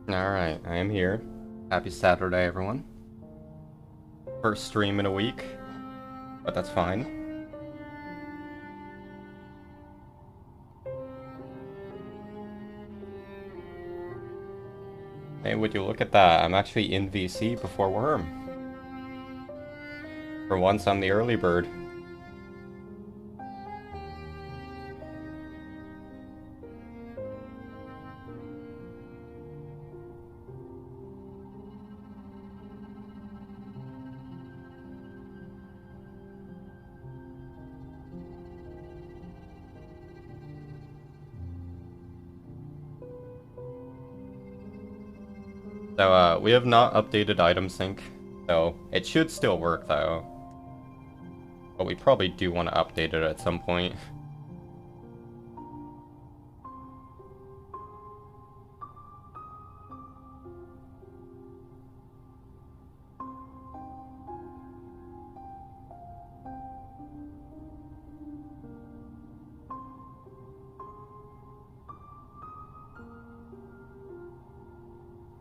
Alright, I am here. Happy Saturday, everyone. First stream in a week, but that's fine. Hey, would you look at that? I'm actually in VC before Wyrm. For once, I'm the early bird. So, we have not updated item sync, so it should still work though. But we probably do want to update it at some point.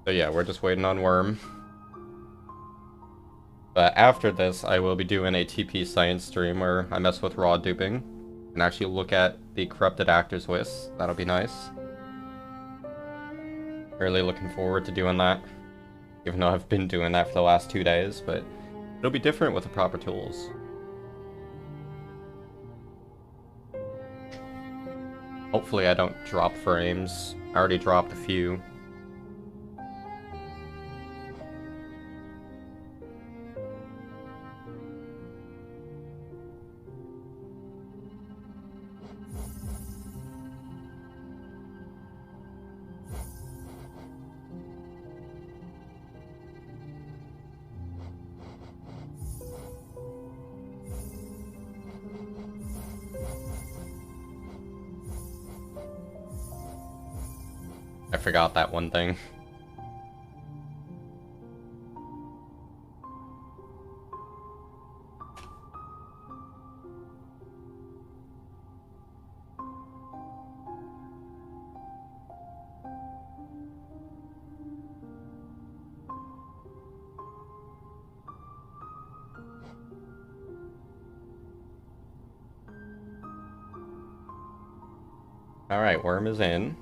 So yeah, we're just waiting on Wyrm. But after this, I will be doing a TP Science stream where I mess with raw duping and actually look at the corrupted actors list. That'll be nice. Really looking forward to doing that. Even though I've been doing that for the last 2 days, but it'll be different with the proper tools. Hopefully I don't drop frames. I already dropped a few. I forgot that one thing. Alright, Wyrm is in.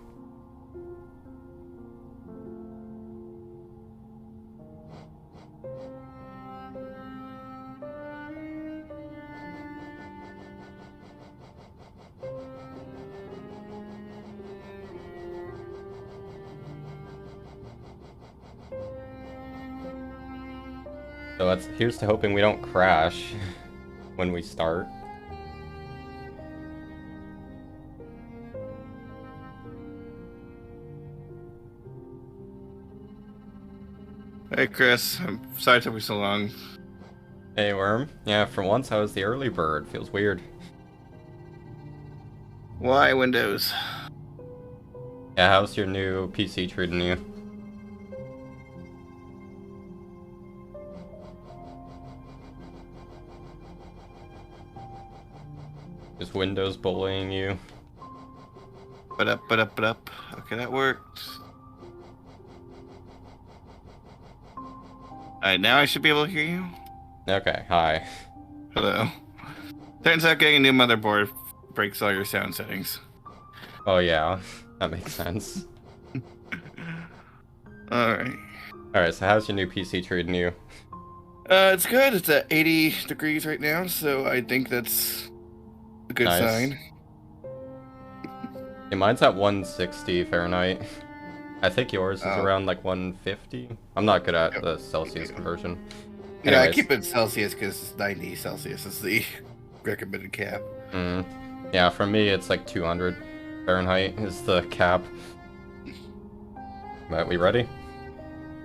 So here's to hoping we don't crash when we start. Hey Chris, I'm sorry it took me so long. Hey Wyrm. Yeah, for once I was the early bird. Feels weird. Why Windows? Yeah, how's your new PC treating you? Is Windows bullying you? But up. Okay, that worked. Alright, now I should be able to hear you. Okay, hi. Hello. Turns out getting a new motherboard breaks all your sound settings. Oh yeah, that makes sense. Alright. Alright, so how's your new PC treating you? It's good. It's at 80 degrees right now, so I think that's a good Nice. sign. Yeah, mine's at 160 Fahrenheit. I think yours is Oh. around like 150. I'm not good at the Celsius conversion. Yeah, I Anyways. keep it Celsius because 90 Celsius is the recommended cap. Yeah, for me it's like 200 Fahrenheit is the cap. But we ready?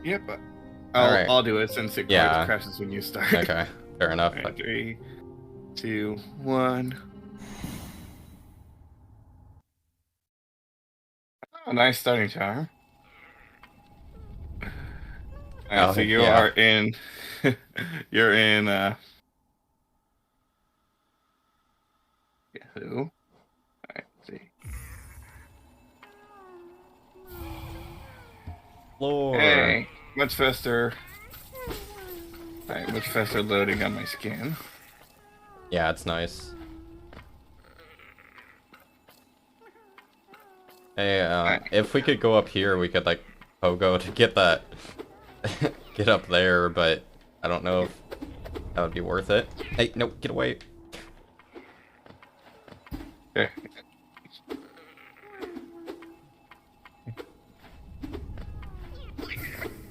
Yep. Alright. I'll do it since it crashes when you start. Okay, fair enough. Right, 3, 2, 1. Oh, nice starting time. Alright, Oh, so you yeah. are in. You're in. Yahoo. Alright, see. Lore. Hey, much faster. Alright, much faster loading on my skin. Yeah, it's nice. Hey, Alright. if we could go up here, we could, like, pogo to get that... get up there, but I don't know if that would be worth it. Hey, no, get away. Okay.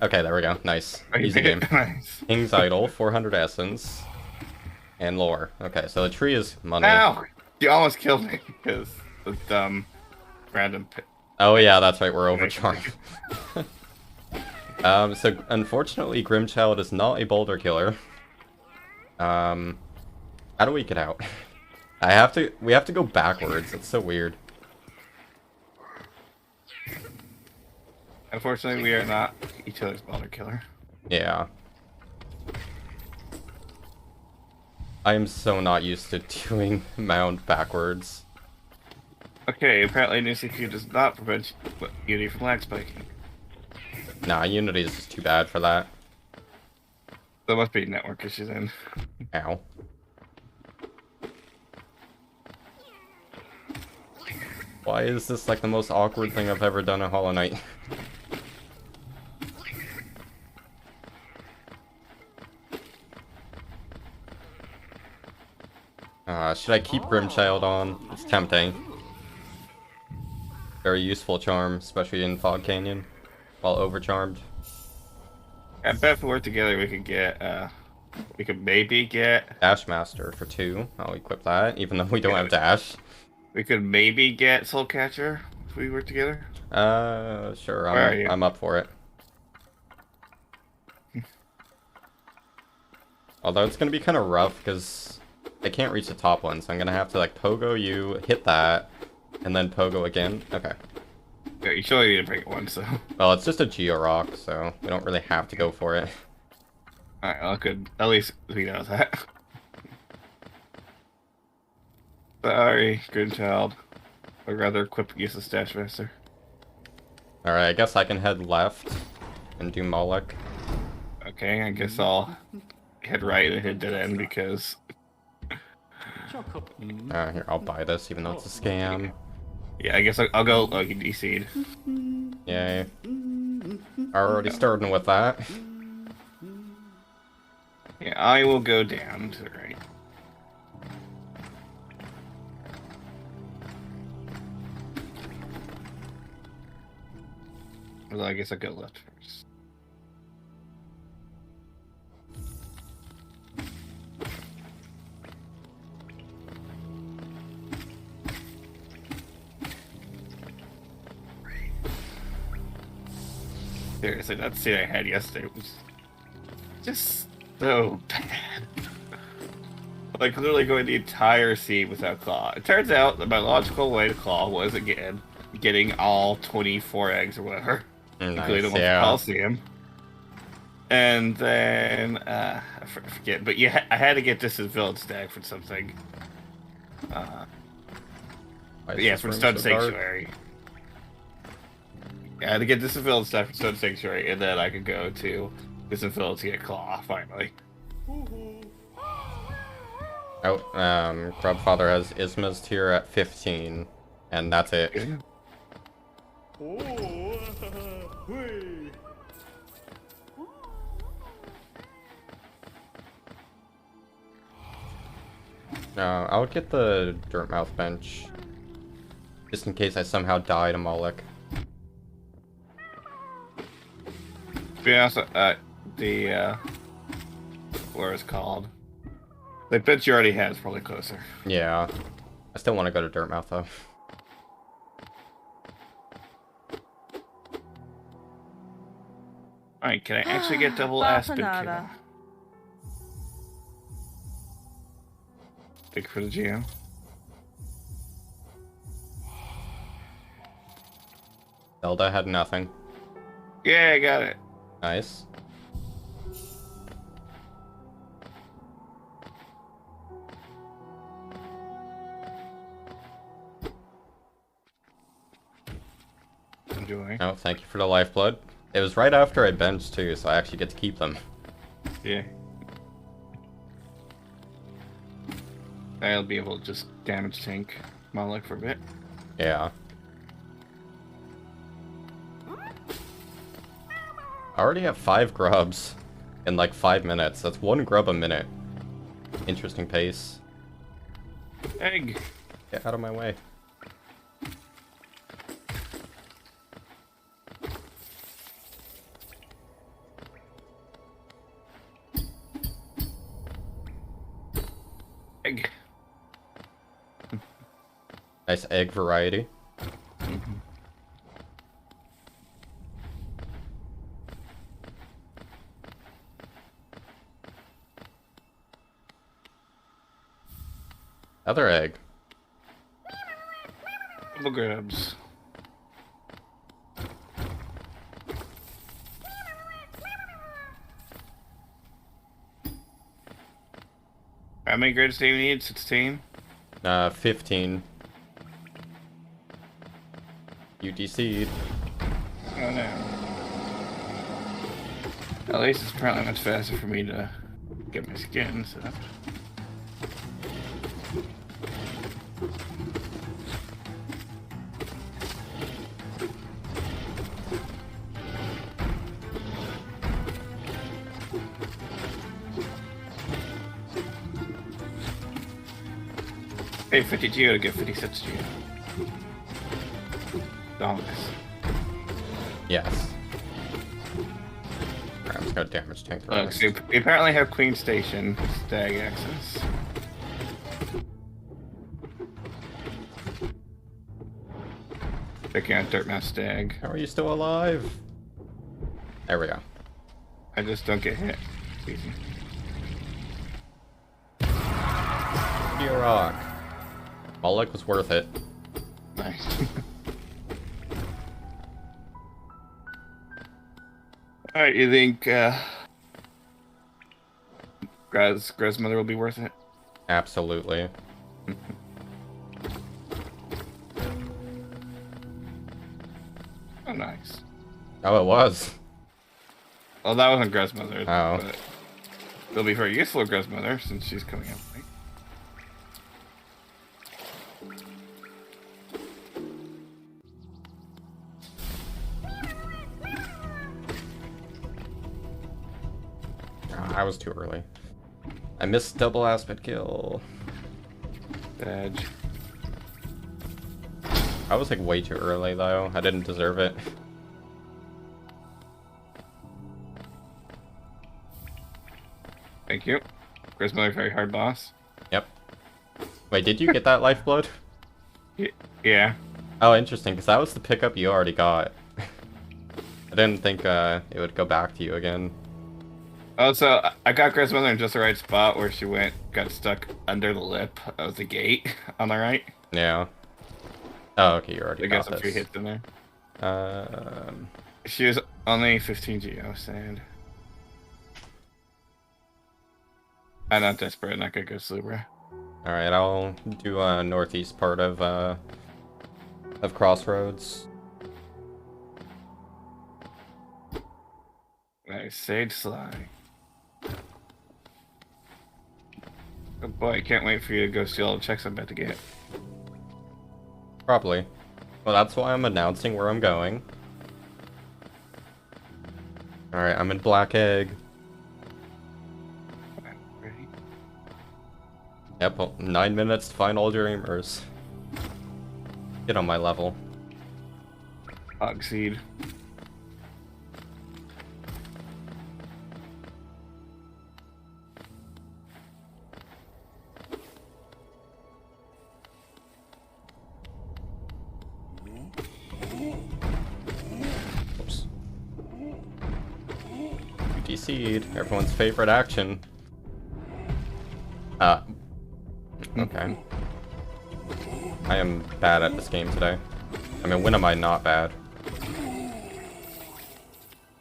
Okay, there we go. Nice. Easy game. Nice. King's Idol, 400 essence, and lore. Okay, so the tree is money. Ow! You almost killed me because the dumb random pit. Oh yeah, that's right, we're overcharged. So unfortunately, Grimchild is not a boulder killer. How do we get out? We have to go backwards. It's so weird. Unfortunately, we are not each other's boulder killer. Yeah. I am so not used to doing mound backwards. Okay, apparently new CPU does not prevent Unity from lag spiking. Nah, Unity is just too bad for that. There must be network issues then. Ow. Why is this like the most awkward thing I've ever done in Hollow Knight? Should I keep Grimchild on? It's tempting. Very useful charm, especially in Fog Canyon, while overcharmed. I bet if we work together, we could maybe get... Dash Master for 2. I'll equip that, even though we don't have Dash. We could maybe get Soul Catcher if we work together. Sure, Where are you? I'm up for it. Although it's gonna be kind of rough, because I can't reach the top one, so I'm gonna have to, like, pogo you, hit that, and then pogo again. Okay. Yeah, you surely need to break one, so... Well, it's just a Geo Rock, so we don't really have to go for it. Alright, well, good. At least we know that. Sorry, Grandchild. I'd rather equip useless Dash Master. Alright, I guess I can head left and do Moloch. Okay, I guess I'll head right and hit dead end because... Here, I'll buy this, even though it's a scam. Yeah, I guess I'll go DC'd. Yay. Already starting with that. Yeah, I will go down to the right. Well, I guess I'll go left first. Seriously, that scene I had yesterday was just so bad. Like, literally going the entire scene without Claw. It turns out that my logical way to Claw was, again, getting all 24 eggs or whatever. Nice, Including the one yeah. from Coliseum. And then, I forget, but I had to get this as Village Stag for something. Yeah, from Stone Sanctuary. Yeah, I had to get this Village Stag from Stone Sanctuary, and then I could go to this Village to get Claw, finally. Oh, Grubfather has Isma's tier at 15, and that's it. I'll get the Dirtmouth bench, just in case I somehow die to Moloch. To be honest, where it's called. The bench you already had is probably closer. Yeah. I still want to go to Dirtmouth, though. Alright, can I actually get double Aspen kill? Thank you for the GM. Zelda had nothing. Yeah, I got it. Nice. Enjoy. Oh, thank you for the lifeblood. It was right after I benched too, so I actually get to keep them. Yeah. I'll be able to just damage tank Moloch for a bit. Yeah. I already have 5 grubs in like 5 minutes. That's 1 grub a minute. Interesting pace. Egg! Get out of my way. Egg! Nice egg variety. Other egg. Double grubs. How many grades do you need? 16? 15. UTC'd. Oh no. At least it's probably much faster for me to get my skin, so. Hey, 50 Geo to get 56 Geo. Donks. Yes. Alright, I'm just gonna damage tank the Look, rest. so we apparently have Queen Station stag access. Checking out Dirt Mouse Stag. How are you still alive? There we go. I just don't get hit. It's easy. Meteor rock. Moloch was worth it. Nice. Alright, you think Grez's mother will be worth it? Absolutely. Oh, nice. Oh, it was. Well, that wasn't Grez's mother, Oh. but it'll be very useful to Grez's mother since she's coming out, right? I was too early. I missed double aspect kill. Badge. I was like way too early though. I didn't deserve it. Thank you. Grez's mother, very hard boss. Yep. Wait, did you get that lifeblood? Yeah. Oh, interesting, because that was the pickup you already got. I didn't think it would go back to you again. Oh, so I got Grez's mother in just the right spot where she got stuck under the lip of the gate on the right. Yeah. Oh, okay, you already I got got some free this. hits in there. Um, She was only 15 Geo, sad. I'm not desperate, I'm not gonna go Slubra. Alright, I'll do northeast part of Crossroads. Nice, Sage Sly. Oh boy, I can't wait for you to go see all the checks I'm about to get. Probably. Well, that's why I'm announcing where I'm going. Alright, I'm in Black Egg. Ready? Yep, well, 9 minutes to find all dreamers. Get on my level. Hog Seed. Oops. UT-Seed, everyone's favorite action. Okay. I am bad at this game today. I mean, when am I not bad?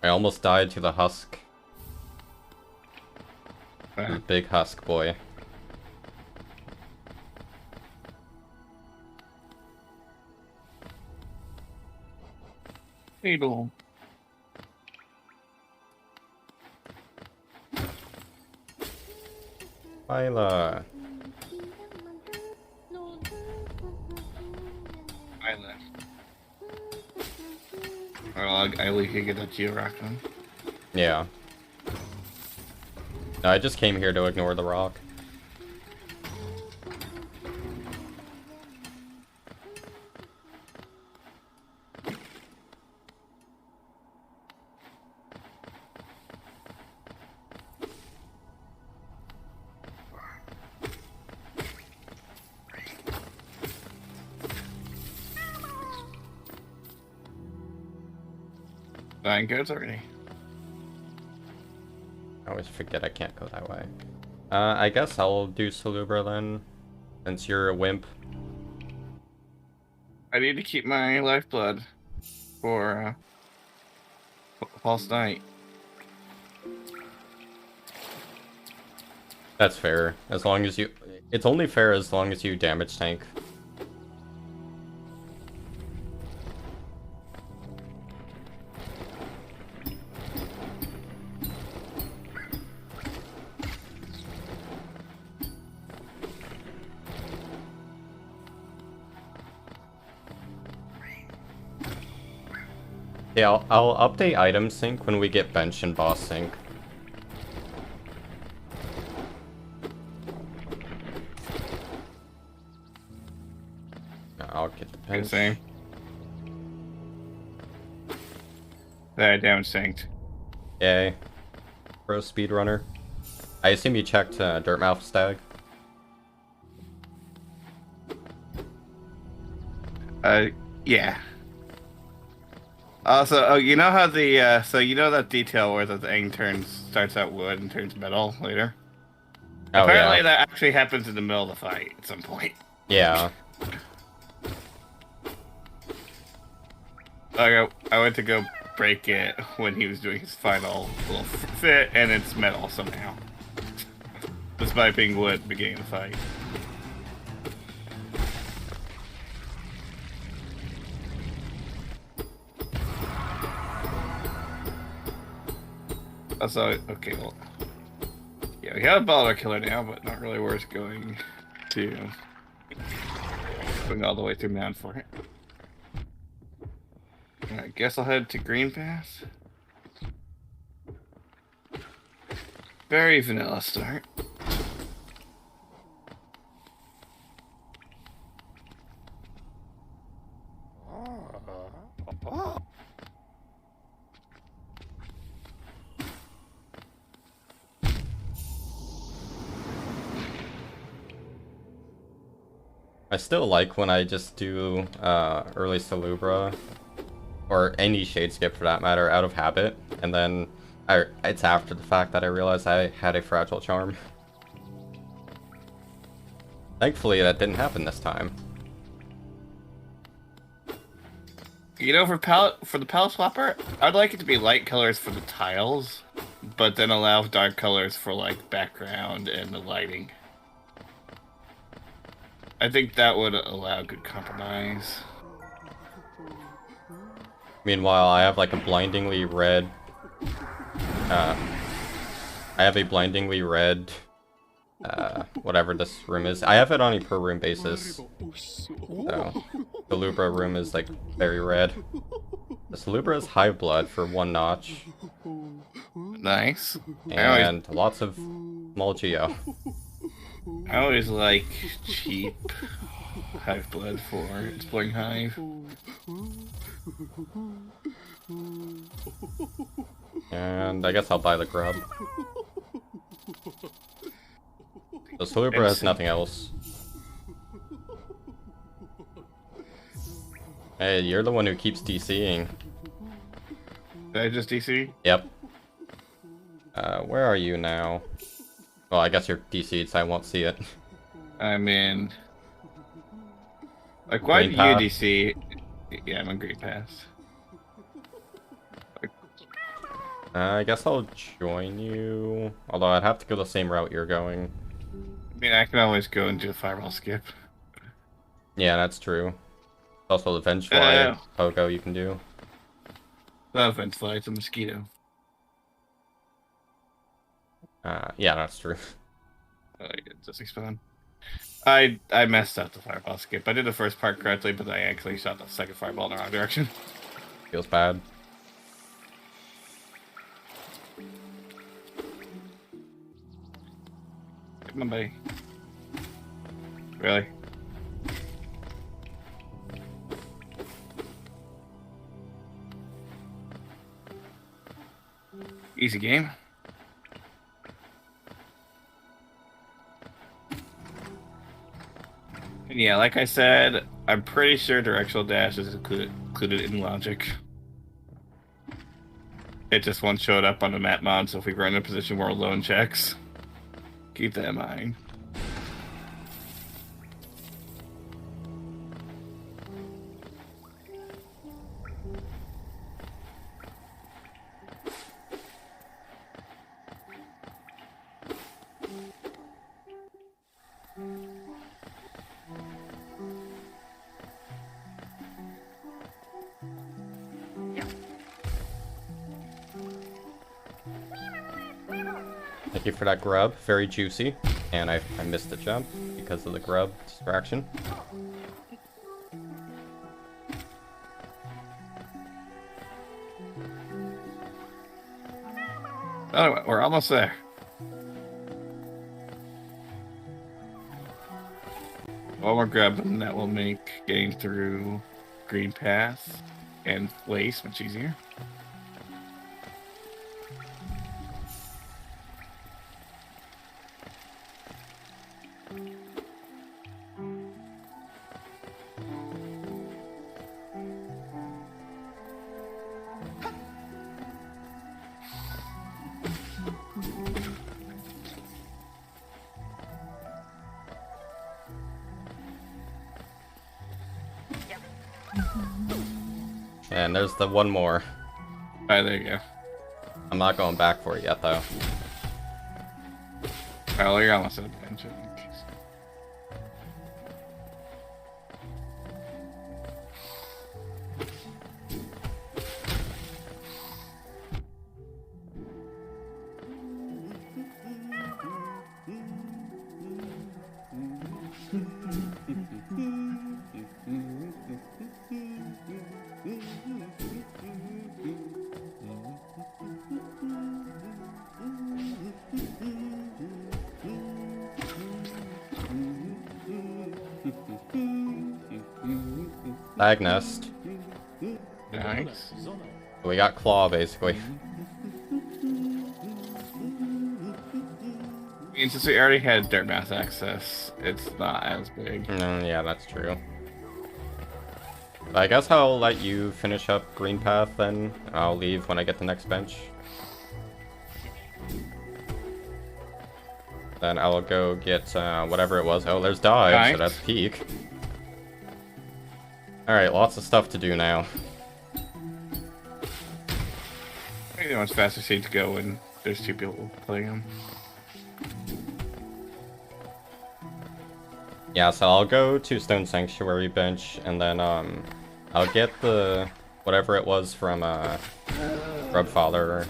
I almost died to the husk. The big husk boy. Fatal. Lila. Island. Well, I we could get that Geo-Rock then. Yeah. No, I just came here to ignore the rock. Nine goods already. I always forget I can't go that way. I guess I'll do Salubra then, since you're a wimp. I need to keep my lifeblood for false night. That's fair, as long as you... It's only fair as long as you damage tank. Yeah, I'll update item sync when we get bench and boss sync. I'll get the bench. Same. That damage synced. Yay. Pro speedrunner. I assume you checked Dirtmouth Stag? Yeah. Also, you know how the, so you know that detail where the thing starts out wood and turns metal later? Oh, Apparently yeah. that actually happens in the middle of the fight at some point. Yeah. I went to go break it when he was doing his final little fit, and it's metal somehow. Despite being wood at the beginning of the fight. Also, okay, well, yeah, we have a Baldur killer now, but not really worth going all the way through Mound for it. I guess I'll head to Green Pass. Very vanilla start. I still like when I just do early Salubra, or any shade skip for that matter, out of habit, and then it's after the fact that I realize I had a fragile charm. Thankfully that didn't happen this time. You know, for the palette swapper, I'd like it to be light colors for the tiles, but then allow dark colors for like background and the lighting. I think that would allow good compromise. Meanwhile, I have like a blindingly red... whatever this room is. I have it on a per room basis. So, the Lubra room is like very red. The Salubra is high blood for 1 notch. Nice. And lots of small geo. I always like cheap hive blood for exploring hive. And I guess I'll buy the grub. The Salubra has nothing else. Hey, you're the one who keeps DCing. Did I just DC? Yep. Where are you now? Well, I guess you're DC'd, so I won't see it. I'm in... Like, why do you DC? Yeah, I'm on Green Pass. I guess I'll join you. Although I'd have to go the same route you're going. I mean, I can always go and do a fireball skip. Yeah, that's true. Also the Venge Fly Pogo you can do. Not a Venge Fly, it's a mosquito. Yeah, that's true. It just exploded. I messed up the fireball skip. I did the first part correctly, but I actually shot the second fireball in the wrong direction. Feels bad. Come on, buddy. Really? Easy game. And yeah, like I said, I'm pretty sure directional dash is included in logic. It just once showed up on the map mod, so if we were in a position where alone checks, keep that in mind. Thank you for that grub. Very juicy. And I missed the jump because of the grub distraction. Oh, we're almost there. One more grub and that will make getting through green path and place much easier. And there's the one more. Alright, there you go. I'm not going back for it yet, though. Oh, you're almost at the bench, I think. Lag nest. Nice. We got claw, basically. I mean, since we already had dirt math access, it's not as big. Yeah, that's true. But I guess I'll let you finish up green path, then I'll leave when I get the next bench. Then I'll go get whatever it was. Oh, there's dive, Nice. so that's peak. Alright, lots of stuff to do now. Maybe much faster seed to go when there's two people playing them. Yeah, so I'll go to Stone Sanctuary bench, and then I'll get the whatever it was from Grubfather.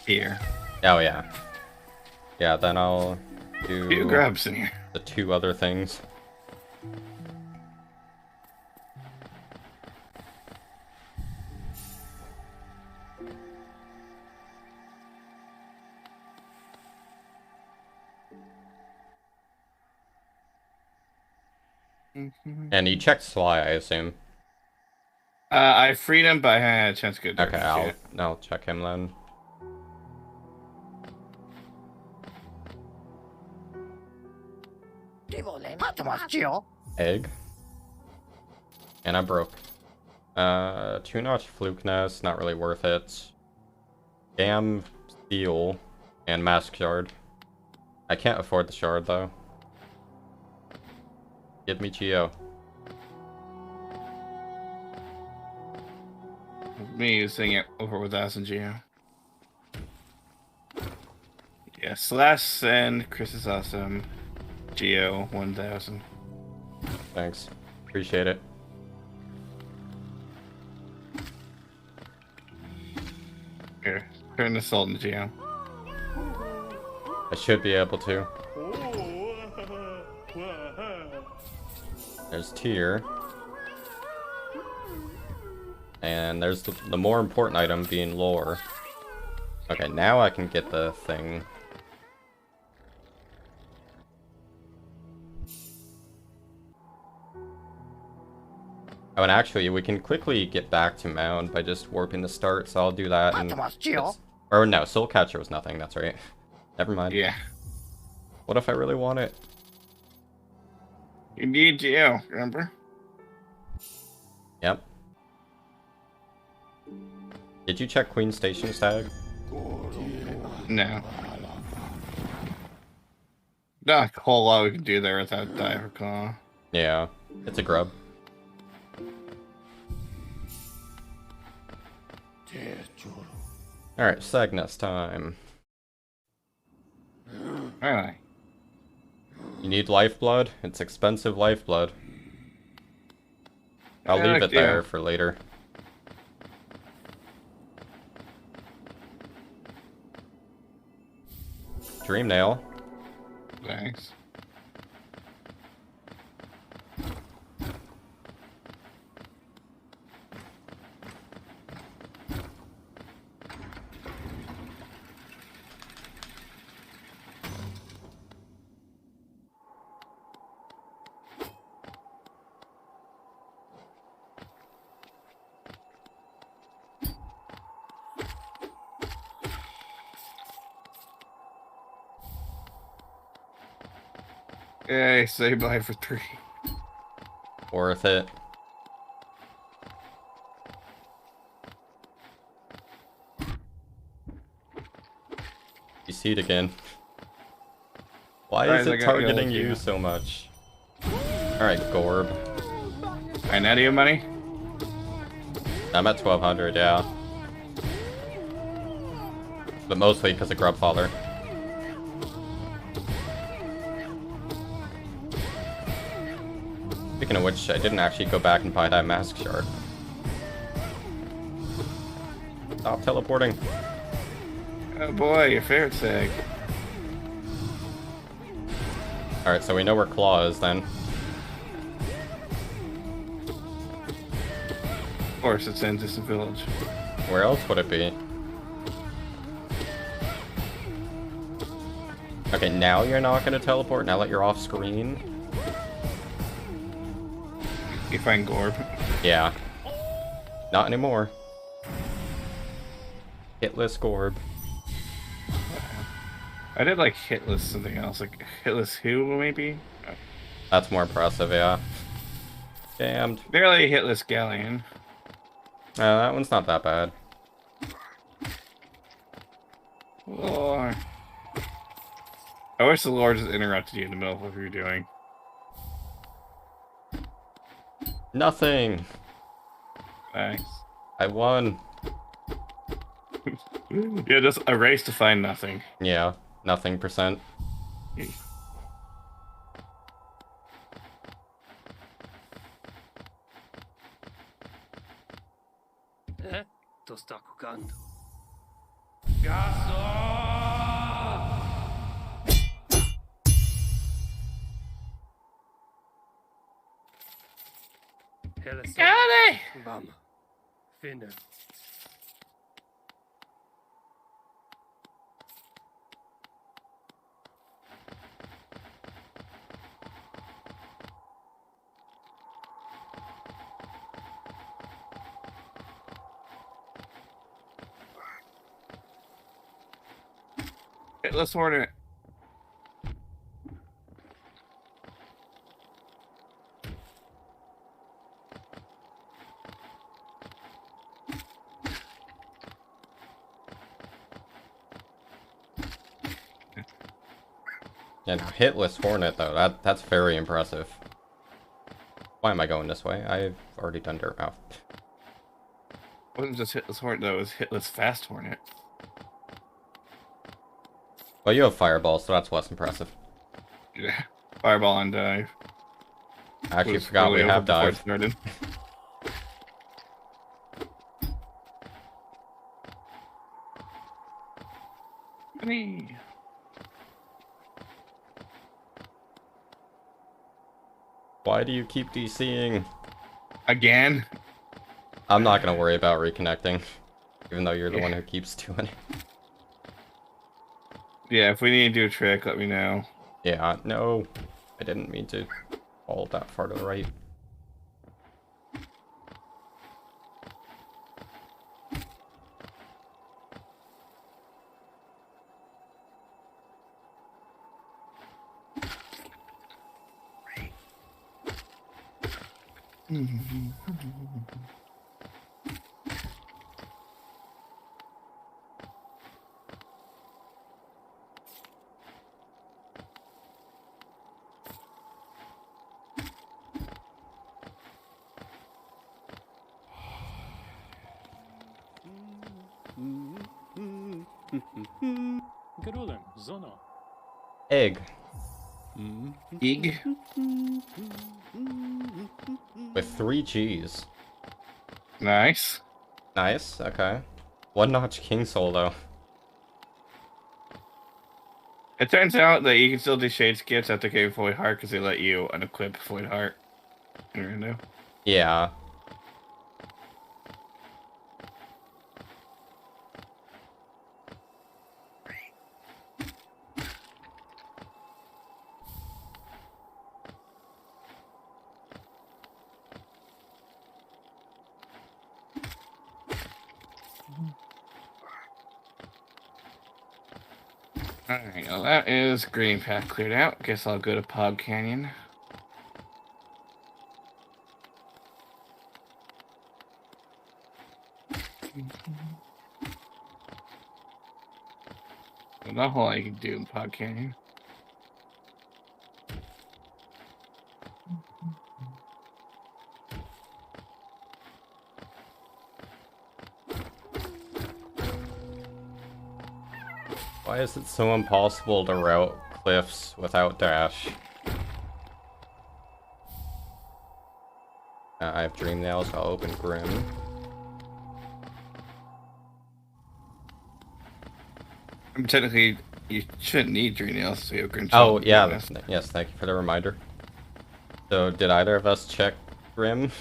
Here. Oh yeah. Yeah, then I'll do Two grubs in here. the two other things. And he checked Sly, I assume. I freed him, but I had a chance to go. Okay, I'll check him then. Egg. And I broke. Two-notch fluke nest, not really worth it. Damn steel and mask shard. I can't afford the shard though. Give me Geo. Me using it over 1,000 Geo. Yeah, slash send. Chris is awesome. Geo 1,000. Thanks. Appreciate it. Here, turn the salt into Geo. I should be able to. There's tier. And there's the more important item being lore. Okay, now I can get the thing. Oh, and actually, we can quickly get back to Mound by just warping the start, so I'll do that. And or no, Soul Catcher was nothing, that's right. Never mind. Yeah. What if I really want it? You need Geo, remember? Yep. Did you check Queen Station's tag? No. Not a whole lot we can do there without Diver Claw. Yeah, it's a grub. Alright, Cygnus time. Alright. You need lifeblood? It's expensive lifeblood. I'll leave it there for later. Dream Nail. Thanks. Yay, say bye for 3. Worth it. You see it again. Why is it targeting you so much? Alright, Gorb. I net you money? I'm at 1200, yeah. But mostly because of Grubfather. Speaking of which, I didn't actually go back and buy that mask shard. Stop teleporting. Oh boy, your favorite seg. Alright, so we know where Claw is then. Of course, it's in Distant Village. Where else would it be? Okay, now you're not gonna teleport, now that you're off screen? You find Gorb. Yeah. Not anymore. Hitless Gorb. I did like hitless something else, like hitless who maybe? That's more impressive, yeah. Damned. Barely hitless Galleon. That one's not that bad. Lord. I wish the Lord just interrupted you in the middle of what you were doing. Nothing. Nice. I won. Yeah, just a race to find nothing. Yeah, nothing percent. To sta cocando. Got it! Bam. Finne. Let's order it. Yeah, no, hitless Hornet though, that's very impressive. Why am I going this way? I've already done dirt mouth. It wasn't just hitless Hornet though, it was hitless fast Hornet. Well, you have Fireball, so that's less impressive. Yeah. Fireball and dive. I actually forgot we have dive. Money. Why do you keep DCing? Again? I'm not gonna worry about reconnecting, even though you're the Yeah. one who keeps doing it. Yeah, if we need to do a trick, let me know. Yeah, no. I didn't mean to fall that far to the right. Gerulem, Zono. Egg. Egg? With 3 Gs. Nice. Nice, okay. 1-notch King Soul, though. It turns out that you can still do shade skips after getting Void Heart because they let you unequip Void Heart in Rando. Yeah. Alright, well that is green path cleared out. Guess I'll go to Pog Canyon. There's not a whole lot you can do in Pog Canyon. Why is it so impossible to route cliffs without dash? I have Dream Nails, I'll open Grim. I mean, technically, you shouldn't need Dream Nails to go Grim. Oh, yeah, yes, thank you for the reminder. So, did either of us check Grim?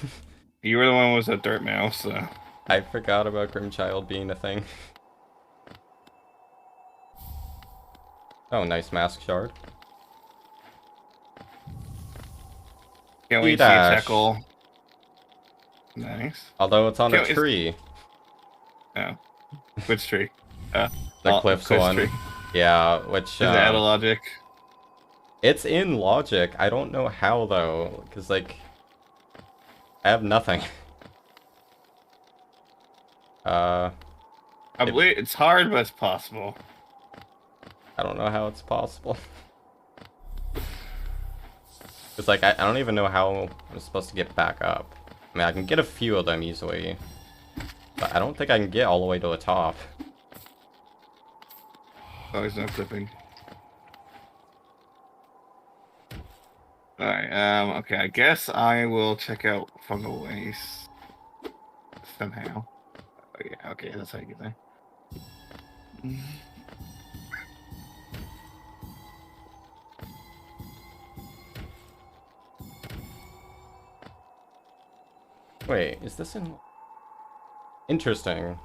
You were the one with a dirt mouse, so... I forgot about Grimchild being a thing. Oh, nice mask shard. Can't wait to see a dash. tackle. Nice. Although it's on a Can't wait- tree. Oh. Which tree? The cliffs one. Tree. Yeah, which... Is that a logic? It's in logic. I don't know how, though. Because, like... I have nothing. I believe it's hard, but it's possible. I don't know how it's possible. It's like, I don't even know how I'm supposed to get back up. I mean, I can get a few of them easily. But I don't think I can get all the way to the top. Oh, there's no clipping. Alright, okay, I guess I will check out Fungal Waste. Somehow. Oh, yeah, okay, that's how you get there. Wait, is this in... Interesting.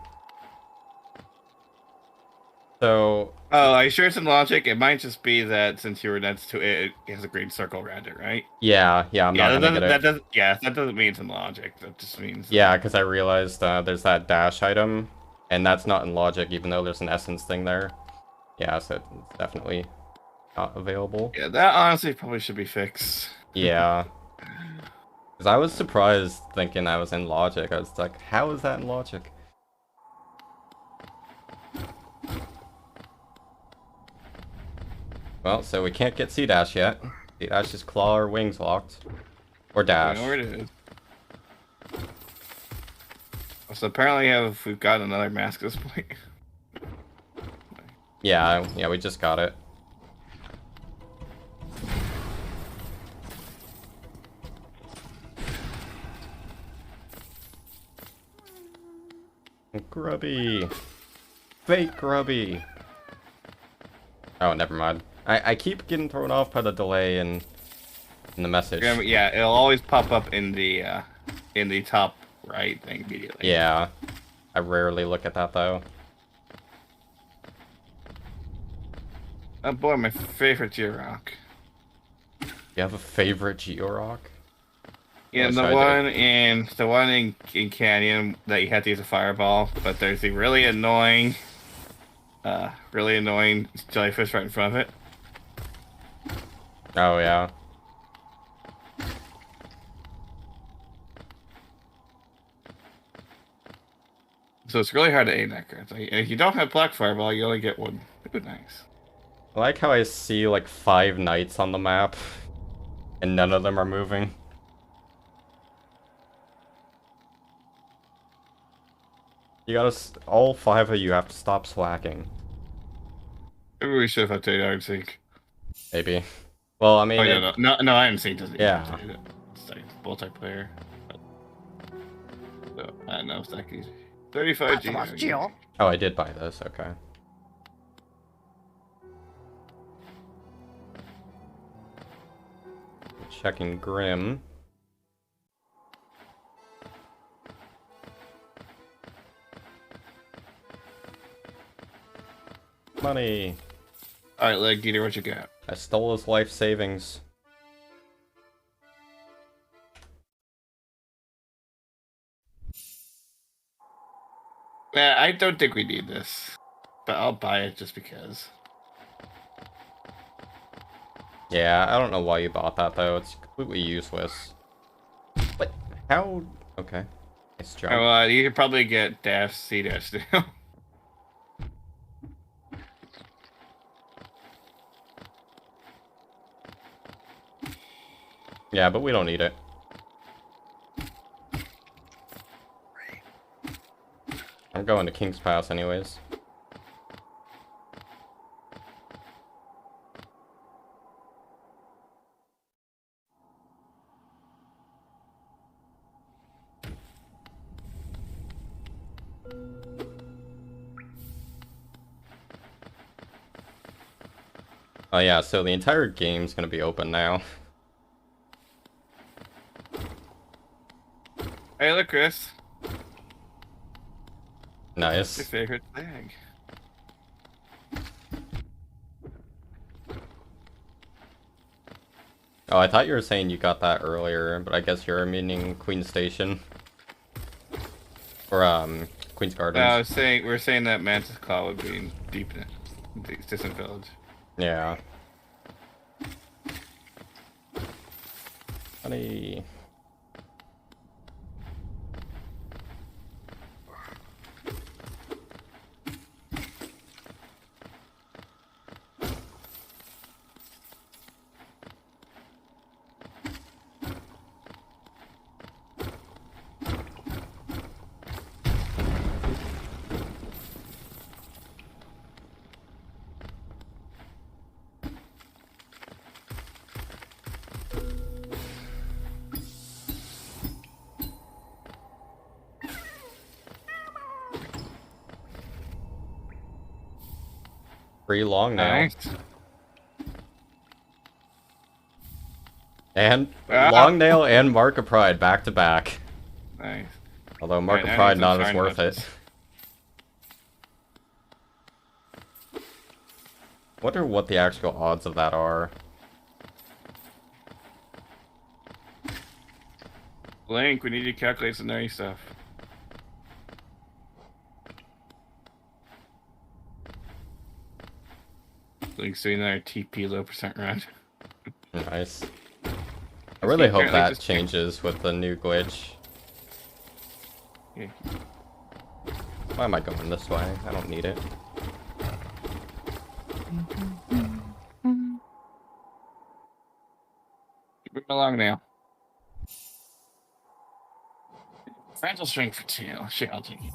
So... Oh, are you sure it's in logic? It might just be that since you were next to it, it has a green circle around it, right? Yeah, I'm not gonna get it. That doesn't mean it's in logic. That just means... Yeah, because I realized there's that dash item, and that's not in logic, even though there's an essence thing there. Yeah, so it's definitely not available. Yeah, that honestly probably should be fixed. Yeah. Because I was surprised thinking I was in logic. I was like, how is that in logic? Well, so we can't get C-Dash yet. C-Dash is claw or wings locked. Or dash. I know where it is. So apparently we've got another mask at this point. Yeah, we just got it. Grubby. Fake Grubby. Oh, never mind. I keep getting thrown off by the delay and In the message. Yeah, it'll always pop up in the top right thing immediately. Yeah. I rarely look at that though. Oh boy, my favorite G-Rock. You have a favorite Georock? Yeah, Wish the I one did. in Canyon that you have to use a fireball, but there's the really annoying jellyfish right in front of it. Oh yeah. So it's really hard to aim that card. It's like, if you don't have black fireball, you only get one. Ooh, nice. I like how I see like 5 knights on the map, and none of them are moving. You gotta, all 5 of you have to stop slacking. Maybe we should have updated our sync. Maybe. Well, I mean, Oh, no, I haven't seen doesn't Yeah. update it. It's like multiplayer. So, I don't know if that could 35 G. oh, I did buy this, okay. Checking Grim. Money. Alright, Leg Eater, what you got? I stole his life savings. I don't think we need this, but I'll buy it just because. Yeah, I don't know why you bought that though. It's completely useless. But how? Okay. Nice jump. Well, you could probably get dash C dash now. Yeah, but we don't need it. I'm going to King's Pass anyways. Oh yeah, so the entire game's gonna be open now. Hey, look, Chris. Your Nice. favorite thing. Oh, I thought you were saying you got that earlier, but I guess you're meaning Queen Station. Or, Queen's Gardens. No, we were saying that Mantis Claw would be in deep in the distant village. Yeah. Honey. Free long now. Nice. And Long Nail and Mark of Pride back to back. Nice. Although Mark of I Pride need not some as shine worth weapons. it. Wonder what the actual odds of that are. Link, we need to calculate some nerdy stuff. Link's doing another TP low % run. Nice. I really hope apparently that just- changes with the new glitch. Yeah. Why am I going this way? I don't need it. Keep it along now. Fragile strength for 2. Sure, I'll take it.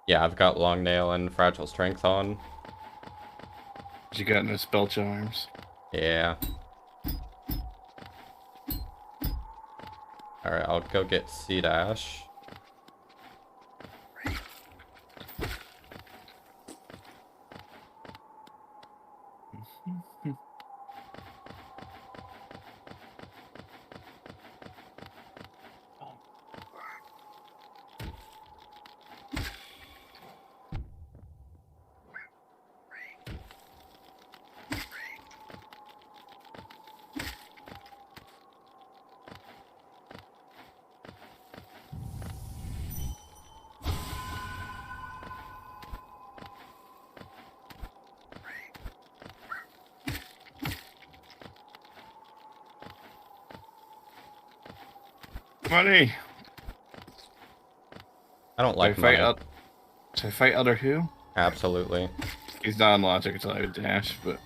Yeah, I've got Long Nail and Fragile Strength on. You got no spell charms. Yeah. Alright, I'll go get C-Dash. Money. I don't So I like fight money. up. So I fight other who? Absolutely. He's not on logic until I dash, but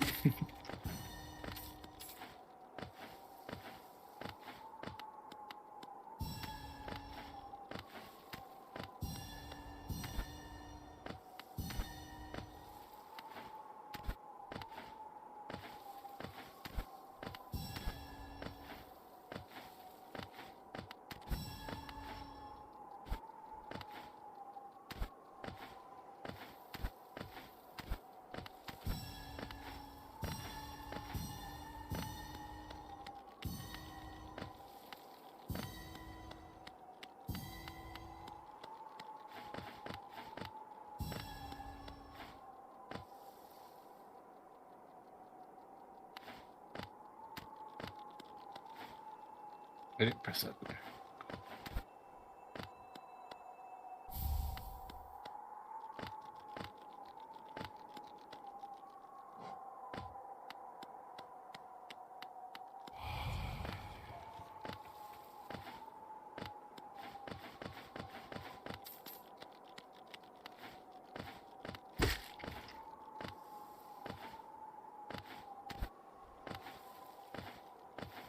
I didn't press that.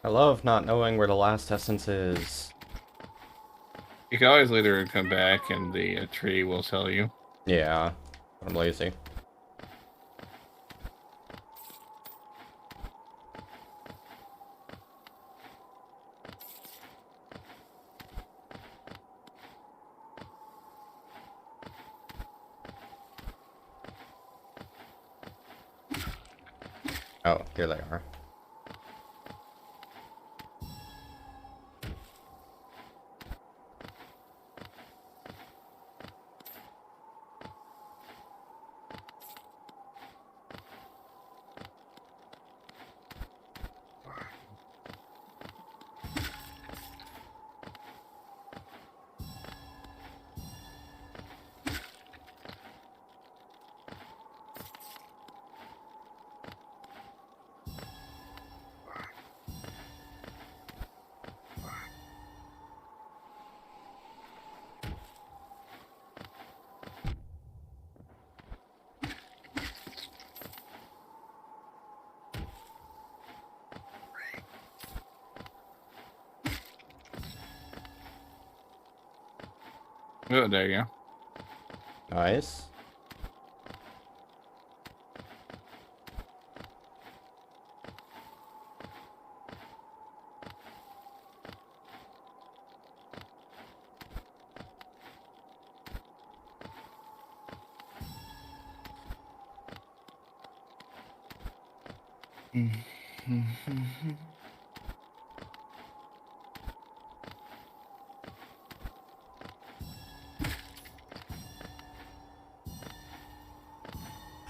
I love not knowing where the last essence is. You can always later come back, and the tree will tell you. Yeah, I'm lazy. Oh, here they are. Oh, there you go. Nice.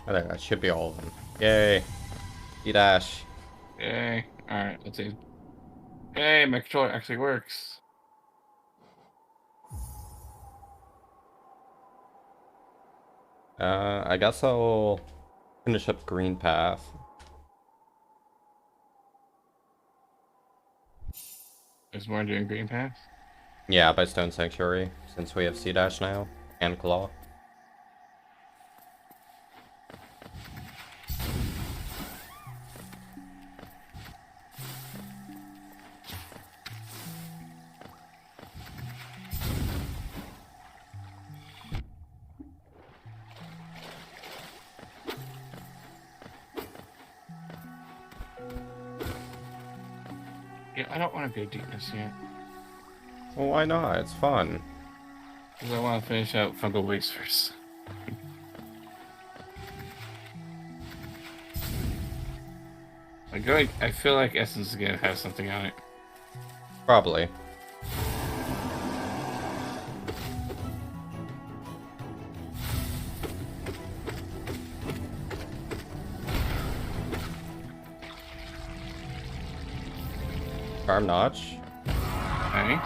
I think that should be all of them. Yay. E-dash. Yay. Alright, let's see. Hey, my controller actually works. I guess I'll finish up Green Path. There's more doing Green Path. Yeah, by Stone Sanctuary, since we have C-dash now, and Claw. Yeah, I don't want to go deepness yet. Well, why not? It's fun. Because I want to finish out Fungal Waste first. I feel like Essence is gonna have something on it. Probably. Charm Notch. Nice.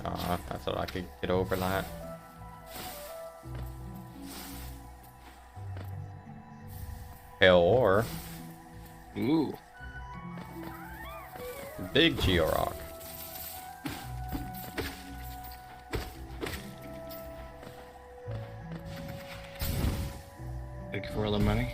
I thought I could get over that. Pale Ore. Ooh. Big Geo Rock. Thank you for all the money.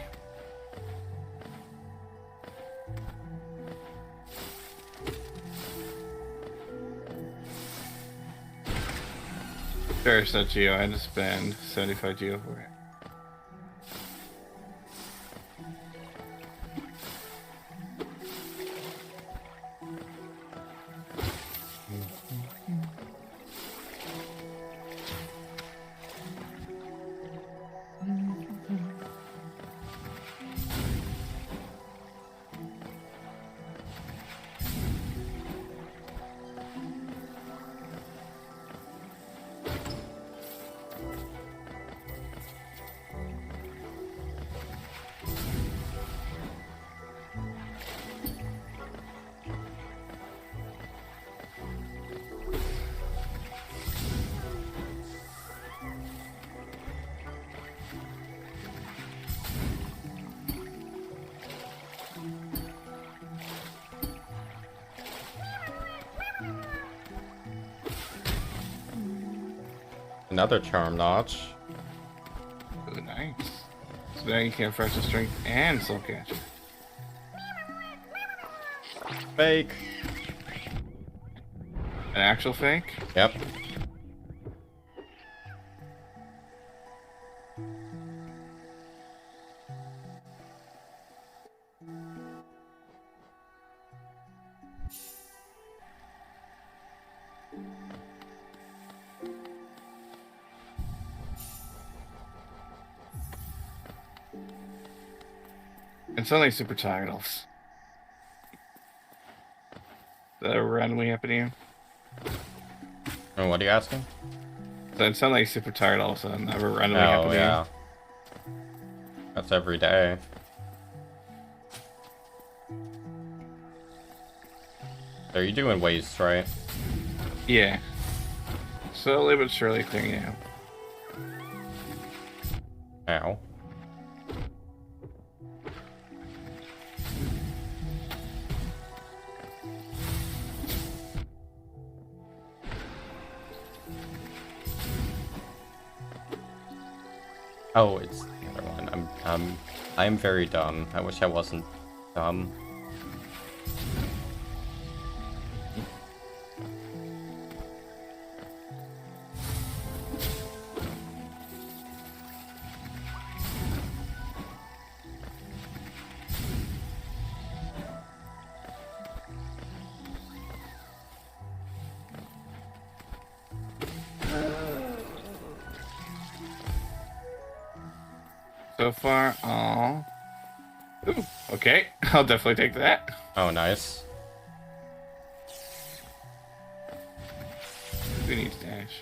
Sure, it's not Geo. I had to spend 75 Geo for it. Another Charm Notch. Ooh, nice. So now you can fracture strength and soul catcher. Fake. An actual fake? Yep. And suddenly super titles. Is that randomly happen to you? And what are you asking? So it sounded like super tired all of a sudden. Never randomly happen Oh, to yeah. That's every day. So you're doing waste, right? you? Yeah. Slowly but surely clearing it out. Ow. Oh, it's the other one. I'm very dumb. I wish I wasn't dumb. So far, oh. Ooh, okay. I'll definitely take that. Oh, nice. Who needs dash?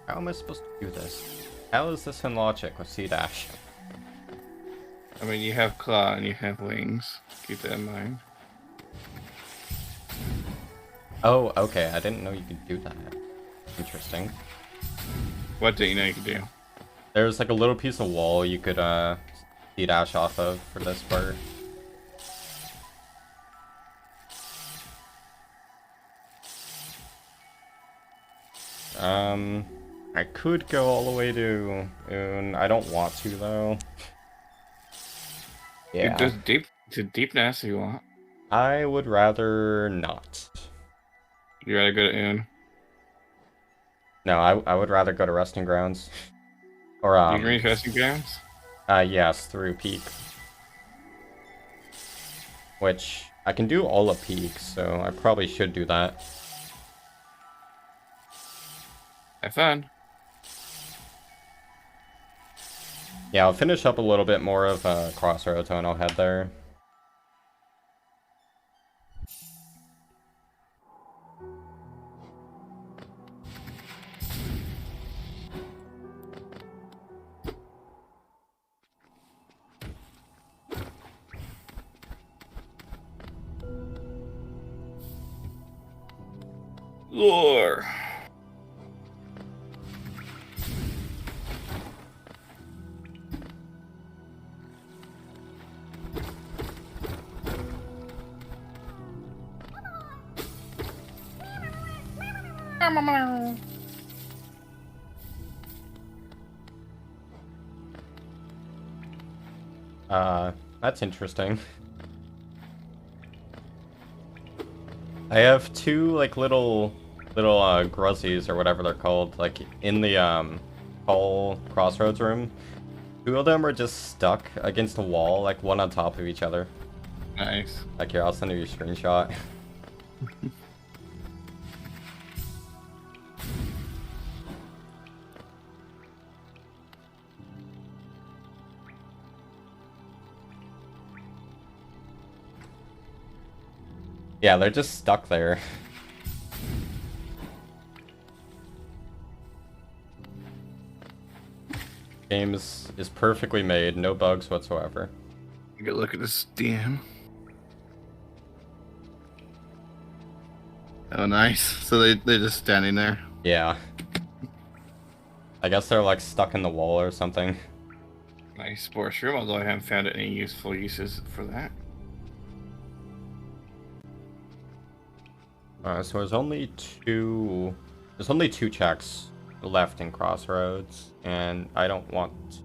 How am I supposed to do this? How is this in logic with C-dash? I mean, you have claw and you have wings. Keep that in mind. Oh, okay. I didn't know you could do that. Interesting. What do you know you can do? There's like a little piece of wall you could C-dash off of for this part. I could go all the way to Un. I don't want to though. Yeah. There's deep to deepness if you want. I would rather not. You rather go to Un. No, I would rather go to Resting Grounds. Or You can reach resting grounds? yes, through Peak. Which I can do all of Peak, so I probably should do that. Have fun. Yeah, I'll finish up a little bit more of Crossroads and I'll head there. Lore. That's interesting. I have two like little gruzzies or whatever they're called, like in the whole Crossroads room. Two of them are just stuck against a wall, like one on top of each other. Nice. Like here, I'll send you a screenshot. Yeah, they're just stuck there. Game is perfectly made, no bugs whatsoever. You can look at this DM. Oh, nice. So they're just standing there. Yeah. I guess they're like stuck in the wall or something. Nice sports room, although I haven't found any useful uses for that. So there's only two checks left in Crossroads, and I don't want...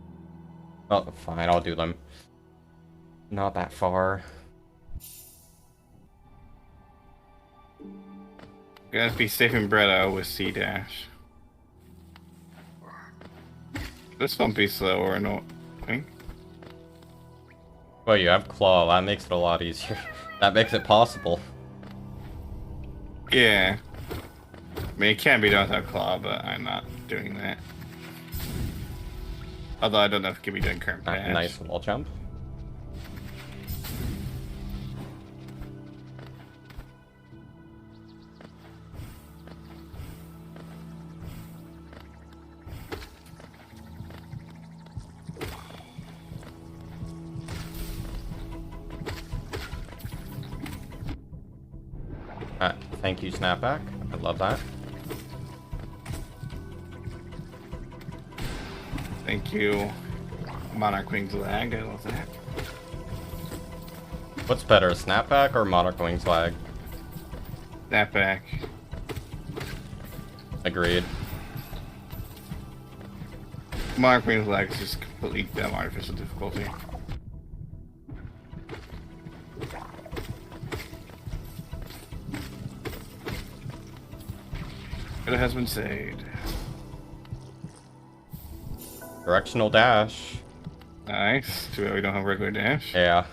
Oh, fine, I'll do them. Not that far. Gotta be safe in Bretta with C dash. This won't be slow or annoying. Well, you have Claw, that makes it a lot easier. That makes it possible. Yeah. I mean, it can be done without Claw, but I'm not doing that. Although I don't know if it can be done current patch. Nice wall jump. Thank you, Snapback. I love that. Thank you, Monarch Wings lag. I love that. What's better, Snapback or Monarch Wings lag? Snapback. Agreed. Monarch Wings lag is just completely dumb artificial difficulty. It has been saved. Directional dash. Nice. Too bad we don't have regular dash. Yeah.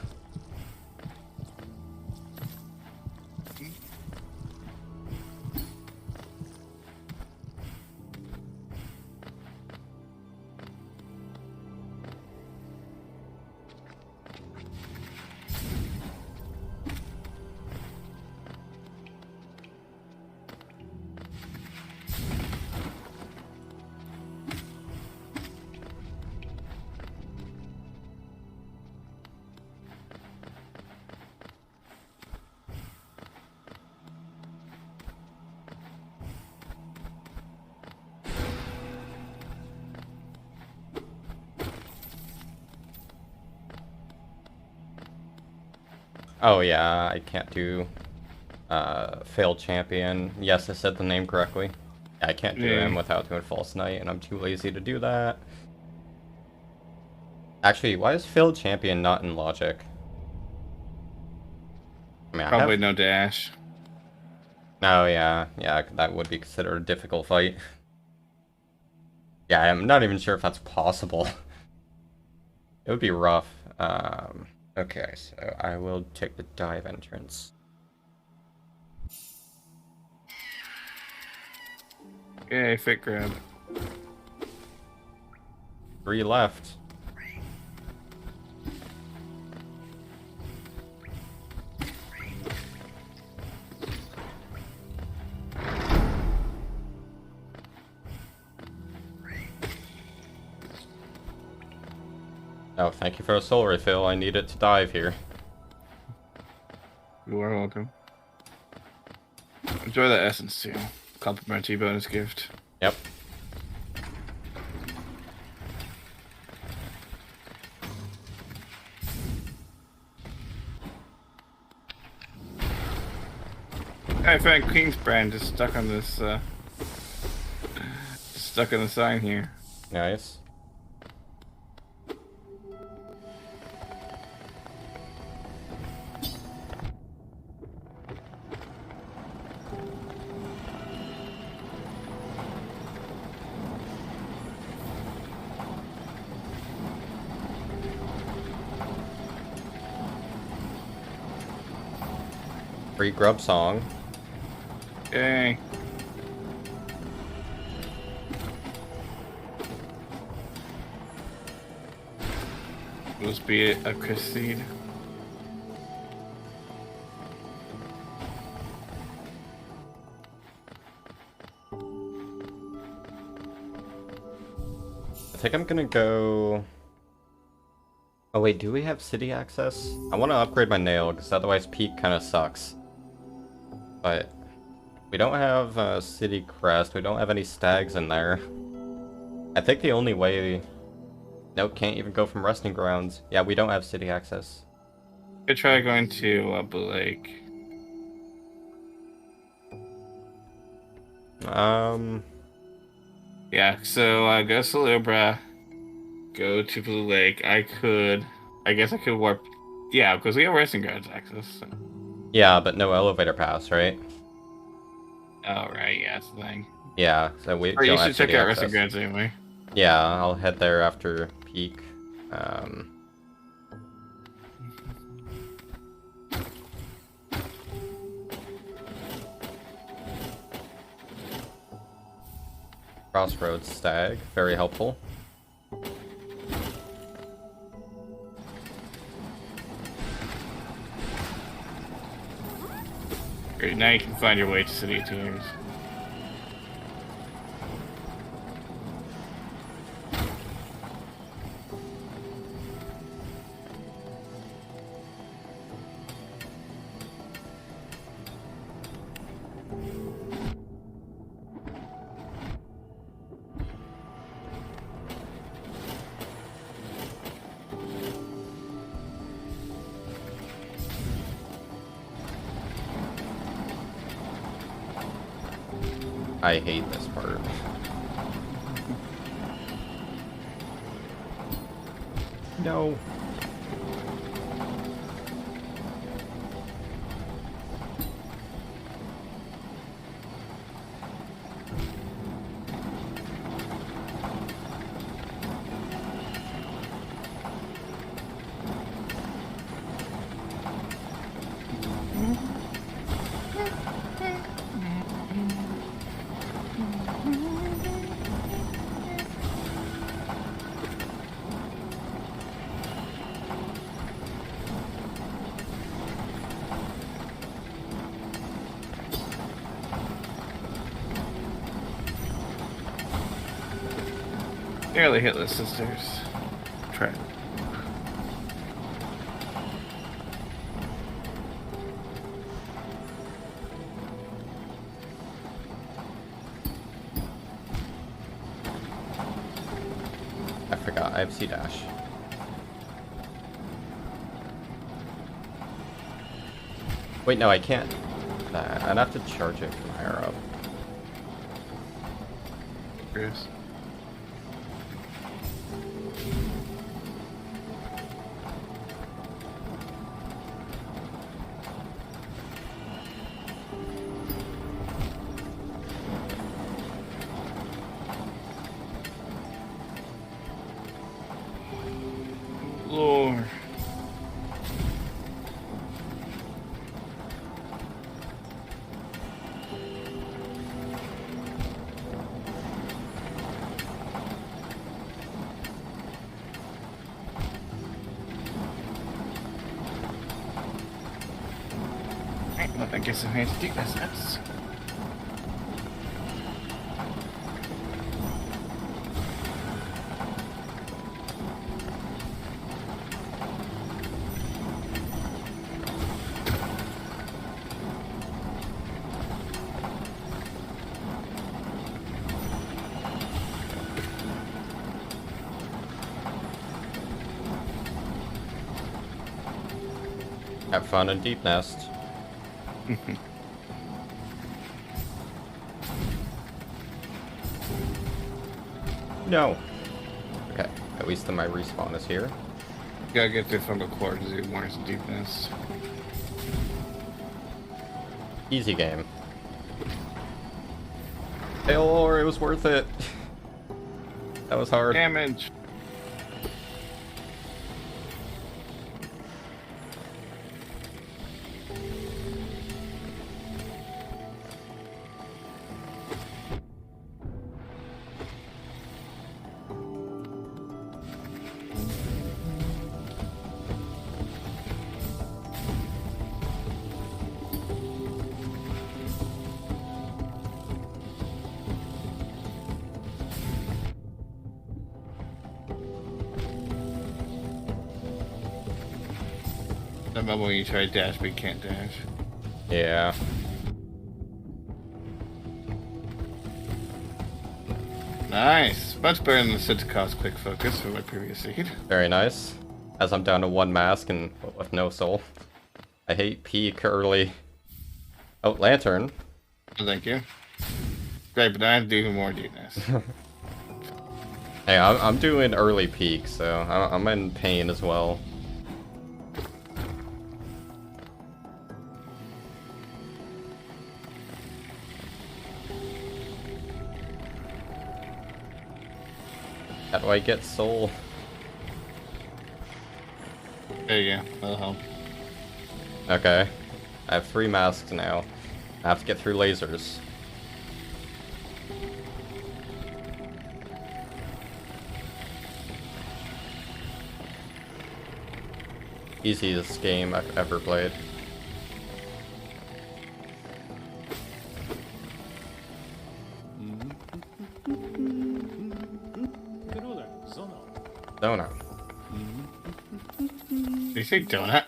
Oh yeah, I can't do failed champion. Yes, I said the name correctly. Yeah, I can't do him without doing false knight, and I'm too lazy to do that. Actually, why is failed champion not in logic? I mean, Probably no dash. Oh yeah, that would be considered a difficult fight. Yeah, I'm not even sure if that's possible. It would be rough. Okay, so I will take the dive entrance. Okay, fit grab. 3 left. Oh, thank you for the soul refill. I needed to dive here. You are welcome. Enjoy the essence too. Complimentary bonus gift. Yep. I found King's brand just stuck on this stuck on the sign here. Nice. Free grub song. Yay. Must be a Chris seed. I think I'm gonna go... Oh wait, do we have city access? I want to upgrade my nail, because otherwise peak kind of sucks. But we don't have city crest, we don't have any stags in there. I think the only way... Nope, can't even go from resting grounds. Yeah, we don't have city access. I try going to Blue Lake. Yeah, so go Celebra, go to Blue Lake. I guess I could warp. Yeah, because we have resting grounds access. So. Yeah, but no elevator pass, right? Oh, right, yeah, that's the thing. Yeah, so we Or you don't should have check city out access. resting grounds anyway. Yeah, I'll head there after peak. Crossroads stag, very helpful. Great, now you can find your way to City of Tears. I hate this part. No. Nearly hitless sisters. Try. I forgot, I have C-dash. Wait, no, I can't. I'd have to charge it from higher up. Chris. Lord. Well, I guess I had to do this. Have fun in Deep Nest. No. Okay, at least then my respawn is here. Gotta get this on the core to do more deepness. Easy game. Taylor, it was worth it. That was hard. Damage. That moment when you try to dash but you can't dash. Yeah. Nice. Much better than the Citacos quick focus for my previous seed. Very nice. As I'm down to 1 mask and with no soul. I hate peak early. Oh, lantern. Oh, thank you. Great, but I have to do even more deepness. Hey, I'm doing early peak, so I'm in pain as well. How do I get soul? There you go. That'll help. Okay. I have 3 masks now. I have to get through lasers. Easiest game I've ever played. Good order, Zono. Zono. Did you say donut?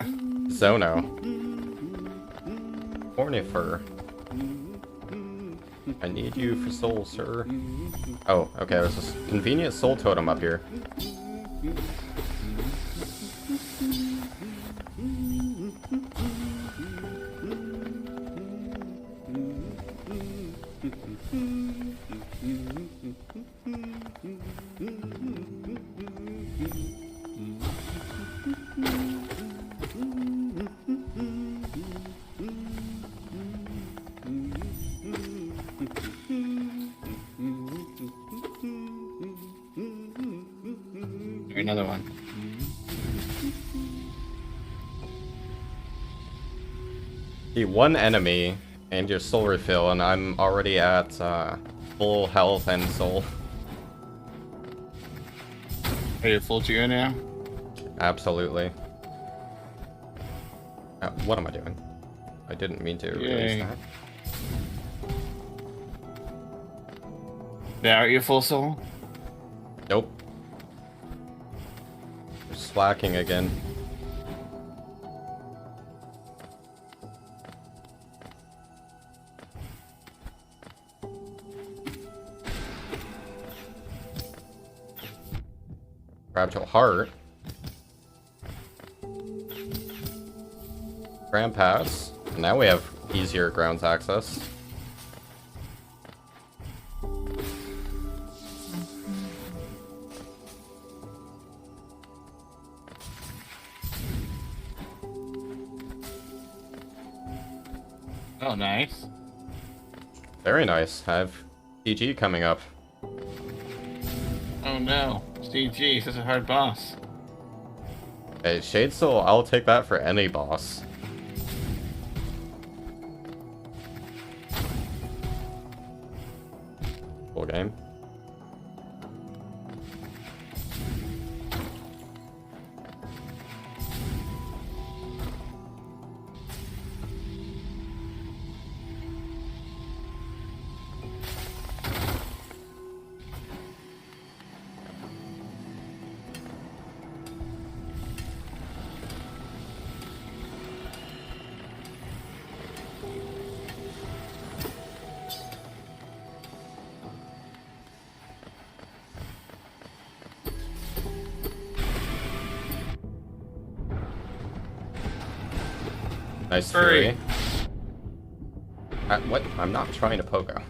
Zono. Ornifer. I need you for soul, sir. Oh, okay, there's this convenient soul totem up here. Another one. The one enemy and your soul refill, and I'm already at full health and soul. Are you full to now? Absolutely. What am I doing? I didn't mean to release that. Yeah, are you full soul? Nope. You're slacking again. Grabbed your heart. Grand pass. Now we have easier grounds access. Oh, nice. Very nice. I have DG coming up. Oh no. CG, such a hard boss. Hey, Shade Soul, I'll take that for any boss. Full game. Nice Hurry. Fury. What? I'm not trying to pogo.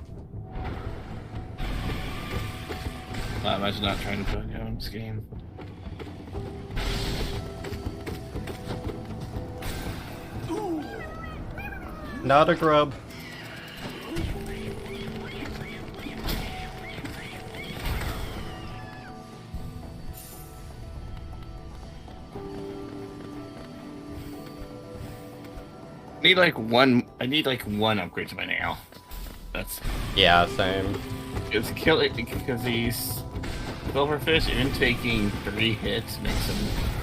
Imagine not trying to put you on this game. Not a grub. I need like one upgrade to my nail. That's Yeah, same. it's killing because these silverfish, even taking 3 hits makes them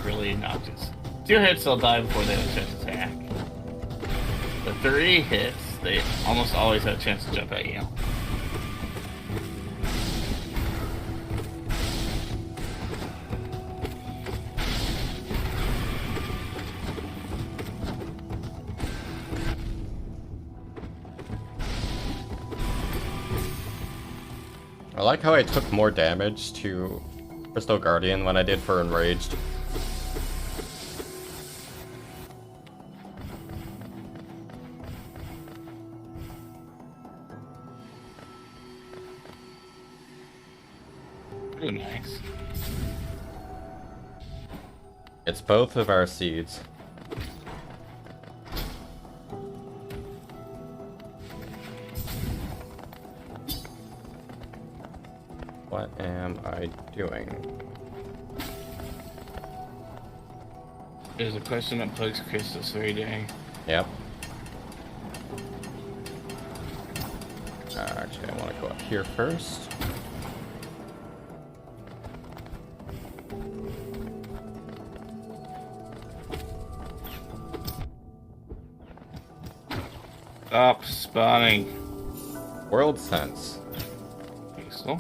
really obnoxious. 2 hits they'll die before they have a chance to attack. The 3 hits, they almost always have a chance to jump at you. I like how I took more damage to Crystal Guardian than I did for Enraged. Really nice. It's both of our seeds. What am I doing? There's a question that plagues Chris this very day. Yep. Actually, I want to go up here first. Stop spawning. World Sense. Peaceful.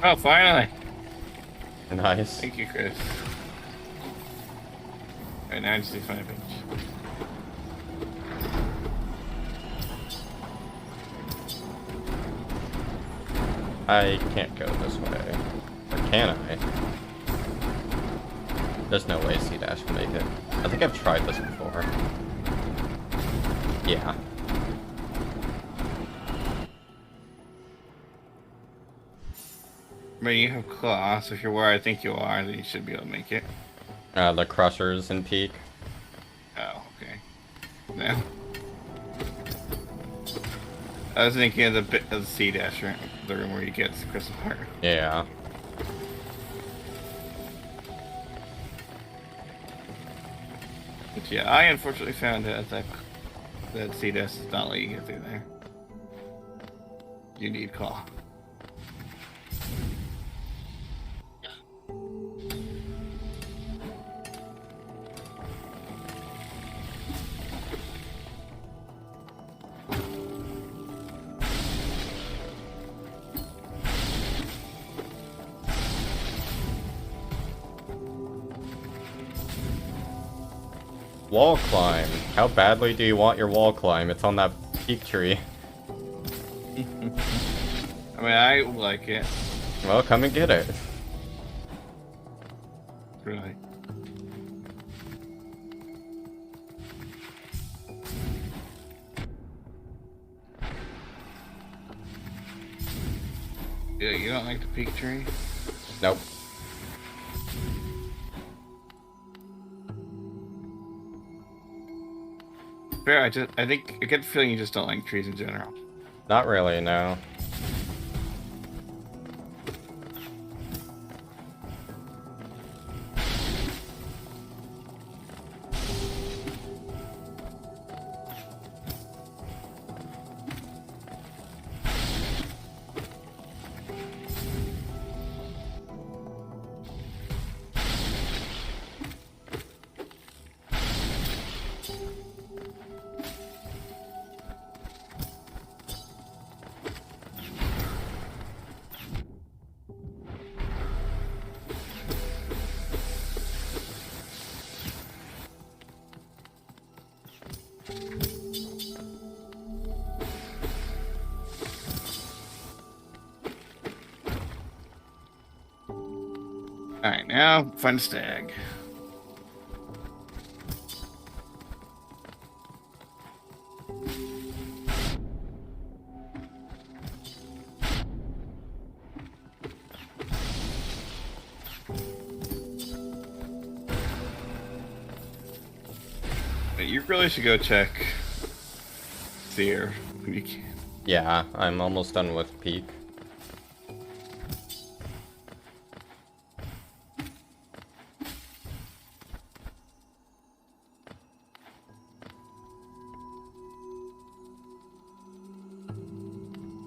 Oh, finally! Nice. Thank you, Chris. Alright, now I just need to find a bench. I can't go this way. Or can I? There's no way C-Dash can make it. I think I've tried this before. Yeah. But you have claw, so if you're where I think you are, then you should be able to make it. The Crushers in Peak. Oh, okay. No. I was thinking of the bit of the sea dasher, the room where you get the crystal heart. Yeah. But yeah, I unfortunately found out that sea dash does not let you get through there. You need claw. Wall climb. How badly do you want your wall climb? It's on that peak tree. I mean, I like it. Well, come and get it. Really. Yeah, you don't like the peak tree? Nope. Fair, I think I get the feeling you just don't like trees in general. Not really, no. Alright, now find a stag. You really should go check Seer when you can. Yeah, I'm almost done with Peak.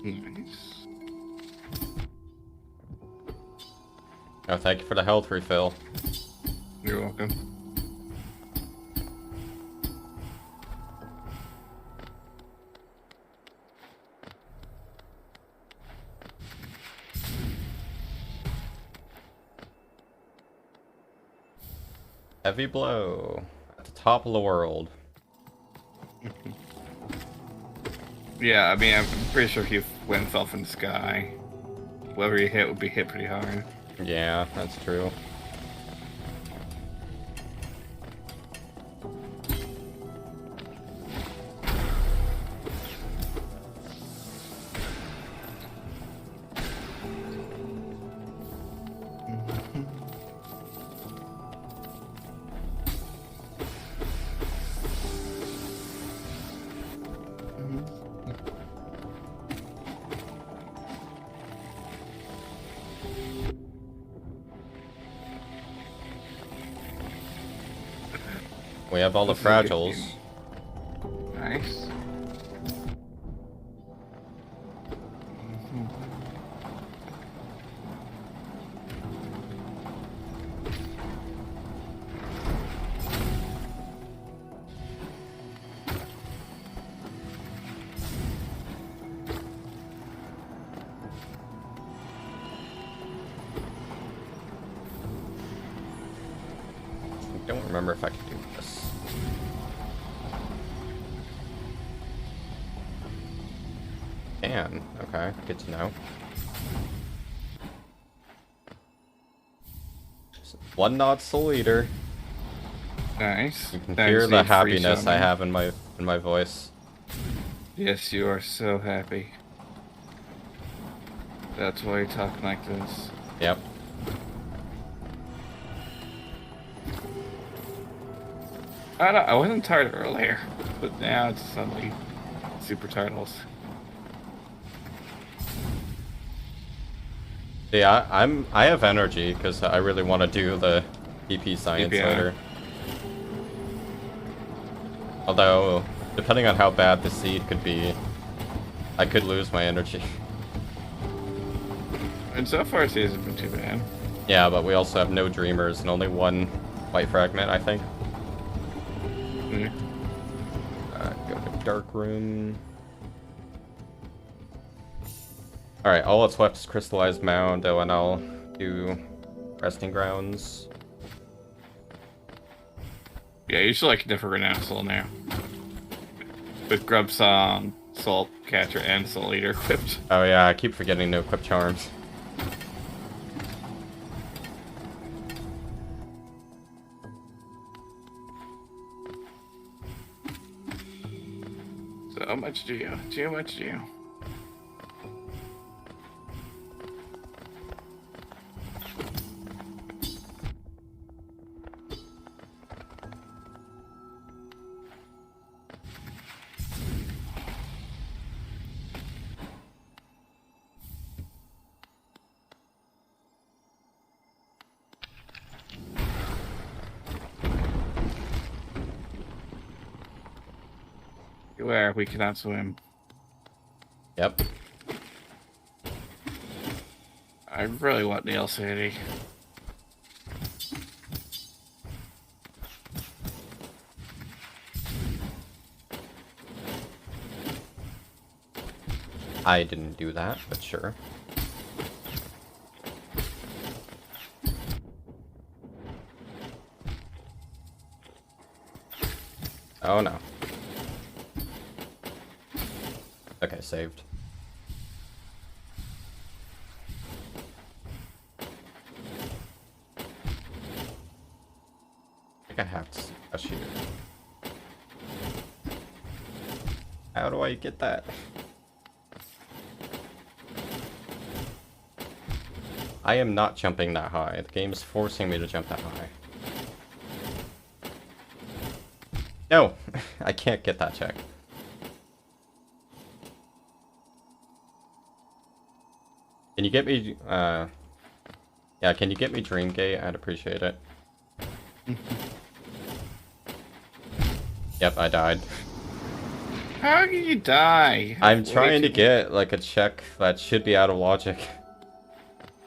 Nice. Oh, thank you for the health refill. You're welcome. Heavy blow. At the top of the world. Yeah, I mean, I'm pretty sure if you went fell from the sky, whoever you hit would be hit pretty hard. Yeah, that's true. We have all the This is a good fragiles. game. Nice. I don't remember if I could do this. Can. Okay, good to know. One knot soul eater. Nice. You can Now hear just the need free happiness I summoning. have in my voice. Yes, you are so happy. That's why you're talking like this. Yep. I wasn't tired earlier, but now it's suddenly super turtles. Yeah, I have energy because I really want to do the TP Science TPI. later. Although, depending on how bad the seed could be, I could lose my energy. And so far, it hasn't been too bad. Yeah, but we also have no dreamers and only one white fragment, I think. Mm. Go to dark room. Alright, all that's left is crystallized mound, and I'll do resting grounds. Yeah, you should like different renounce soul now. With Grub Song, Soul Catcher, and Soul Eater equipped. Oh yeah, I keep forgetting to equip charms. So much Geo. Too much Geo. Beware, we cannot swim. Yep. I really want Nail City. I didn't do that, but sure. Oh no. Okay, saved. have to see a shield. How do I get that? I am not jumping that high. The game is forcing me to jump that high. No! I can't get that check. Can you get me, yeah, can you get me Dreamgate? I'd appreciate it. Yep, I died. How did you die? I'm trying to get, like, a check that should be out of logic.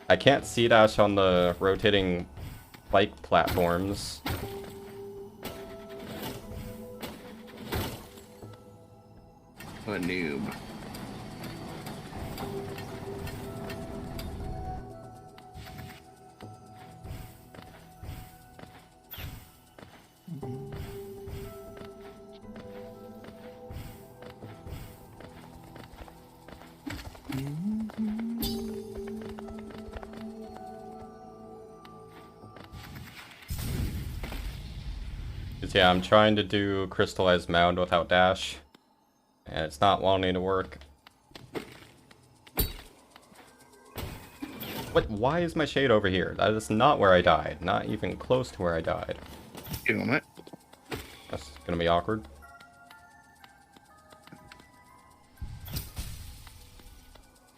I can't C-dash on the rotating bike platforms. What a noob. Yeah, I'm trying to do Crystallized Mound without dash, and it's not wanting to work. What? Why is my shade over here? That is not where I died. Not even close to where I died. Doing it. That's gonna be awkward.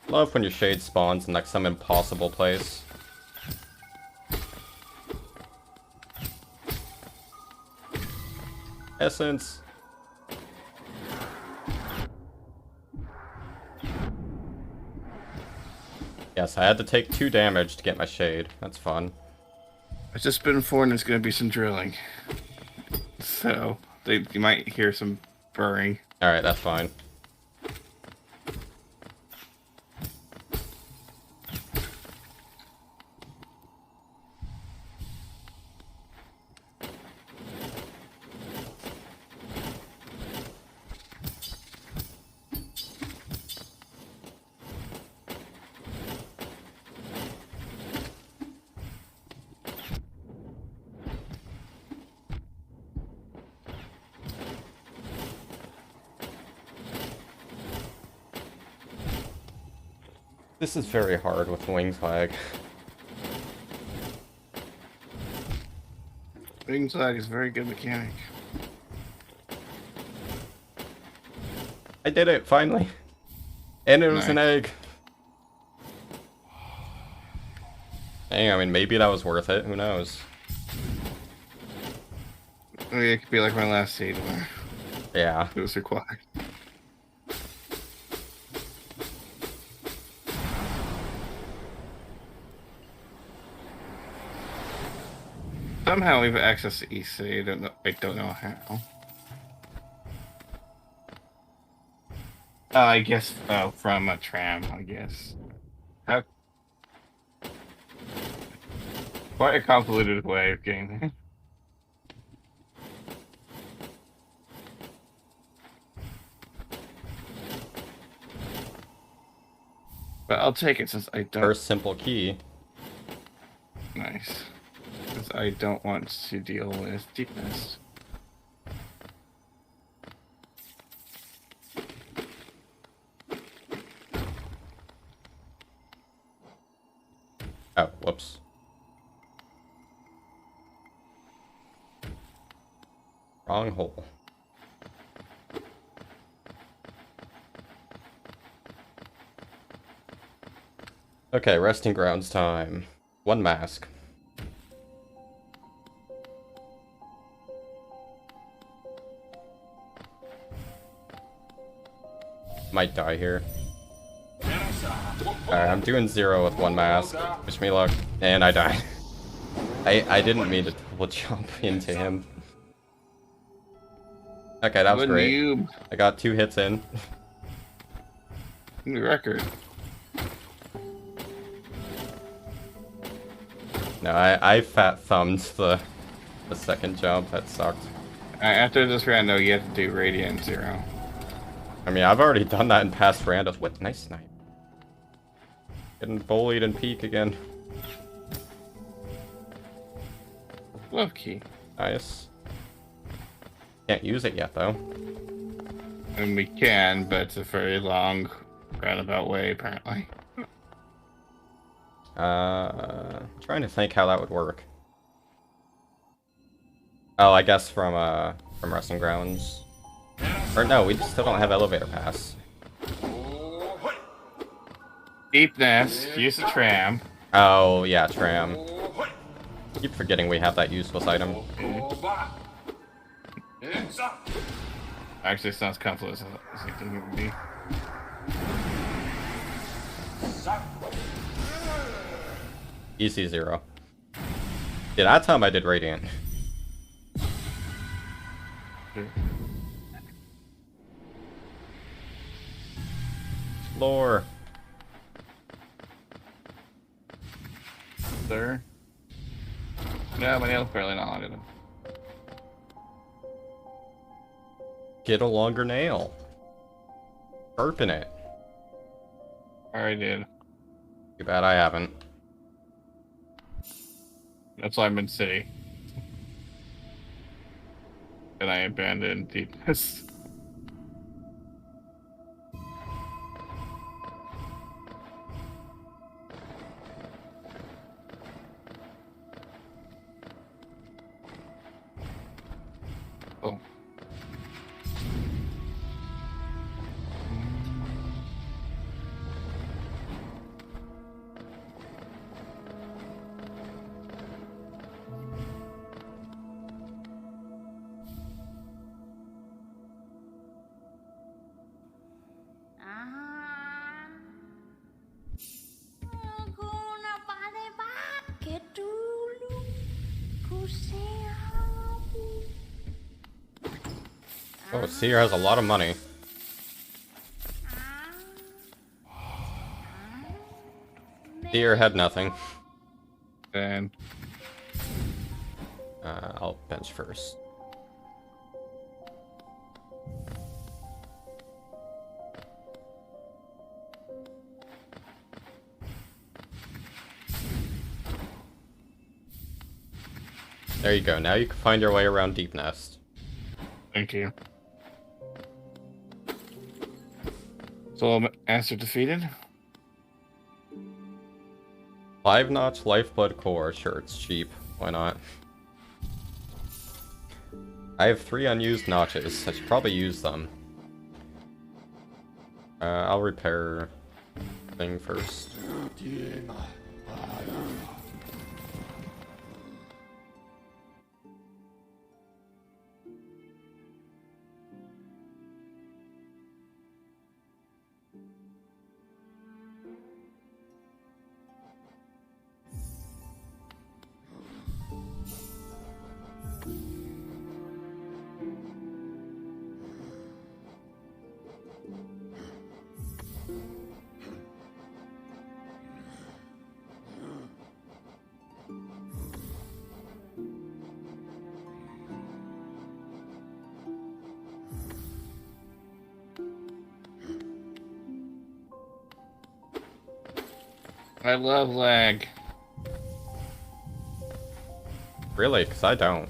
Love when your shade spawns in like some impossible place. Essence. Yes, I had to take 2 damage to get my shade. That's fun. I've just been informed there's going to be some drilling. So, you might hear some burring. Alright, that's fine. This is very hard with the wing flag. Wing flag is a very good mechanic. I did it, finally. And it was Nice. an egg. Dang, I mean, maybe that was worth it. Who knows? Oh, yeah, it could be like my last seed where Yeah. it was required. Somehow we have access to East City. I don't know how. I guess from a tram. I guess. How... Quite a convoluted way of getting there. But I'll take it since I don't. First simple key. Nice. Because I don't want to deal with deepness. Oh, whoops. Wrong hole. Okay, resting grounds time. 1 mask. Might die here. Alright, I'm doing 0 with 1 mask. Wish me luck. And I died. I didn't mean to double jump into him. Okay, that was What a great. noob. I got 2 hits in. New record. No, I fat thumbed the second jump. That sucked. After this round, though, you have to do Radiant 0. I mean, I've already done that in past randos. What? Nice snipe. Getting bullied in peak again. Love key. Nice. Can't use it yet, though. And we can, but it's a very long, roundabout way, apparently. Trying to think how that would work. Oh, I guess from Wrestling Grounds. Or no, we still don't have elevator pass. Deep nest, use the tram. Oh, yeah, tram. Keep forgetting we have that useless item. Actually, it's not as comfortable as I think it would be. Easy 0. Yeah, that time I did Radiant. Lore. There. No, my nail's barely not on it. Get a longer nail. Sharpen it. I already did. Too bad I haven't. That's why I'm in city. And I abandoned deepness. Oh. Aku nak pakai dulu. Ku siap. Oh, Seer has a lot of money. Seer had nothing. And I'll bench first. There you go. Now you can find your way around Deep Nest. thank you. So, answer defeated? 5-notch Lifeblood Core. Sure, it's cheap. Why not? I have 3 unused notches. I should probably use them. I'll repair thing first. I love lag. Really? Because I don't.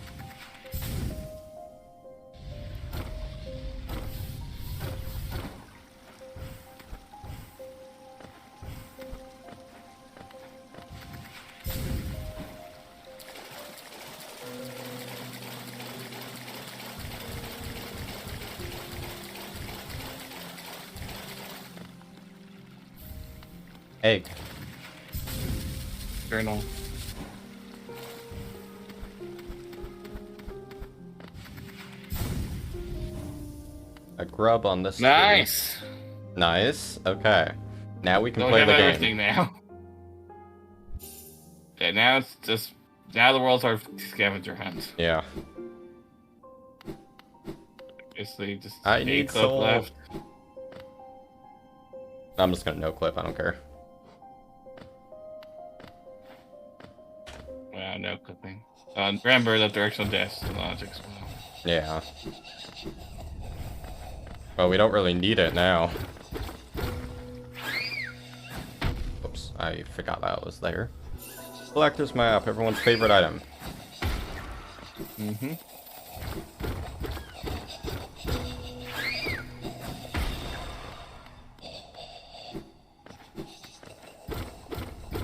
Egg. Journal. A grub on this. Nice. Tree. Nice. Okay. Now we can Don't play have the everything game. now. Yeah, now it's just the world's our scavenger hunt. Yeah. Basically, just I 8 need clip soul. left. I'm just gonna no clip. I don't care. No clipping. Remember that directional dash is logic as well. Yeah. Well, we don't really need it now. Oops, I forgot that was there. Collector's map, everyone's favorite item. Mm-hmm.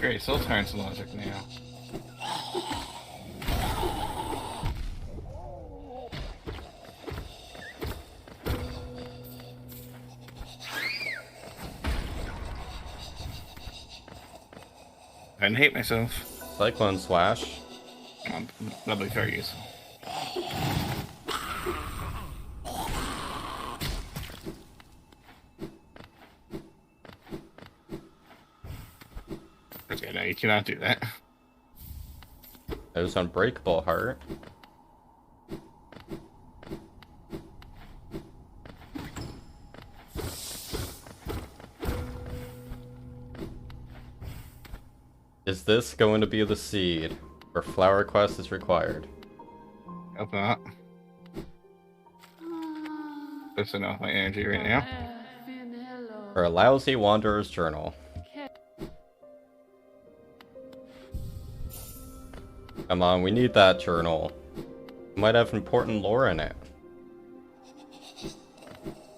Great, so let's learn some logic now. I hate myself. Cyclone Slash. That'll be very useful. Okay, no, you cannot do that. There's Unbreakable Heart. Is this going to be the seed where Flower Quest is required? Hope not. That's enough my energy right now. For a lousy Wanderer's Journal. Come on, we need that journal. It might have important lore in it.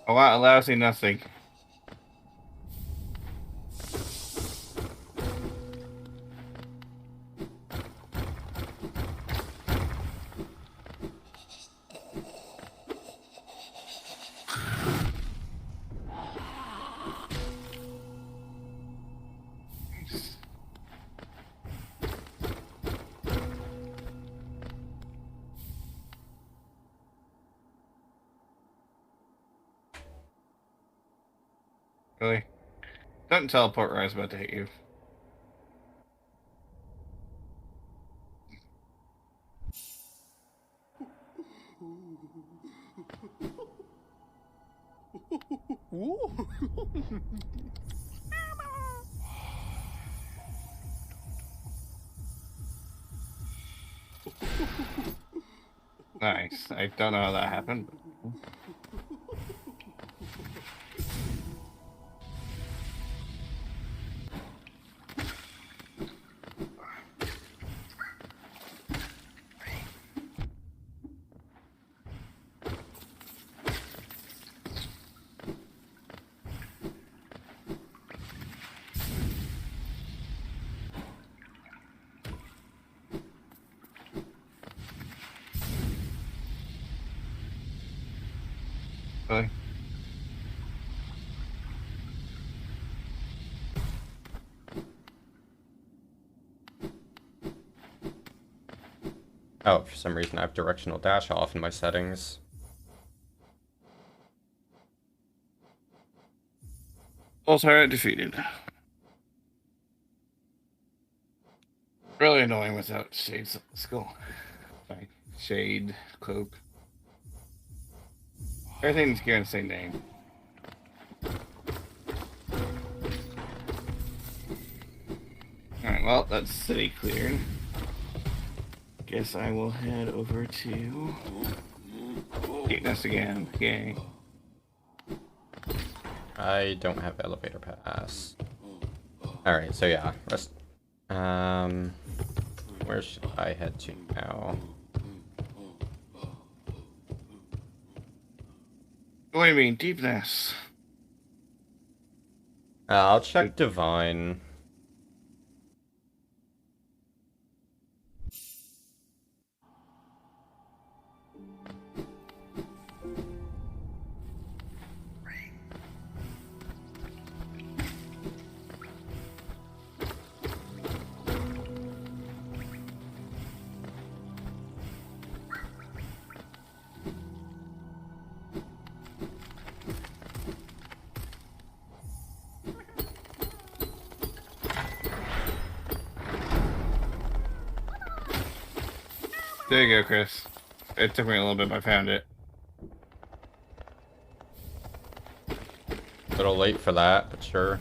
A lot allows me nothing. Really? Don't teleport where I was about to hit you. Nice. I don't know how that happened. Really? Oh, for some reason I have directional dash off in my settings. Also defeated. Really annoying without Shade's skill. Sorry. Shade, Cloak. Everything's given the same name. Alright, well, that's city cleared. Guess I will head over to Deepness again. Yay. I don't have elevator pass. Alright, so yeah, rest. Where should I head to now? What do you mean, Deepness? I'll check Divine. There you go, Chris. It took me a little bit, but I found it. A little late for that, but sure.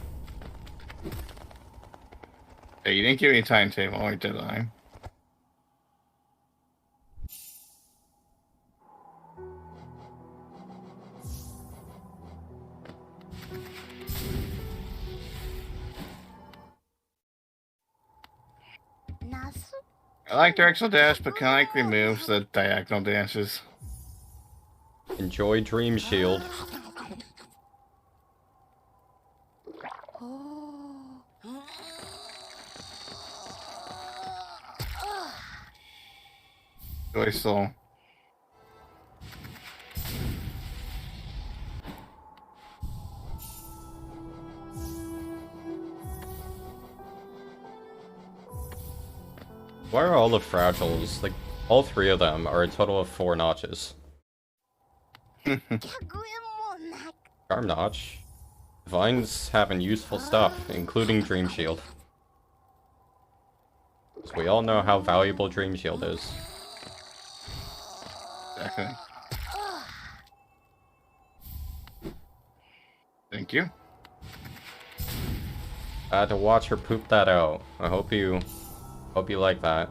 Hey, you didn't give me a timetable or deadline. Nasu? I like directional dash, but can I like remove the diagonal dashes? Enjoy Dream Shield. Oh. Joy Soul. Why are all the fragiles, like, all 3 of them are a total of 4 notches? Charm notch. Divine's having useful stuff, including Dream Shield. So we all know how valuable Dream Shield is. Exactly. Thank you. I had to watch her poop that out. I hope you like that.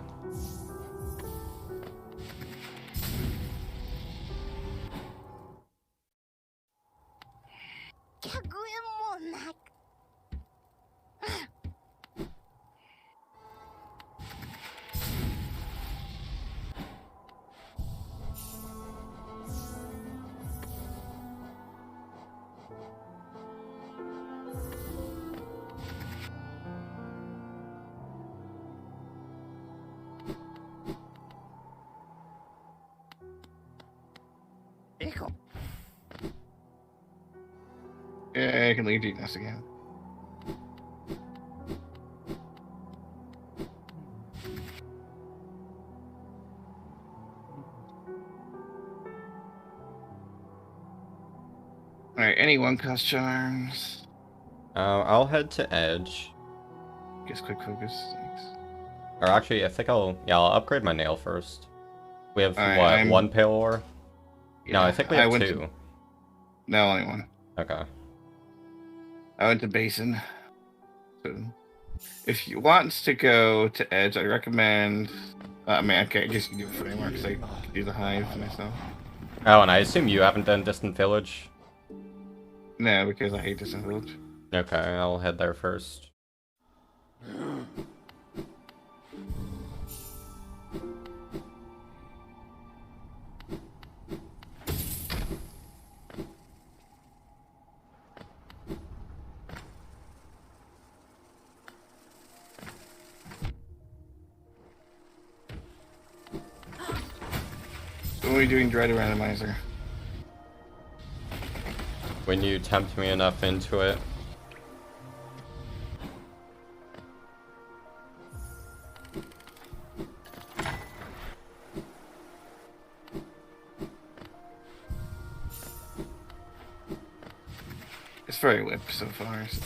Yeah, I can leave Genius again. Alright, anyone cost charms. I'll head to Edge. Guess quick focus. Thanks. Or actually, I think I'll upgrade my nail first. We have, Alright, what, 1 pale ore? No, I think we have 2. No, only 1. Okay. I went to Basin. So, if you want to go to Edge, I recommend... I mean, okay, I guess you can do it framework, because I can do the hive myself. Oh, and I assume you haven't done Distant Village? No, because I hate Distant Village. Okay, I'll head there first. So what are we doing Dread Randomizer? When you tempt me enough into it. It's very whip so far. So.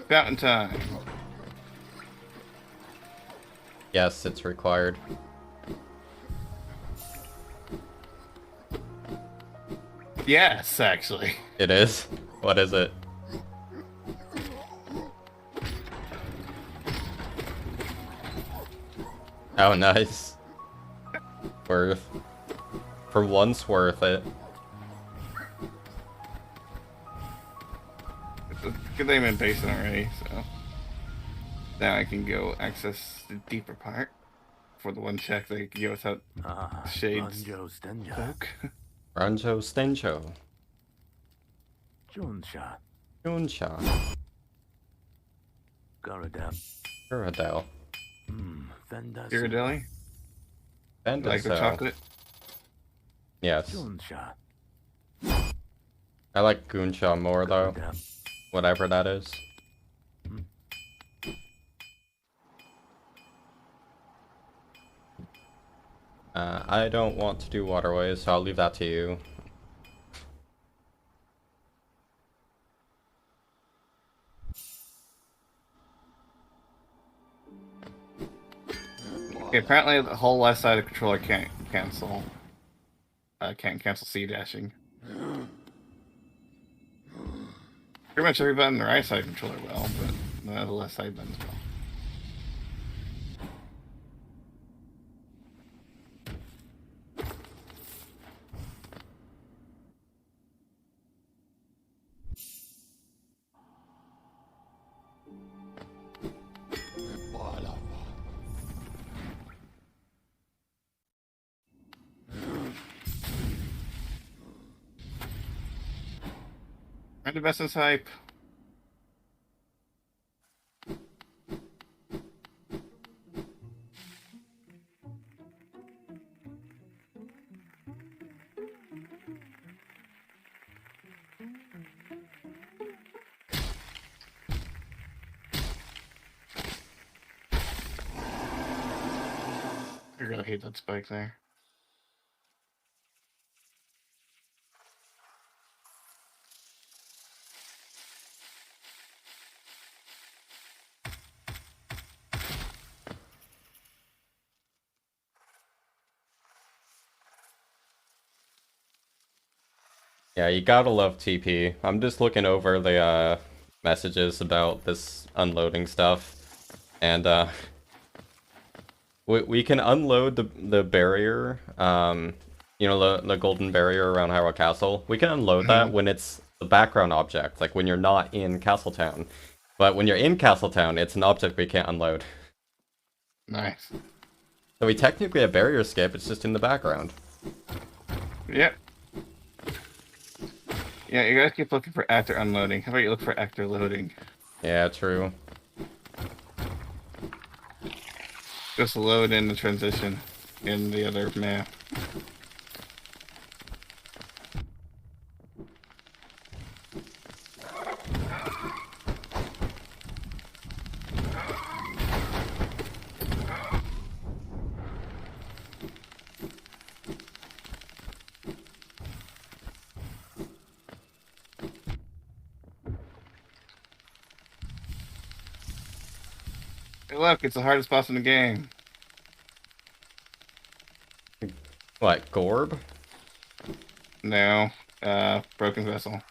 Fountain time. Yes, it's required. Yes, actually. It is? What is it? Oh, nice. Worth. For once, worth it. Good thing I'm in Basin already, so now I can go access the deeper part for the one check that I can go without Shades cloak. Ranjo Stencho. Junsha. Junsha. Uradel. Ghirardelli? Like the chocolate? Yes. I like Gunsha more though. Whatever that is. I don't want to do waterways, so I'll leave that to you. Okay, apparently the whole left side of the controller can't cancel. Can't cancel C dashing. Pretty much every button on the right side controller will, but none of the left side buttons will. I'm the best in hype. I really hate that spike there. Yeah, you gotta love TP. I'm just looking over the messages about this unloading stuff, and we can unload the barrier, you know, the golden barrier around Hyrule Castle. We can unload that when it's the background object, like when you're not in Castletown. But when you're in Castletown, it's an object we can't unload. Nice. So we technically have barrier skip, it's just in the background. Yep. Yeah, you guys keep looking for actor unloading. How about you look for actor loading? Yeah, true. Just load in the transition in the other map. Hey, look, it's the hardest boss in the game. What, Gorb? No, broken vessel.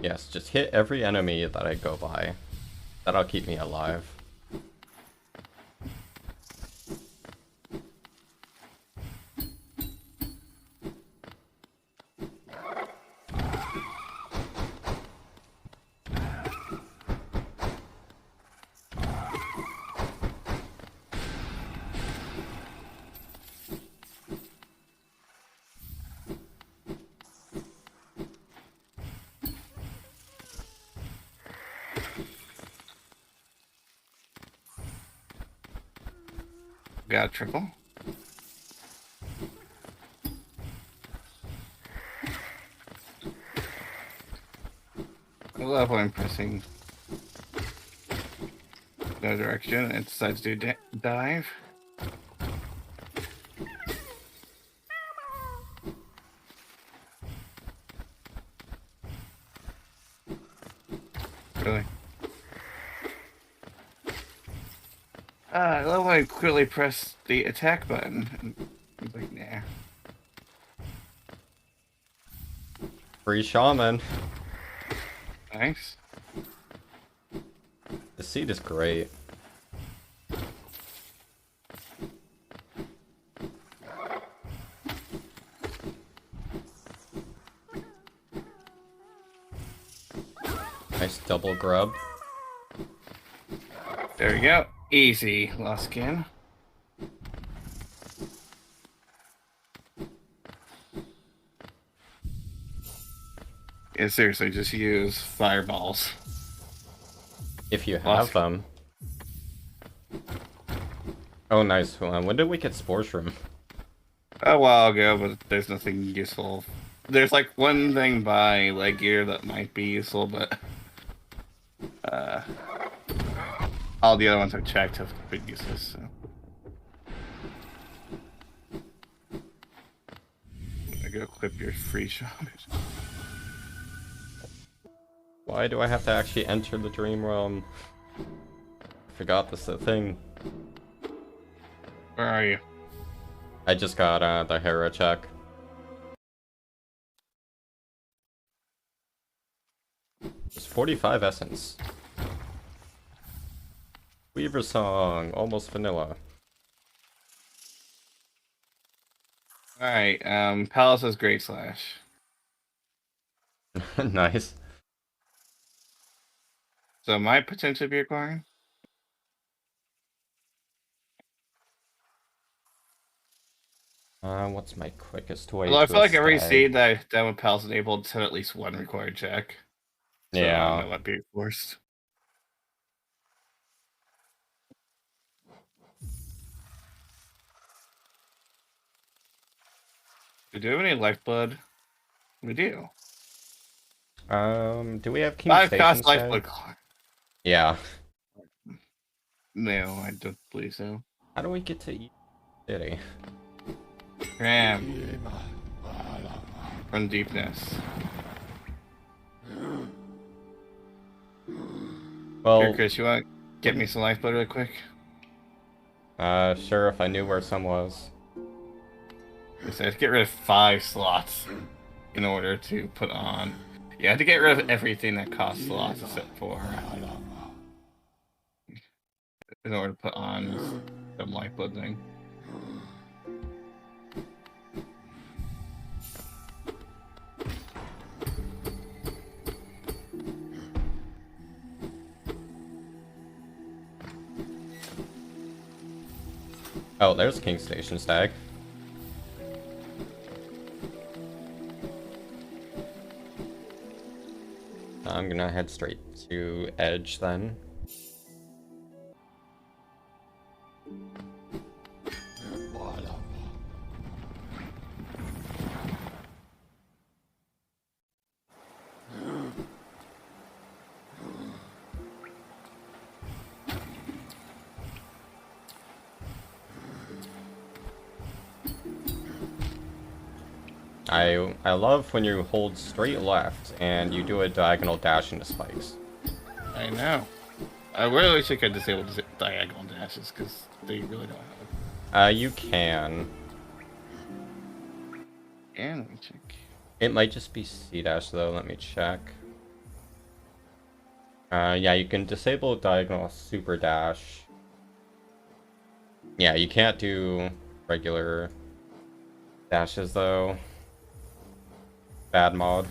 Yes, just hit every enemy that I go by. That'll keep me alive. Got a triple. I love when I'm pressing no direction and it decides to dive. Really? I love when I quickly press the attack button. And he's like, nah. Free shaman. Nice. The seed is great. Nice double grub. There we go. Easy. Lost skin. Yeah, seriously, just use fireballs. If you Lost. have them. Oh, nice. When did we get Spore Shroom? A while ago, but there's nothing useful. There's like one thing by leg gear that might be useful, but all the other ones I've checked have been useless. So. I go equip your free shot. Why do I have to actually enter the dream realm? forgot this is a thing. Where are you? I just got the hero check. There's 45 essence. Weaver song, almost vanilla. Alright, Palace has Great Slash. Nice. So might potentially be acquiring? What's my quickest way Although I to feel a like every stag? seed that I've done with Palace enabled to at least one required check. So I don't Yeah. know what be forced. Do we have any lifeblood? We do. Do we have King 5 Station cost stag? lifeblood card. Yeah. No, I don't believe so. How do we get to East City? Cram. From deepness. Well, Here, Chris, you want to get me some lifeblood real quick? sure, if I knew where some was. I have to get rid of 5 slots in order to put on. You have to get rid of everything that costs slots except for in order to put on some lifeblood thing. Oh, there's King Station stag. I'm gonna head straight to Edge then. I love when you hold straight left and you do a diagonal dash into spikes. I know. I really wish I could disable diagonal dashes because they really don't have. You can. And let me check. It might just be C dash though, let me check. Yeah, you can disable diagonal super dash. Yeah, you can't do regular dashes though. Bad mod.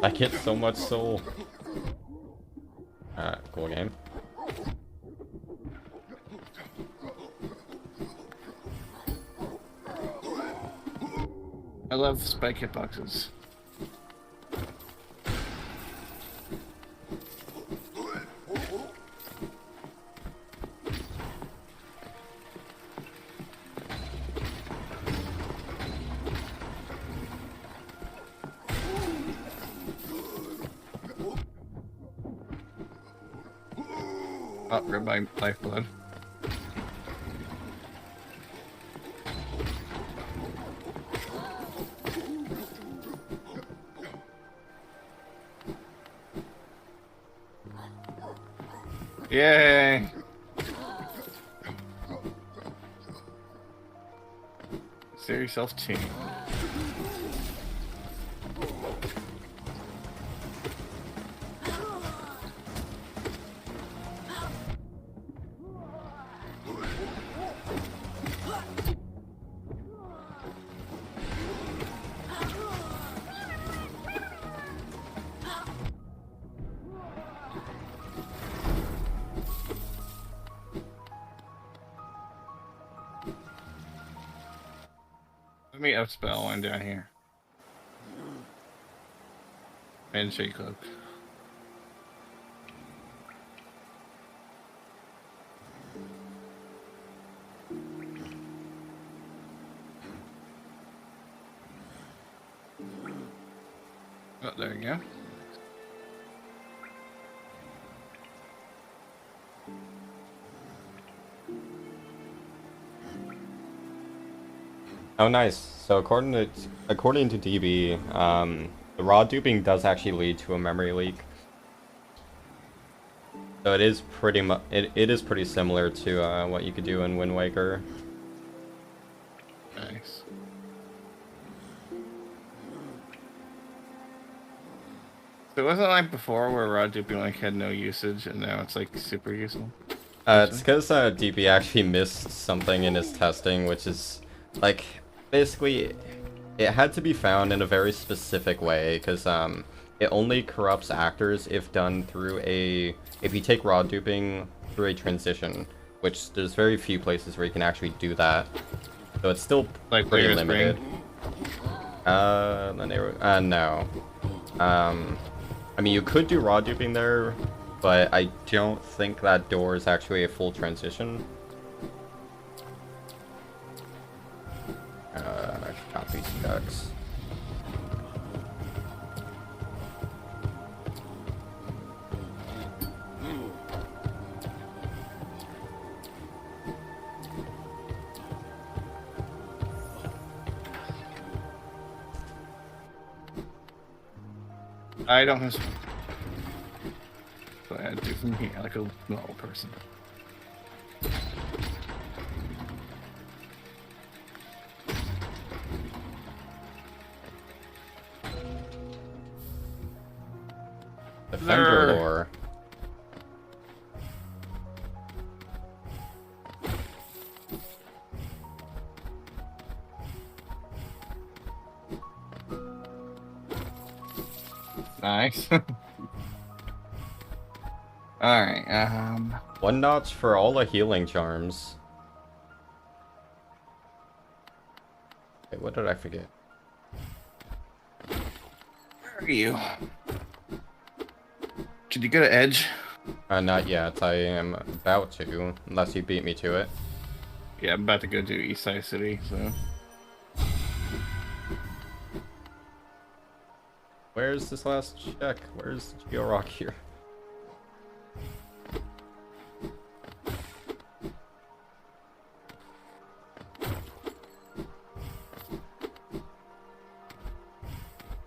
I get so much soul. Cool game. I love spike hitboxes. Oh, grab my lifeblood. Yay! Save yourself team. Let me upspell one down here. And shake cloak. Oh, there you go. Oh, nice. So according to DB, the raw duping does actually lead to a memory leak. So it is pretty much it is pretty similar to what you could do in Wind Waker. Nice. So was it like before where raw duping like had no usage and now it's like super useful? It's because DB actually missed something in his testing, which is like basically it had to be found in a very specific way because it only corrupts actors if done through if you take raw duping through a transition, which there's very few places where you can actually do that. So it's still Like pretty Player's limited. Brain? No. I mean, you could do raw duping there, but I don't think that door is actually a full transition. Copy specs. I don't have. So I do from here like a normal person. Defender door. Nice. Alright, One notch for all the healing charms. Wait, what did I forget? where are you? Did you get an edge? Not yet. I am about to, unless you beat me to it. Yeah, I'm about to go do Eastside City, so. Where's this last check? Where's Geo Rock here?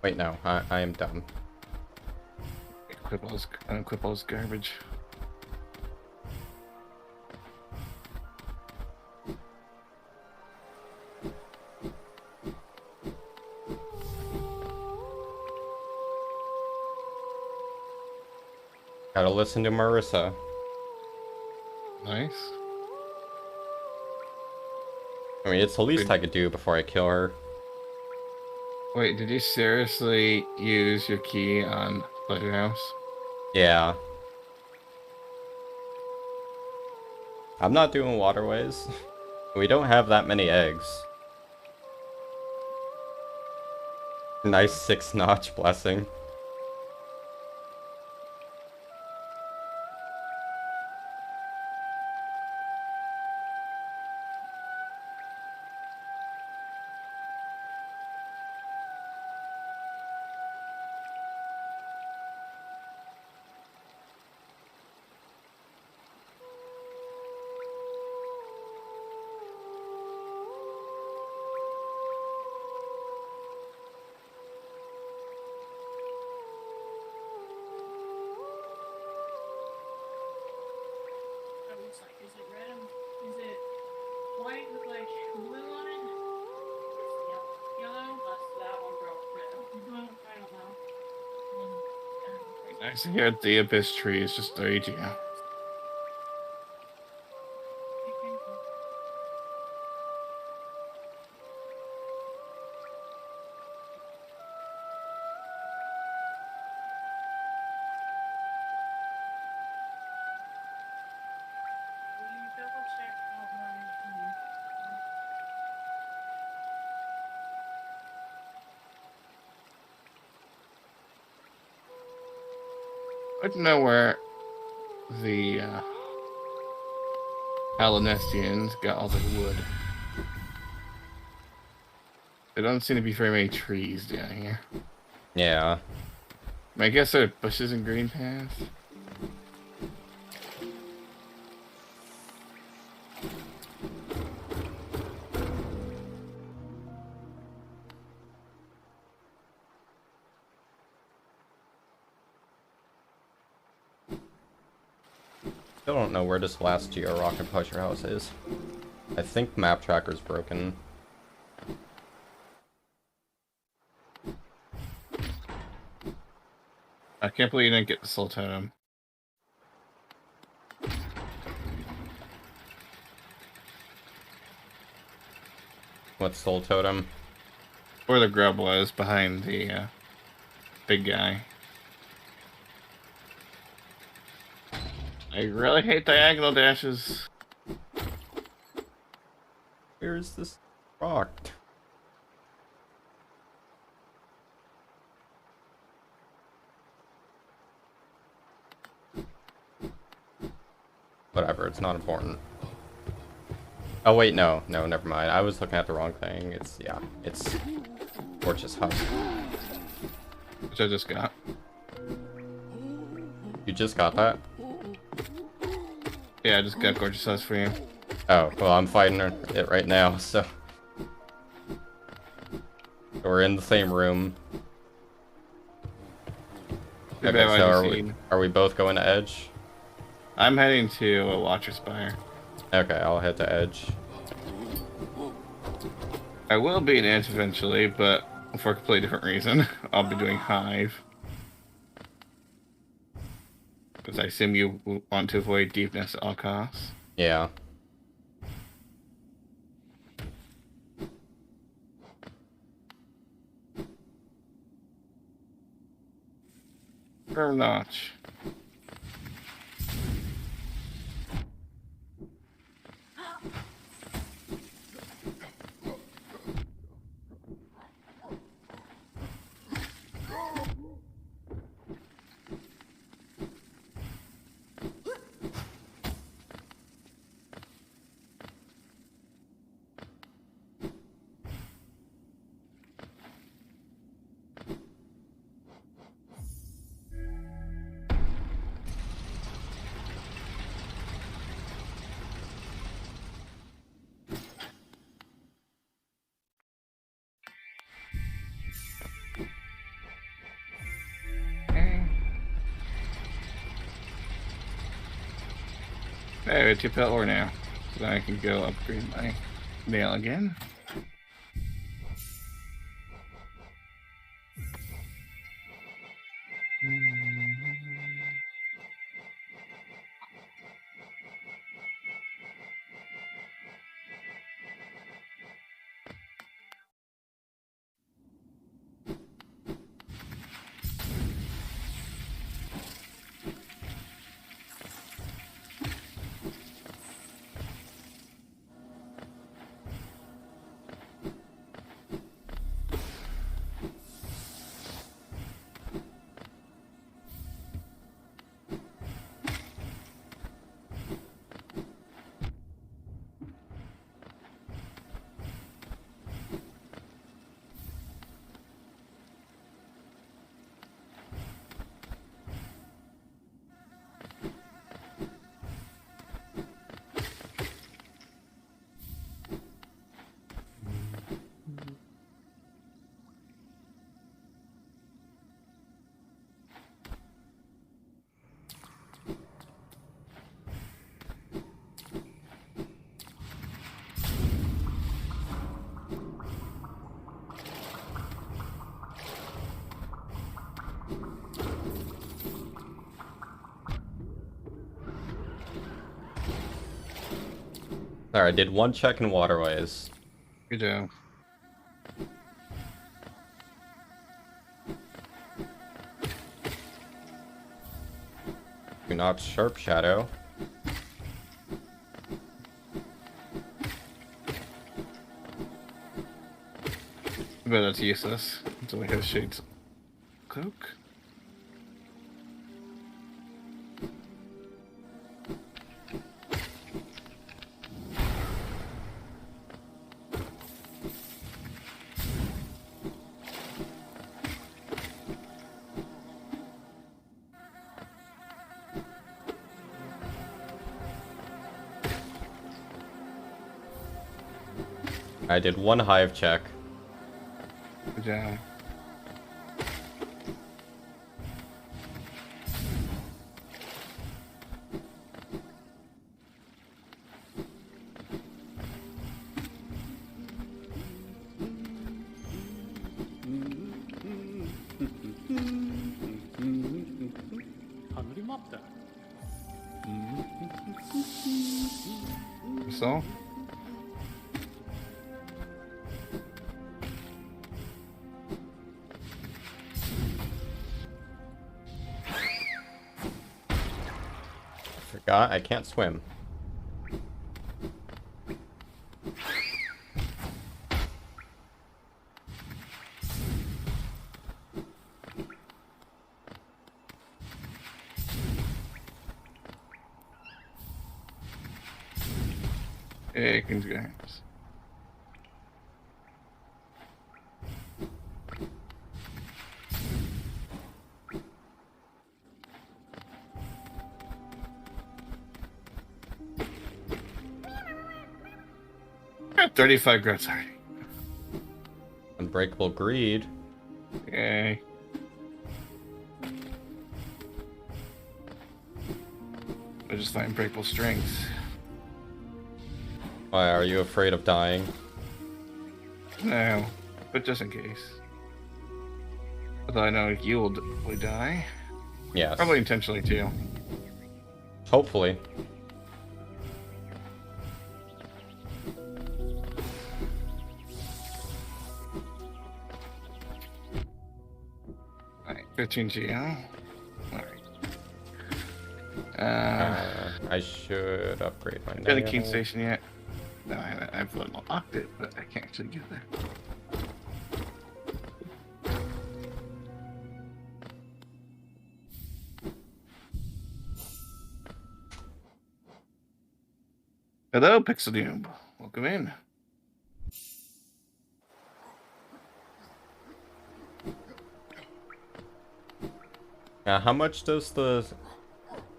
Wait, no. I am dumb. Equip all this garbage. Gotta listen to Marissa. Nice. I mean, it's the least I could do before I kill her. Wait, did you seriously use your key on Pleasure House? Yeah. I'm not doing waterways. We don't have that many eggs. Nice 6-notch blessing. Is it red? Is it white with like blue on it? It's yellow. That's that one broke. Red. I don't know. Nice to hear the Abyss tree is just raging. I'd like to know where the Alanestians got all the wood. There don't seem to be very many trees down here. Yeah. I guess there are bushes and green paths. Still don't know where this last Geo rocket pusher house is. I think map tracker's broken. I can't believe you didn't get the soul totem. What's soul totem? Where the grub was behind the big guy. I really hate diagonal dashes. Where is this rock? Whatever, it's not important. Oh wait, no, never mind. I was looking at the wrong thing. It's Torch's house. Which I just got. You just got that? Yeah, I just got gorgeous house for you. Oh, well, I'm fighting it right now, so we're in the same room. Too Okay, bad so I just are we both going to Edge? I'm heading to a Watcher Spire. Okay, I'll head to Edge. I will be in Edge eventually, but for a completely different reason. I'll be doing Hive. Because I assume you want to avoid deepness at all costs. Yeah. Firm notch. Hey, we have 2 pelt ore now. So then I can go upgrade my mail again. Alright, I did one check in waterways. Good job. Do not sharp shadow. But that's useless until we have Shade's cloak. I did one hive check. Good job. 待った。 So? Forgot I can't swim. Ekens games. Got 35 growths already. Unbreakable greed. Yay. I just find breakable strength. Why are you afraid of dying? No, but just in case. Although I know you will probably die. Yes. Probably intentionally too. Hopefully. Alright, 15 G, huh? Alright. I should upgrade my Got a key nail. station yet? No, I've unlocked it, but I can't actually get there. Hello, Pixelium. Welcome in. How much does the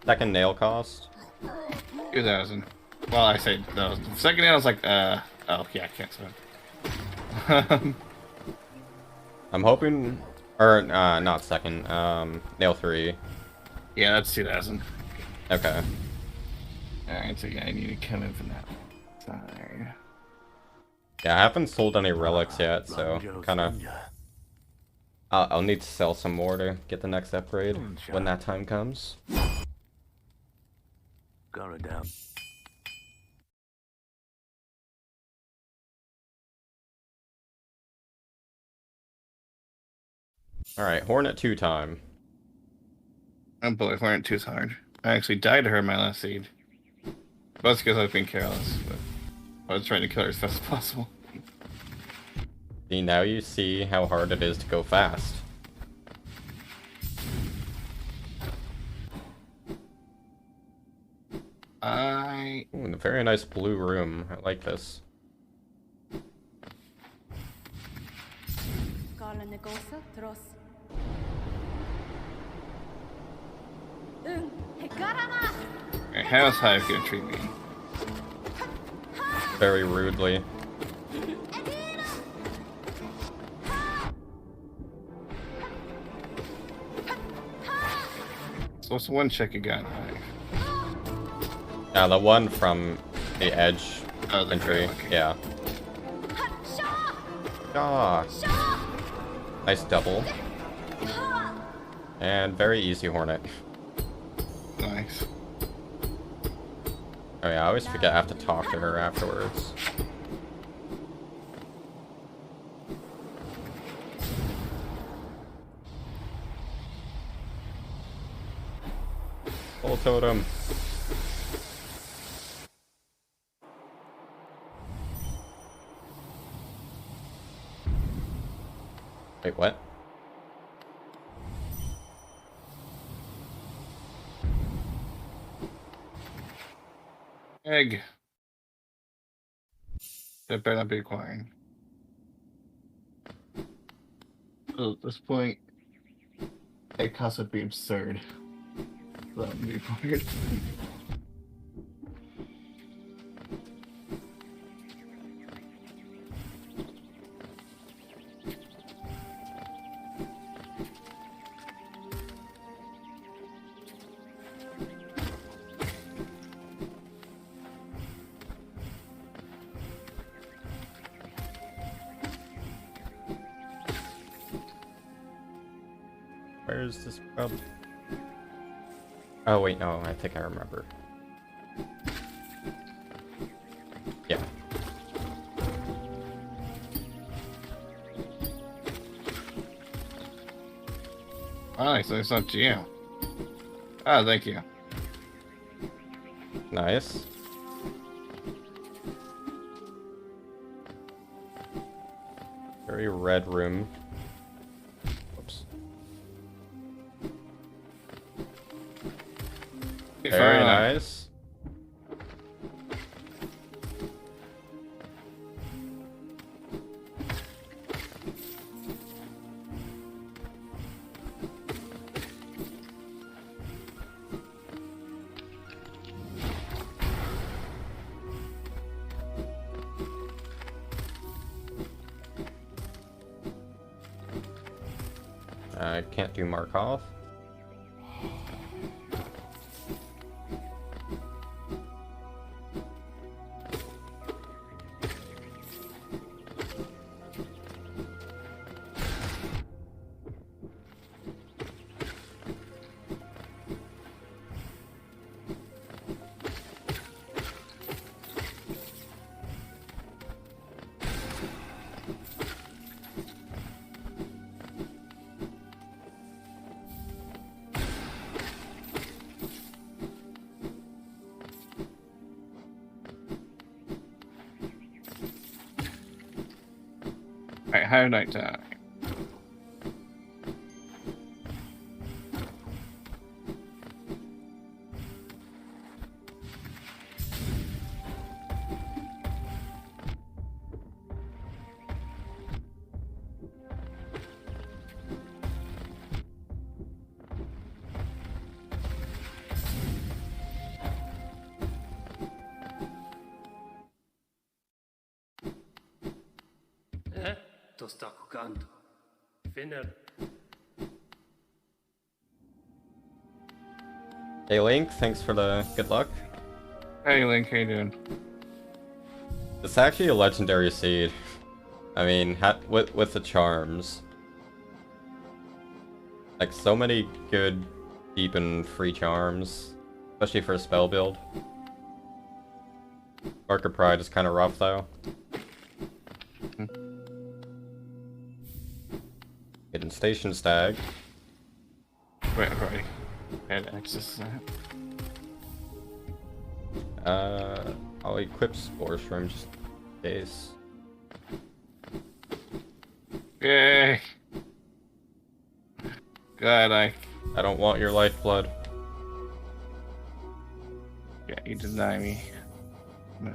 second nail cost? 2,000. Well, I say the second nail is like, oh, yeah, I can't swim. I'm hoping, or not second. Nail 3. Yeah, that's 2,000. Okay. Alright, so yeah, I need to come in from that side. Yeah, I haven't sold any relics yet, so kind of. I'll need to sell some more to get the next upgrade when that time comes. Got it down. Alright, Hornet 2 time. I'm bullet hornet too hard. I actually died to her in my last seed. Both because I was being careless, but I was trying to kill her as fast as possible. See, now you see how hard it is to go fast. Ooh, and a very nice blue room. I like this. Alright, how's Hive gonna treat me? Very rudely. So what's the one check you got, Hive? Yeah, the one from the edge Oh, the entry. trail, okay. Yeah. Ah. Nice double. And very easy Hornet. Nice. Oh yeah, I always forget I have to talk to her afterwards. Full totem. Wait, what? Egg. That better not be acquiring. So at this point, egg cost would be absurd. So that would be acquired. Where's this scrub? Oh wait, no, I think I remember. Yeah. Oh, so it's up to you. Oh, thank you. Nice. Very red room. Oops. Okay, Very fine. nice. I can't do Markov. Alright, how did I die? To sta jugando. Finner. Hey Link, thanks for the good luck. Hey Link, how you doing? It's actually a legendary seed. I mean, with the charms. Like, so many good, deep and free charms. Especially for a spell build. Marker Pride is kind of rough, though. Hidden Station Stag. Wait, I've already had access to that. I'll equip Spore Shroom just in case. Yay! God, I don't want your lifeblood. Yeah, you deny me. No.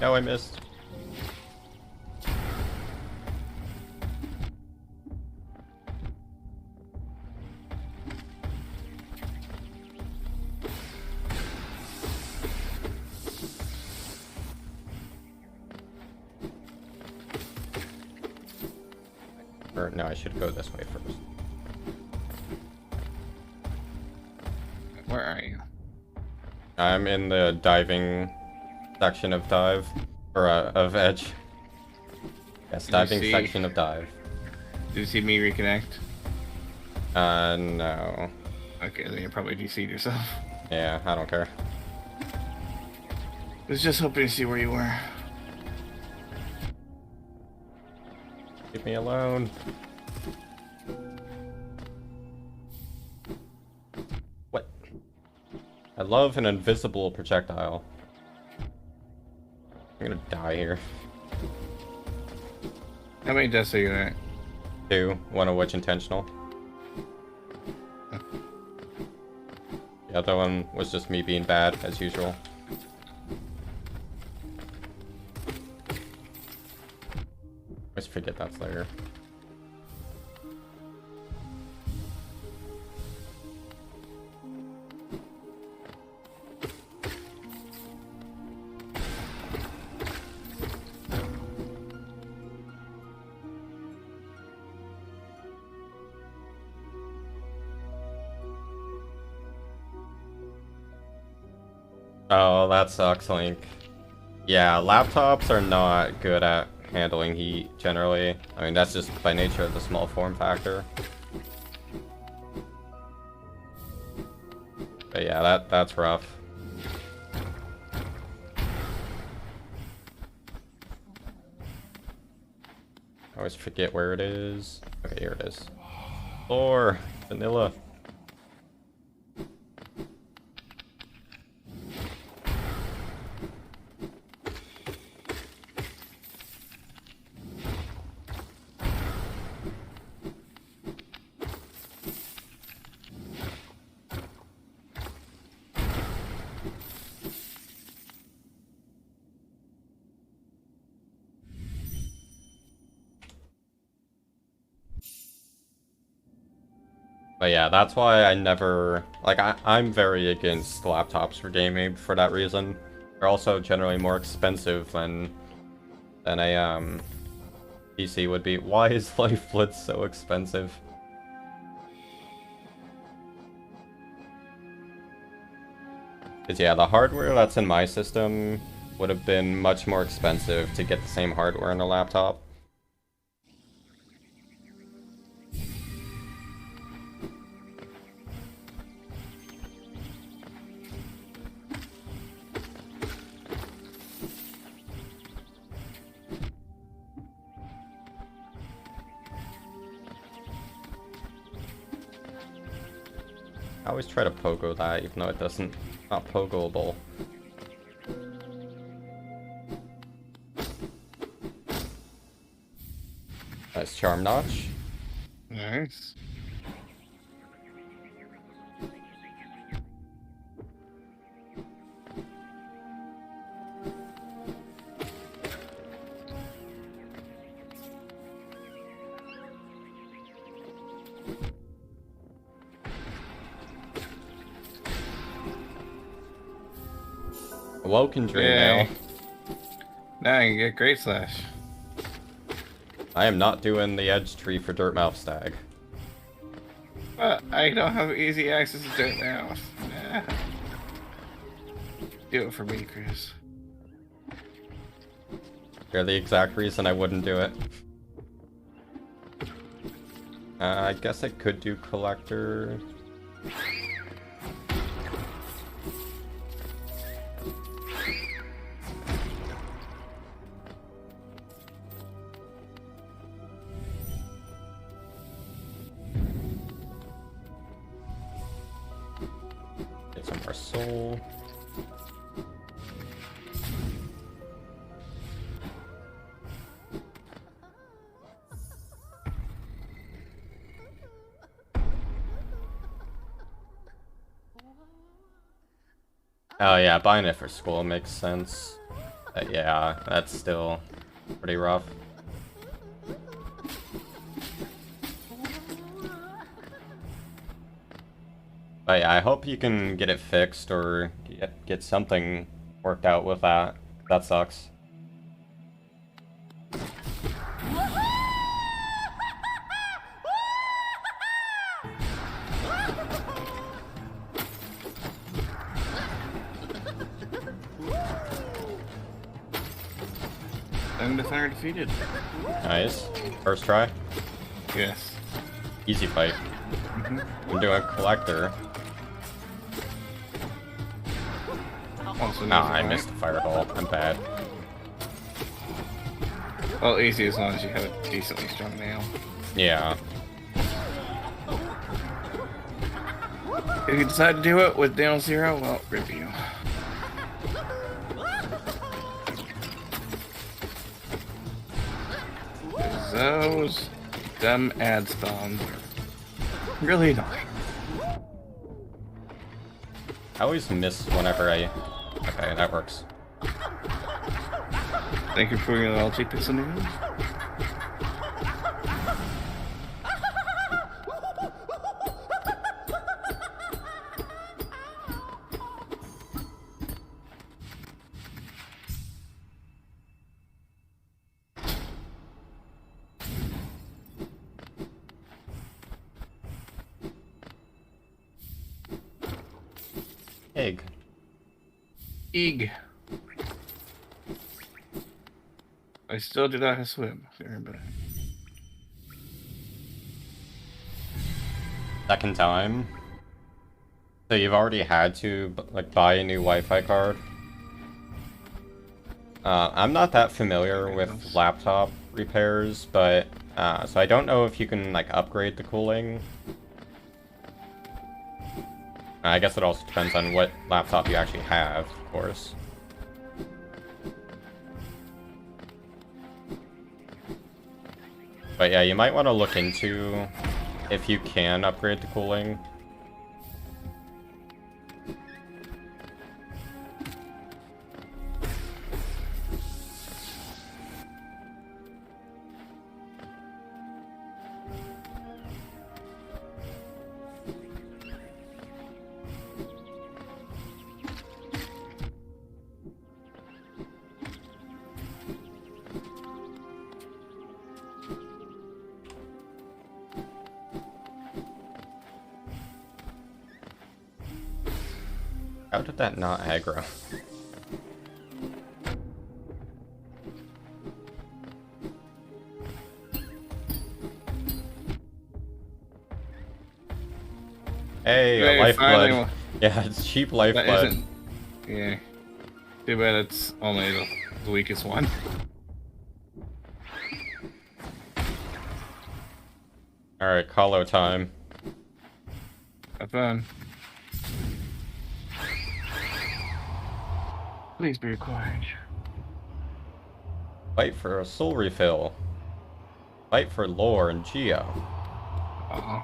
No, I missed. Or no, I should go this way first. Where are you? I'm in the diving section of dive, or of edge. Yes, diving section of dive. Did you see me reconnect? No. Okay, then you probably DC'd yourself. Yeah, I don't care. I was just hoping to see where you were. Leave me alone. What? I love an invisible projectile. I'm gonna die here. How many deaths are you at? 2, one of which intentional. The other one was just me being bad, as usual. I always forget that's there. Oh, that sucks, Link. Yeah, laptops are not good at handling heat, generally. I mean, that's just by nature of the small form factor. But yeah, that's rough. I always forget where it is. Okay, here it is. Or vanilla. But yeah, that's why I never, like, I'm very against laptops for gaming for that reason. They're also generally more expensive than a PC would be. Why is Life Blitz so expensive? Because yeah, the hardware that's in my system would have been much more expensive to get the same hardware in a laptop. I always try to pogo that, even though it doesn't, not pogoable. Nice charm notch. Nice. Awoken Dream Yay. now. Now you can get Great Slash. I am not doing the edge tree for Dirtmouth Stag. But I don't have easy access to it now. Nah. Do it for me, Chris. You're the exact reason I wouldn't do it. I guess I could do Collector. Get some more soul. Oh yeah, buying it for school makes sense. Yeah, that's still pretty rough. But yeah, I hope you can get it fixed or get something worked out with that. That sucks. Them Defender defeated. Nice. First try. Yes. Easy fight. I'm doing Collector. Also Nah, easy I fight. missed the fireball. I'm bad. Well, easy as long as you have a decently strong nail. Yeah. If you decide to do it with nail 0, well, rip you. Those dumb ad spawns are really annoying. I always miss whenever I... Okay, that works. Thank you for your LG Pixel News. Egg. Eeg. I still do not swim. But Second time. So you've already had to like buy a new Wi-Fi card. I'm not that familiar with laptop repairs, but so I don't know if you can like upgrade the cooling. I guess it also depends on what laptop you actually have, of course. But yeah, you might want to look into if you can upgrade the cooling. How did that not aggro? Hey, a lifeblood. Yeah, it's cheap lifeblood. Yeah. Too bad it's only the weakest one. Alright, Colo time. Have fun. Please be required. Fight for a soul refill. Fight for lore and geo. Uh-oh.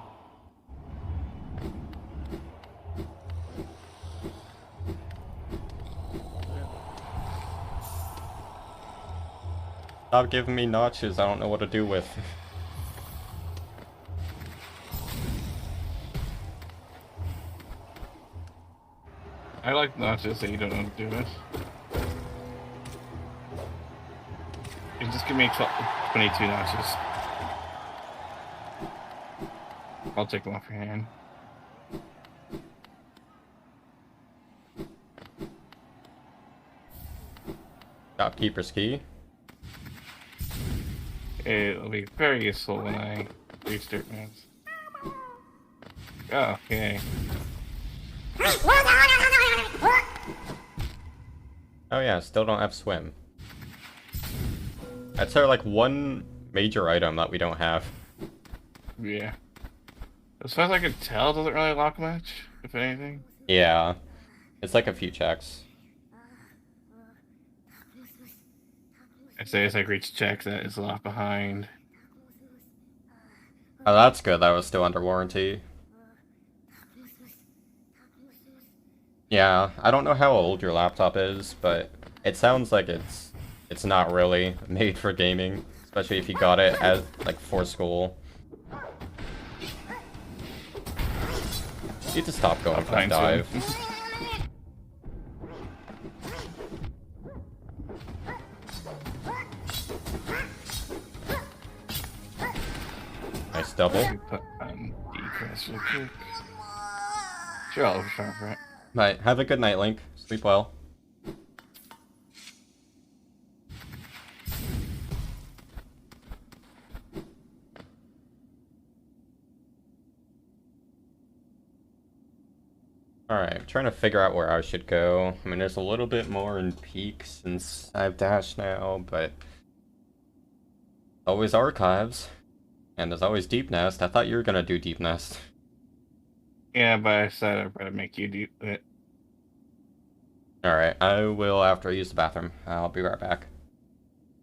Stop giving me notches, I don't know what to do with. I like notches that you don't know what to do with. You just give me 22 notches. I'll take them off your hand. Shopkeeper's key. It'll be very useful when I do dirt moves. Okay. Oh yeah, still don't have swim. That's our like one major item that we don't have. Yeah. As far as I can tell, it doesn't really lock much, if anything. Yeah. It's like a few checks. I'd say as I reach checks, that is locked behind. Oh, that's good. That was still under warranty. Yeah, I don't know how old your laptop is, but it sounds like it's not really made for gaming, especially if you got it as like for school. You need to stop going for that dive. Nice double. Put on decrease real quick. Sure, I'll oversharp for it. Right, have a good night, Link. Sleep well. Alright, trying to figure out where I should go. I mean, there's a little bit more in Peak since I have Dash now, but always Archives. And there's always Deep Nest. I thought you were gonna do Deep Nest. Yeah, but I said I'd better make you do it. Alright, I will after I use the bathroom. I'll be right back.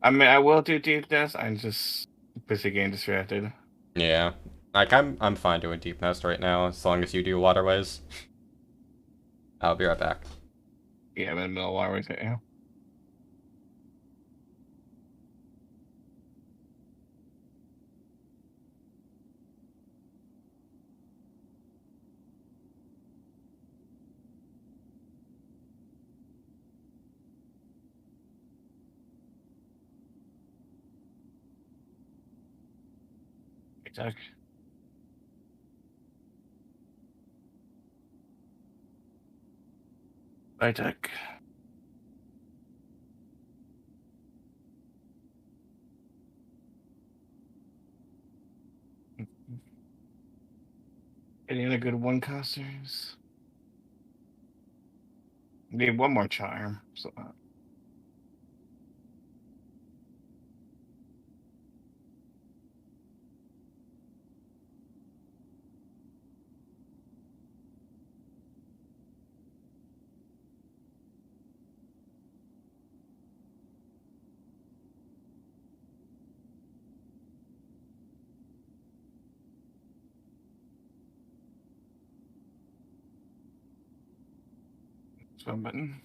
I mean, I will do deep nest. I'm just busy getting distracted. Yeah. Like, I'm fine doing Deep Nest right now, as long as you do Waterways. I'll be right back. Yeah, I'm in the middle of waterways right now. Hey, Doug. Bye, Doug. Any other good one costers? Need one more charm. So. One button.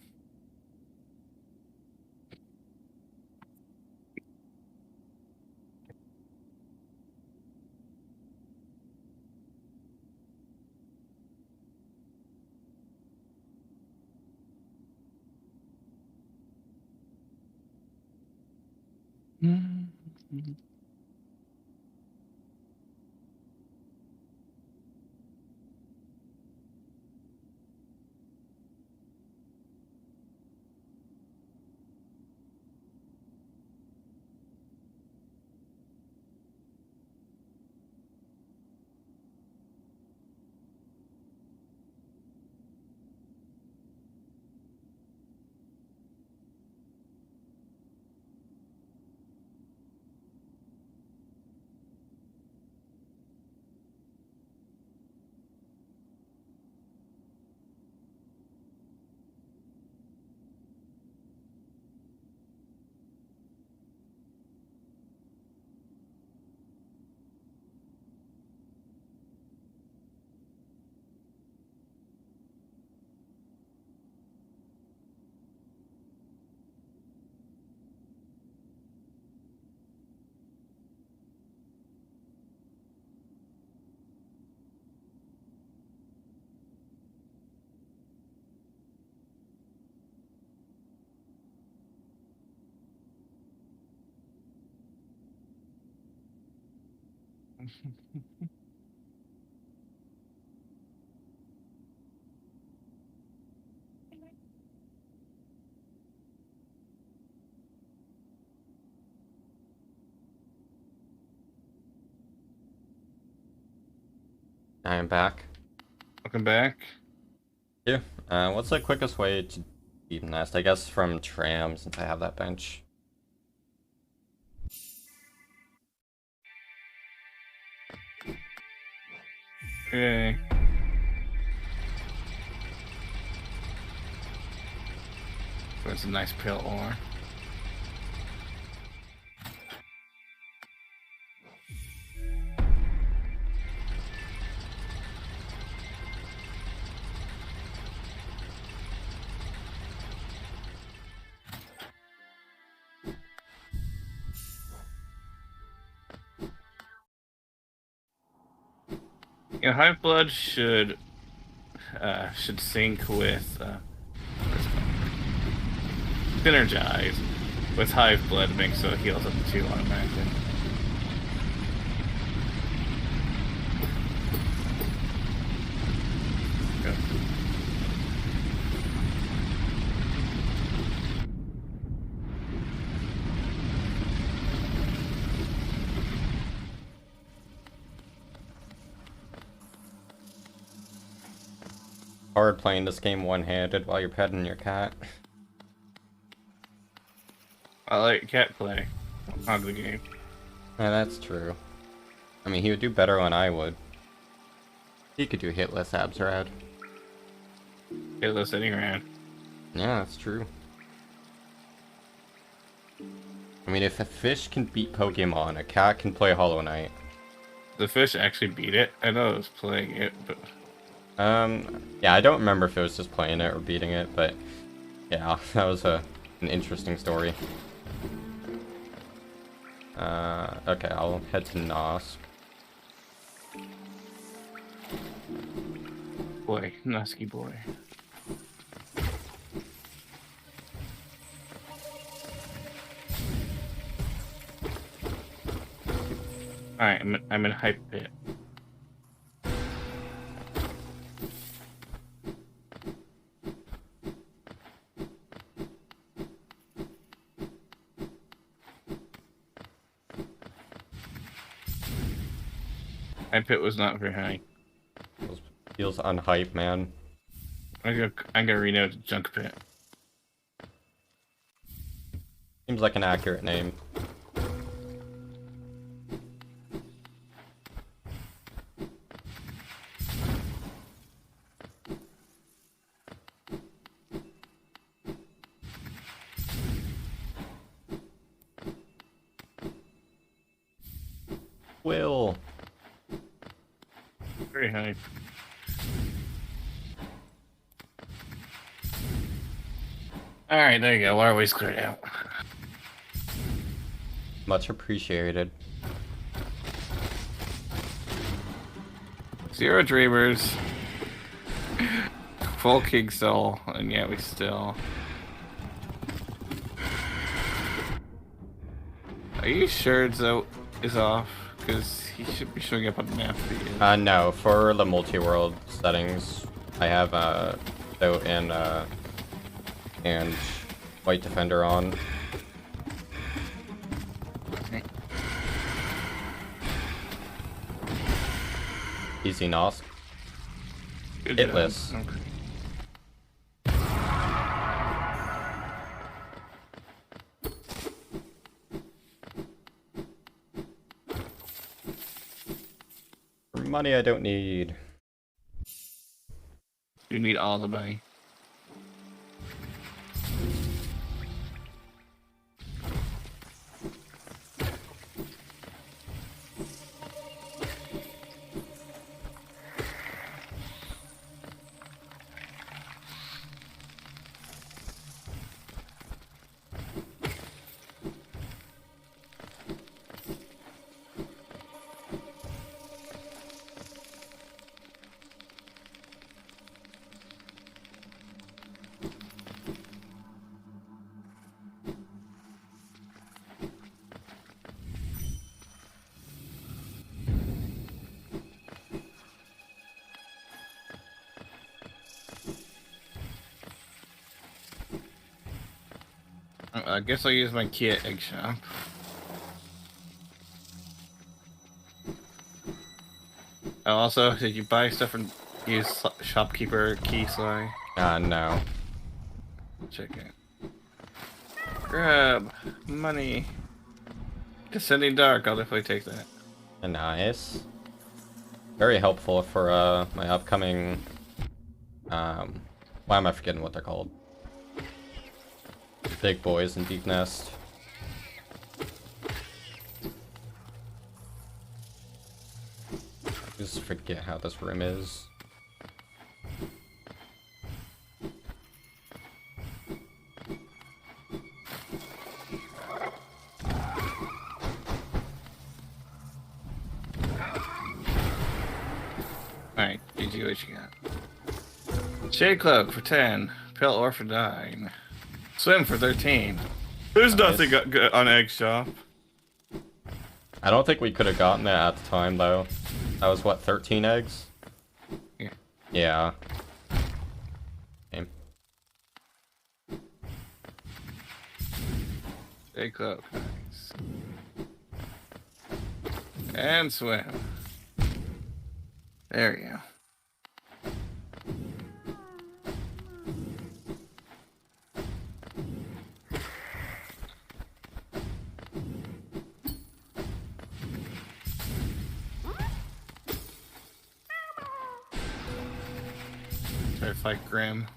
I am back. Welcome back. Yeah. What's the quickest way to deep nest? I guess from tram, since I have that bench. Okay. That's a nice pale ore. Yeah, Hive Blood should sync with synergize with Hive Blood, makes so it heals up to 2 automatically. Go. Hard playing this game one-handed while you're petting your cat. I like cat play on the game. Yeah, that's true. I mean, he would do better than I would. He could do hitless abs rad. Hitless sitting around. Yeah, that's true. I mean, if a fish can beat Pokemon, a cat can play Hollow Knight. The fish actually beat it. I know it was playing it, but Yeah, I don't remember if it was just playing it or beating it, but yeah, that was an interesting story. Okay, I'll head to Nosk. boy, Nusky boy. Alright, I'm in Hype Pit. Hype Pit was not very high. It was Feels unhype, man. I'm gonna rename it Junk Pit. Seems like an accurate name. Will. Very high. Alright, there you go. Waterway's cleared out. Much appreciated. 0 dreamers. Full king soul, and yet we still. Are you sure Zoe is off? Because he should be showing up on the map for you. No, for the multi-world settings, I have Zoe and White Defender on. Easy Nosk. Good job. Hitless. Okay. Money I don't need. You need all the money. I guess I'll use my key at Egg Shop. Also, did you buy stuff and use shopkeeper key Sly? No. Check it. Grab money. Descending Dark, I'll definitely take that. Nice. Very helpful for my upcoming why am I forgetting what they're called? Big boys in Deep Nest. Just forget how this room is. Alright, GG, what you got? Shade Cloak for 10. Pale Ore for 9. Swim for 13. There's nothing good on Egg Shop. I don't think we could have gotten that at the time though. That was what, 13 eggs? Yeah. Yeah. Okay. Shade Cloak, nice. And swim. There we go. Try to fight Grim.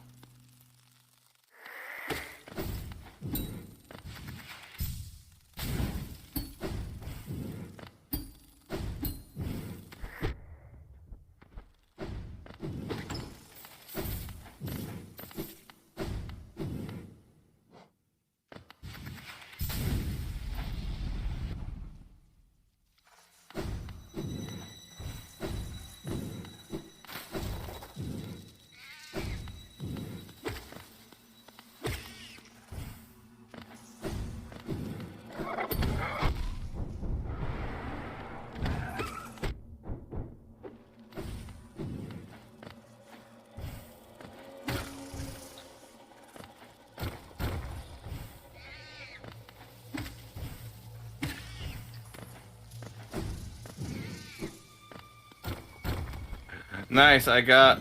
Nice, I got...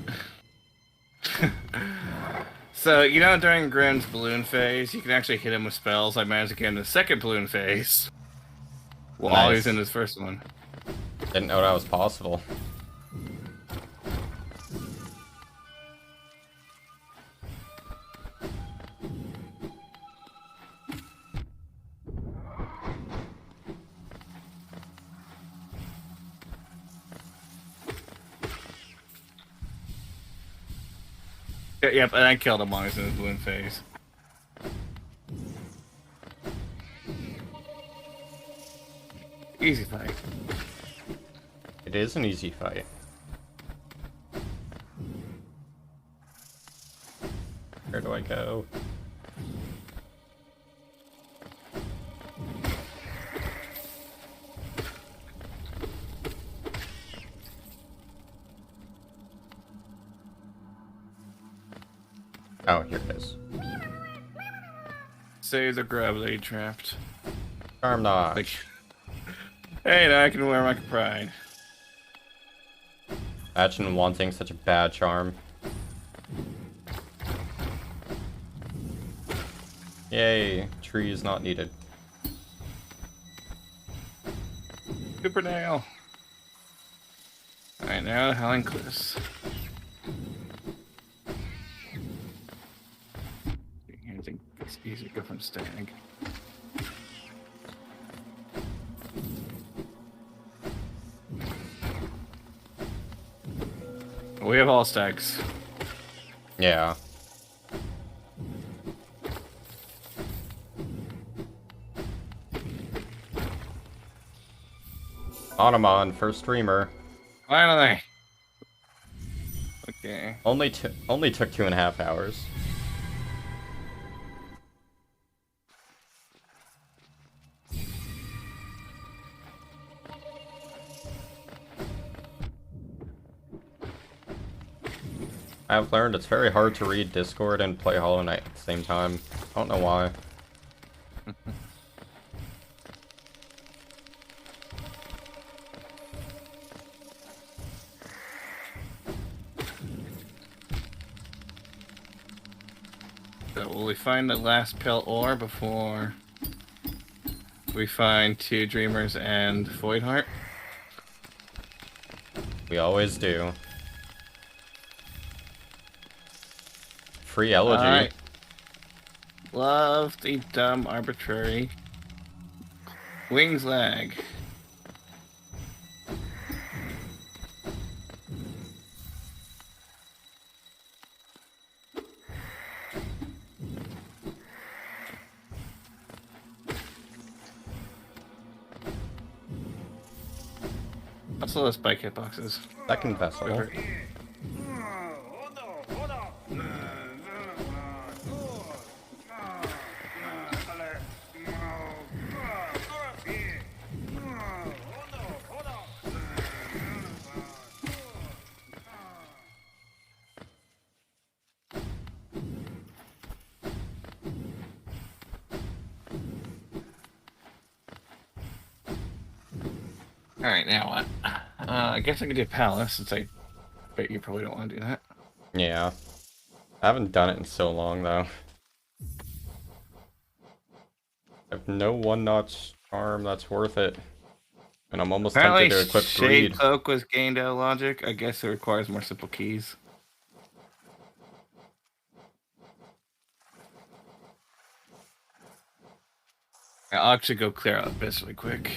So, you know, during Grim's balloon phase, you can actually hit him with spells. I managed to get in the second balloon phase while he was in his first one. Didn't know that was possible. Yep, and I killed him while he was in his balloon phase. Easy fight. It is an easy fight. Where do I go? Oh, here it is. Save the gravity trapped. Charm Notch. Like, hey, now I can wear my pride. Imagine wanting such a bad charm. Yay, tree is not needed. Super nail. Alright, now Howling Cliffs. I think it's easy to go from Stag. We have all stags. Yeah. Automon, first streamer. Finally. Okay. Only took 2.5 hours. I've learned it's very hard to read Discord and play Hollow Knight at the same time. I don't know why. So will we find the last pale ore before we find 2 Dreamers and Voidheart? We always do. Free elegy. Alright. Love the dumb arbitrary wings lag. Also, those bike hitboxes. Second vessel. Alright, now what? I guess I could do Palace, since I bet you probably don't want to do that. Yeah. I haven't done it in so long, though. I have no one-notch charm that's worth it. And I'm almost Apparently, tempted to equip Shade Greed. Cloak was gained out of logic. I guess it requires more simple keys. I'll actually go clear out Abyss really quick.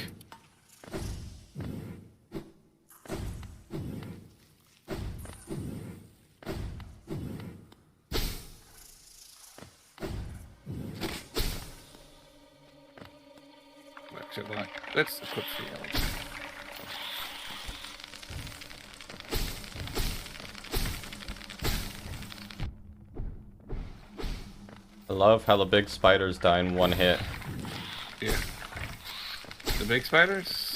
Actually, let's equip the yellow. I love how the big spiders die in one hit. Yeah. The big spiders?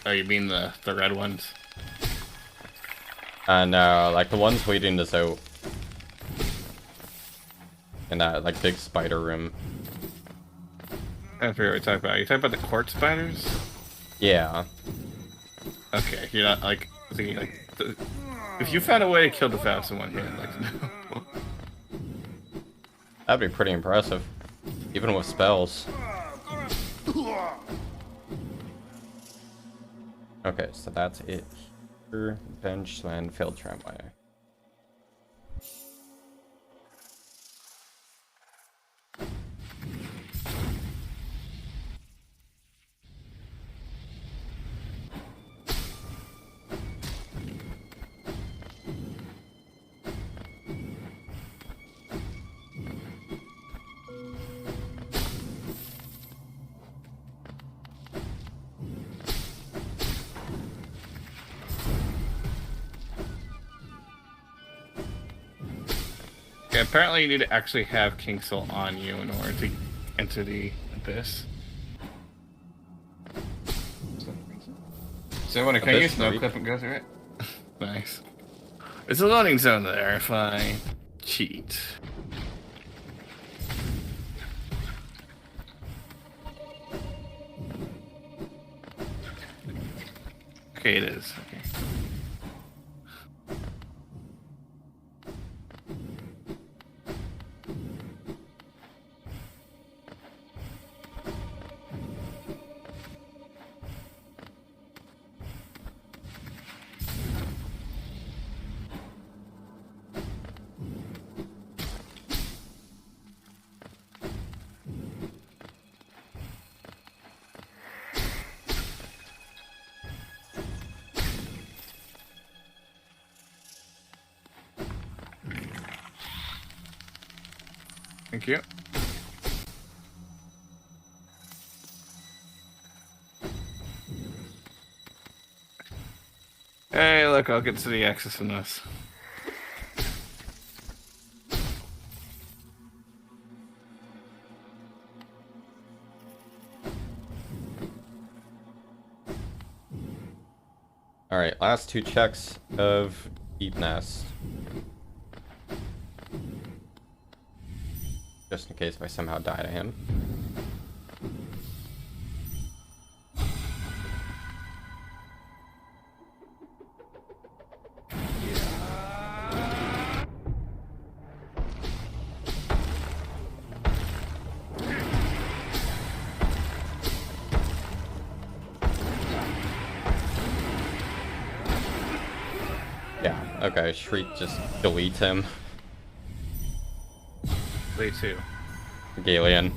Oh, you mean the red ones? No, like the ones waiting us out. In that, like, big spider room. I forget what you're talking about. Are you talking about the quartz spiders? Yeah. Okay, you're not like thinking like If you found a way to kill the Faust in one hit, I'd like to know. That'd be pretty impressive. Even with spells. Okay, so that's it. Here, bench and field tramway. Okay, apparently you need to actually have King Soul on you in order to enter the abyss. So when I can use no clip and go through it? Nice. There's a loading zone there if I cheat. Okay, it is. Okay. Thank you. Hey, look, I'll get to the access in this. Alright, last 2 checks of Deep Nest. Just in case if I somehow die to him. Yeah, okay, Shriek just deletes him. Play 2. Galian.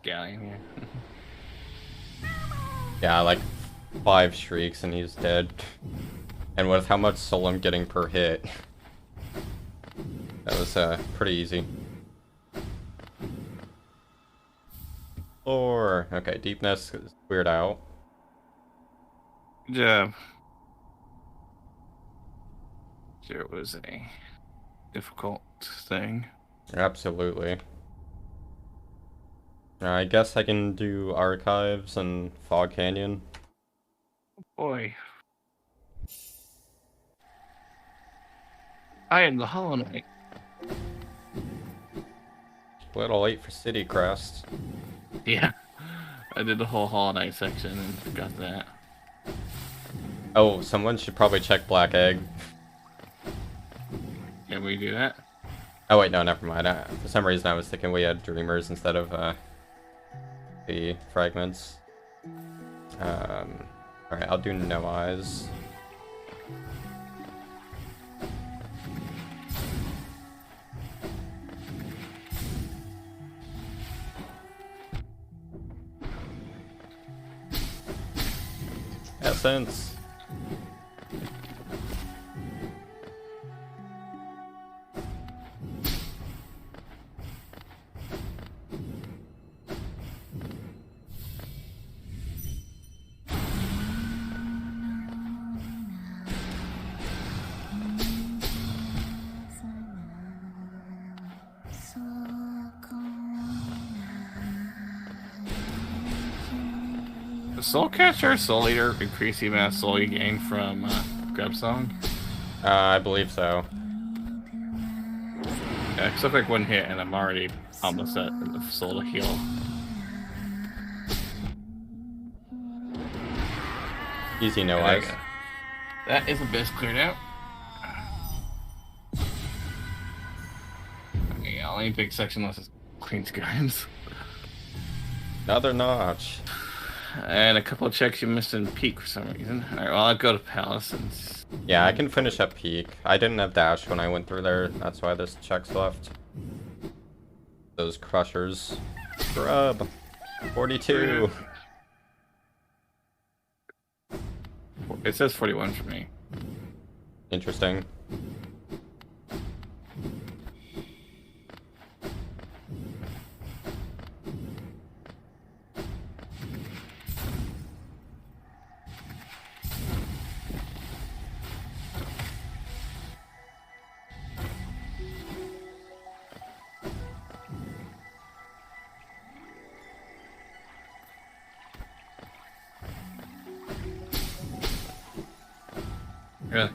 Galleon, yeah. Yeah, like 5 Shrieks and he's dead. And with how much soul I'm getting per hit, that was pretty easy. Or okay, Deep Nest is weird out. Good job. Sure, it was a difficult thing. Absolutely. I guess I can do Archives and Fog Canyon. Boy. I am the Hollow Knight. A little late for City Crest. Yeah. I did the whole Hollow Knight section and got that. Oh, someone should probably check Black Egg. Can we do that? Oh wait, no, never mind. For some reason I was thinking we had Dreamers instead of the fragments. Alright, I'll do No Eyes. Essence. Does Soul Catcher or Soul Eater increase the amount of soul you gain from Grub Song? I believe so. Yeah, except like 1 hit and I'm already almost at the soul to heal. Easy No Eyes. That is a best cleared out. only big section left is Queen's Gardens. Another notch. And a couple of checks you missed in Peak for some reason. Alright, well, I'll go to Palace and... Yeah, I can finish up Peak. I didn't have dash when I went through there. That's why there's checks left. Those crushers. Scrub. 42. It says 41 for me. Interesting. Really?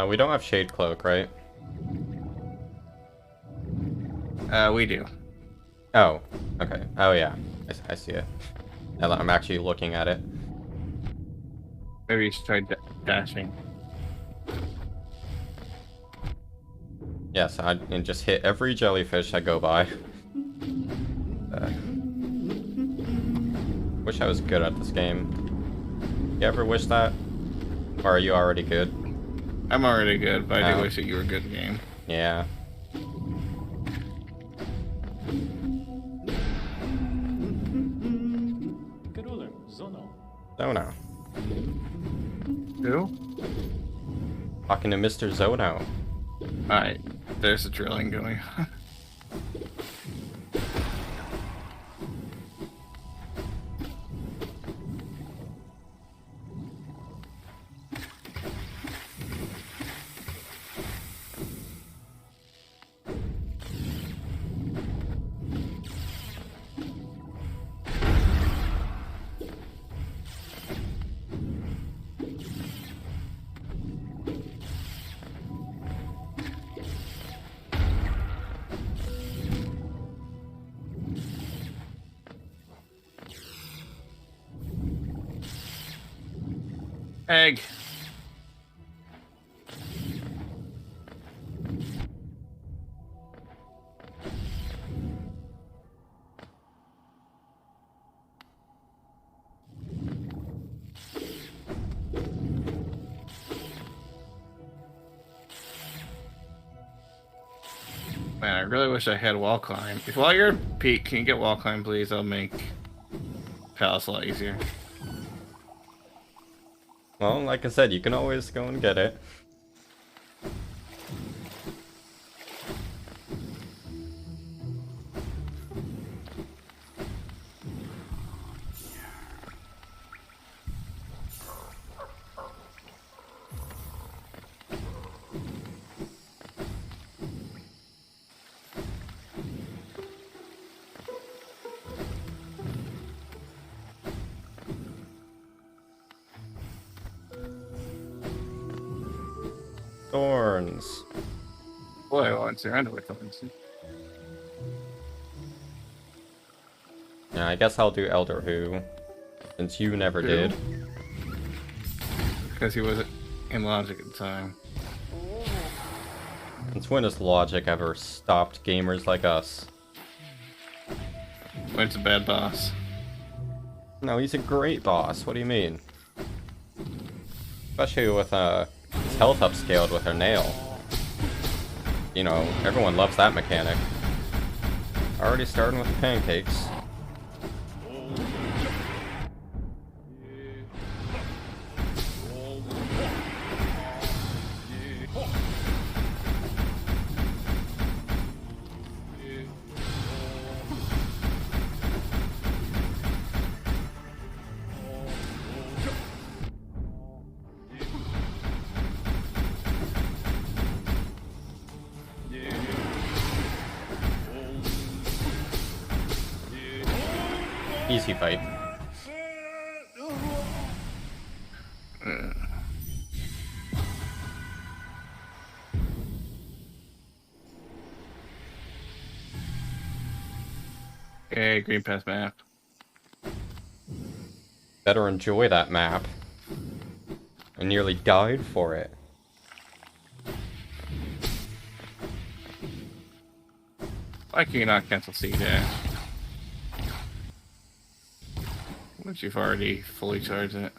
We don't have Shade Cloak, right? We do. Oh, okay. Oh yeah, I see it. Now that I'm actually looking at it. Maybe you should try dashing. Yes, and just hit every jellyfish I go by. Wish I was good at this game. You ever wish that? Or are you already good? I'm already good, but I do Oh. wish that you were good at the game. Yeah. Zono. Who? Talking to Mr. Zono. Alright, there's the drilling going on. Egg. Man, I really wish I had wall climb. If while you're at Peak, can you get wall climb, please? I'll make Palace a lot easier. Well, like I said, you can always go and get it. Thorns. Boy, I want surrounded with thorns. Yeah, I guess I'll do Elder Who, since you never did. Because he wasn't in logic at the time. Since when has logic ever stopped gamers like us? When it's a bad boss. No, he's a great boss. What do you mean? Especially with his health upscaled with her nail. You know, everyone loves that mechanic. Already starting with the pancakes. Easy fight. Okay, green path map. Better enjoy that map. I nearly died for it. Why can you not cancel C dash? Once you've already fully charged it.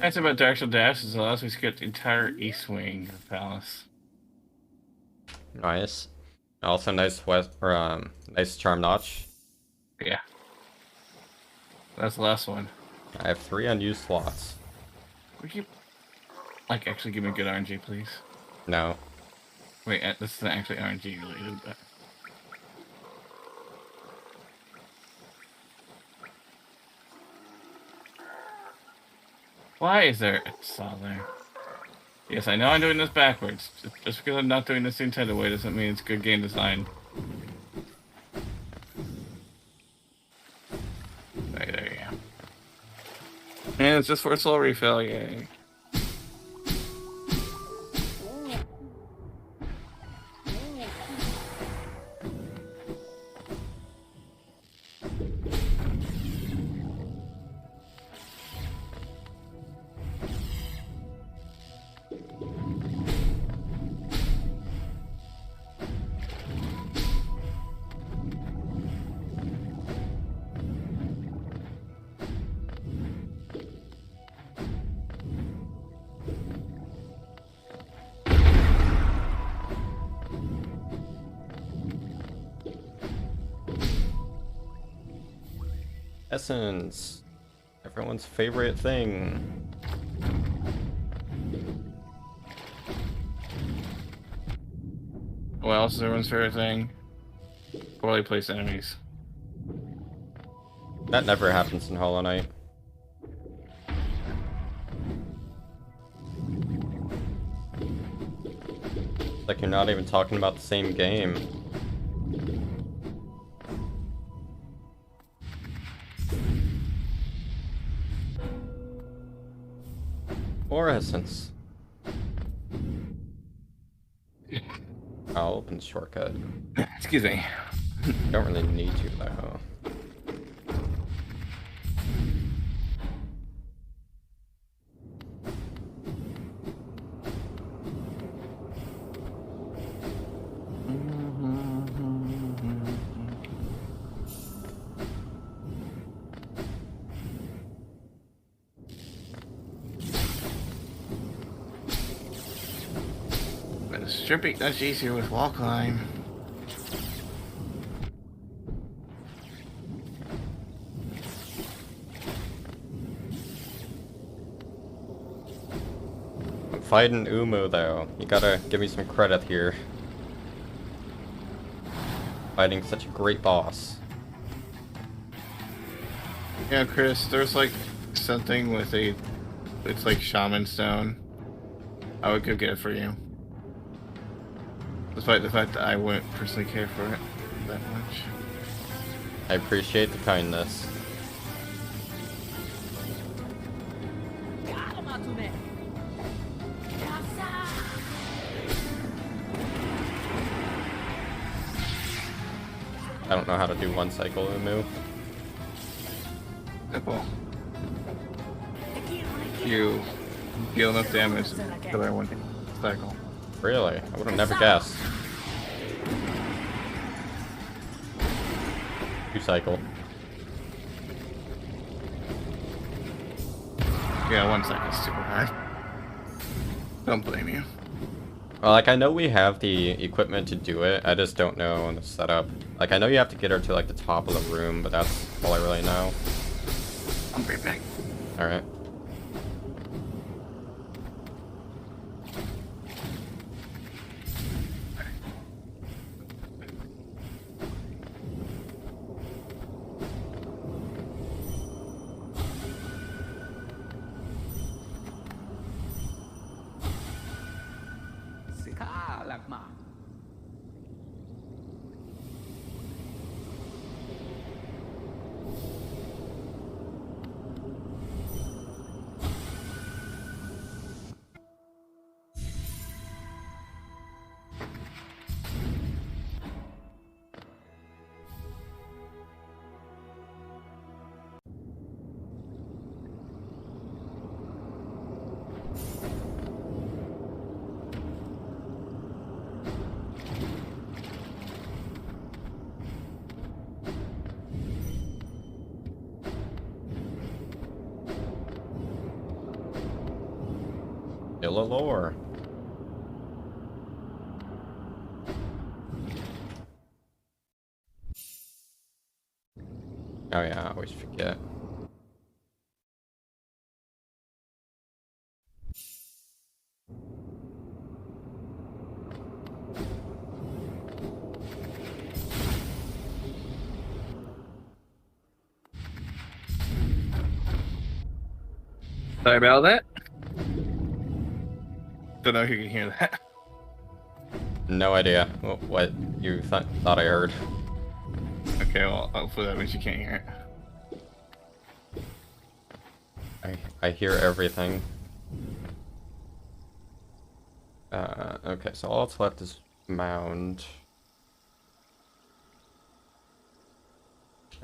Nice about directional dash is it allows me to skip the entire east wing of the palace. Nice. Also nice west or nice charm notch. Yeah. That's the last one. I have 3 unused slots. Would you like actually give me good RNG, please? No. Wait, this isn't actually RNG related, but why is there a saw there? Yes, I know I'm doing this backwards. Just because I'm not doing this the intended way doesn't mean it's good game design. Right, there you go. And it's just for a slow refill, yay. Essence. Everyone's favorite thing. What else is everyone's favorite thing? Poorly placed enemies. That never happens in Hollow Knight. It's like you're not even talking about the same game. Or Essence. I'll open the shortcut. Excuse me. Don't really need to though. But stripping that's easier with wall climb. I'm fighting Umu though. You gotta give me some credit here. Fighting such a great boss. Yeah, Chris, there's like something with it's like shaman stone. I would go get it for you. Despite the fact that I wouldn't personally care for it that much. I appreciate the kindness. I don't know how to do one cycle Umu. Simple. you deal enough damage that I wouldn't cycle. Really? I would have never guessed. You cycle. Yeah, 1 second's super high. Don't blame you. Well, like, I know we have the equipment to do it, I just don't know on the setup. Like, I know you have to get her to, like, the top of the room, but that's all I really know. I'll be right back. Alright. Lore. Oh yeah, I always forget. Sorry about that. Don't know if you can hear that. No idea what you thought I heard. Okay, well, hopefully that means you can't hear it. I hear everything. Okay, so all that's left is mound.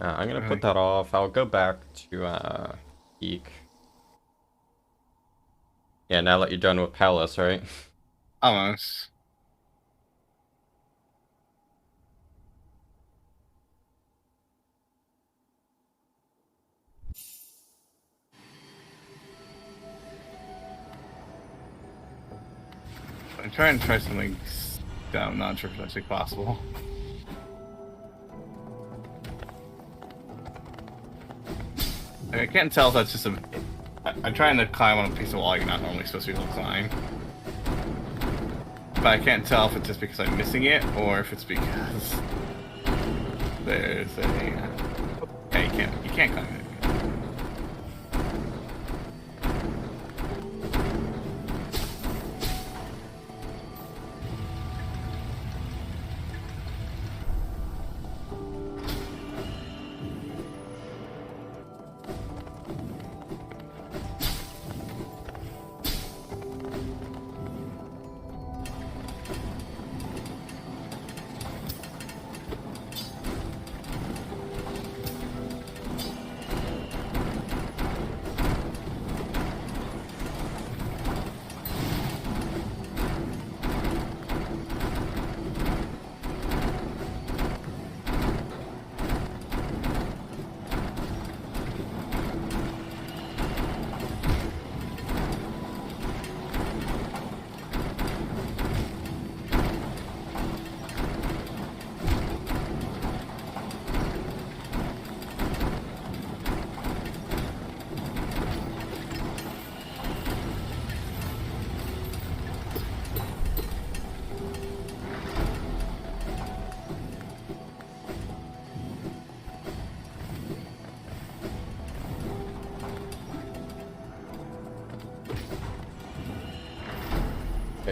I'm gonna put that off. I'll go back to Eek. Yeah, now that you're done with Palace, right? Almost. I'm trying to try something that I'm not sure if it's actually possible. I can't tell if that's just a... I'm trying to climb on a piece of wall you're not normally supposed to be able to climb. But I can't tell if it's just because I'm missing it, or if it's because there's a... Yeah, you can't climb it.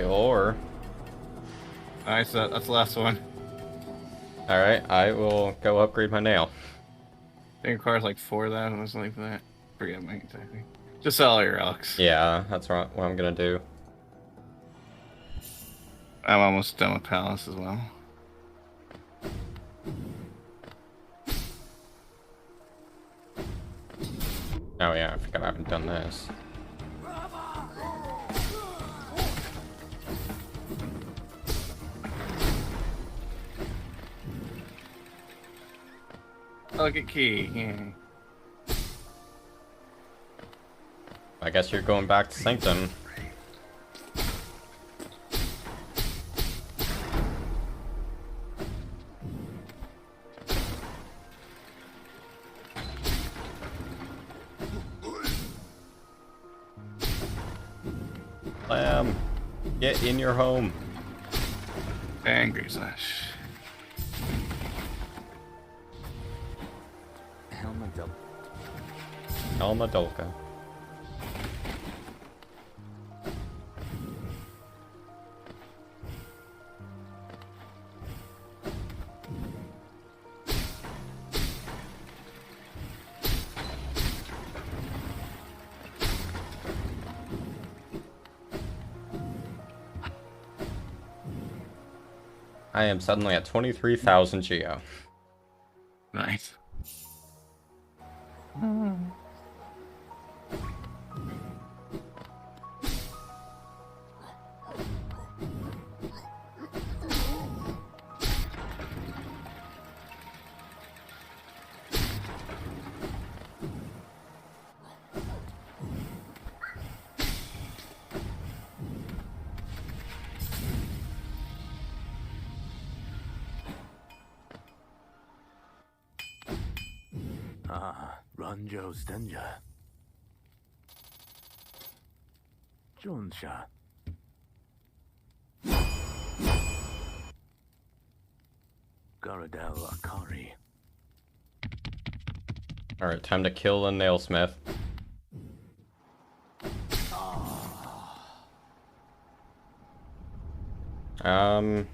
Or Alright, so that's the last one. alright, I will go upgrade my nail. I think it requires like 4 of that or something like that. Forget my exactly. Just sell all your relics. Yeah, that's what I'm gonna do. I'm almost done with Palace as well. Oh yeah, I forgot I haven't done this. elegant key. Yeah. I guess you're going back to Sanctum. Lamb, get in your home. Angry Slash. Alma Dolka. I am suddenly at 23,000 Geo. Nice. Ranjo Stenja. Jonsha. Garadel Akari. Alright, time to kill a nailsmith.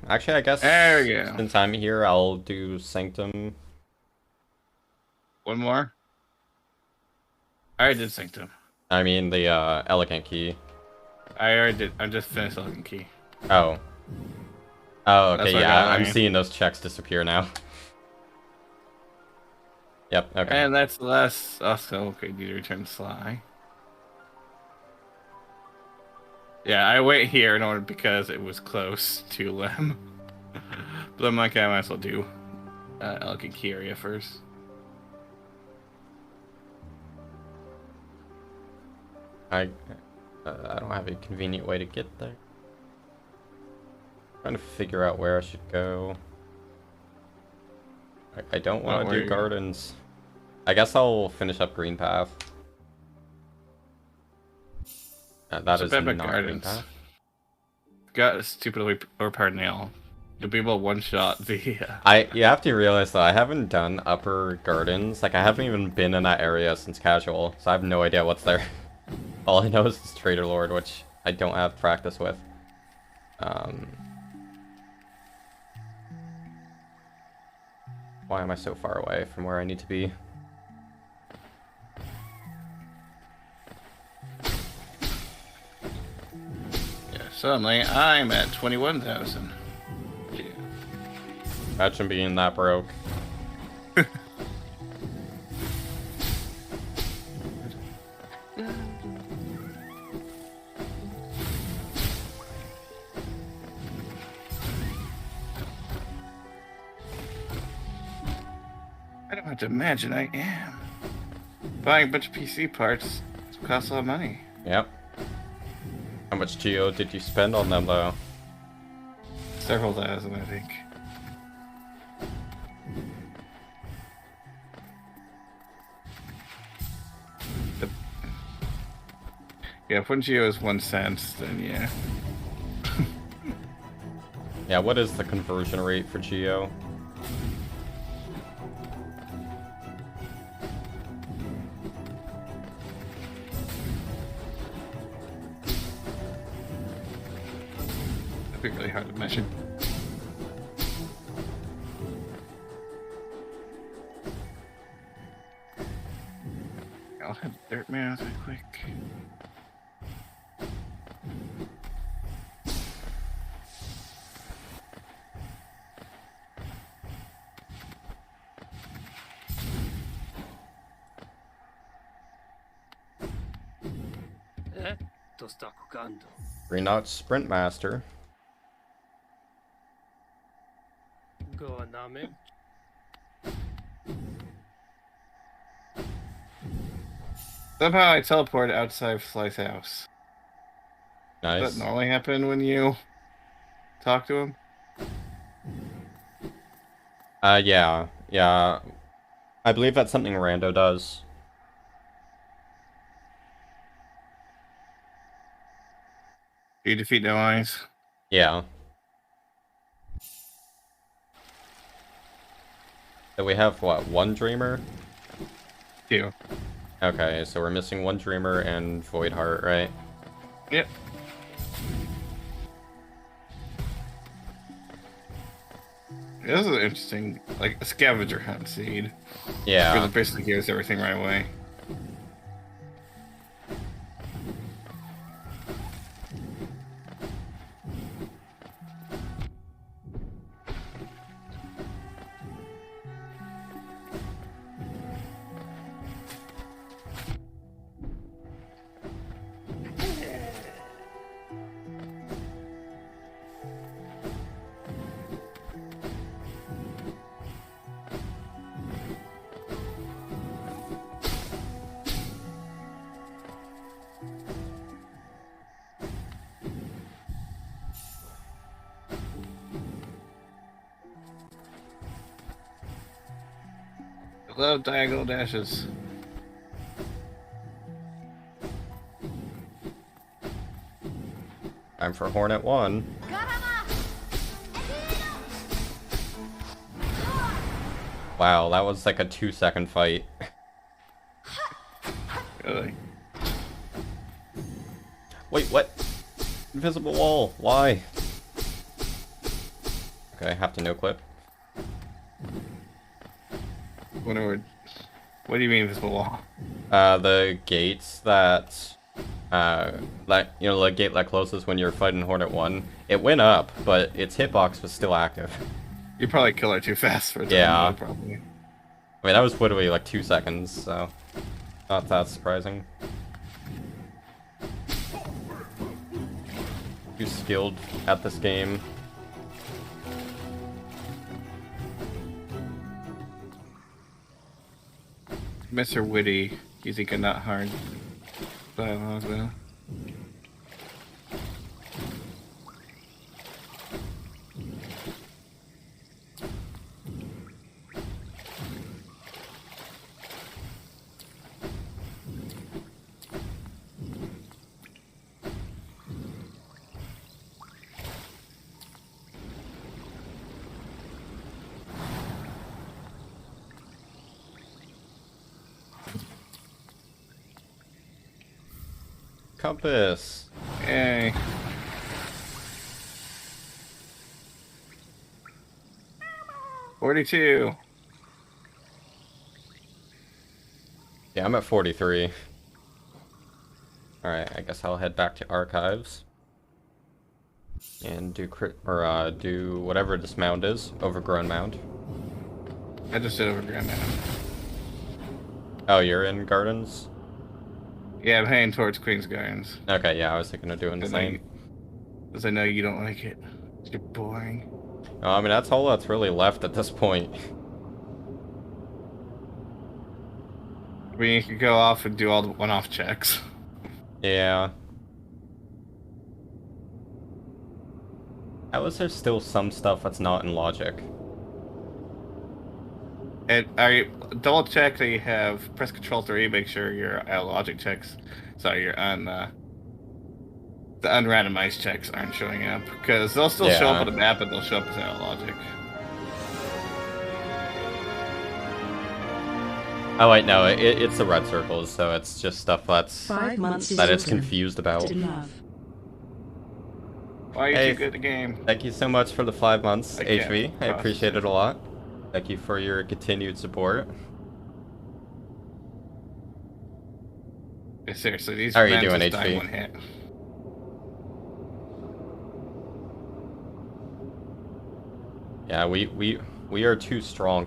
Actually, I guess There we go. since I'm here, I'll do Sanctum. One more. I already did Sanctum. I mean, the elegant key. I already did. I just finished elegant key. Oh. Oh, That's okay, what I yeah, got, I'm right? seeing those checks disappear now. Yep, okay. And that's the last. Also, okay, need to return Sly. Yeah, I wait here in order because it was close to Lem. But I'm like, I might as well do elegant key area first. I don't have a convenient way to get there. Trying to figure out where I should go. I don't want to do gardens. I guess I'll finish up Green Path. That So is bad not about Green gardens. Path. Got a stupid overpowered nail. You'll be able to one-shot the... You have to realize that I haven't done upper gardens. Like, I haven't even been in that area since casual, so I have no idea what's there. All I know is this Trader Lord, which I don't have practice with. Why am I so far away from where I need to be? Yeah, suddenly I'm at 21,000. Yeah. Imagine being that broke. I don't have to imagine I am. Buying a bunch of PC parts costs a lot of money. Yep. How much Geo did you spend on them, though? Several thousand, I think. Yeah, if 1 Geo is 1 cent, then yeah. Yeah, what is the conversion rate for Geo? That'd be really hard to measure. I'll have dirt math real quick. To sta kukando. Green Knot Sprint Master. Go name. Somehow I teleported outside of Sly's house. Does Nice. that normally happen when you talk to him? Yeah. Yeah. I believe that's something Rando does. You defeat no eyes. Yeah. So we have, what, one Dreamer? Two. Okay, so we're missing one Dreamer and Void Heart, right? Yep. This is an interesting, like, a scavenger hunt seed. Yeah. Because it basically gives everything right away. I love diagonal dashes. Time for Hornet 1. Wow, that was like a 2-second fight. Really. Wait, what? Invisible wall, why? Okay, have to no-clip. What do you mean invisible wall? The gates that, like, you know, the gate that closes when you're fighting Hornet 1, it went up, but its hitbox was still active. You probably kill her too fast for it to Yeah. unload, probably. I mean, that was literally like 2 seconds, so not that surprising. Too skilled at this game. Mr. Witty using a not hard dialogue though. Compass. Yay. $42. Yeah, I'm at 43. Alright, I guess I'll head back to archives. And do do whatever this mound is. Overgrown mound. I just did over Grand Mountain. Oh, you're in gardens? Yeah, I'm heading towards Queen's Gardens. Okay, yeah, I was thinking of doing the same. Because I know you don't like it. You're boring. Oh, I mean, that's all that's really left at this point. I mean, you could go off and do all the one-off checks. Yeah. How is there still some stuff that's not in logic? And I double check that you have press Control 3, make sure your logic checks. Sorry, your the unrandomized checks aren't showing up because they'll still show up on the map, but they'll show up as out logic. Oh wait, no, it's the red circles, so it's just stuff that's 5 months that it's children. confused about. Enough. Why are you Hey, too good at the game? Thank you so much for the 5 months, I can't HV. I process appreciate it. it a lot. Thank you for your continued support. Yeah, seriously, these How are you men doing, just die in HV? one hit. Yeah, we are too strong.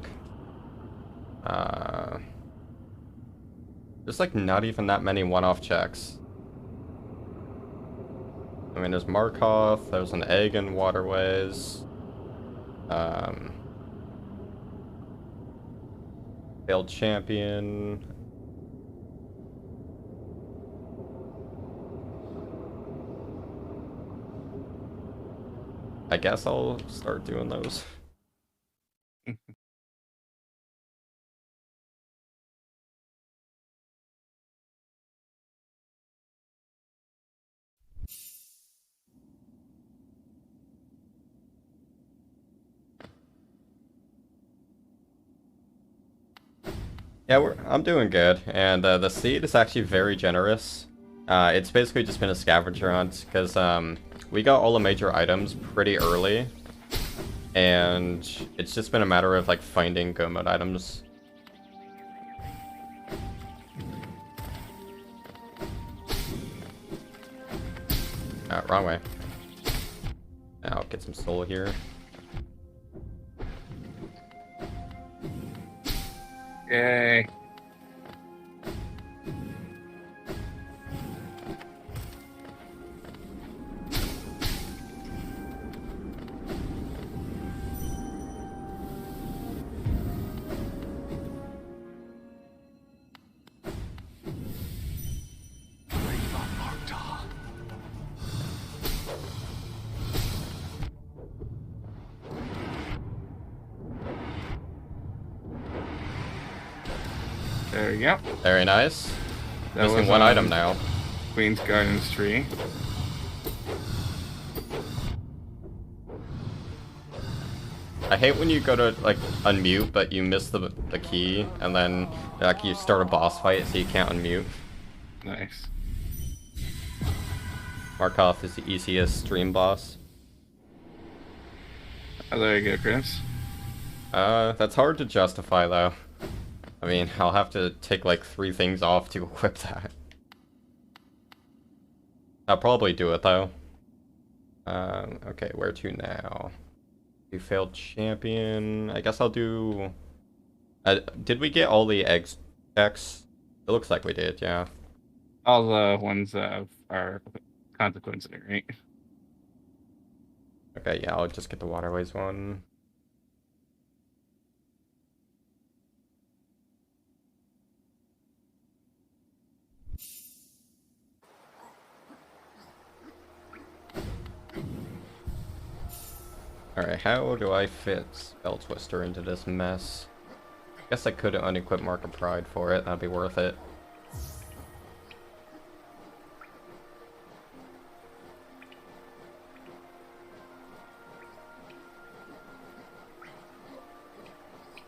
There's like not even that many one-off checks. I mean, there's Markov, there's an egg in Waterways. Failed champion. I guess I'll start doing those. Yeah, I'm doing good, and the seed is actually very generous. It's basically just been a scavenger hunt, because we got all the major items pretty early, and it's just been a matter of like finding go mode items. Wrong way. I'll get some soul here. Yay. There we go. Very nice. That Missing was one on item now. Queen's Gardens tree. I hate when you go to like unmute, but you miss the key, and then like you start a boss fight, so you can't unmute. Nice. Markov is the easiest stream boss. Oh, there you go, Chris. That's hard to justify though. I mean, I'll have to take like 3 things off to equip that. I'll probably do it though. Okay, where to now? You failed champion. I guess I'll do... did we get all the eggs? It looks like we did, yeah. All the ones that are consequences, right? Okay, yeah, I'll just get the waterways one. Alright, how do I fit Spell Twister into this mess? Guess I could unequip Mark of Pride for it, that'd be worth it.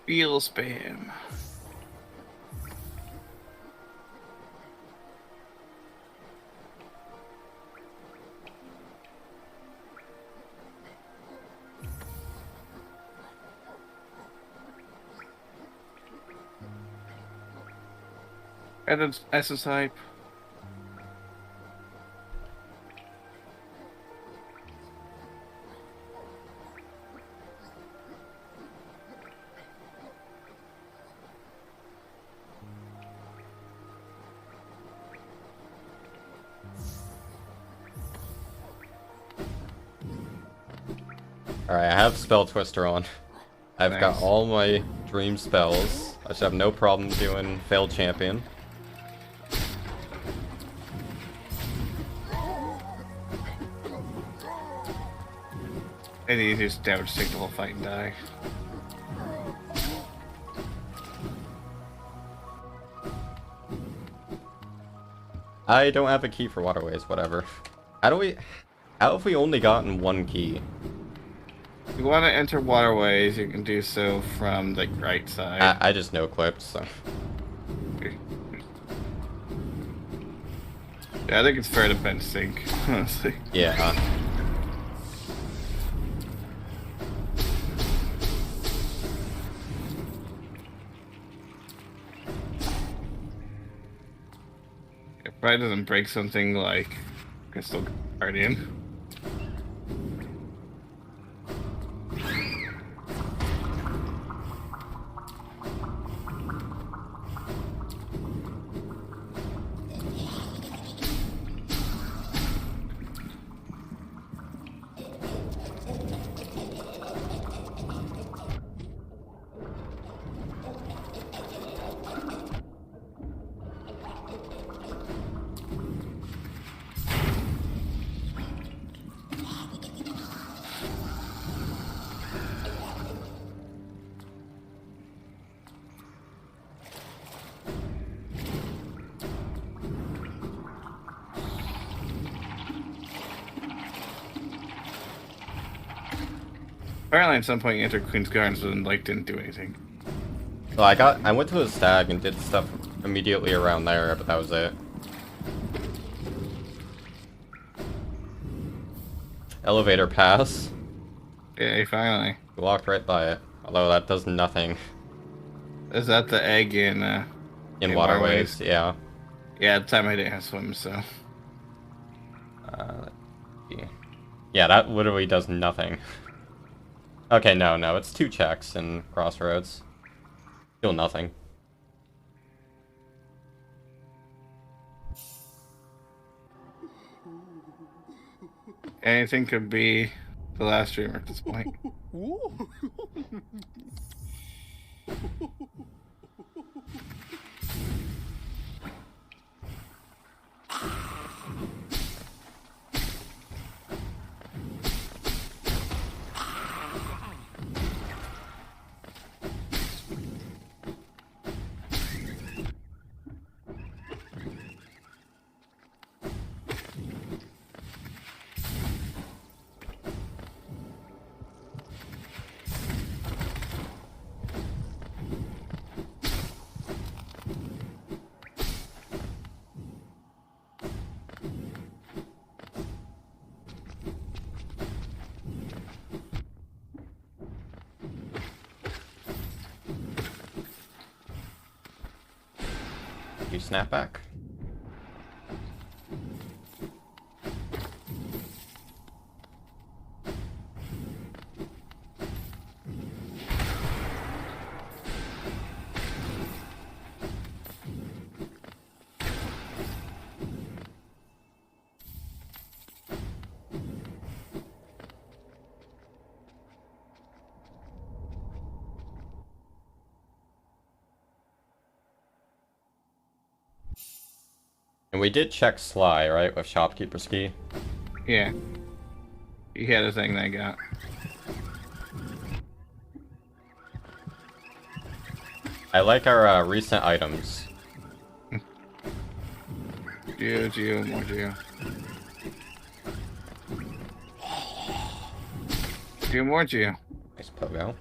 Feel spam. Added SSI. Alright, I have Spell Twister on. I've got Nice. all my dream spells. I should have no problem doing Failed Champion. It's easiest to just take the whole fight and die. I don't have a key for waterways, whatever. How have we only gotten 1 key? If you want to enter waterways, you can do so from the right side. I just no-clipped, so... Yeah, I think it's fair to bench sync, honestly. Yeah. It probably doesn't break something like Crystal Guardian. Apparently, at some point, you entered Queen's Gardens and like didn't do anything. So I went to the stag and did stuff immediately around there, but that was it. Elevator pass. Yay, finally. We walked right by it. Although that does nothing. Is that the egg in Waterways, yeah. Yeah, at the time I didn't have swim, so. Let's see. Yeah, that literally does nothing. Okay, no, it's 2 checks in Crossroads. Still nothing. Anything could be the last dreamer at this point. You snap back. And we did check Sly, right, with Shopkeeper's Key? Yeah. He had a thing that I got. I like our recent items. Geo, more Geo. Geo, more Geo. Nice pogo.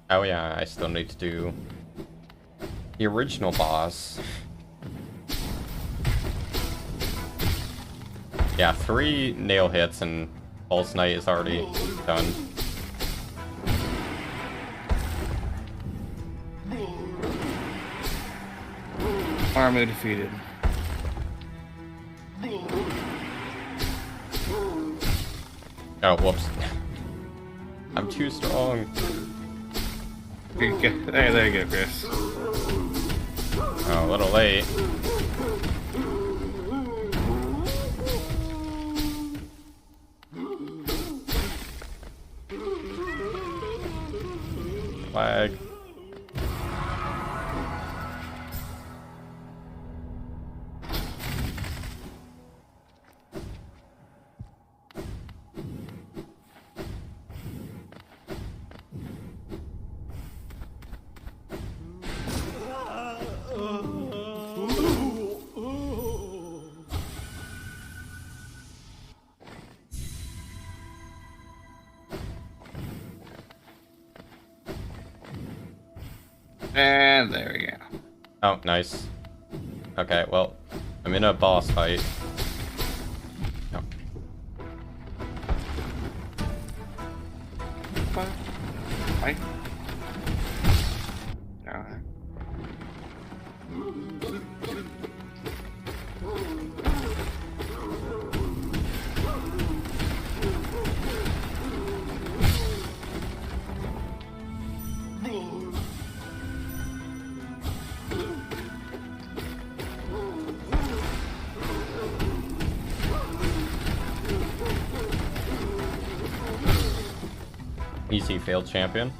Oh yeah, I still need to do the original boss. Yeah, 3 nail hits and Pulse Knight is already done. Army defeated. Oh, whoops. I'm too strong. There you go, Chris. Oh, a little late. Flag. And there we go. Oh, nice. Okay, well, I'm in a boss fight. Oh. Right? Easy failed champion.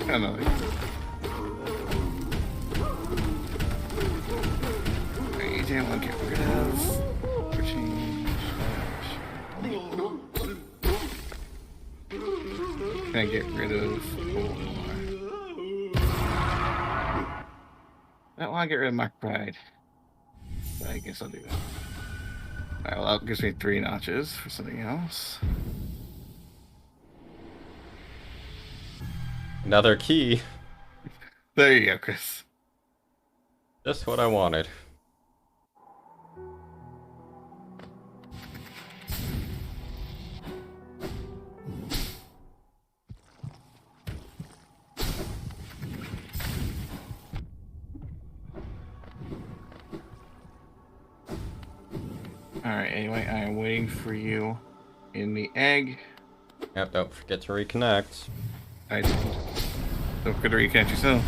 Kind of like. You didn't want to get rid of. Or change. Can I get rid of? I don't want to get rid of my pride. But I guess I'll do that. Alright, well, that gives me 3 notches for something else. Another key. There you go, Chris. Just what I wanted. Alright, anyway, I am waiting for you in the egg. Yep, don't forget to reconnect. I didn't. Don't forget to reconnect yourself.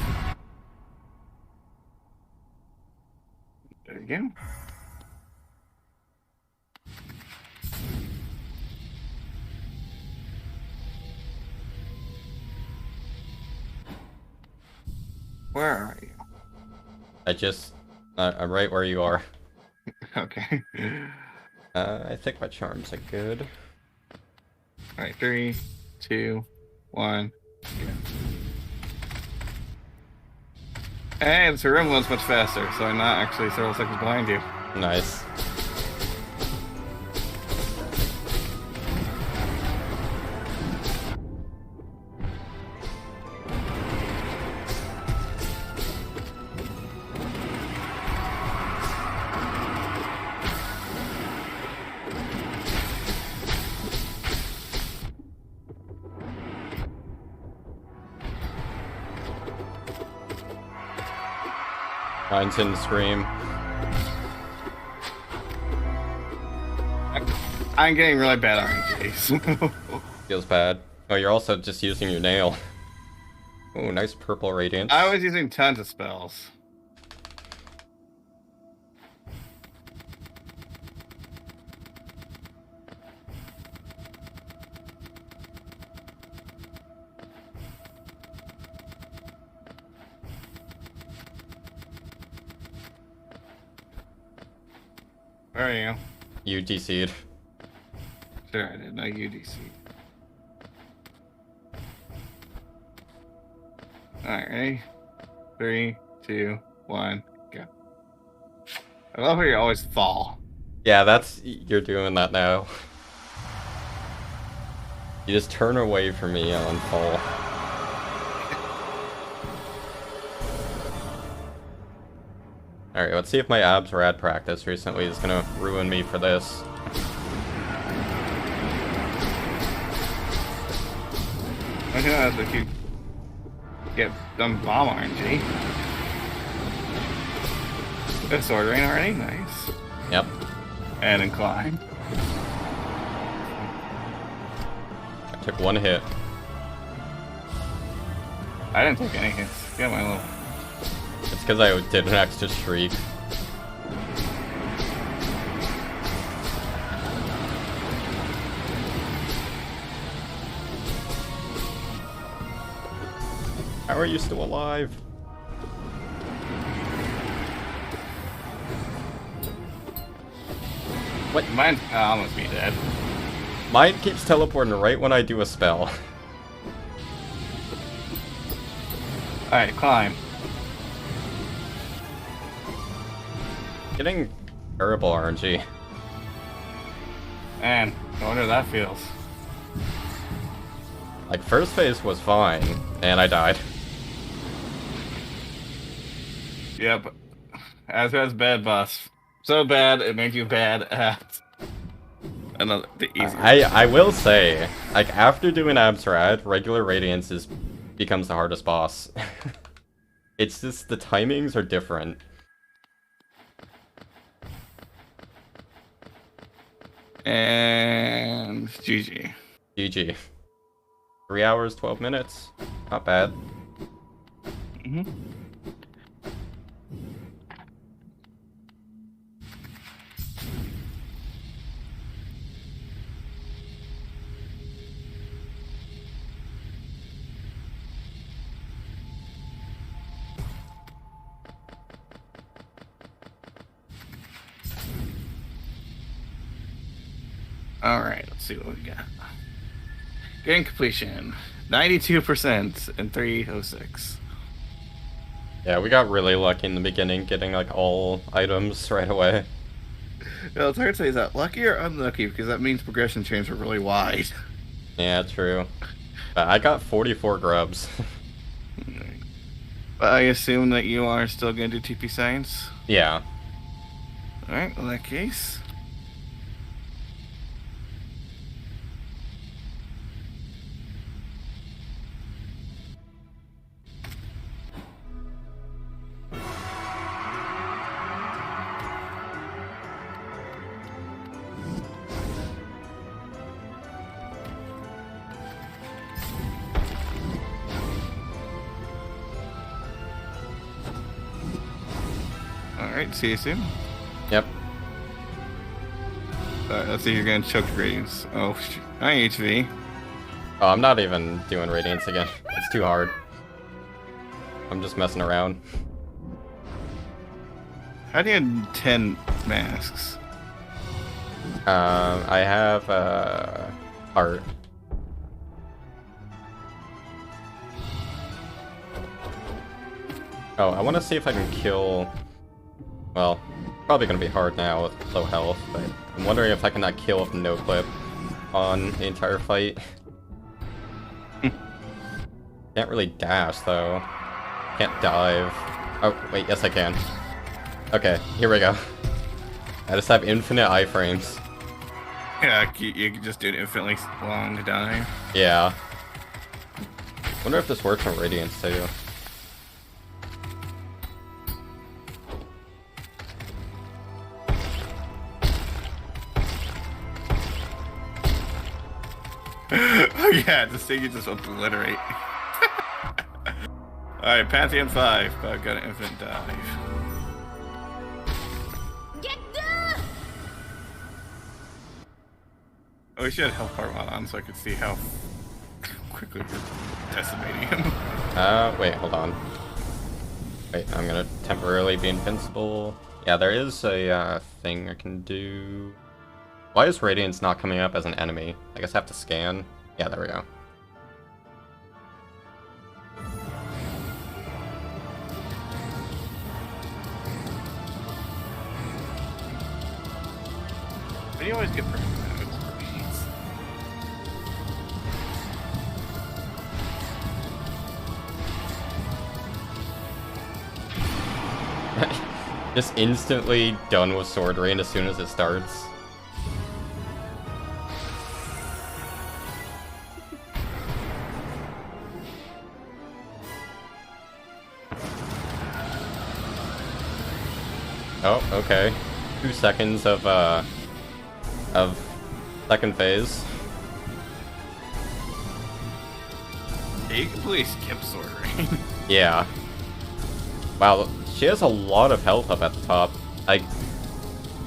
There you go. Where are you? I'm right where you are. Okay. I think my charms are good. Alright, 3, 2, 1. And the room was much faster, so I'm not actually several seconds behind you. Nice. Mine's in the scream. I'm getting really bad RNGs. Feels bad. Oh, you're also just using your nail. Oh, nice purple radiance. I was using tons of spells. Where are you? You DC'd. Sure, I didn't know UDC. Alright, ready? 3, 2, 1, go. I love how you always fall. Yeah, you're doing that now. You just turn away from me and fall. Alright, let's see if my abs rad practice recently is gonna ruin me for this. I know if you get done bomb RNG. It's ordering already, nice. Yep. And then climb. I took 1 hit. I didn't take any hits. Get my little. It's because I did an extra streak. How are you still alive? What? Mine's almost be dead. Mine keeps teleporting right when I do a spell. Alright, climb. Getting terrible RNG. And I wonder how that feels. Like, first phase was fine, and I died. Yep. As bad boss. So bad it made you bad at another the easy. I will say, like, after doing Absrad, regular Radiance becomes the hardest boss. It's just the timings are different. And GG. GG. 3 hours, 12 minutes. Not bad. Mm-hmm. Alright, let's see what we got. Game completion 92% in 306. Yeah, we got really lucky in the beginning, getting like all items right away. Well, it's hard to say, is that lucky or unlucky? Because that means progression chains are really wide. Yeah, true. But I got 44 grubs. But I assume that you are still going to do TP Science? Yeah. Alright, in that case. Alright, see you soon. Yep. Alright, let's see if you're going to choke radiance. Oh, hi HV. Oh, I'm not even doing radiance again. It's too hard. I'm just messing around. How do you have 10 masks? I have heart. Oh, I want to see if I can kill. Well, probably gonna be hard now with low health, but I'm wondering if I can not kill with no clip on the entire fight. Can't really dash though. Can't dive. Oh wait, yes I can. Okay, here we go. I just have infinite iframes. Yeah, you can just do an infinitely long dive. Yeah. Wonder if this works on Radiance too. Oh yeah, this thing you just obliterate. Alright, Pantheon 5, but I've got an infinite dive. Get done! Oh, we should have health part on so I could see how quickly we're decimating him. Wait, hold on. Wait, I'm gonna temporarily be invincible. Yeah, there is a thing I can do. Why is Radiance not coming up as an enemy? I guess I have to scan. Yeah, there we go. But you always get perfect damage for these. Just instantly done with Sword Rain as soon as it starts. Oh, okay. 2 seconds of second phase. Yeah, you completely skip Sword Rain. Yeah. Wow, she has a lot of health up at the top.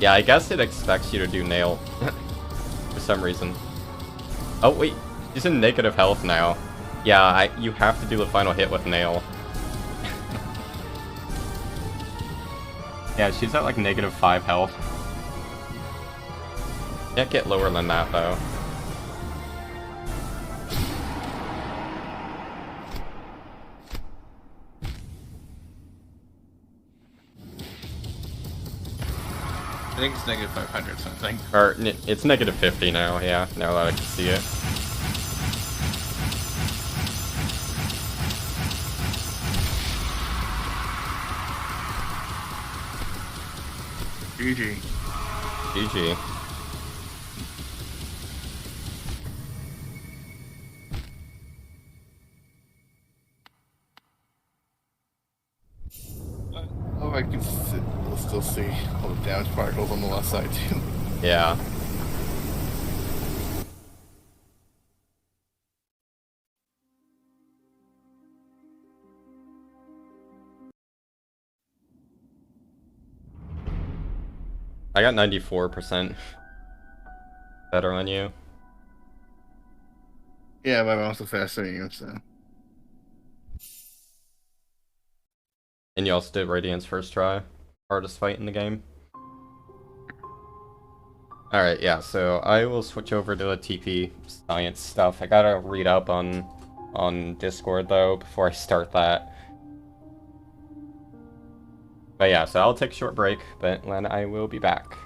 Yeah, I guess it expects you to do nail. For some reason. Oh, wait. She's in negative health now. Yeah, you have to do the final hit with nail. Yeah, she's at like negative 5 health. Can't get lower than that though. I think it's negative 500 something. Or, it's negative 50 now, yeah, now that I can see it. GG. GG. Oh, I can we'll still see all the damage particles on the left side too. Yeah. I got 94% better than you. Yeah, but I'm also faster than you, so. And you also did Radiance first try. Hardest fight in the game. Alright, yeah, so I will switch over to the TP Science stuff. I gotta read up on Discord though before I start that. But yeah, so I'll take a short break, but then I will be back.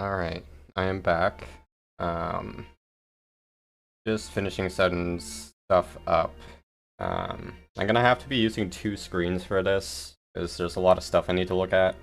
Alright, I am back. Just finishing setting stuff up. I'm gonna have to be using 2 screens for this, because there's a lot of stuff I need to look at.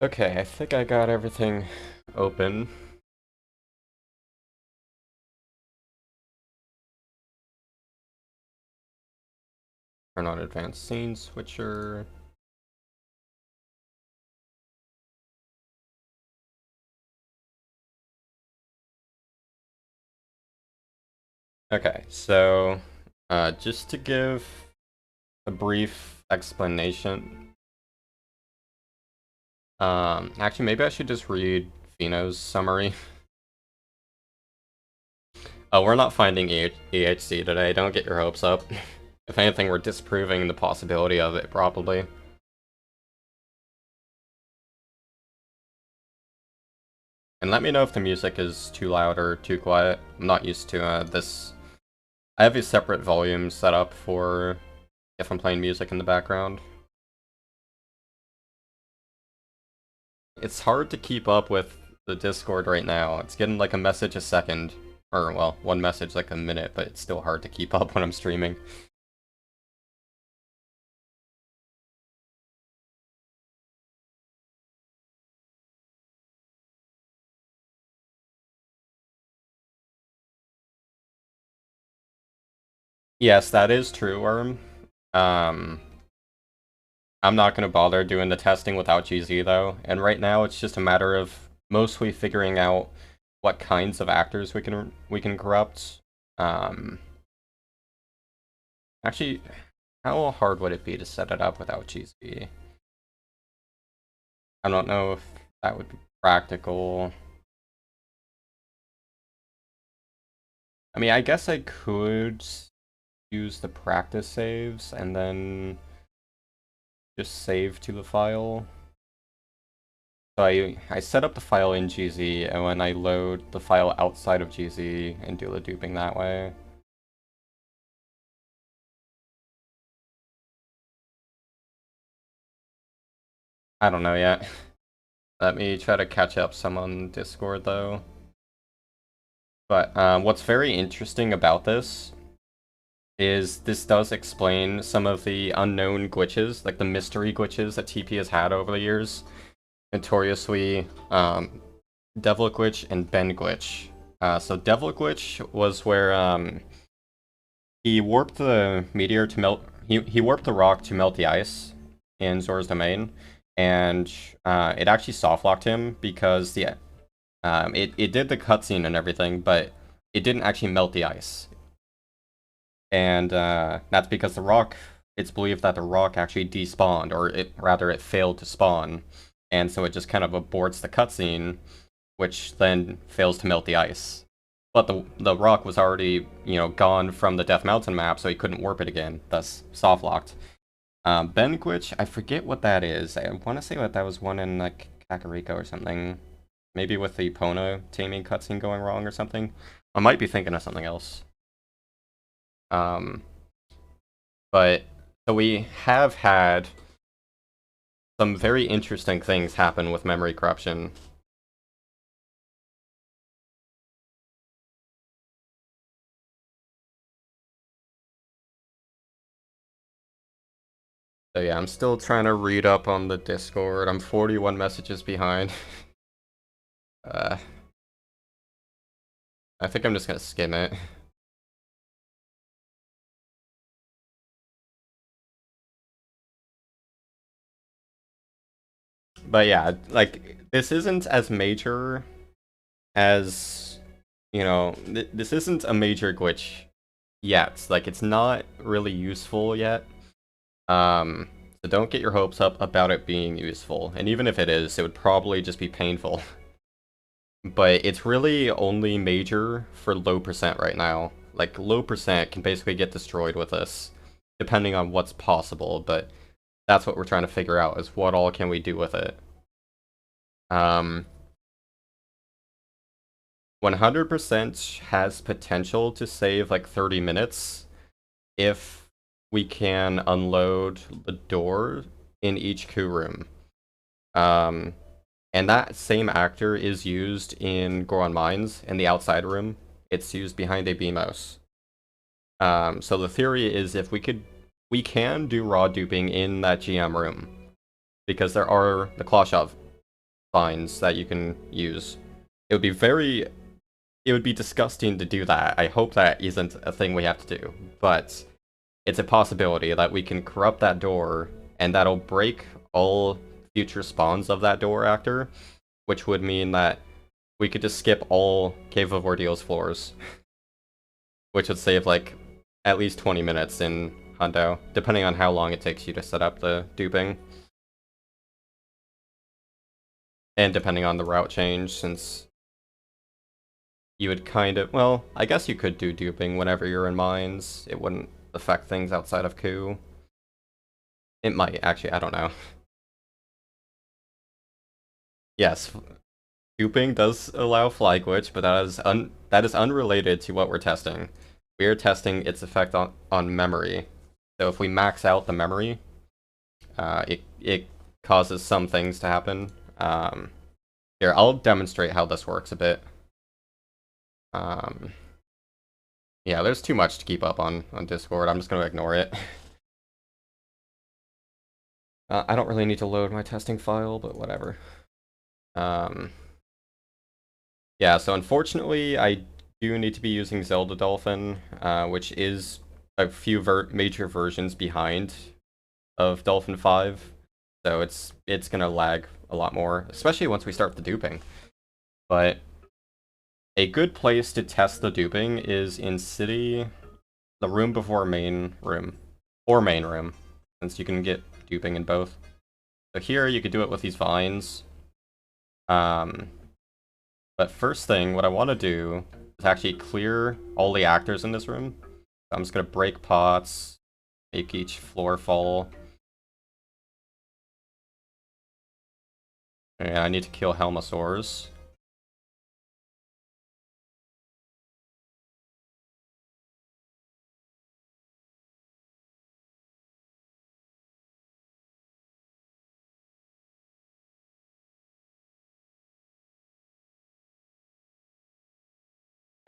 Okay, I think I got everything open. Turn on advanced scene switcher. Okay, so just to give a brief explanation. Actually, maybe I should just read Fino's summary. We're not finding EHC today, don't get your hopes up. If anything, we're disproving the possibility of it, probably. And let me know if the music is too loud or too quiet. I'm not used to this. I have a separate volume set up for if I'm playing music in the background. It's hard to keep up with the Discord right now. It's getting like a message a second. Or, well, one message like a minute, but it's still hard to keep up when I'm streaming. Yes, that is true, Wyrm. I'm not going to bother doing the testing without GZ though, and right now it's just a matter of mostly figuring out what kinds of actors we can corrupt. Actually, how hard would it be to set it up without GZ? I don't know if that would be practical. I mean, I guess I could use the practice saves and then just save to the file. So I set up the file in GZ, and when I load the file outside of GZ and do the duping that way. I don't know yet. Let me try to catch up some on Discord though. But what's very interesting about this is this does explain some of the unknown glitches, like the mystery glitches that TP has had over the years. Notoriously, Devil Glitch and Ben Glitch. So Devil Glitch was where he warped the meteor to melt. He warped the rock to melt the ice in Zora's domain, and it actually soft locked him because it did the cutscene and everything, but it didn't actually melt the ice. And that's because the rock. It's believed that the rock actually despawned, or it failed to spawn, and so it just kind of aborts the cutscene, which then fails to melt the ice. But the rock was already, gone from the Death Mountain map, so he couldn't warp it again, thus soft locked. Ben Glitch, I forget what that is. I want to say that was one in like Kakariko or something. Maybe with the Epona taming cutscene going wrong or something. I might be thinking of something else. But so we have had some very interesting things happen with memory corruption. So yeah, I'm still trying to read up on the Discord. I'm 41 messages behind. I think I'm just gonna skim it. But yeah, like, this isn't as major as, you know, this isn't a major glitch yet. Like, it's not really useful yet. So don't get your hopes up about it being useful. And even if it is, it would probably just be painful. But it's really only major for low percent right now. Like, low percent can basically get destroyed with this, depending on what's possible, but that's what we're trying to figure out, is what all can we do with it. 100% has potential to save like 30 minutes if we can unload the door in each coup room. And that same actor is used in Goron Mines in the outside room. It's used behind a BMOS. So the theory is if we can do raw duping in that GM room, because there are the Kloshov vines that you can use. It would be disgusting to do that. I hope that isn't a thing we have to do, but it's a possibility that we can corrupt that door, and that'll break all future spawns of that door actor, which would mean that we could just skip all Cave of Ordeals floors, which would save like at least 20 minutes in Hundo, depending on how long it takes you to set up the duping. And depending on the route change, since you would kind of, well, I guess you could do duping whenever you're in mines. It wouldn't affect things outside of coup. It might, actually, I don't know. Yes, duping does allow fly glitch, but that is unrelated to what we're testing. We are testing its effect on memory. So if we max out the memory, it causes some things to happen. Here, I'll demonstrate how this works a bit. Yeah, there's too much to keep up on Discord. I'm just going to ignore it. I don't really need to load my testing file, but whatever. Yeah, so unfortunately, I do need to be using Zelda Dolphin, which is a few major versions behind of Dolphin 5. So it's gonna lag a lot more, especially once we start the duping. But a good place to test the duping is in City, the room before main room, or main room, since you can get duping in both. So here you could do it with these vines. But first thing, what I want to do is actually clear all the actors in this room. So I'm just gonna break pots, make each floor fall. And I need to kill Helmasaurs.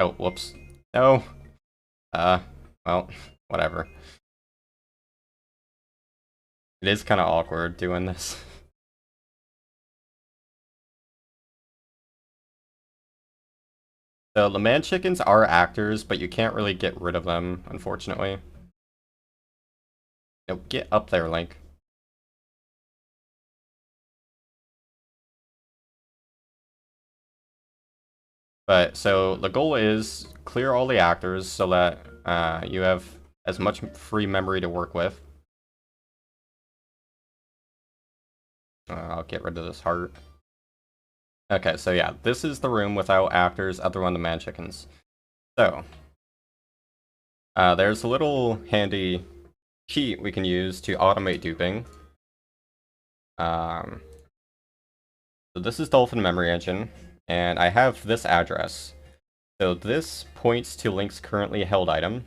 Oh, whoops. No. Well, whatever. It is kind of awkward doing this. So the man chickens are actors, but you can't really get rid of them, unfortunately. No, get up there, Link. But, so, the goal is clear all the actors so that you have as much free memory to work with. I'll get rid of this heart. Okay, so yeah, this is the room without actors other than the man chickens. So, there's a little handy cheat we can use to automate duping. So this is Dolphin Memory Engine, and I have this address. So this points to Link's currently held item.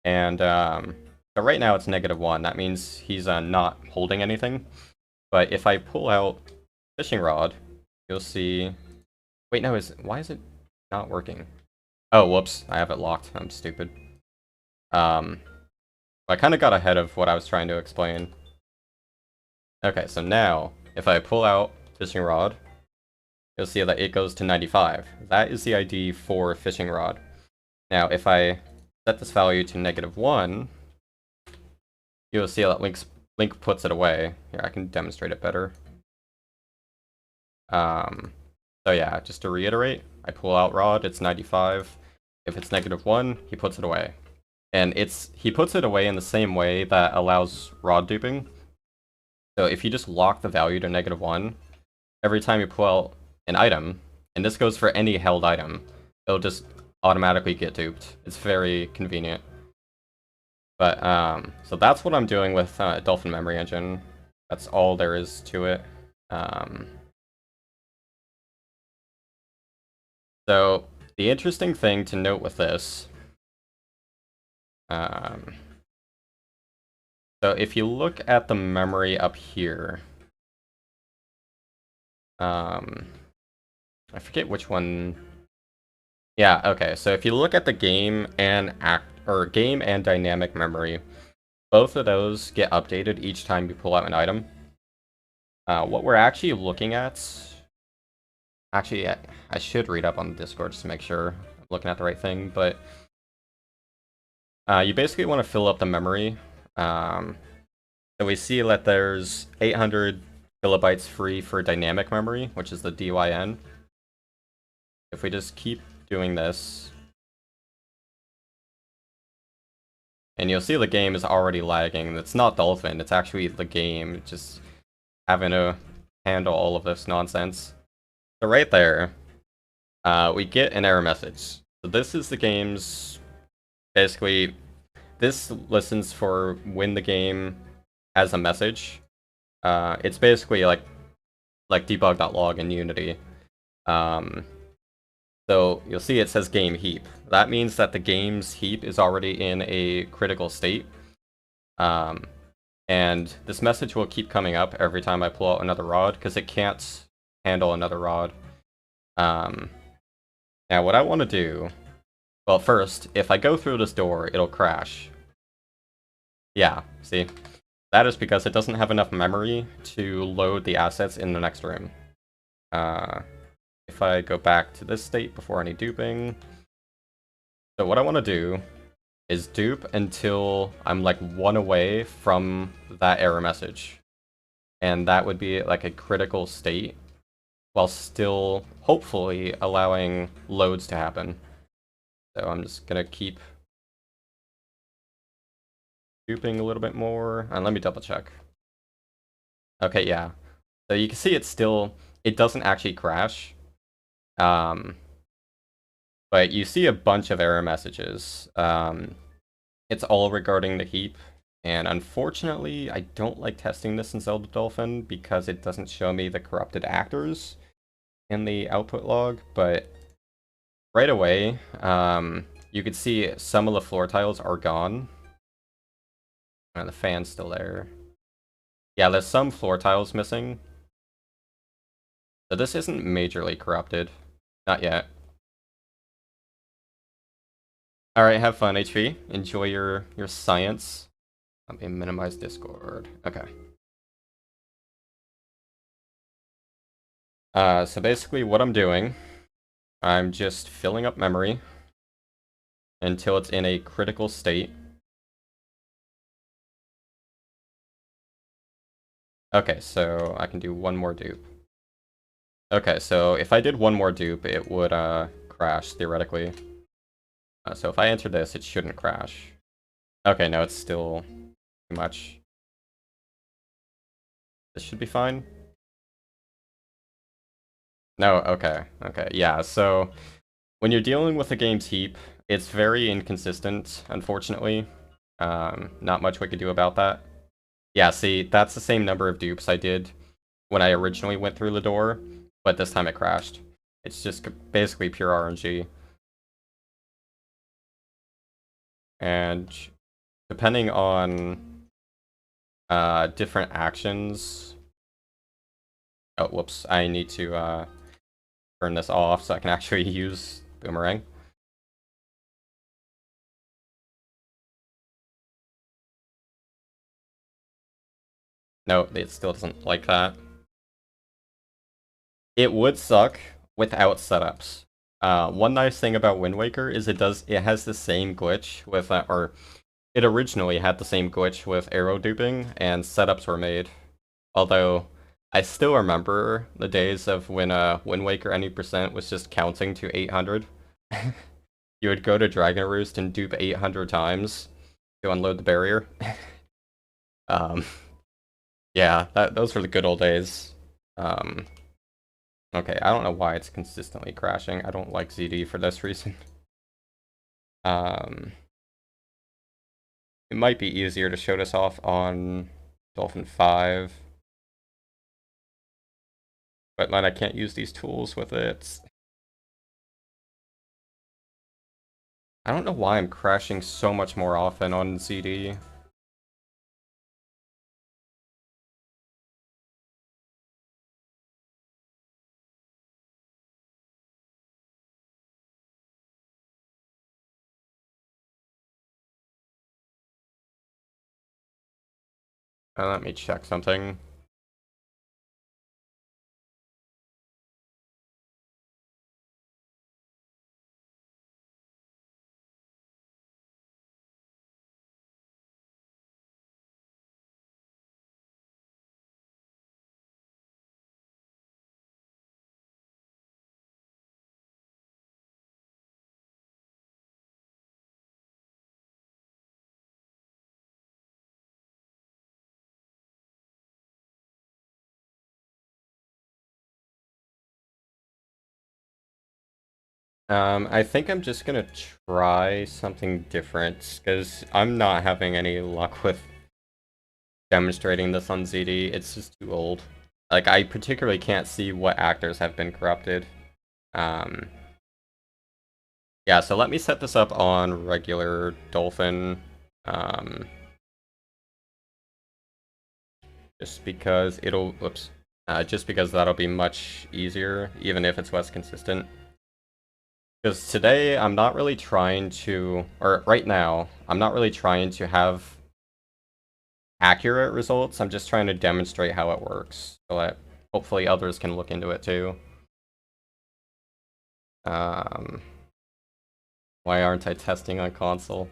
And so right now it's -1. That means he's not holding anything. But if I pull out fishing rod, you'll see... Wait, no, why is it not working? Oh, whoops, I have it locked. I'm stupid. I kind of got ahead of what I was trying to explain. Okay, so now, if I pull out fishing rod, you'll see that it goes to 95. That is the ID for fishing rod. Now, if I set this value to -1, you'll see that Link puts it away. Here, I can demonstrate it better. So yeah, just to reiterate, I pull out rod, it's 95. If it's -1, he puts it away. And he puts it away in the same way that allows rod duping. So if you just lock the value to -1, every time you pull out an item, and this goes for any held item, it'll just automatically get duped. It's very convenient. But, so that's what I'm doing with Dolphin Memory Engine. That's all there is to it. So, the interesting thing to note with this, so if you look at the memory up here, I forget which one. Yeah, okay, so if you look at the game and game and dynamic memory, both of those get updated each time you pull out an item. What we're actually looking at, actually, I should read up on the Discord just to make sure I'm looking at the right thing, but you basically want to fill up the memory. So we see that there's 800 kilobytes free for dynamic memory, which is the DYN. If we just keep doing this, and you'll see the game is already lagging. It's not Dolphin, it's actually the game just having to handle all of this nonsense. So right there, we get an error message. So this is the game's, basically, this listens for when the game has a message. It's basically like debug.log in Unity. So you'll see it says game heap. That means that the game's heap is already in a critical state. And this message will keep coming up every time I pull out another rod, because it can't handle another rod. Now what I want to do, well, first, if I go through this door, it'll crash. Yeah, see? That is because it doesn't have enough memory to load the assets in the next room. If I go back to this state before any duping. So what I want to do is dupe until I'm like 1 away from that error message. And that would be like a critical state, while still hopefully allowing loads to happen. So I'm just gonna keep duping a little bit more, and let me double check. Okay, yeah. So you can see it doesn't actually crash. But you see a bunch of error messages. It's all regarding the heap, and unfortunately, I don't like testing this in Zelda Dolphin because it doesn't show me the corrupted actors in the output log, but right away, you can see some of the floor tiles are gone. And the fan's still there. Yeah, there's some floor tiles missing. So this isn't majorly corrupted. Not yet. Alright, have fun, HV. Enjoy your science. Let me minimize Discord. Okay. So basically what I'm doing, I'm just filling up memory until it's in a critical state. Okay, so I can do one more dupe. Okay, so if I did one more dupe, it would crash, theoretically. So if I enter this, it shouldn't crash. Okay, no, it's still too much. This should be fine. No, okay, yeah, so when you're dealing with the game's heap, it's very inconsistent, unfortunately. Not much we could do about that. Yeah, see, that's the same number of dupes I did when I originally went through the door, but this time it crashed. It's just basically pure RNG. And depending on different actions... Oh, whoops, I need to turn this off so I can actually use Boomerang. No, it still doesn't like that. It would suck without setups. One nice thing about Wind Waker is it has the same glitch with, or it originally had the same glitch with arrow duping, and setups were made. Although, I still remember the days of when Wind Waker any percent was just counting to 800. You would go to Dragon Roost and dupe 800 times to unload the barrier. Yeah, those were the good old days. Okay, I don't know why it's consistently crashing. I don't like ZD for this reason. It might be easier to show this off on Dolphin 5. But then I can't use these tools with it. I don't know why I'm crashing so much more often on ZD. Let me check something. I think I'm just gonna try something different, because I'm not having any luck with demonstrating this on ZD. It's just too old. Like, I particularly can't see what actors have been corrupted. Yeah, so let me set this up on regular Dolphin. Just because it'll, whoops. Just because that'll be much easier, even if it's less consistent. Because today, I'm not really trying to, or right now, I'm not really trying to have accurate results. I'm just trying to demonstrate how it works, so that hopefully others can look into it too. Why aren't I testing on console?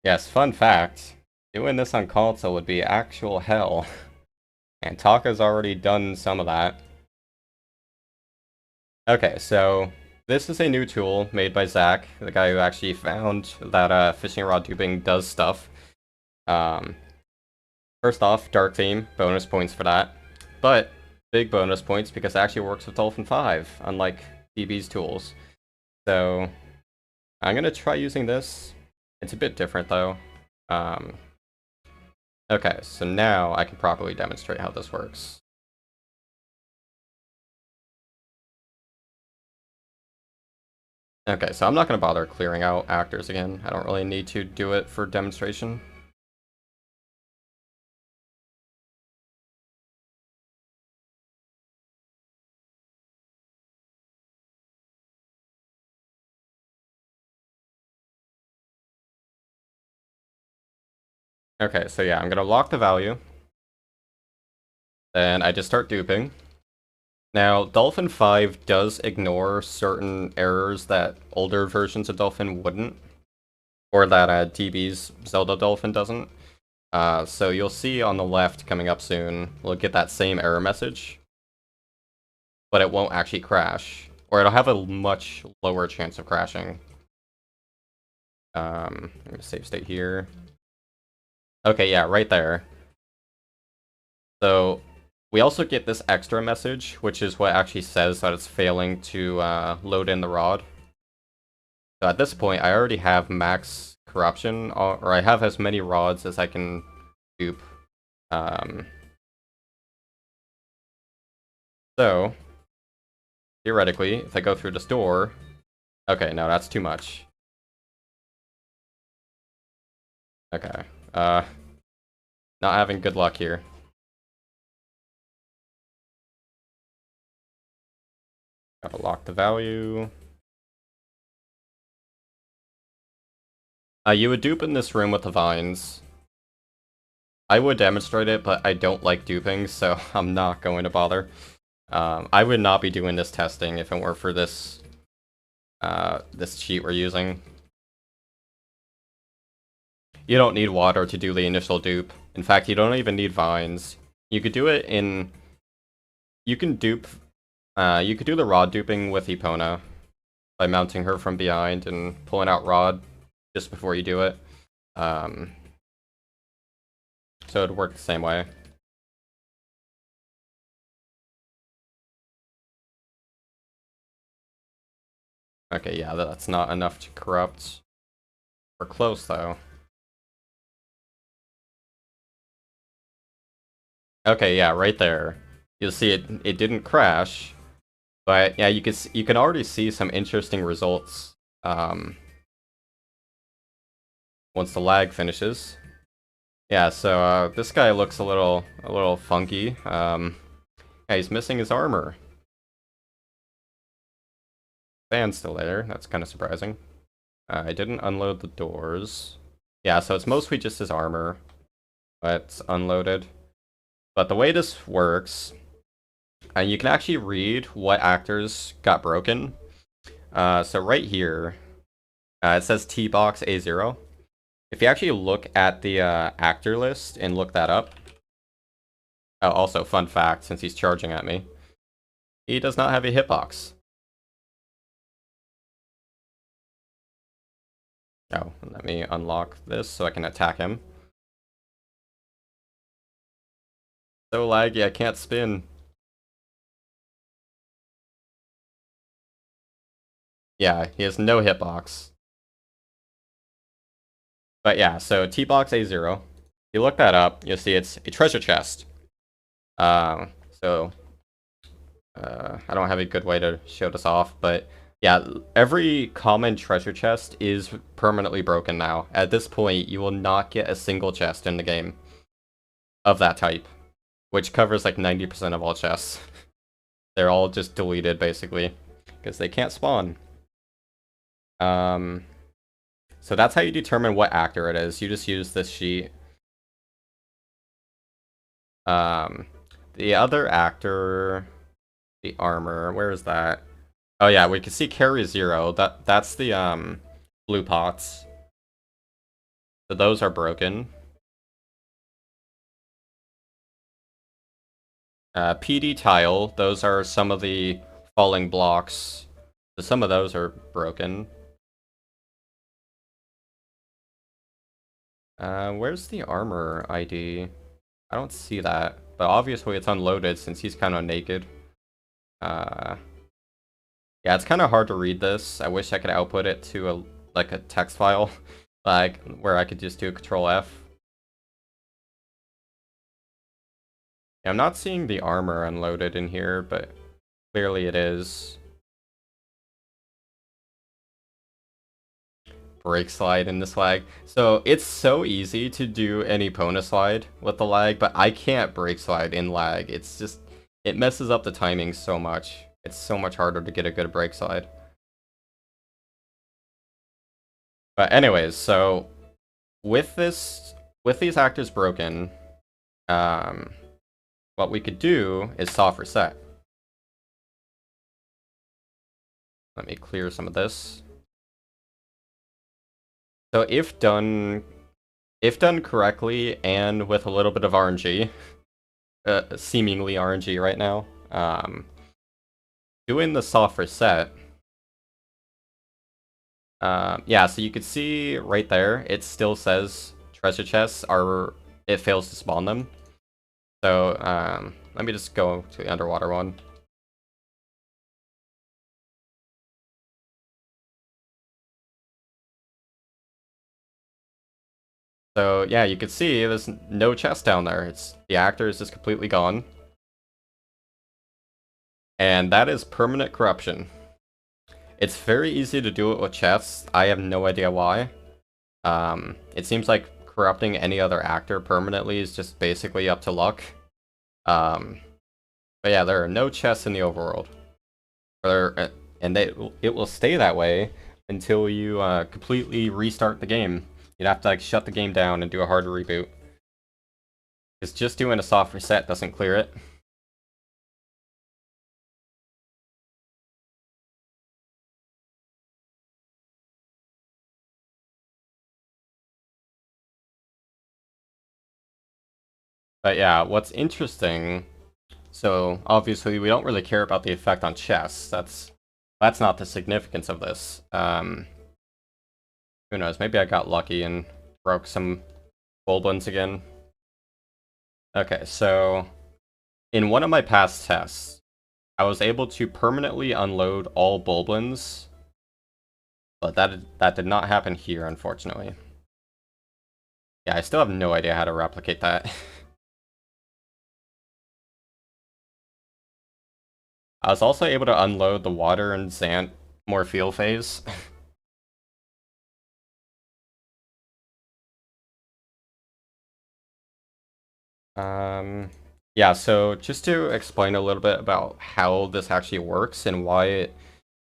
Yes, fun fact. Doing this on console would be actual hell. And Taka's already done some of that. Okay, so this is a new tool made by Zach, the guy who actually found that fishing rod duping does stuff. First off, Dark Theme, bonus points for that. But big bonus points because it actually works with Dolphin 5, unlike DB's tools. So I'm gonna try using this. It's a bit different though. Okay, so now I can properly demonstrate how this works. Okay, so I'm not going to bother clearing out actors again. I don't really need to do it for demonstration. Okay, so yeah, I'm going to lock the value. Then I just start duping. Now, Dolphin 5 does ignore certain errors that older versions of Dolphin wouldn't. Or that DB's Zelda Dolphin doesn't. So you'll see on the left coming up soon, we'll get that same error message. But it won't actually crash. Or it'll have a much lower chance of crashing. I'm gonna save state here. Okay, yeah, right there. So we also get this extra message, which is what actually says that it's failing to load in the rod. So at this point, I already have max corruption, or I have as many rods as I can dupe. So theoretically, if I go through this door, okay, no, that's too much. Okay, not having good luck here. Gotta lock the value. You would dupe in this room with the vines. I would demonstrate it, but I don't like duping, so I'm not going to bother. I would not be doing this testing if it weren't for this this cheat we're using. You don't need water to do the initial dupe. In fact, you don't even need vines. You could do it in... You can dupe... you could do the rod duping with Epona by mounting her from behind and pulling out rod just before you do it. So it'd work the same way. Okay, yeah, that's not enough to corrupt. We're close, though. Okay, yeah, right there. You'll see it didn't crash. But yeah, you can already see some interesting results once the lag finishes. Yeah, so this guy looks a little funky. Yeah, he's missing his armor. Fan's still there. That's kind of surprising. I didn't unload the doors. Yeah, so it's mostly just his armor, but it's unloaded. But the way this works, you can actually read what actors got broken. So right here, it says T-Box A0. If you actually look at the actor list and look that up. Oh, also, fun fact, since he's charging at me, he does not have a hitbox. Oh, let me unlock this so I can attack him. So laggy, I can't spin. Yeah, he has no hitbox. But yeah, so T-Box A0. If you look that up, you'll see it's a treasure chest. So I don't have a good way to show this off, but yeah, every common treasure chest is permanently broken now. At this point, you will not get a single chest in the game of that type, which covers like 90% of all chests. They're all just deleted, basically, because they can't spawn. So that's how you determine what actor it is. You just use this sheet. The other actor, the armor, where is that? Oh yeah, we can see carry 0. That's the blue pots. So those are broken. PD tile, those are some of the falling blocks. So some of those are broken. Where's the armor ID? I don't see that, but obviously it's unloaded since he's kind of naked. Yeah, it's kind of hard to read this. I wish I could output it to a text file, like where I could just do Control F. Yeah, I'm not seeing the armor unloaded in here, but clearly it is. Break slide in this lag. So it's so easy to do an Epona slide with the lag, but I can't break slide in lag. It's just, it messes up the timing so much. It's so much harder to get a good break slide. But anyways, so with these actors broken, what we could do is soft reset. Let me clear some of this. So if done correctly and with a little bit of RNG, seemingly RNG right now, doing the soft reset, yeah, so you could see right there, it still says treasure chests it fails to spawn them. So let me just go to the underwater one. So yeah, you can see there's no chest down there. The actor is just completely gone. And that is permanent corruption. It's very easy to do it with chests. I have no idea why. It seems like corrupting any other actor permanently is just basically up to luck. But yeah, there are no chests in the overworld. And it will stay that way until you completely restart the game. You'd have to like shut the game down and do a hard reboot. Because just doing a soft reset doesn't clear it. But yeah, what's interesting, so obviously we don't really care about the effect on chests. That's not the significance of this. Who knows, maybe I got lucky and broke some goblins again. Okay, so in one of my past tests, I was able to permanently unload all bulblins, but that did not happen here, unfortunately. Yeah, I still have no idea how to replicate that. I was also able to unload the water and Zant Morpheal phase. Yeah, so just to explain a little bit about how this actually works and why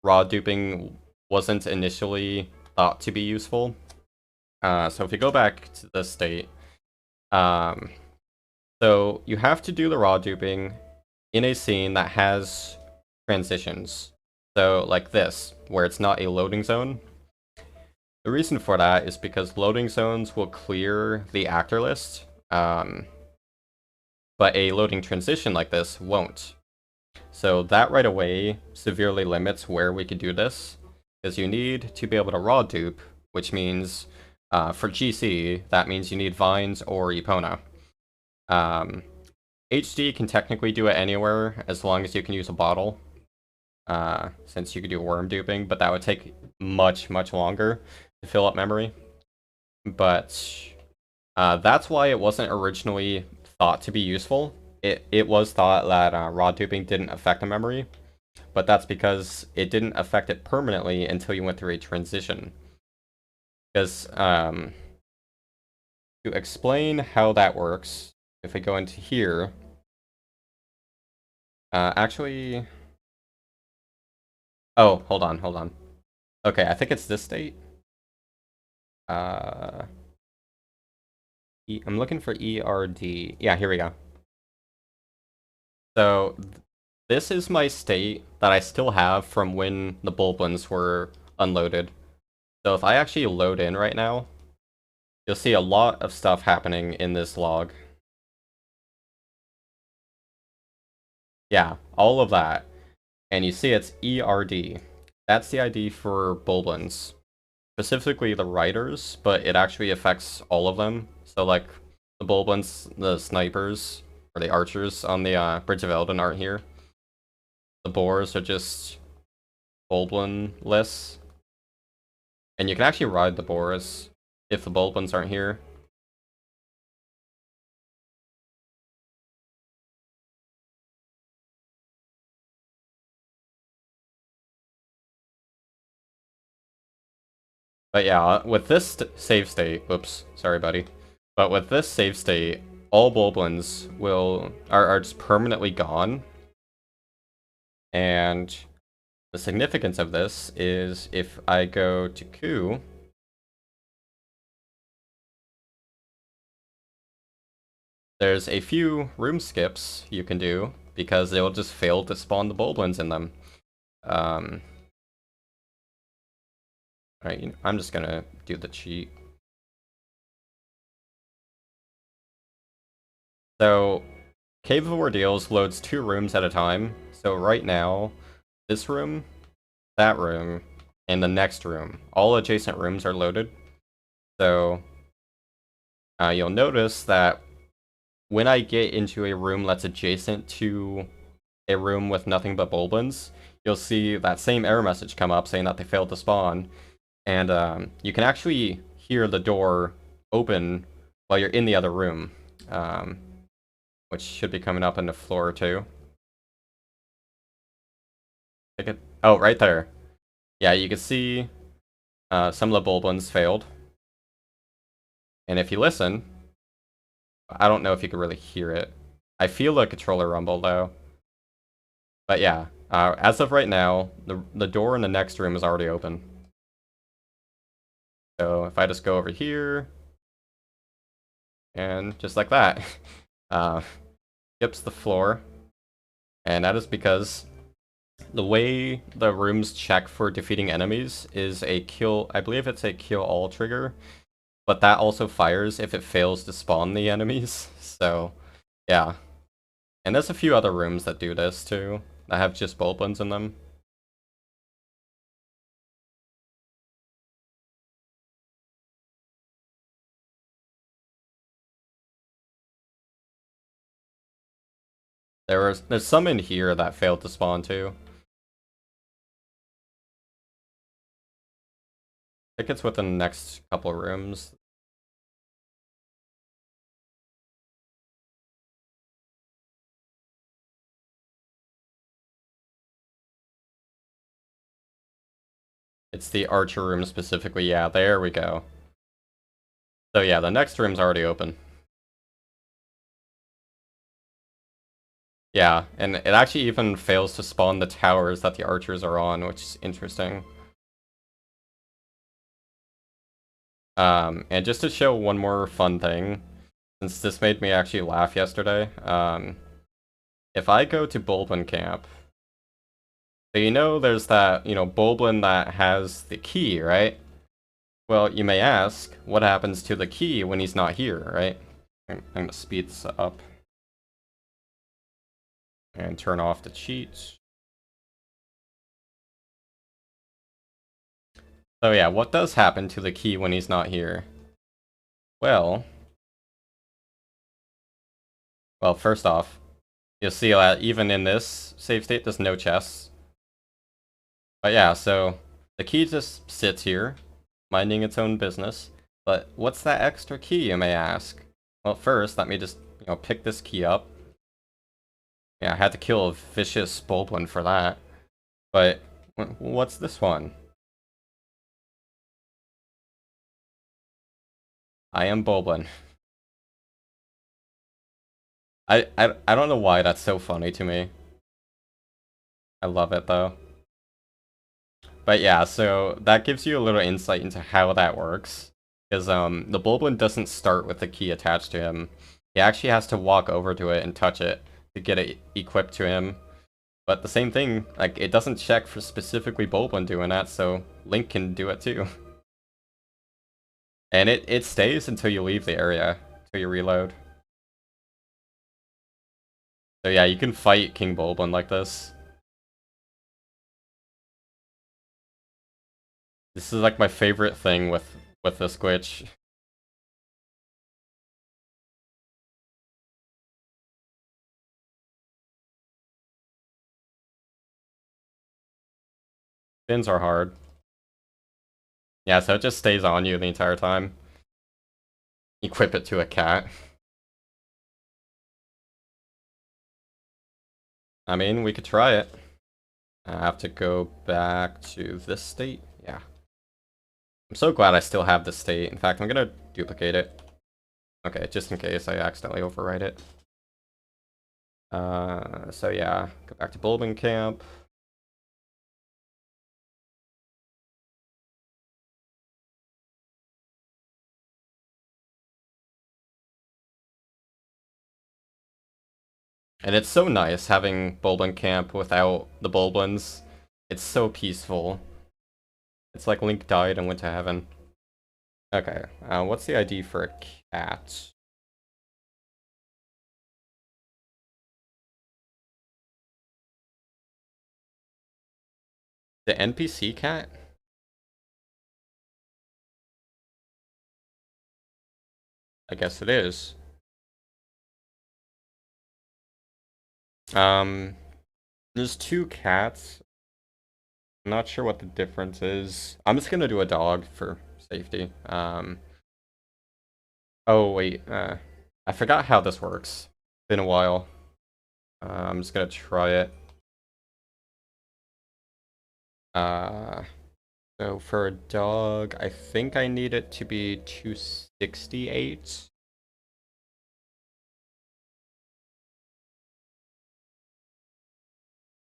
raw duping wasn't initially thought to be useful. So if you go back to this state, so you have to do the raw duping in a scene that has transitions. So like this, where it's not a loading zone. The reason for that is because loading zones will clear the actor list, but a loading transition like this won't. So that right away severely limits where we could do this, because you need to be able to raw dupe, which means for GC, that means you need Vines or Epona. HD can technically do it anywhere as long as you can use a bottle, since you could do worm duping, but that would take much longer to fill up memory. But that's why it wasn't originally thought to be useful. It was thought that raw duping didn't affect the memory, but that's because it didn't affect it permanently until you went through a transition. Because to explain how that works, if we go into here, actually, oh, hold on. Okay, I think it's this state. I'm looking for ERD. Yeah, here we go. So this is my state that I still have from when the bulblins were unloaded. So if I actually load in right now, you'll see a lot of stuff happening in this log. Yeah, all of that. And you see it's ERD. That's the ID for bulblins. Specifically the riders, but it actually affects all of them. So like the bulblins, the snipers, or the archers on the Bridge of Eldon aren't here. The boars are just bulblin-less. And you can actually ride the boars if the bulblins aren't here. But yeah, with this save state, whoops, sorry buddy. But with this save state, all bulblins are just permanently gone. And the significance of this is if I go to Ku, there's a few room skips you can do because they'll just fail to spawn the bulblins in them. Alright, I'm just gonna do the cheat. So, Cave of Ordeals loads 2 rooms at a time. So right now, this room, that room, and the next room, all adjacent rooms are loaded. So, you'll notice that when I get into a room that's adjacent to a room with nothing but bulblins, you'll see that same error message come up saying that they failed to spawn. And you can actually hear the door open while you're in the other room, which should be coming up in the floor too. Oh, right there. Yeah, you can see some of the bulblins failed. And if you listen, I don't know if you can really hear it. I feel a controller rumble though. But yeah, as of right now, the door in the next room is already open. So if I just go over here, and just like that, skips the floor. And that is because the way the rooms check for defeating enemies is a kill, I believe it's a kill all trigger, but that also fires if it fails to spawn the enemies. So Yeah. And there's a few other rooms that do this too, that have just bulblins in them. There's some in here that failed to spawn too. I think it's within the next couple rooms. It's the archer room specifically. Yeah, there we go. So yeah, the next room's already open. Yeah, and it actually even fails to spawn the towers that the archers are on, which is interesting. And just to show one more fun thing, since this made me actually laugh yesterday, if I go to Bulblin Camp, so you know there's that, Bulblin that has the key, right? Well, you may ask, what happens to the key when he's not here, right? I'm gonna speed this up. And turn off the cheats. So yeah, what does happen to the key when he's not here? Well, first off, you'll see that even in this save state, there's no chests. But yeah, so the key just sits here, minding its own business. But what's that extra key, you may ask? Well, first, let me just, pick this key up. Yeah, I had to kill a vicious Bulblin for that. But what's this one? I am Bulblin. I don't know why that's so funny to me. I love it though. But yeah, so that gives you a little insight into how that works. Because the Bulblin doesn't start with the key attached to him. He actually has to walk over to it and touch it to get it equipped to him. But the same thing, like, it doesn't check for specifically Bulblin doing that, so Link can do it too. And it stays until you leave the area, until you reload. So yeah, you can fight King Bulblin like this. This is like my favorite thing with this glitch. Spins are hard. Yeah, so it just stays on you the entire time. Equip it to a cat. I mean, we could try it. I have to go back to this state. Yeah. I'm so glad I still have this state. In fact, I'm gonna duplicate it. Okay, just in case I accidentally overwrite it. So yeah, go back to Bulblin Camp. And it's so nice having Bulblin Camp without the Bulblins. It's so peaceful. It's like Link died and went to heaven. Okay, what's the ID for a cat? The NPC cat? I guess it is. There's two cats. I'm not sure what the difference is. I'm just gonna do a dog for safety. Oh wait, I forgot how this works. Been a while. I'm just gonna try it. So for a dog, I think I need it to be 268.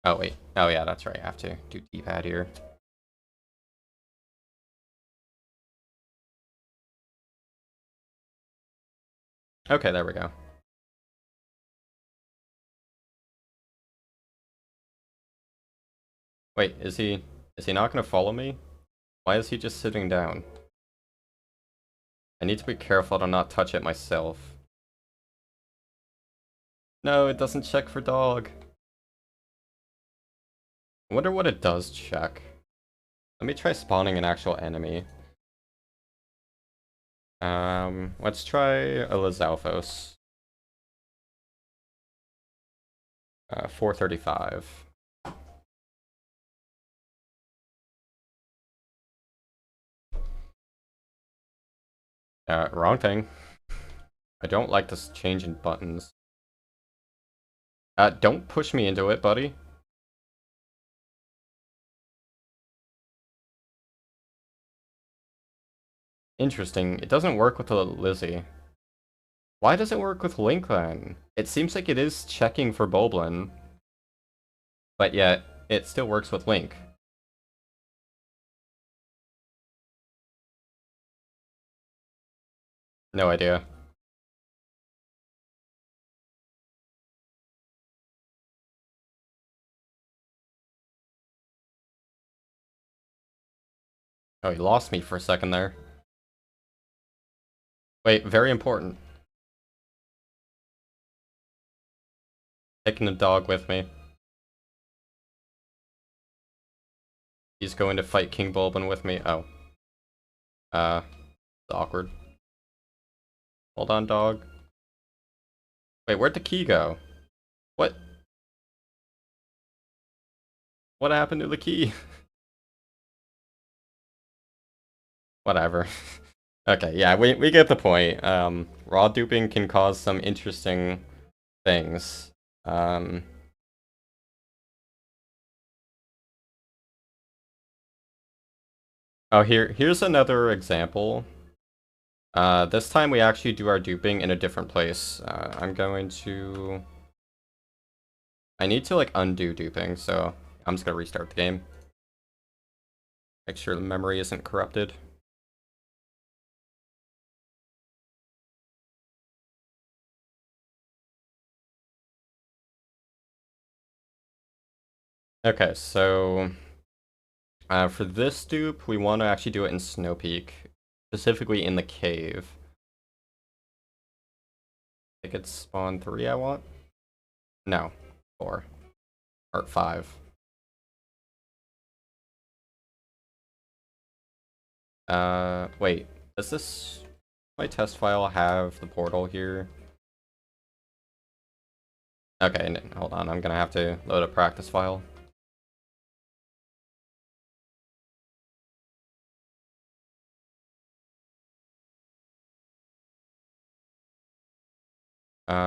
Oh wait, oh yeah, that's right, I have to do D-pad here. Okay, there we go. Wait, is he not gonna follow me? Why is he just sitting down? I need to be careful to not touch it myself. No, it doesn't check for dog. I wonder what it does check. Let me try spawning an actual enemy. Let's try a Lizalfos. 435. Wrong thing. I don't like this change in buttons. Don't push me into it, buddy. Interesting. It doesn't work with the Lizzie. Why does it work with Link then? It seems like it is checking for Boblin. But yet, it still works with Link. No idea. Oh, he lost me for a second there. Wait, very important. Taking the dog with me. He's going to fight King Bulbin with me. Oh. It's awkward. Hold on, dog. Wait, where'd the key go? What? What happened to the key? Whatever. Okay, yeah, we get the point. Raw duping can cause some interesting things. Oh, here's another example. This time we actually do our duping in a different place. I'm going to... I need to, like, undo duping, so I'm just gonna restart the game. Make sure the memory isn't corrupted. Okay, so... for this dupe, we want to actually do it in Snow Peak. Specifically in the cave. I think it's spawn 3 I want? No, 4. Or 5. Wait. Does this... my test file have the portal here? Okay, hold on. I'm gonna have to load a practice file.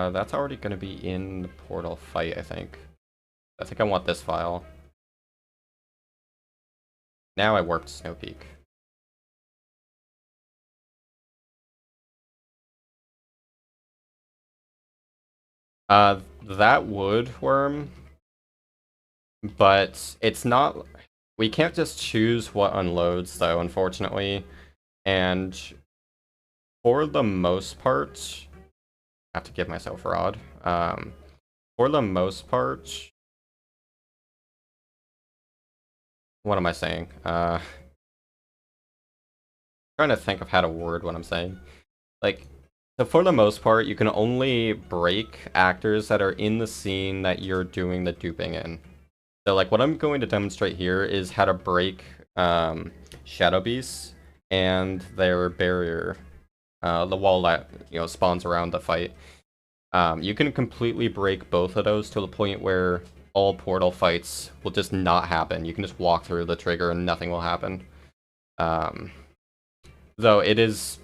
That's already gonna be in the portal fight, I think. I think I want this file. Now I worked Snow Peak. That would worm, but it's not... we can't just choose what unloads, though, unfortunately. And for the most part... I have to give myself rod. For the most part... what am I saying? Trying to think of how to word what I'm saying. Like... so for the most part, you can only break actors that are in the scene that you're doing the duping in. So like what I'm going to demonstrate here is how to break Shadow Beasts and their barrier, the wall that spawns around the fight. You can completely break both of those to the point where all portal fights will just not happen. You can just walk through the trigger and nothing will happen. Though it is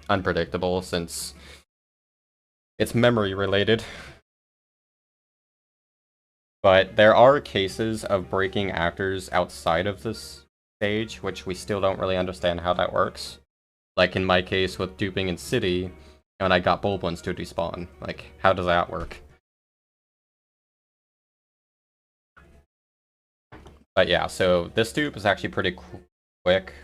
unpredictable since it's memory related. But there are cases of breaking actors outside of this stage, which we still don't really understand how that works. Like in my case with duping in City, and I got Bulblins to despawn. Like, how does that work? But yeah, so this dupe is actually pretty quick.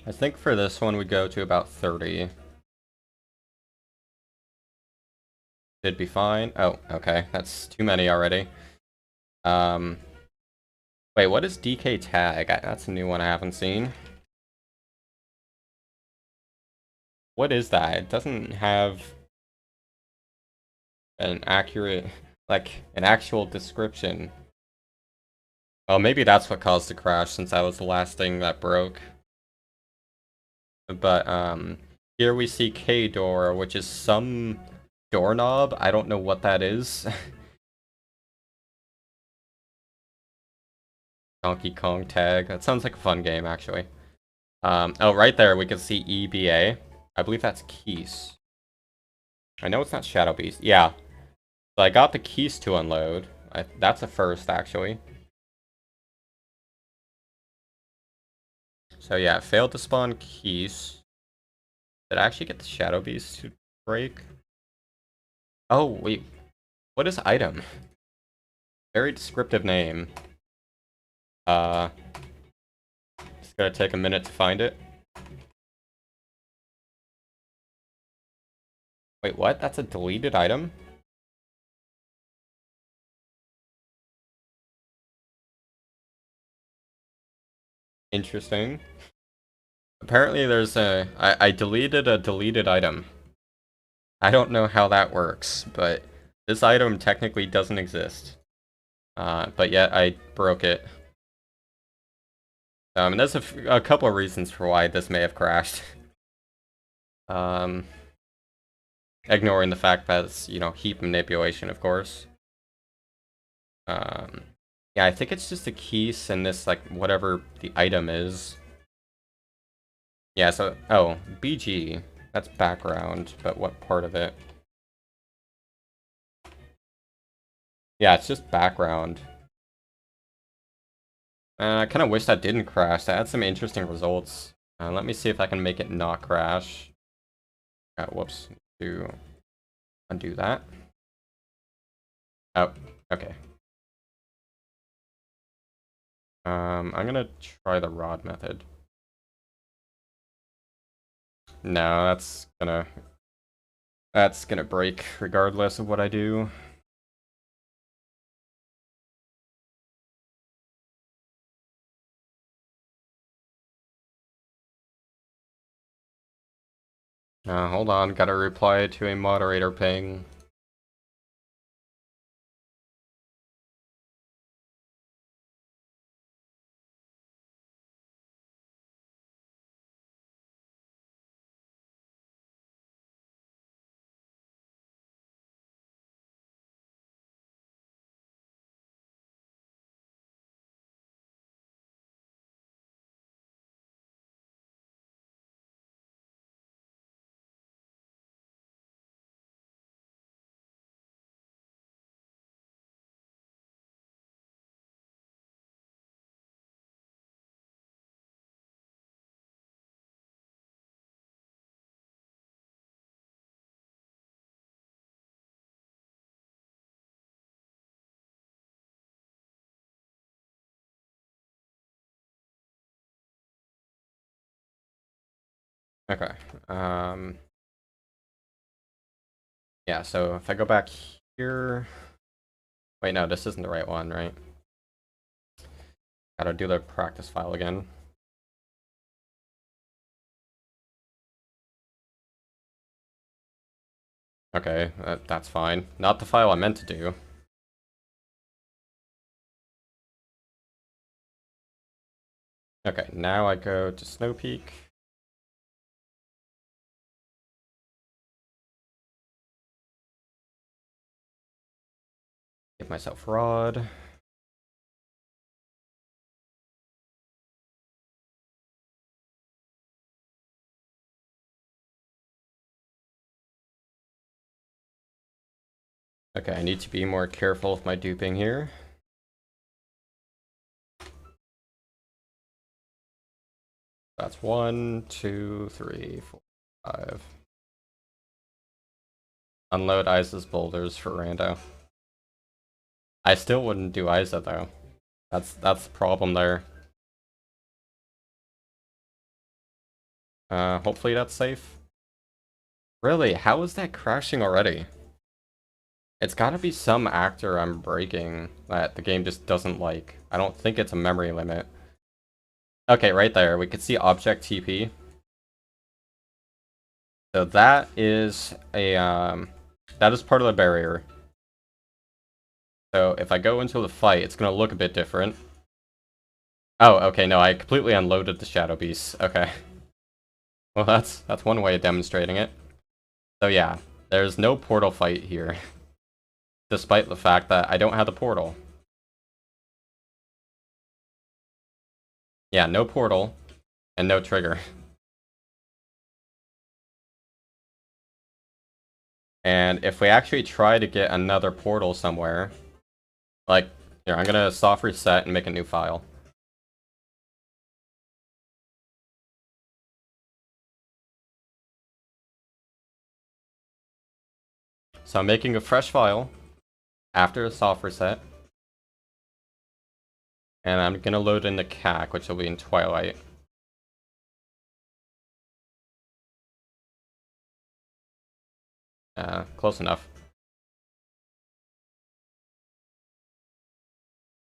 I think for this one we go to about 30. Should be fine. Oh, okay. That's too many already. Wait, what is DK tag? That's a new one I haven't seen. What is that? It doesn't have an accurate, like, an actual description. Well, maybe that's what caused the crash, since that was the last thing that broke. But, here we see K-Door, which is some doorknob. I don't know what that is. Donkey Kong tag. That sounds like a fun game, actually. Oh, right there, we can see EBA. I believe that's Keys. I know it's not Shadow Beast. Yeah. So I got the keys to unload. That's a first, actually. So yeah, failed to spawn keys. Did I actually get the Shadow Beast to break? Oh, wait. What is item? Very descriptive name. It's gonna take a minute to find it. Wait, what? That's a deleted item? Interesting. Apparently there's I deleted a deleted item. I don't know how that works, but this item technically doesn't exist. But yet I broke it. And there's a couple of reasons for why this may have crashed. Ignoring the fact that it's, you know, heap manipulation, of course. Yeah, I think it's just a keys and this, like, whatever the item is. Yeah, so, oh, BG, that's background, but what part of it? Yeah, it's just background. I kind of wish that didn't crash. That had some interesting results. Let me see if I can make it not crash. Whoops, to undo that. Oh, okay. I'm gonna try the rod method. No, that's gonna break regardless of what I do. Hold on, gotta reply to a moderator ping. Okay. Yeah, so if I go back here... Wait, no, this isn't the right one, right? Gotta do the practice file again. Okay, that's fine. Not the file I meant to do. Okay, now I go to Snow Peak. Give myself rod. Okay, I need to be more careful with my duping here. That's 1, 2, 3, 4, 5. Unload Isa's boulders for rando. I still wouldn't do Isa though. That's the problem there. Hopefully that's safe. Really, how is that crashing already? It's gotta be some actor I'm breaking that the game just doesn't like. I don't think it's a memory limit. Okay, right there, we can see object TP. So that is a, that is part of the barrier. So if I go into the fight, it's gonna look a bit different. Oh, okay, no, I completely unloaded the Shadow Beast. Okay. Well, that's one way of demonstrating it. So yeah, there's no portal fight here. Despite the fact that I don't have the portal. Yeah, no portal, and no trigger. And if we actually try to get another portal somewhere, like, here, I'm gonna soft reset and make a new file. So I'm making a fresh file after a soft reset. And I'm gonna load in the CAC, which will be in Twilight. Close enough.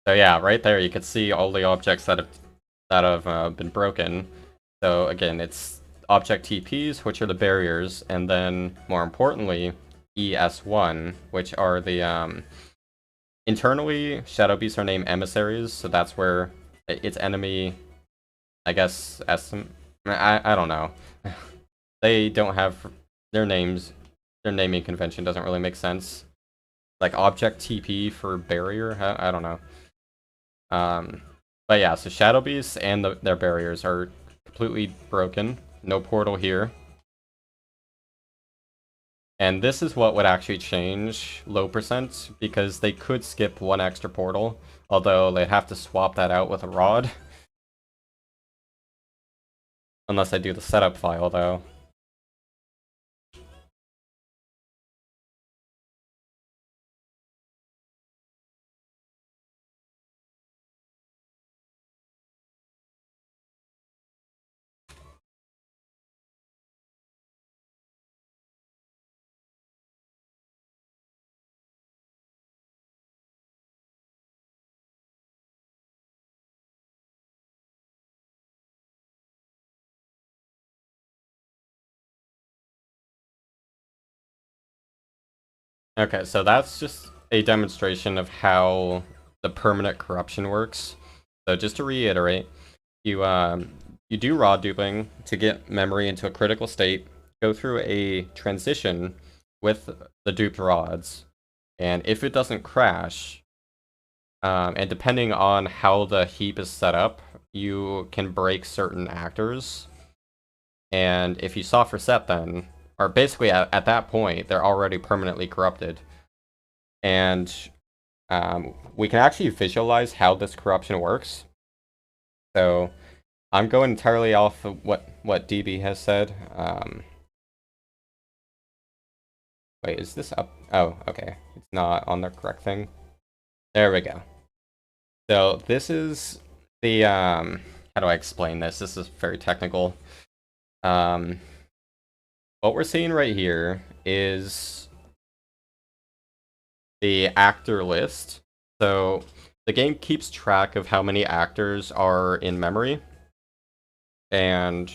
So yeah, right there you can see all the objects that have been broken. So again, it's object TPs, which are the barriers, and then more importantly, ES1, which are the internally Shadow Beasts are named emissaries, so that's where its enemy, I guess, I don't know. They don't have their names. Their naming convention doesn't really make sense. Like object TP for barrier, I don't know. But yeah, so Shadow Beasts and their barriers are completely broken. No portal here. And this is what would actually change low percent, because they could skip one extra portal, although they'd have to swap that out with a rod. Unless I do the setup file, though. Okay, so that's just a demonstration of how the permanent corruption works. So just to reiterate, you do rod duping to get memory into a critical state, go through a transition with the duped rods, and if it doesn't crash, and depending on how the heap is set up, you can break certain actors. And if you soft reset then, or basically at that point, they're already permanently corrupted. And we can actually visualize how this corruption works. So I'm going entirely off of what DB has said. Wait, is this up? Oh, okay. It's not on the correct thing. There we go. So this is the, how do I explain this? This is very technical. What we're seeing right here is the actor list. So the game keeps track of how many actors are in memory. And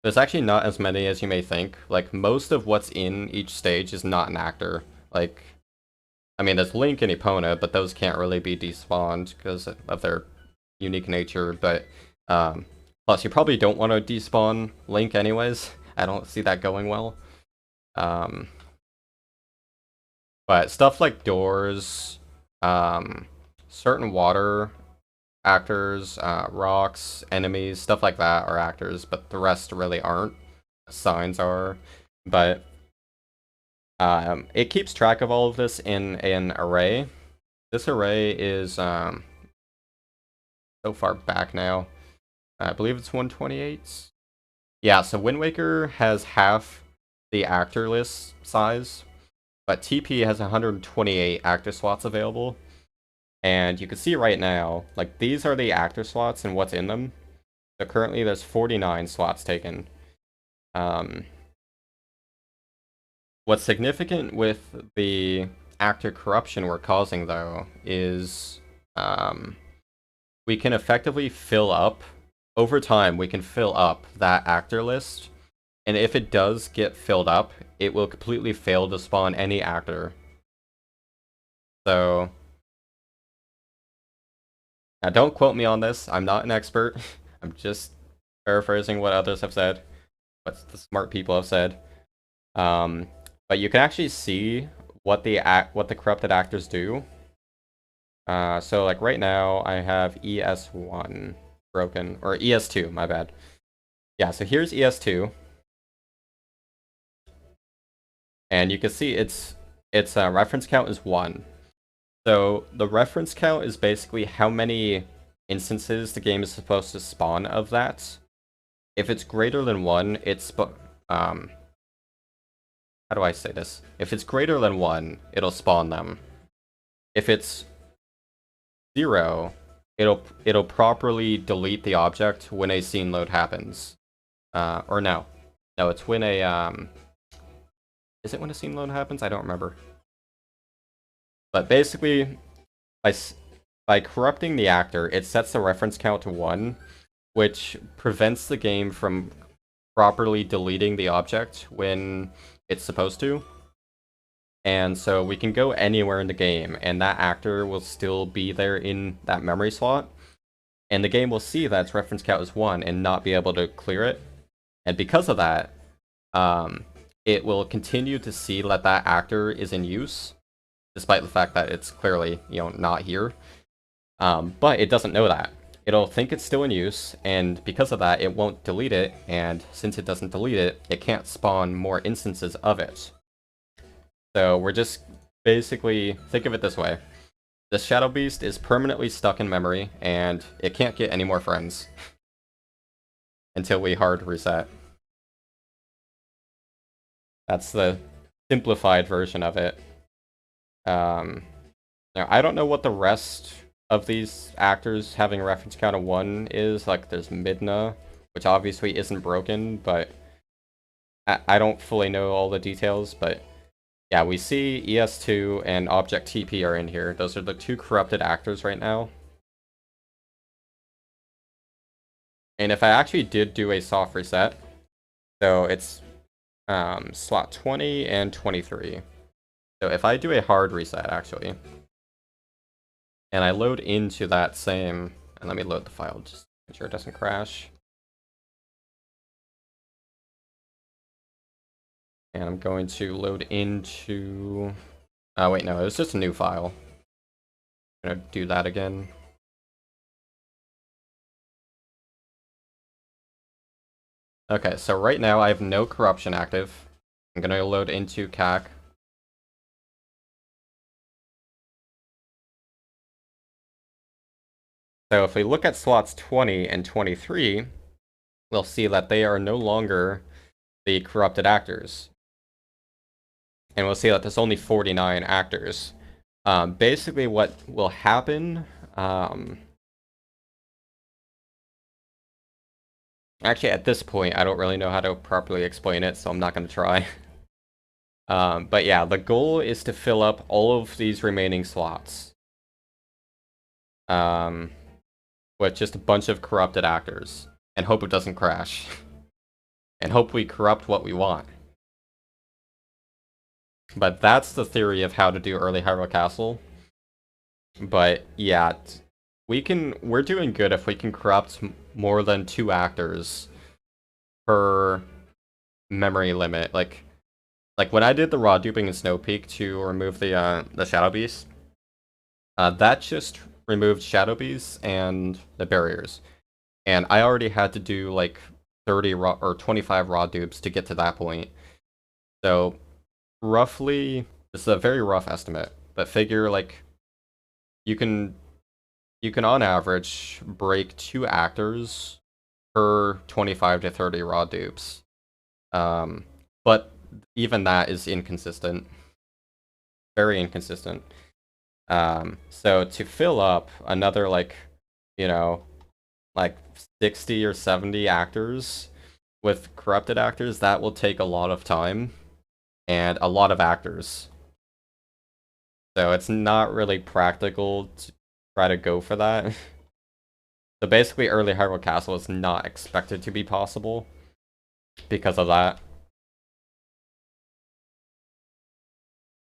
there's actually not as many as you may think. Like, most of what's in each stage is not an actor. Like, I mean, there's Link and Epona, but those can't really be despawned because of their unique nature. But, plus, you probably don't want to despawn Link anyways. I don't see that going well. But stuff like doors, certain water actors, rocks, enemies, stuff like that are actors, but the rest really aren't. Signs are. But it keeps track of all of this in an array. This array is so far back now. I believe it's 128. Yeah, so Wind Waker has half the actor list size, but TP has 128 actor slots available. And you can see right now, like, these are the actor slots and what's in them. So currently there's 49 slots taken. What's significant with the actor corruption we're causing, though, is we can effectively fill up, over time, we can fill up that actor list, and if it does get filled up, it will completely fail to spawn any actor. So, now don't quote me on this, I'm not an expert, I'm just paraphrasing what others have said, what the smart people have said. But you can actually see what the corrupted actors do. So like right now I have ES1 broken, or ES2, my bad. Yeah, so here's ES2. And you can see its reference count is 1. So the reference count is basically how many instances the game is supposed to spawn of that. If it's greater than 1, how do I say this? If it's greater than 1, it'll spawn them. If it's 0, it'll properly delete the object when a scene load happens. Or no, it's when a is it when a scene load happens? I don't remember. But basically, by corrupting the actor, it sets the reference count to 1, which prevents the game from properly deleting the object when it's supposed to. And so we can go anywhere in the game, and that actor will still be there in that memory slot. And the game will see that its reference count is 1 and not be able to clear it. And because of that, it will continue to see that that actor is in use, despite the fact that it's clearly, not here. But it doesn't know that. It'll think it's still in use, and because of that, it won't delete it, and since it doesn't delete it, it can't spawn more instances of it. So we're just basically, think of it this way. The Shadow Beast is permanently stuck in memory, and it can't get any more friends until we hard reset. That's the simplified version of it. Now, I don't know what the rest of these actors having a reference count of 1 is. Like, there's Midna, which obviously isn't broken, but I don't fully know all the details, but yeah, we see ES2 and Object TP are in here. Those are the 2 corrupted actors right now. And if I actually did do a soft reset, so it's slot 20 and 23. So if I do a hard reset, actually, and I load into that same, and let me load the file just to make sure it doesn't crash. And I'm going to load into, oh wait, no, it was just a new file. I'm gonna do that again. Okay, so right now I have no corruption active. I'm gonna load into CAC. So if we look at slots 20 and 23, we'll see that they are no longer the corrupted actors. And we'll see that there's only 49 actors. Basically what will happen, actually at this point I don't really know how to properly explain it, so I'm not going to try. But yeah, the goal is to fill up all of these remaining slots. With just a bunch of corrupted actors, and hope it doesn't crash. And hope we corrupt what we want. But that's the theory of how to do early Hyrule Castle. But yeah, we're doing good if we can corrupt more than 2 actors per memory limit. Like when I did the raw duping in Snow Peak to remove the Shadow Beast, that just removed Shadow Beasts and the barriers. And I already had to do like 30 raw or 25 raw dupes to get to that point. So roughly, this is a very rough estimate, but figure like you can on average break 2 actors per 25 to 30 raw dupes. But even that is inconsistent. Very inconsistent. So to fill up another like 60 or 70 actors with corrupted actors, that will take a lot of time and a lot of actors. So it's not really practical to try to go for that. So basically early Hyrule Castle is not expected to be possible because of that.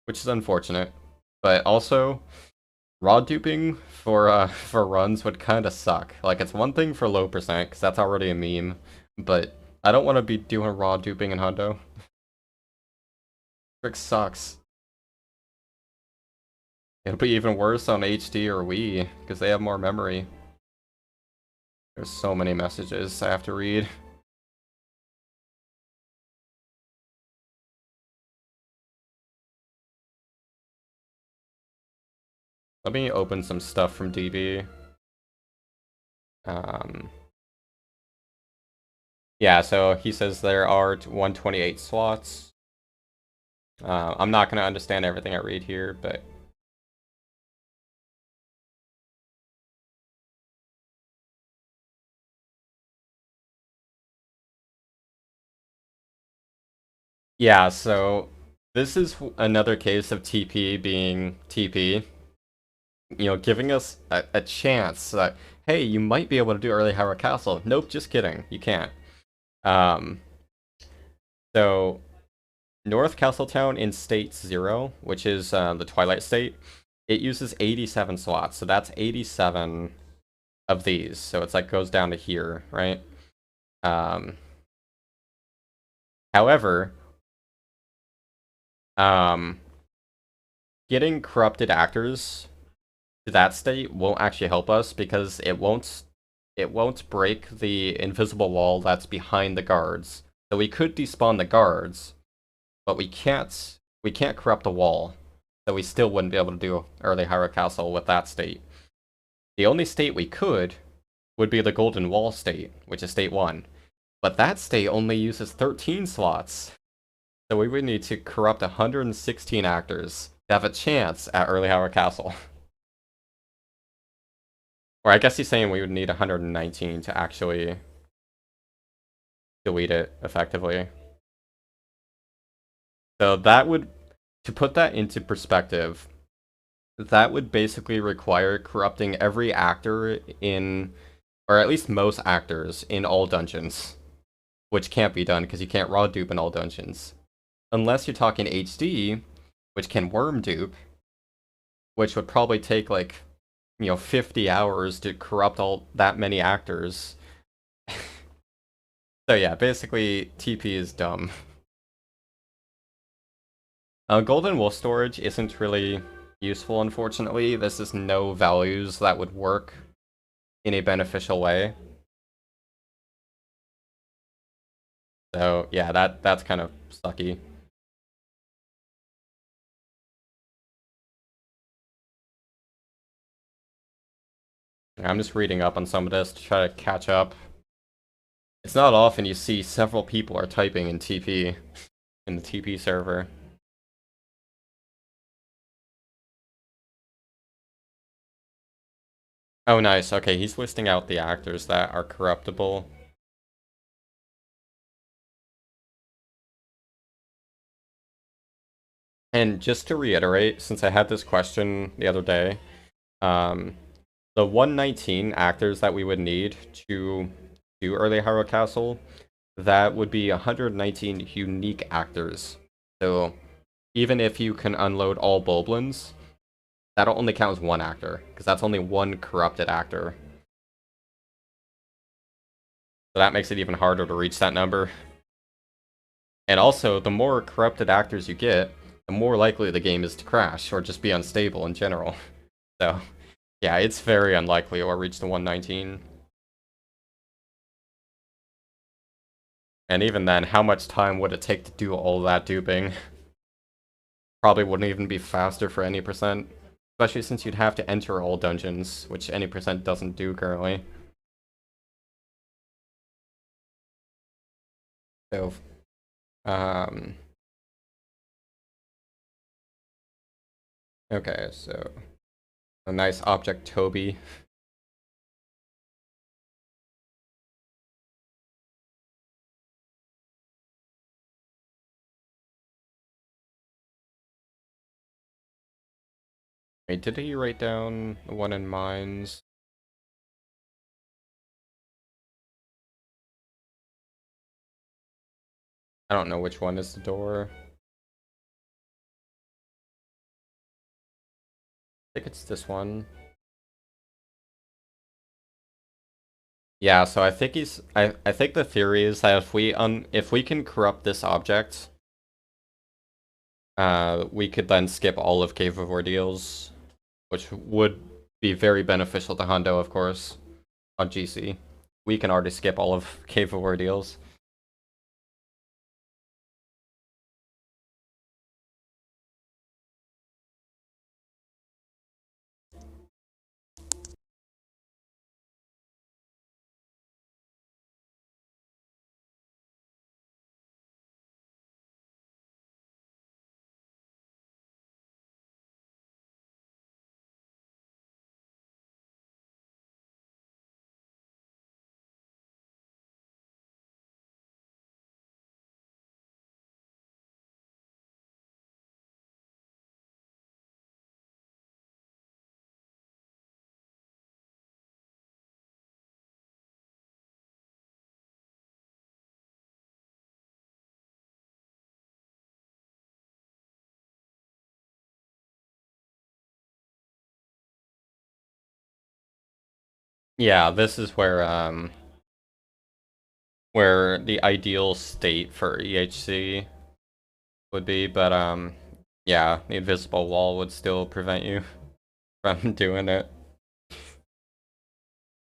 Which is unfortunate. But also, raw duping for runs would kinda suck. Like, it's one thing for low percent, because that's already a meme, but I don't want to be doing raw duping in Hundo. Trick sucks. It'll be even worse on HD or Wii, because they have more memory. There's so many messages I have to read. Let me open some stuff from DB. Yeah, so he says there are 128 slots. I'm not going to understand everything I read here, but... Yeah, so this is another case of TP being TP. You know, giving us a chance that, hey, you might be able to do early Hyrule Castle. Nope, just kidding. You can't. So, North Castletown in State 0, which is the Twilight State, it uses 87 slots. So that's 87 of these. So it's like goes down to here, right? However, getting corrupted actors to that state won't actually help us because it won't break the invisible wall that's behind the guards. So we could despawn the guards, but we can't corrupt the wall. So we still wouldn't be able to do early Hyrule Castle with that state. The only state we could would be the Golden Wall state, which is state 1. But that state only uses 13 slots. So we would need to corrupt 116 actors to have a chance at early Hyrule Castle. Or I guess he's saying we would need 119 to actually delete it effectively. So that would, to put that into perspective, that would basically require corrupting every actor in, or at least most actors in all dungeons. Which can't be done because you can't raw dupe in all dungeons. Unless you're talking HD, which can worm dupe, which would probably take like, 50 hours to corrupt all that many actors. So yeah, basically TP is dumb. Golden Wolf storage isn't really useful, unfortunately. This is no values that would work in a beneficial way. So yeah, that's kind of sucky. I'm just reading up on some of this to try to catch up. It's not often you see several people are typing in TP, in the TP server. Oh nice, okay, he's listing out the actors that are corruptible. And just to reiterate, since I had this question the other day, the 119 actors that we would need to do early Hyrule Castle, that would be 119 unique actors. So even if you can unload all Boblins, that'll only count as one actor, because that's only one corrupted actor. So that makes it even harder to reach that number. And also, the more corrupted actors you get, the more likely the game is to crash, or just be unstable in general. So, yeah, it's very unlikely we'll reach the 119. And even then, how much time would it take to do all that duping? Probably wouldn't even be faster for any percent. Especially since you'd have to enter all dungeons, which any percent doesn't do currently. So, okay, so a nice object Toby. Wait, did he write down the one in mines? I don't know which one is the door. I think it's this one. Yeah, so I think I think the theory is that if we can corrupt this object, we could then skip all of Cave of Ordeals, which would be very beneficial to Hondo, of course, on GC. We can already skip all of Cave of Ordeals. Yeah, this is where the ideal state for EHC would be, but yeah, the invisible wall would still prevent you from doing it.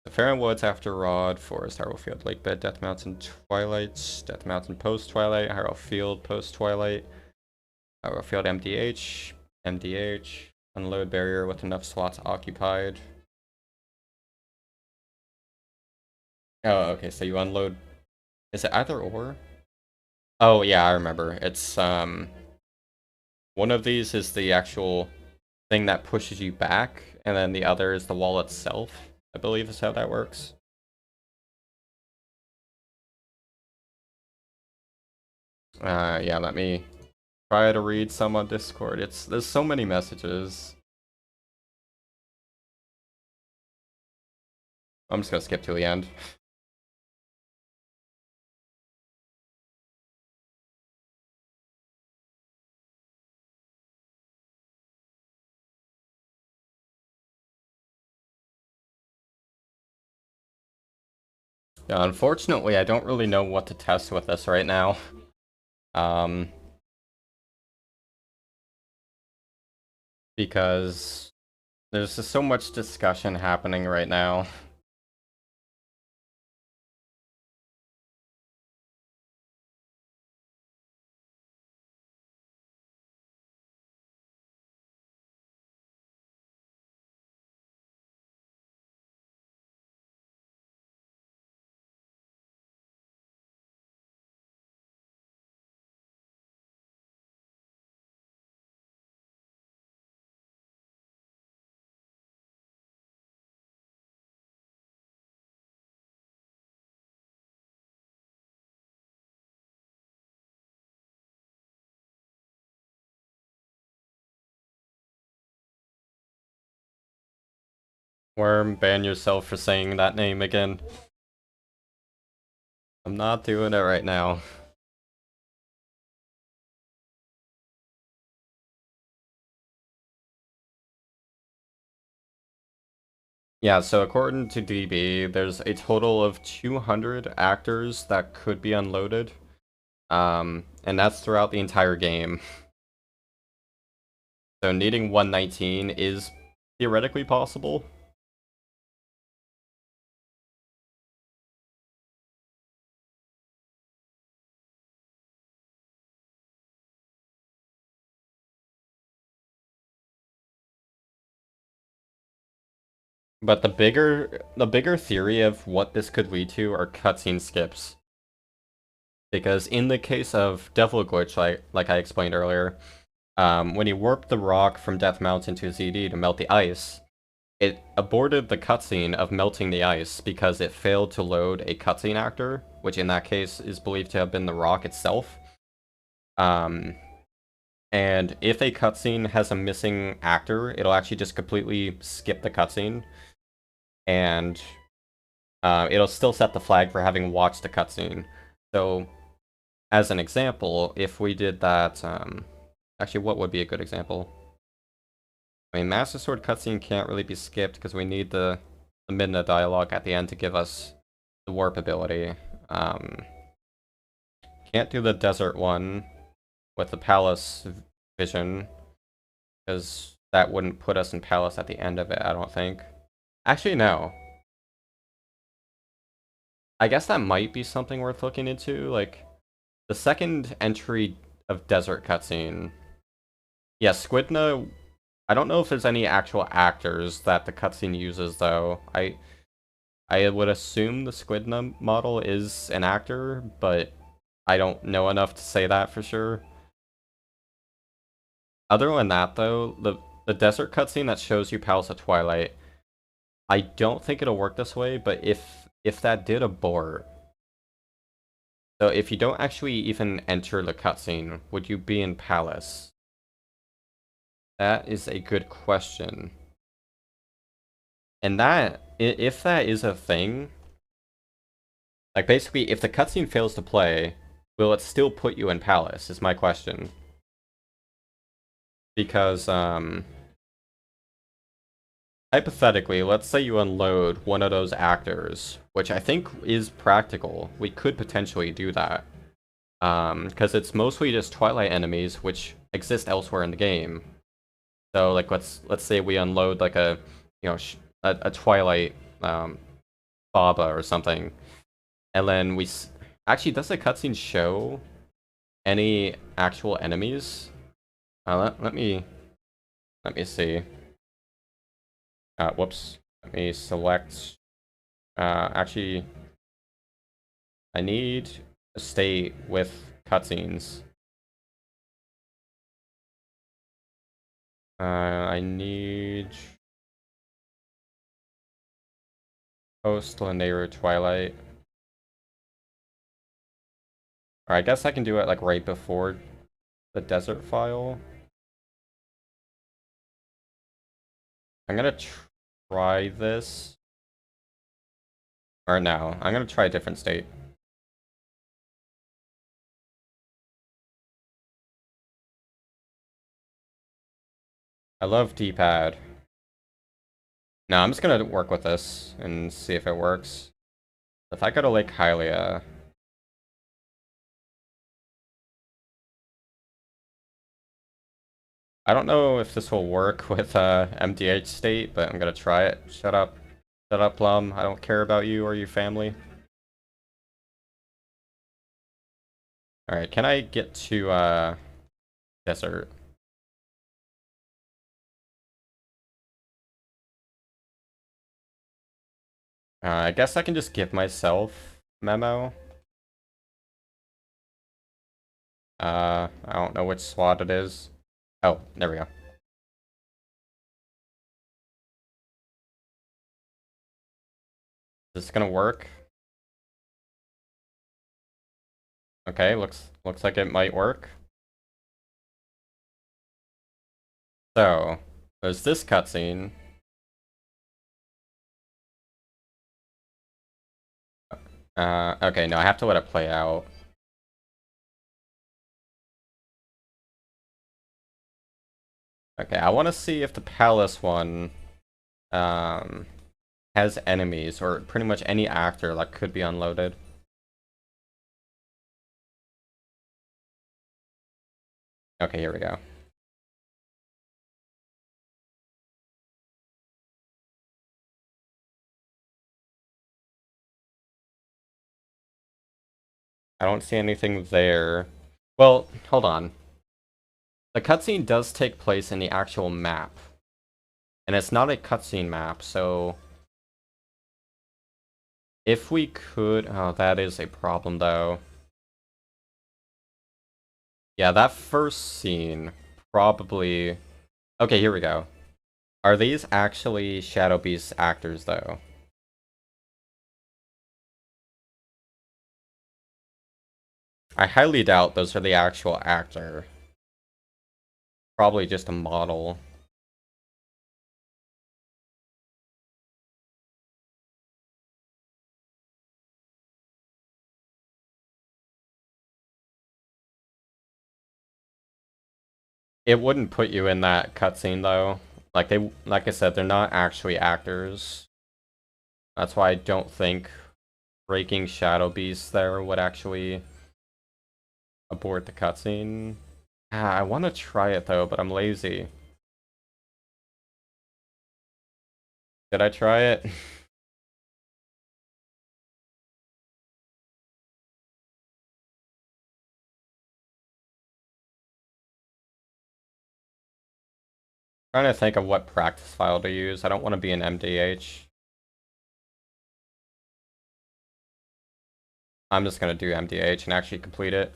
The Farron Woods after Rod, Forest, Harrow Field, Lake Bed, Death Mountain, Twilight, Death Mountain post Twilight, Harrow Field post Twilight, Harrow Field MDH, MDH, unload barrier with enough slots occupied. Oh, okay, so you unload. Is it either or? Oh yeah, I remember. It's one of these is the actual thing that pushes you back, and then the other is the wall itself, I believe is how that works. Yeah, let me try to read some on Discord. There's so many messages. I'm just gonna skip to the end. Yeah, unfortunately, I don't really know what to test with this right now. Because there's just so much discussion happening right now. Wyrm, ban yourself for saying that name again. I'm not doing it right now. Yeah, so according to DB, there's a total of 200 actors that could be unloaded. And that's throughout the entire game. So needing 119 is theoretically possible. But the bigger theory of what this could lead to are cutscene skips. Because in the case of Devil Glitch, like I explained earlier, when you warped the rock from Death Mountain to ZD to melt the ice, it aborted the cutscene of melting the ice because it failed to load a cutscene actor, which in that case is believed to have been the rock itself. And And if a cutscene has a missing actor, it'll actually just completely skip the cutscene. And it'll still set the flag for having watched the cutscene. So, as an example, if we did that... actually, what would be a good example? I mean, Master Sword cutscene can't really be skipped because we need the Midna dialogue at the end to give us the warp ability. Can't do the desert one with the palace vision because that wouldn't put us in palace at the end of it, I don't think. Actually, no. I guess that might be something worth looking into. Like, the second entry of desert cutscene. Yeah, Squidna. I don't know if there's any actual actors that the cutscene uses, though. I would assume the Squidna model is an actor, but I don't know enough to say that for sure. Other than that, though, the desert cutscene that shows you Palace of Twilight, I don't think it'll work this way, but if that did abort, so if you don't actually even enter the cutscene, would you be in Palace? That is a good question. And that, if that is a thing, like basically, if the cutscene fails to play, will it still put you in Palace, is my question. Because, hypothetically, let's say you unload one of those actors, which I think is practical. We could potentially do that. Because it's mostly just Twilight enemies, which exist elsewhere in the game. So, like, let's say we unload, like, a Twilight, Baba or something. And then we... Actually, does the cutscene show any actual enemies? Let me see. Whoops. Let me select... actually... I need a state with cutscenes. I need... Post Linear Twilight. Or I guess I can do it like right before the desert file. I'm gonna try this. Or no, I'm gonna try a different state. I love D-pad. No, I'm just gonna work with this and see if it works. If I go to Lake Hylia... I don't know if this will work with MDH state, but I'm gonna try it. Shut up. Shut up, Plum. I don't care about you or your family. Alright, can I get to desert? I guess I can just give myself memo. I don't know which slot it is. Oh, there we go. Is this gonna work? Okay, looks like it might work. So, there's this cutscene. Okay, no, I have to let it play out. Okay, I want to see if the palace one has enemies, or pretty much any actor that could be unloaded. Okay, here we go. I don't see anything there. Well, hold on. The cutscene does take place in the actual map. And it's not a cutscene map, so... If we could... Oh, that is a problem, though. Yeah, that first scene probably... Okay, here we go. Are these actually Shadow Beast actors, though? I highly doubt those are the actual actor. Probably just a model. It wouldn't put you in that cutscene though. Like I said, they're not actually actors. That's why I don't think breaking Shadow Beasts there would actually abort the cutscene. I want to try it though, but I'm lazy. Did I try it? Trying to think of what practice file to use. I don't want to be an MDH. I'm just going to do MDH and actually complete it.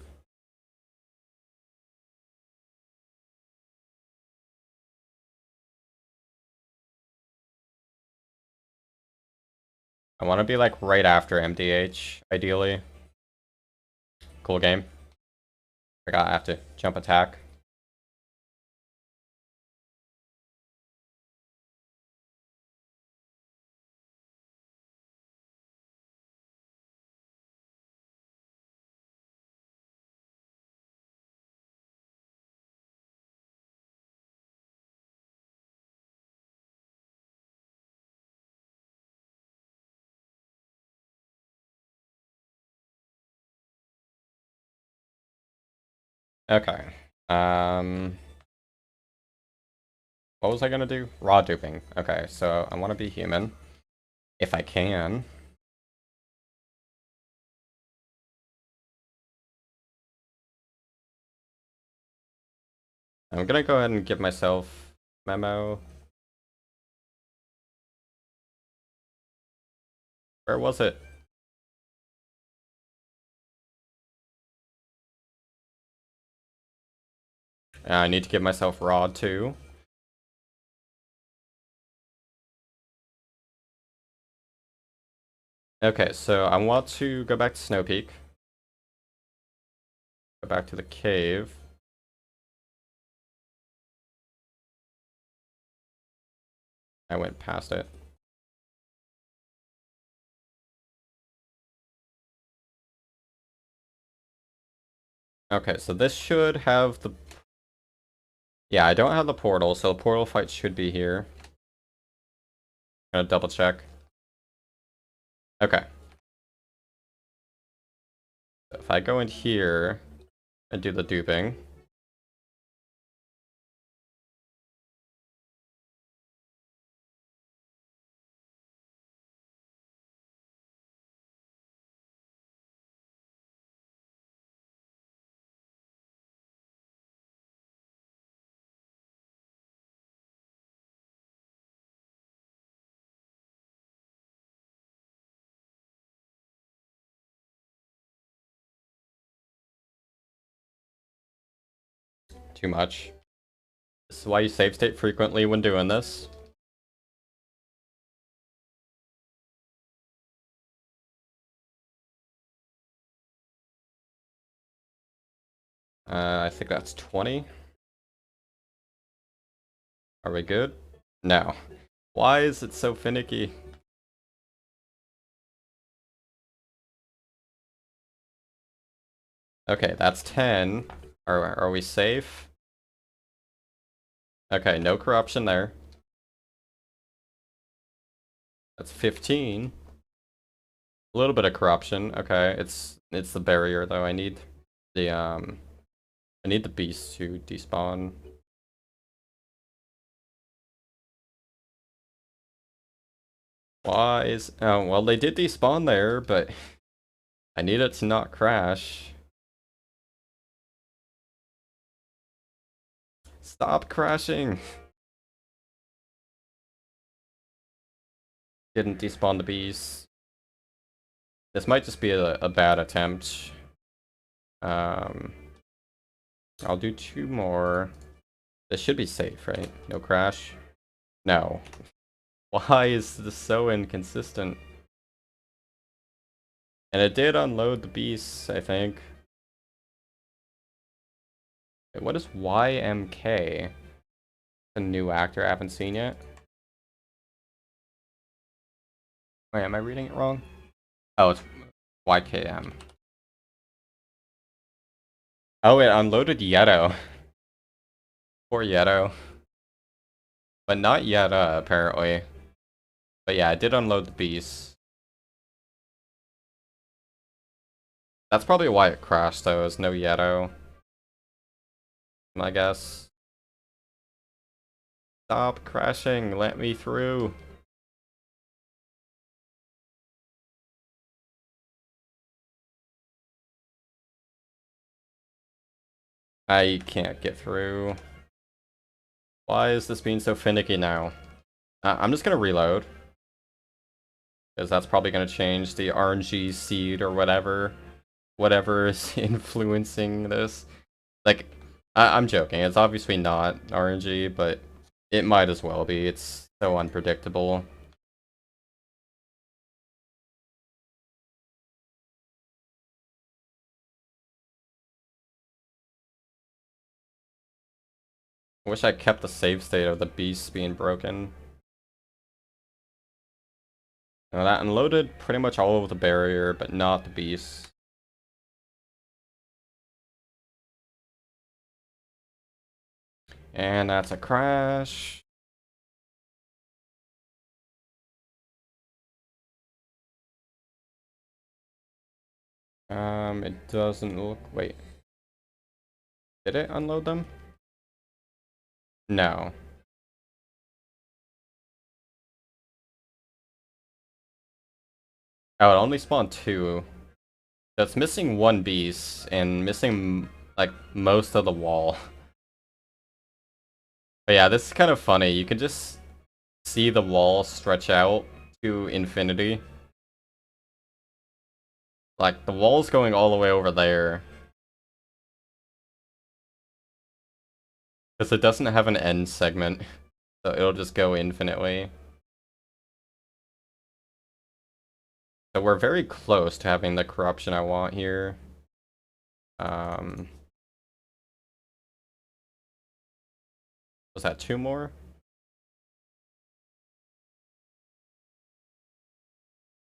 I want to be like right after MDH, ideally. Cool game. Forgot I have to jump attack. Okay. What was I gonna do? Raw duping. Okay, so I want to be human. If I can. I'm gonna go ahead and give myself memo. Where was it? I need to give myself rod too. Okay, so I want to go back to Snow Peak. Go back to the cave. I went past it. Okay, so this should have the... Yeah, I don't have the portal, so the portal fight should be here. Gonna double check. Okay. So if I go in here and do the duping. Too much. This is why you save state frequently when doing this. I think that's 20. Are we good? No. Why is it so finicky? Okay, that's 10. Are we safe? Okay, no corruption there. That's 15. A little bit of corruption. Okay, it's the barrier though. I need the beast to despawn. Why is... Oh, well, they did despawn there, but I need it to not crash. Stop crashing! Didn't despawn the beast. This might just be a bad attempt. I'll do 2 more. This should be safe, right? No crash? No. Why is this so inconsistent? And it did unload the beasts, I think. Wait, what is YMK? A new actor I haven't seen yet. Wait, am I reading it wrong? Oh, it's YKM. Oh, it unloaded Yeto. Poor Yeto. But not Yeta, apparently. But yeah, I did unload the beast. That's probably why it crashed, though, is no Yeto. I guess. Stop crashing, let me through. I can't get through. Why is this being so finicky now? I'm just gonna reload. Because that's probably gonna change the RNG seed or whatever. Whatever is influencing this. Like, I'm joking. It's obviously not RNG, but it might as well be. It's so unpredictable. I wish I kept the save state of the beast being broken. Now that unloaded pretty much all of the barrier, but not the beast. And that's a crash. It doesn't look... Wait. Did it unload them? No. Oh, it only spawned 2. So it's missing 1 beast and missing, like, most of the wall. But yeah, this is kind of funny. You can just see the wall stretch out to infinity. Like, the wall's going all the way over there. Because it doesn't have an end segment. So it'll just go infinitely. So we're very close to having the corruption I want here. Was that 2 more?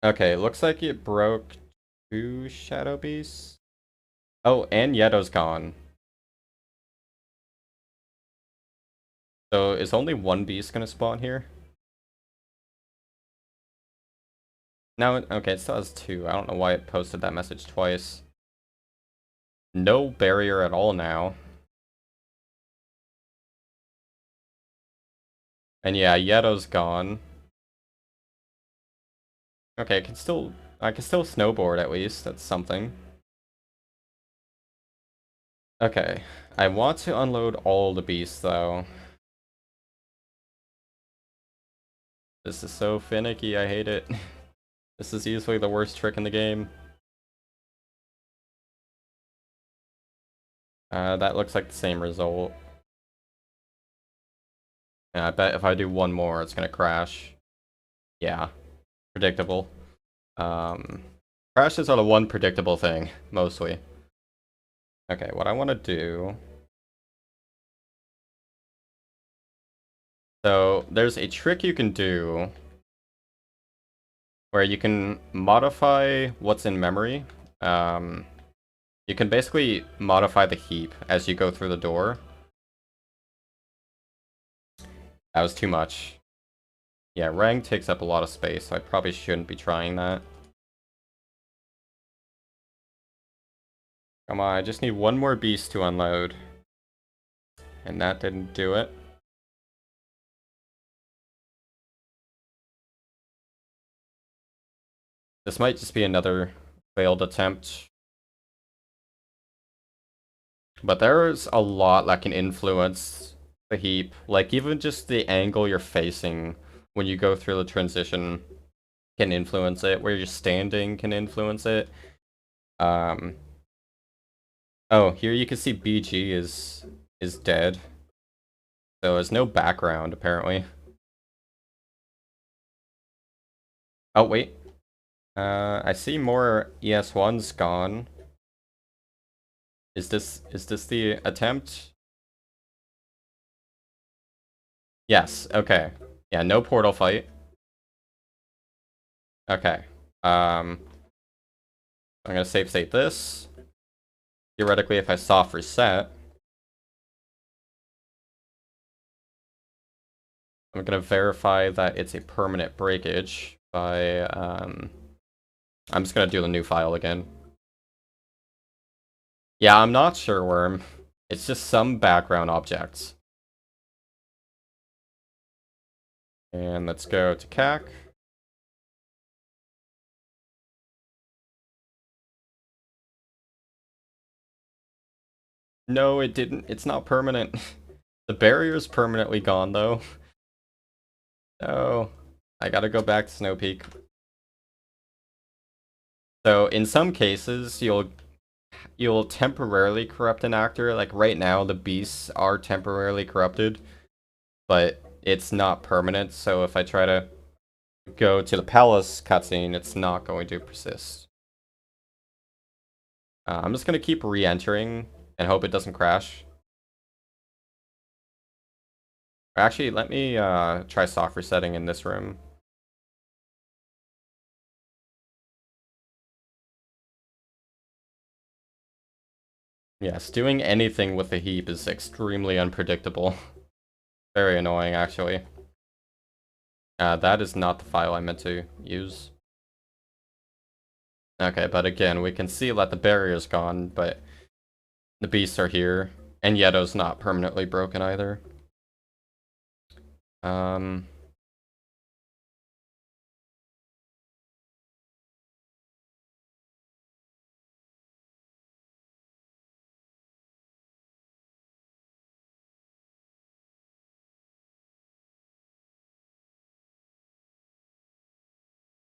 Okay, looks like it broke 2 Shadow Beasts. Oh, and Yeto's gone. So is only 1 beast gonna spawn here? No, okay, it still has 2. I don't know why it posted that message twice. No barrier at all now. And yeah, Yeto's gone. Okay, I can still snowboard at least. That's something. Okay, I want to unload all the beasts though. This is so finicky, I hate it. This is easily the worst trick in the game. That looks like the same result. Yeah, I bet if I do 1 more, it's gonna crash. Yeah, predictable. Crashes are the one predictable thing, mostly. Okay, what I want to do... So, there's a trick you can do where you can modify what's in memory. You can basically modify the heap as you go through the door. That was too much. Yeah, Rang takes up a lot of space, so I probably shouldn't be trying that. Come on, I just need 1 more beast to unload. And that didn't do it. This might just be another failed attempt. But there's a lot that can influence the heap. Like, even just the angle you're facing when you go through the transition can influence it. Where you're standing can influence it. Oh, here you can see BG is dead. So there's no background, apparently. Oh, wait. I see more ES1's gone. Is this the attempt? Yes, okay. Yeah, no portal fight. Okay. I'm gonna save state this. Theoretically, if I soft reset, I'm gonna verify that it's a permanent breakage by I'm just gonna do the new file again. Yeah, I'm not sure, Wyrm. It's just some background objects. And let's go to CAC. No, it didn't. It's not permanent. The barrier's permanently gone, though. No. I gotta go back to Snow Peak. So, in some cases, you'll temporarily corrupt an actor. Like, right now, the beasts are temporarily corrupted. But it's not permanent, so if I try to go to the palace cutscene, it's not going to persist. I'm just gonna keep re-entering and hope it doesn't crash. Actually, let me try soft resetting in this room. Yes, doing anything with the heap is extremely unpredictable. Very annoying, actually. That is not the file I meant to use. Okay, but again, we can see that the barrier's gone, but the beasts are here, and Yeto's not permanently broken either.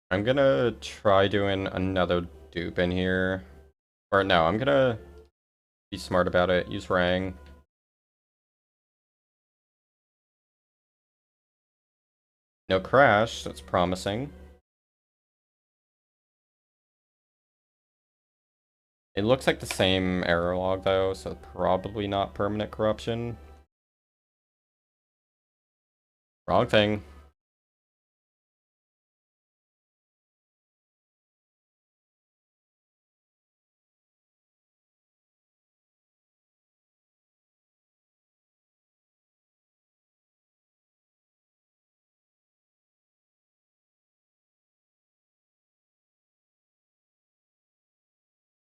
I'm gonna try doing another dupe in here. Or no, I'm gonna be smart about it. Use Rang. No crash, that's promising. It looks like the same error log though, so probably not permanent corruption. Wrong thing.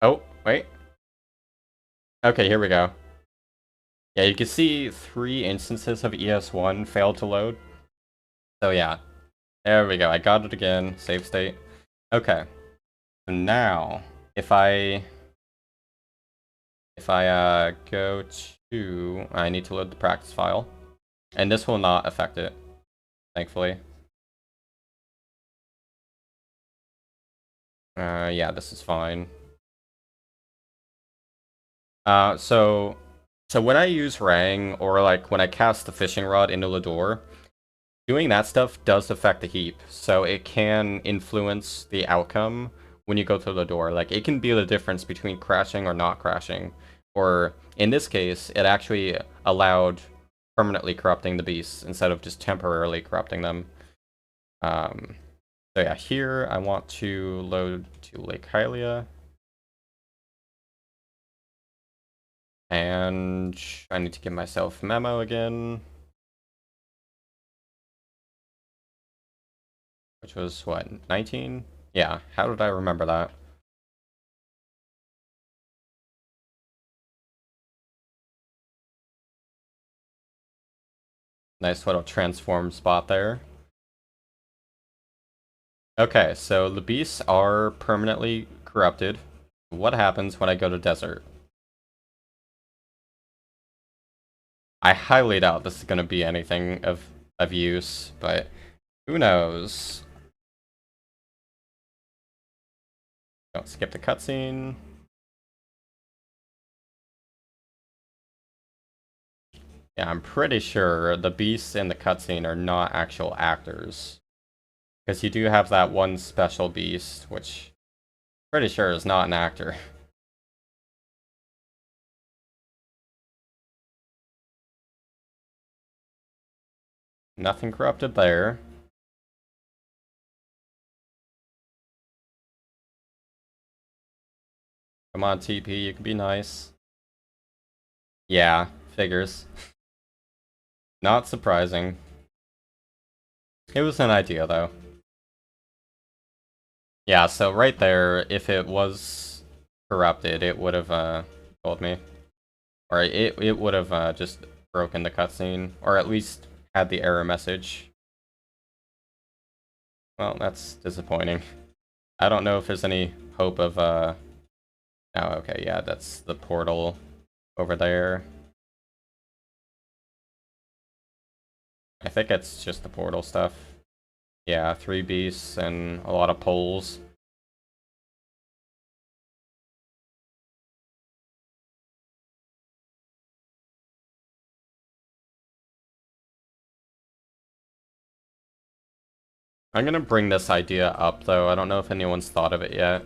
Oh, wait. Okay, here we go. Yeah, you can see 3 instances of ES1 failed to load. So yeah, there we go. I got it again. Save state. Okay. So now, if I go to, I need to load the practice file, and this will not affect it, thankfully. Yeah, this is fine. So when I use Rang, or like when I cast the fishing rod into the door, doing that stuff does affect the heap, so it can influence the outcome when you go to the door. Like, it can be the difference between crashing or not crashing, or in this case, it actually allowed permanently corrupting the beasts instead of just temporarily corrupting them. So yeah, here I want to load to Lake Hylia. And I need to give myself memo again. Which was, what, 19? Yeah, how did I remember that? Nice little transform spot there. Okay, so the beasts are permanently corrupted. What happens when I go to desert? I highly doubt this is going to be anything of use, but who knows? Don't skip the cutscene. Yeah, I'm pretty sure the beasts in the cutscene are not actual actors. Because you do have that one special beast, which I'm pretty sure is not an actor. Nothing corrupted there. Come on, TP, you can be nice. Yeah, figures. Not surprising. It was an idea, though. Yeah, so right there, if it was corrupted, it would have told me. Or it would have just broken the cutscene, or at least had the error message. Well, that's disappointing. I don't know if there's any hope of oh, okay, yeah, that's the portal over there. I think it's just the portal stuff. Yeah, 3 beasts and a lot of poles. I'm gonna bring this idea up, though. I don't know if anyone's thought of it yet.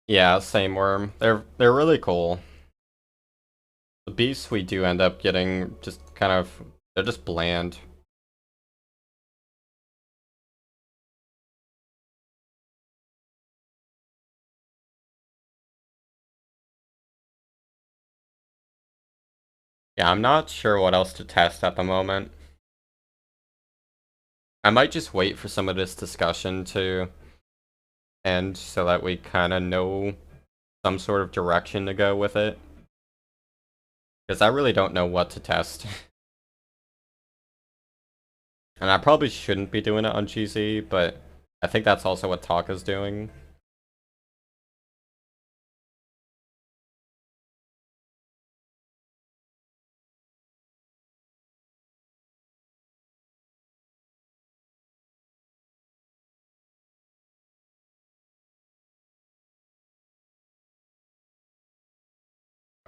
Yeah, same worm. They're really cool. The beasts we do end up getting just kind of, they're just bland. Yeah, I'm not sure what else to test at the moment. I might just wait for some of this discussion to end so that we kind of know some sort of direction to go with it. Because I really don't know what to test. And I probably shouldn't be doing it on GZ, but I think that's also what Taka's doing.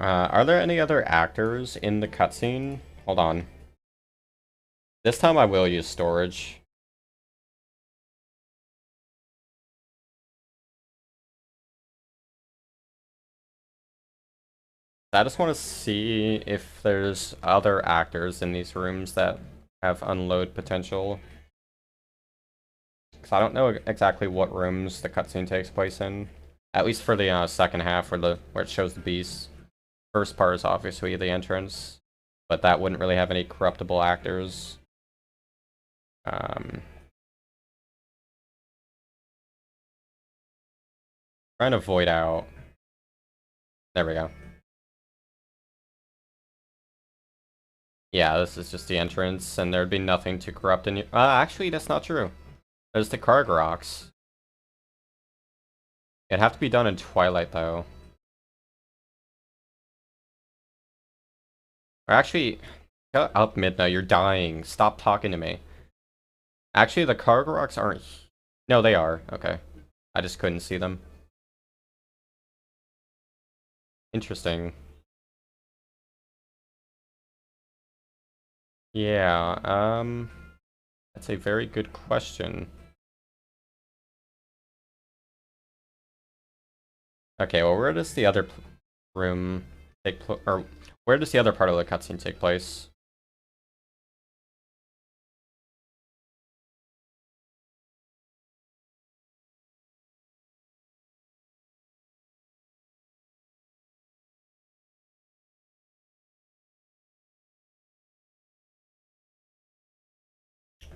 Are there any other actors in the cutscene? Hold on. This time I will use storage. I just want to see if there's other actors in these rooms that have unload potential. Because I don't know exactly what rooms the cutscene takes place in. At least for the second half where it shows the beasts. First part is obviously the entrance. But that wouldn't really have any corruptible actors. Trying to void out. There we go. Yeah, this is just the entrance, and there'd be nothing to corrupt in you. Actually, that's not true. There's the Kargaroks. It'd have to be done in Twilight, though. Or actually, shut up, Midna, you're dying. Stop talking to me. Actually, the Kargaroks aren't... No, they are. Okay. I just couldn't see them. Interesting. Yeah, that's a very good question. Okay, well, where does the other room take place? Or where does the other part of the cutscene take place?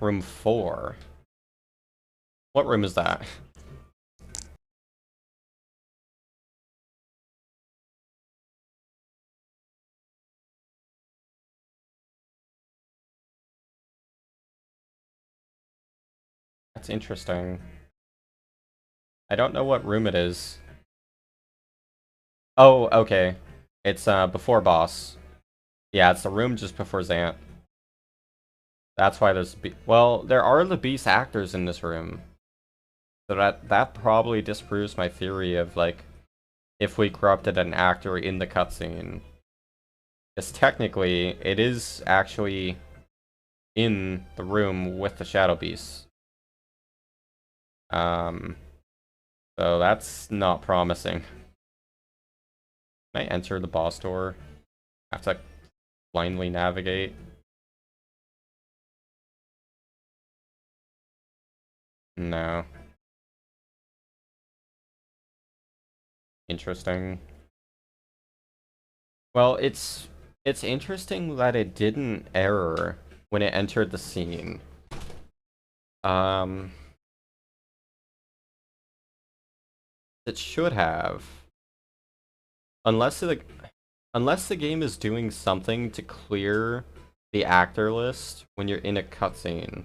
room 4. What room is that? That's interesting. I don't know what room it is. Oh, okay. It's before boss. Yeah, it's the room just before Zant. That's why there's well, there are the beast actors in this room. So that probably disproves my theory of like if we corrupted an actor in the cutscene. Because technically it is actually in the room with the shadow beasts. So that's not promising. Can I enter the boss door? I have to blindly navigate. No. Interesting. Well, it's interesting that it didn't error when it entered the scene. It should have. Unless the game is doing something to clear the actor list when you're in a cutscene.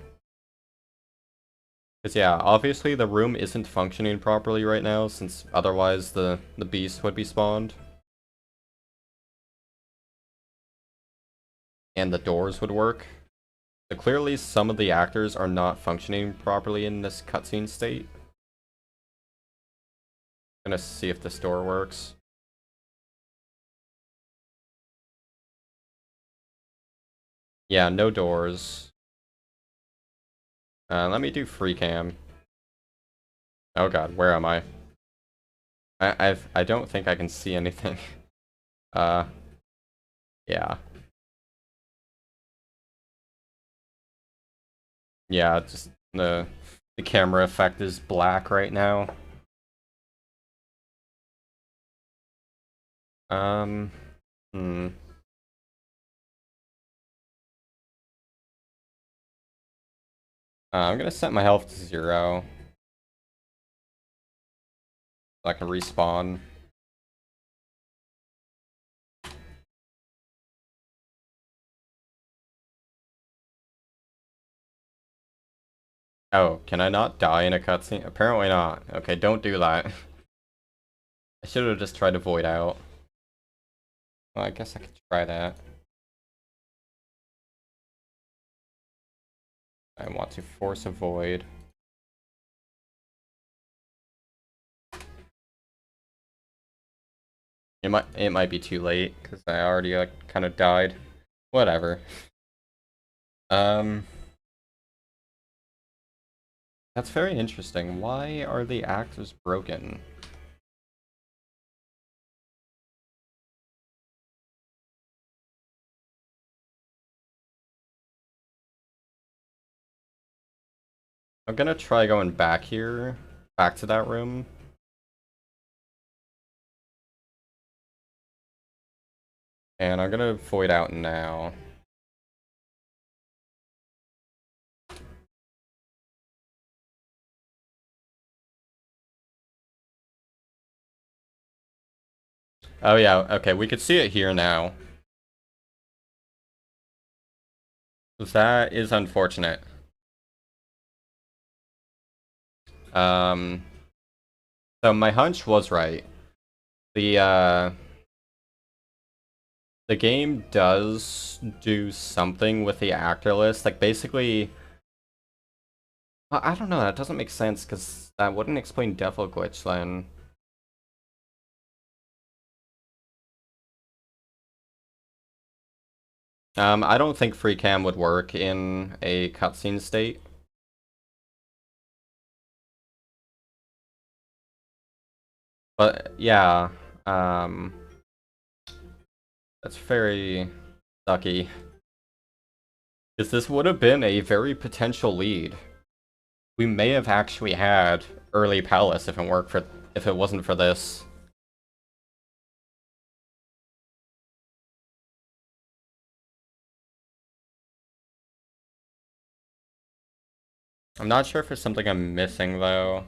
Because yeah, obviously the room isn't functioning properly right now, since otherwise the beast would be spawned. And the doors would work. So clearly some of the actors are not functioning properly in this cutscene state. I'm gonna see if this door works. Yeah, no doors. Let me do free cam. Oh god, where am I? I don't think I can see anything. Yeah. Yeah, just the camera effect is black right now. Hmm. I'm gonna set my health to 0. So I can respawn. Oh, can I not die in a cutscene? Apparently not. Okay, don't do that. I should have just tried to void out. Well, I guess I could try that. I want to force a void. It might be too late because I already like kind of died. Whatever. That's very interesting. Why are the actors broken? I'm gonna try going back here, back to that room. And I'm gonna void out now. Oh yeah, okay, we could see it here now. That is unfortunate. So my hunch was right. The game does do something with the actor list. Like basically, I don't know, that doesn't make sense because that wouldn't explain Devil Glitch then. I don't think free cam would work in a cutscene state. But yeah, that's very sucky. Because this would have been a very potential lead. We may have actually had early Palace if it wasn't for this. I'm not sure if there's something I'm missing though.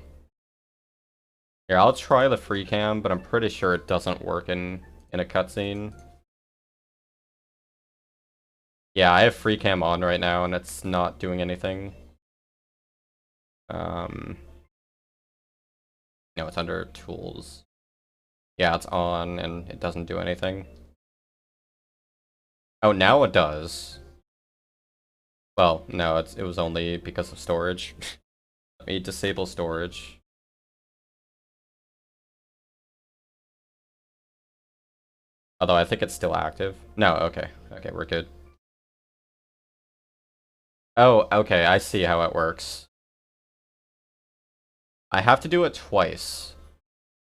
Here, I'll try the free cam, but I'm pretty sure it doesn't work in a cutscene. Yeah, I have free cam on right now, and it's not doing anything. No, it's under tools. Yeah, it's on, and it doesn't do anything. Oh, now it does. Well, no, it was only because of storage. Let me disable storage. Although I think it's still active. No, okay. Okay, we're good. Oh, okay, I see how it works. I have to do it twice.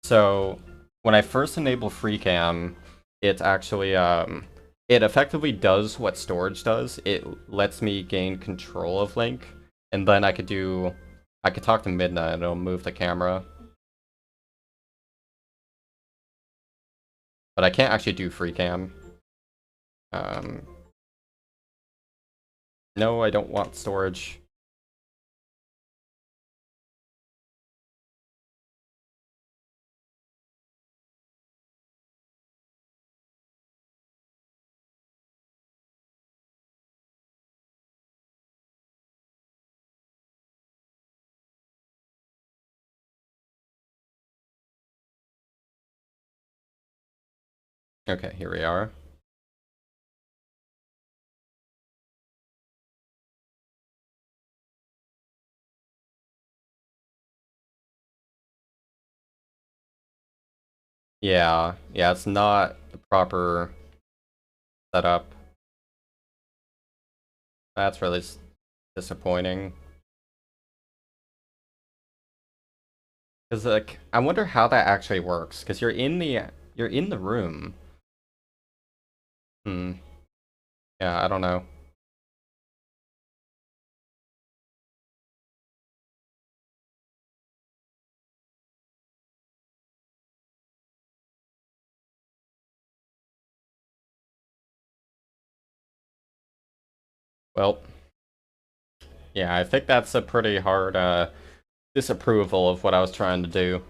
So, when I first enable FreeCam, it actually, it effectively does what storage does. It lets me gain control of Link, and then I could talk to Midna and it'll move the camera. But I can't actually do FreeCam. No, I don't want storage. Okay, here we are. Yeah, it's not the proper setup. That's really disappointing. Cause like, I wonder how that actually works. Cause you're in the room. Hmm. Yeah, I don't know. Well, yeah, I think that's a pretty hard disapproval of what I was trying to do.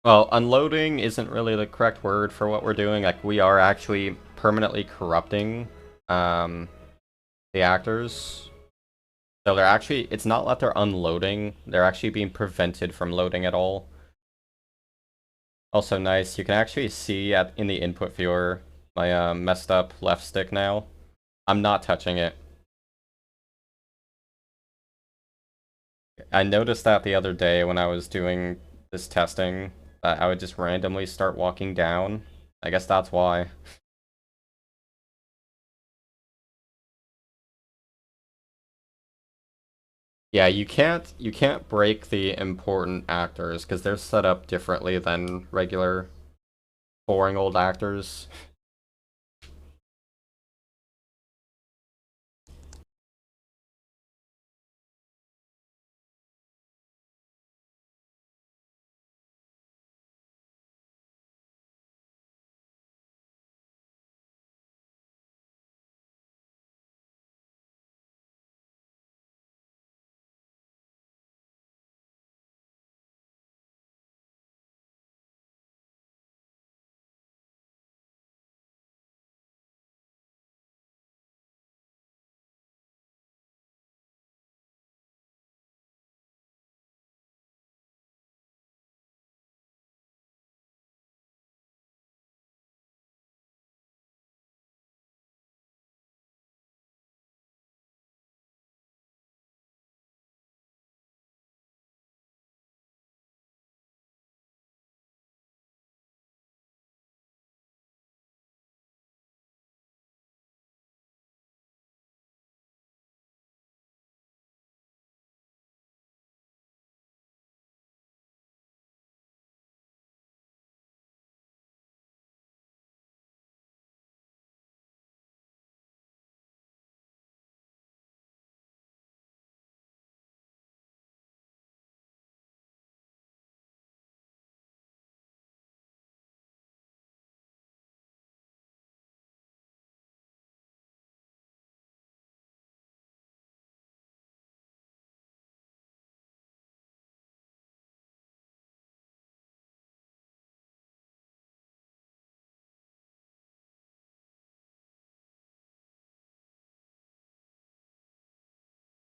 Well, unloading isn't really the correct word for what we're doing. Like, we are actually permanently corrupting the actors. So they're actually, it's not that they're unloading, they're actually being prevented from loading at all. Also nice, you can actually see in the input viewer my messed up left stick now. I'm not touching it. I noticed that the other day when I was doing this testing, that I would just randomly start walking down. I guess that's why. Yeah, you can't break the important actors because they're set up differently than regular boring old actors.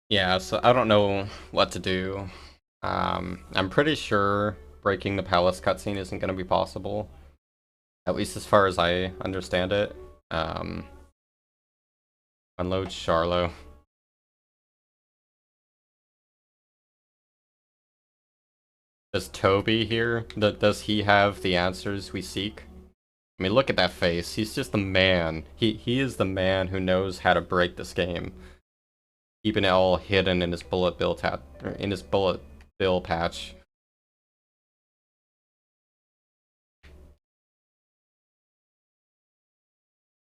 Yeah, so I don't know what to do. I'm pretty sure breaking the palace cutscene isn't going to be possible, at least as far as I understand it. Um, Unload Charlo. Does Toby here, does he have the answers we seek? I mean, look at that face. He's just the man. He is the man who knows how to break this game, keeping it all hidden in his bullet bill patch.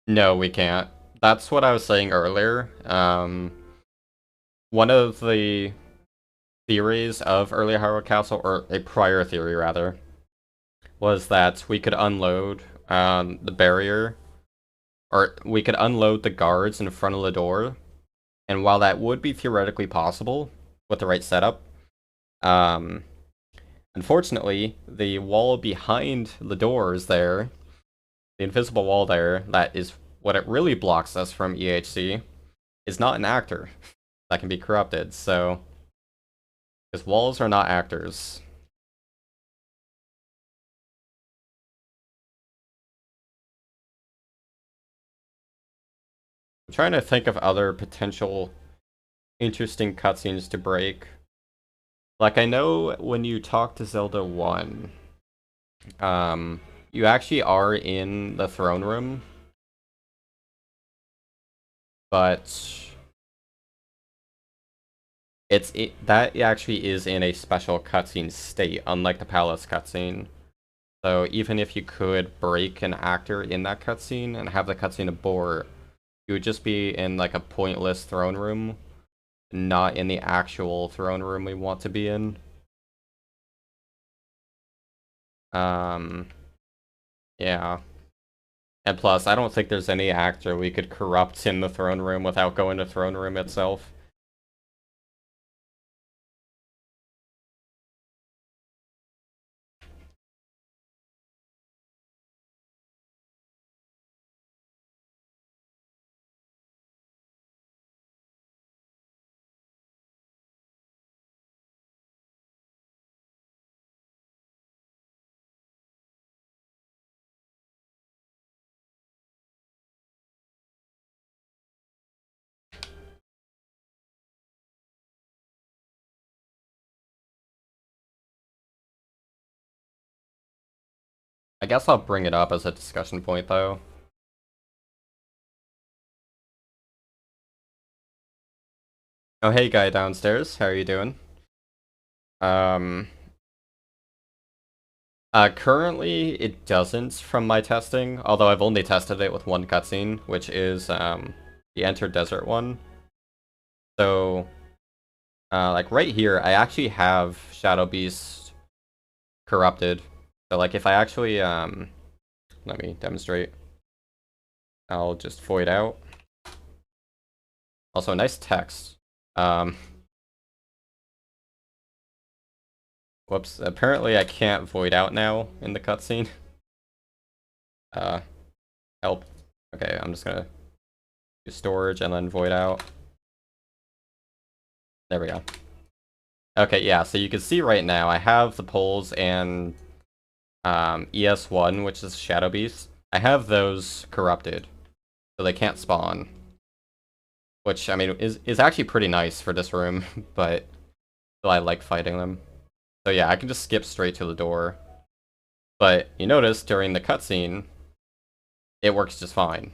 No, we can't. That's what I was saying earlier. One of the theories of early Hyrule Castle, or a prior theory rather, was that we could unload the barrier, or we could unload the guards in front of the door. And while that would be theoretically possible with the right setup, um, unfortunately, the wall behind the doors there, the invisible wall there, that is what it really blocks us from EHC, is not an actor that can be corrupted. So, because walls are not actors. I'm trying to think of other potential interesting cutscenes to break. Like, I know when you talk to Zelda 1, you actually are in the throne room, but that actually is in a special cutscene state, unlike the palace cutscene. So even if you could break an actor in that cutscene and have the cutscene abort, you would just be in like a pointless throne room, not in the actual throne room we want to be in. Yeah. And plus, I don't think there's any actor we could corrupt in the throne room without going to throne room itself. I guess I'll bring it up as a discussion point, though. Oh, hey, guy downstairs. How are you doing? Um, Currently, it doesn't from my testing, although I've only tested it with one cutscene, which is, the Enter Desert one. So, like, right here, I actually have Shadow Beast corrupted. So, like, if I actually, let me demonstrate. I'll just void out. Also, nice text. Um, Whoops, apparently I can't void out now in the cutscene. Help. Okay, I'm just gonna do storage and then void out. There we go. Okay, yeah, so you can see right now I have the poles and ES1, which is Shadow Beast. I have those corrupted, so they can't spawn. Which, I mean, is actually pretty nice for this room, but still I like fighting them. So yeah, I can just skip straight to the door. But you notice during the cutscene, it works just fine.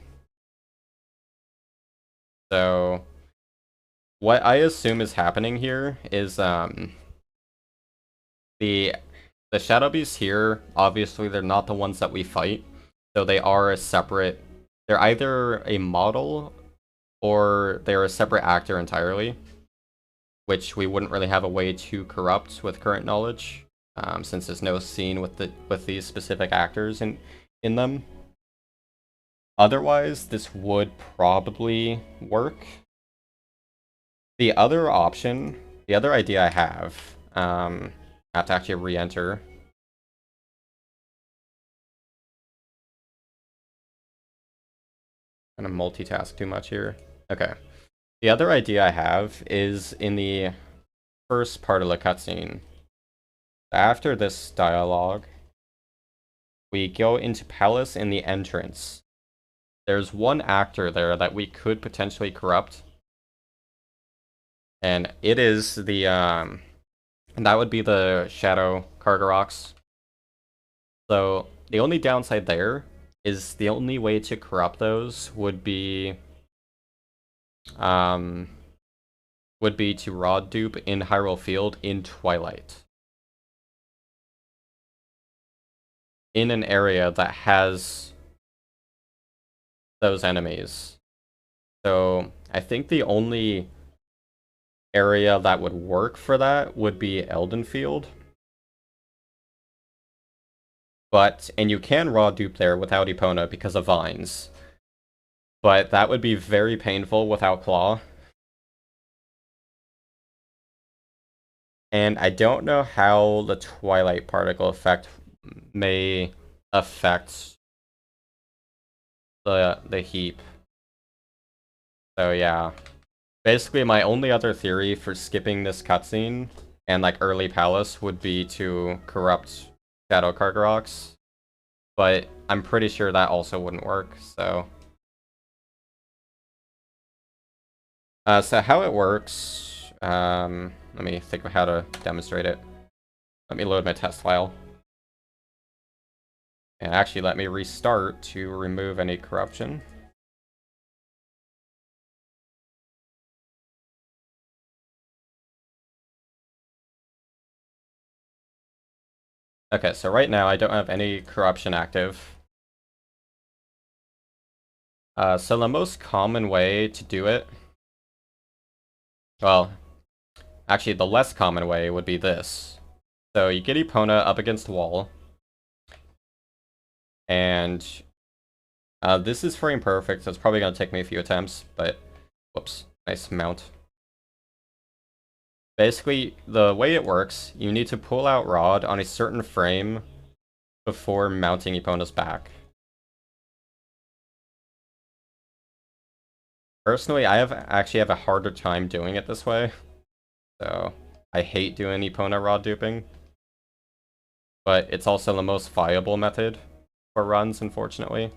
So what I assume is happening here is the Shadow Beasts here, obviously they're not the ones that we fight. So they are a separate, they're either a model or they're a separate actor entirely, which we wouldn't really have a way to corrupt with current knowledge, since there's no scene with these specific actors in them. Otherwise, this would probably work. The other option, the other idea I have to actually re-enter. I'm gonna multitask too much here. Okay. The other idea I have is in the first part of the cutscene. After this dialogue, we go into Palace in the entrance. There's one actor there that we could potentially corrupt. And it is the, and that would be the Shadow Kargaroks. So, the only downside there is the only way to corrupt those would be to rod dupe in Hyrule Field in Twilight. In an area that has those enemies. So, I think the only area that would work for that would be Eldenfield. And you can raw dupe there without Epona because of vines. But that would be very painful without Claw. And I don't know how the Twilight Particle effect may affect the heap. So yeah. Basically, my only other theory for skipping this cutscene and like early Palace would be to corrupt Shadow Kargaroks. But I'm pretty sure that also wouldn't work, so... so how it works... let me think of how to demonstrate it. Let me load my test file. And actually, let me restart to remove any corruption. Okay, so right now I don't have any corruption active. So the most common way to do it... Well, actually the less common way would be this. So you get Epona up against the wall. And this is frame perfect, so it's probably going to take me a few attempts, but... Whoops, nice mount. Basically, the way it works, you need to pull out Rod on a certain frame before mounting Epona's back. Personally, I actually have a harder time doing it this way. So, I hate doing Epona Rod duping. But it's also the most viable method for runs, unfortunately.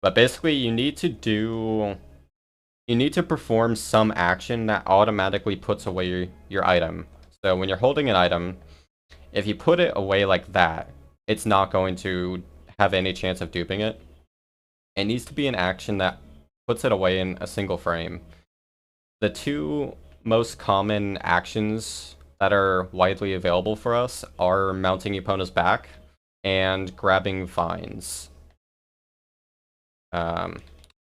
But basically, you need to perform some action that automatically puts away your item. So when you're holding an item, if you put it away like that, it's not going to have any chance of duping it. It needs to be an action that puts it away in a single frame. The two most common actions that are widely available for us are mounting Epona's back and grabbing vines. Although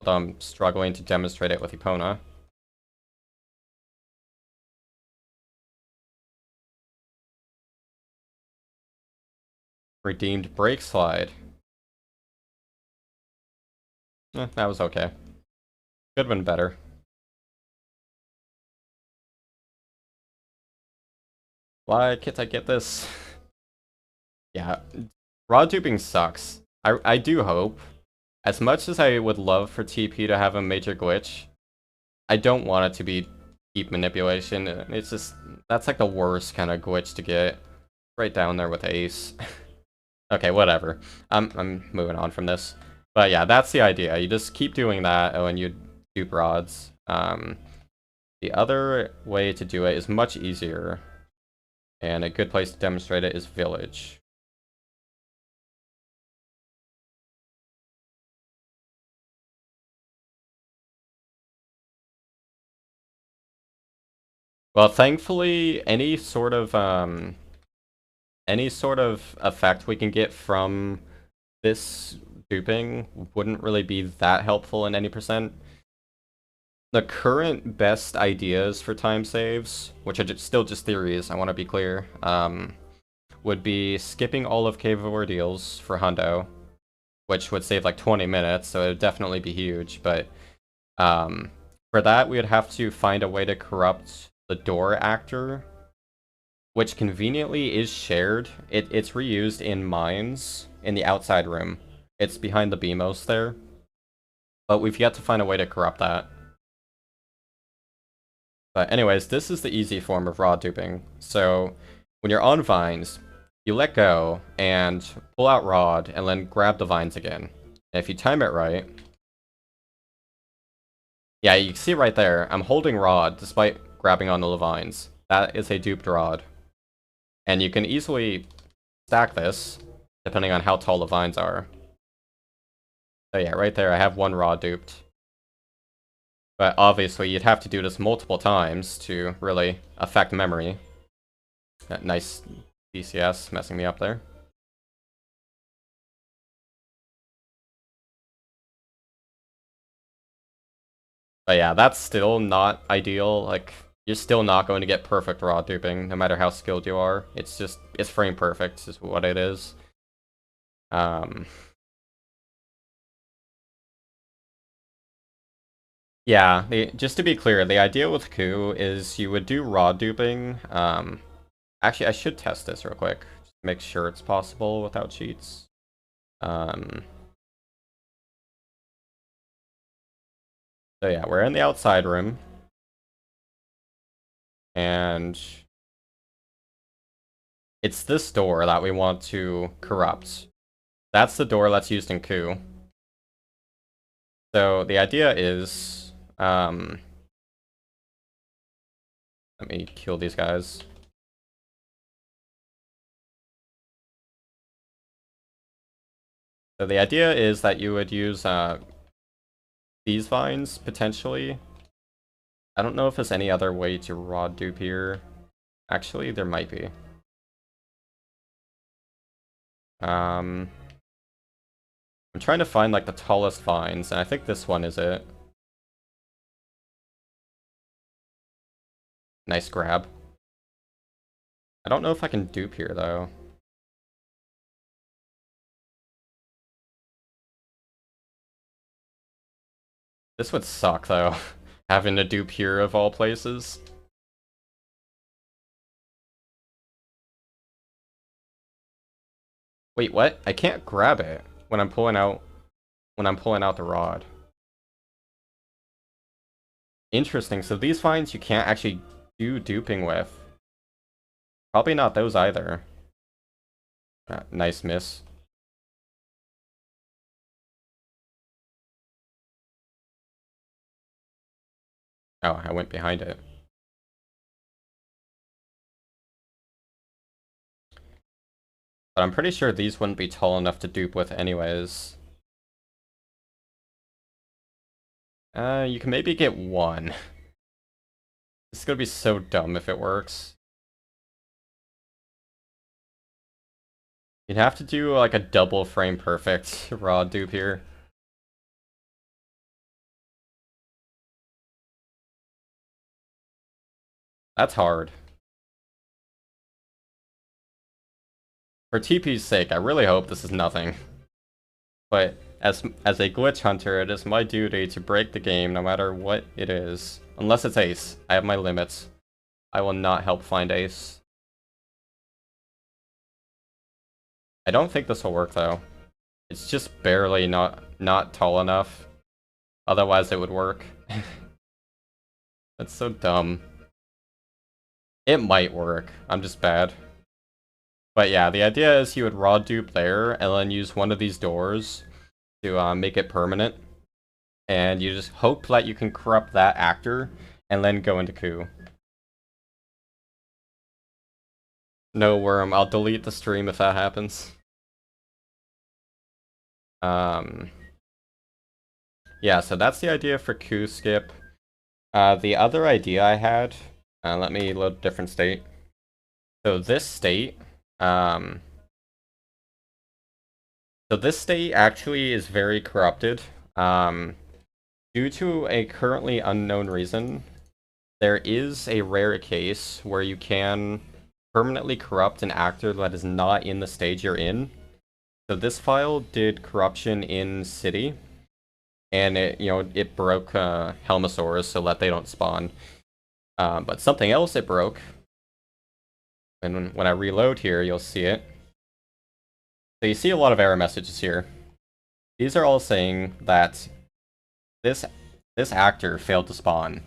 I'm struggling to demonstrate it with Epona. Redeemed Break Slide. That was okay. Could have been better. Why can't I get this? Yeah, rod duping sucks. I do hope. As much as I would love for TP to have a major glitch, I don't want it to be deep manipulation. It's just, that's like the worst kind of glitch to get. Right down there with Ace. Okay, whatever. I'm moving on from this. But yeah, that's the idea. You just keep doing that when you dupe rods. The other way to do it is much easier. And a good place to demonstrate it is Village. Well, thankfully, any sort of effect we can get from this duping wouldn't really be that helpful in any percent. The current best ideas for time saves, which are still just theories, I want to be clear, would be skipping all of Cave of Ordeals for Hundo, which would save like 20 minutes, so it would definitely be huge, but for that we would have to find a way to corrupt the door actor, which conveniently is shared. It's reused in mines in the outside room. It's behind the BMOS there. but we've yet to find a way to corrupt that. But anyways, this is the easy form of rod duping. So when you're on vines, you let go and pull out rod and then grab the vines again. And if you time it right, yeah, you can see right there, I'm holding rod despite grabbing onto the vines. That is a duped rod. And you can easily stack this, depending on how tall the vines are. So yeah, right there I have one rod duped. But obviously you'd have to do this multiple times to really affect memory. That nice DCS messing me up there. But yeah, that's still not ideal. Like, you're still not going to get perfect rod duping, no matter how skilled you are. It's just, it's frame perfect is what it is. Yeah, just to be clear, the idea with Coup is you would do rod duping. Actually, I should test this real quick. Just make sure it's possible without cheats. So yeah, we're in the outside room. And it's this door that we want to corrupt. That's the door that's used in Coup. So the idea is, let me kill these guys. So the idea is that you would use these vines, potentially. I don't know if there's any other way to rod dupe here. Actually, there might be. I'm trying to find like the tallest vines, and I think this one is it. Nice grab. I don't know if I can dupe here though. This would suck though, having to dupe here of all places. Wait, what? I can't grab it when I'm pulling out the rod. Interesting. So these vines you can't actually do duping with. Probably not those either. Nice miss. Oh, I went behind it. But I'm pretty sure these wouldn't be tall enough to dupe with anyways. You can maybe get one. This is gonna be so dumb if it works. You'd have to do like a double frame perfect rod dupe here. That's hard. For TP's sake, I really hope this is nothing. But as a glitch hunter, it is my duty to break the game no matter what it is. Unless it's Ace. I have my limits. I will not help find Ace. I don't think this will work though. It's just barely not tall enough. Otherwise it would work. That's so dumb. It might work. I'm just bad. But yeah, the idea is you would rod dupe there and then use one of these doors to make it permanent. And you just hope that you can corrupt that actor and then go into Coup. No, Wyrm, I'll delete the stream if that happens. Yeah, so that's the idea for Coup skip. The other idea I had, let me load a different state. So this state, so this state actually is very corrupted. Due to a currently unknown reason, there is a rare case where you can permanently corrupt an actor that is not in the stage you're in. So this file did corruption in City, and it broke Helmosaurs so that they don't spawn. But something else it broke, and when I reload here, you'll see it. So you see a lot of error messages here. These are all saying that this actor failed to spawn.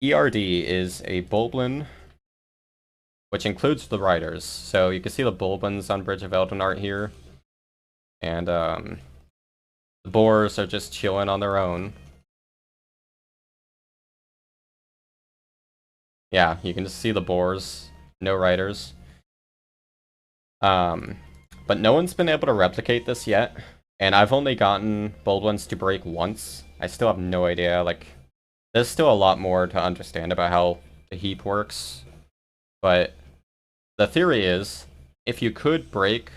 ERD is a Bulblin, which includes the riders. So you can see the Bulblins on Bridge of Eldenart here. And the boars are just chilling on their own. Yeah, you can just see the boars, no riders. But no one's been able to replicate this yet. And I've only gotten Bulblins to break once. I still have no idea, like, there's still a lot more to understand about how the heap works. But the theory is, if you could break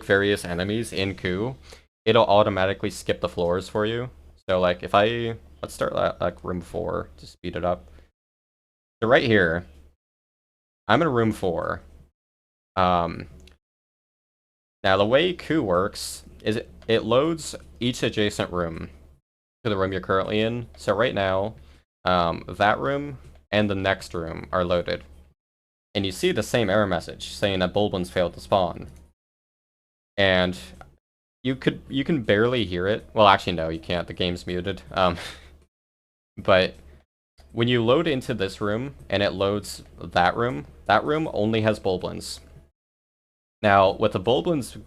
various enemies in Ku, it'll automatically skip the floors for you. So like if let's start at like room 4 to speed it up. So right here, I'm in room 4. Now the way Ku works is it loads each adjacent room to the room you're currently in. So right now, that room and the next room are loaded. And you see the same error message saying that Bulblins failed to spawn. And you can barely hear it. Well, actually no, you can't. The game's muted. But when you load into this room and it loads that room only has Bulblins. Now, with the Bulblins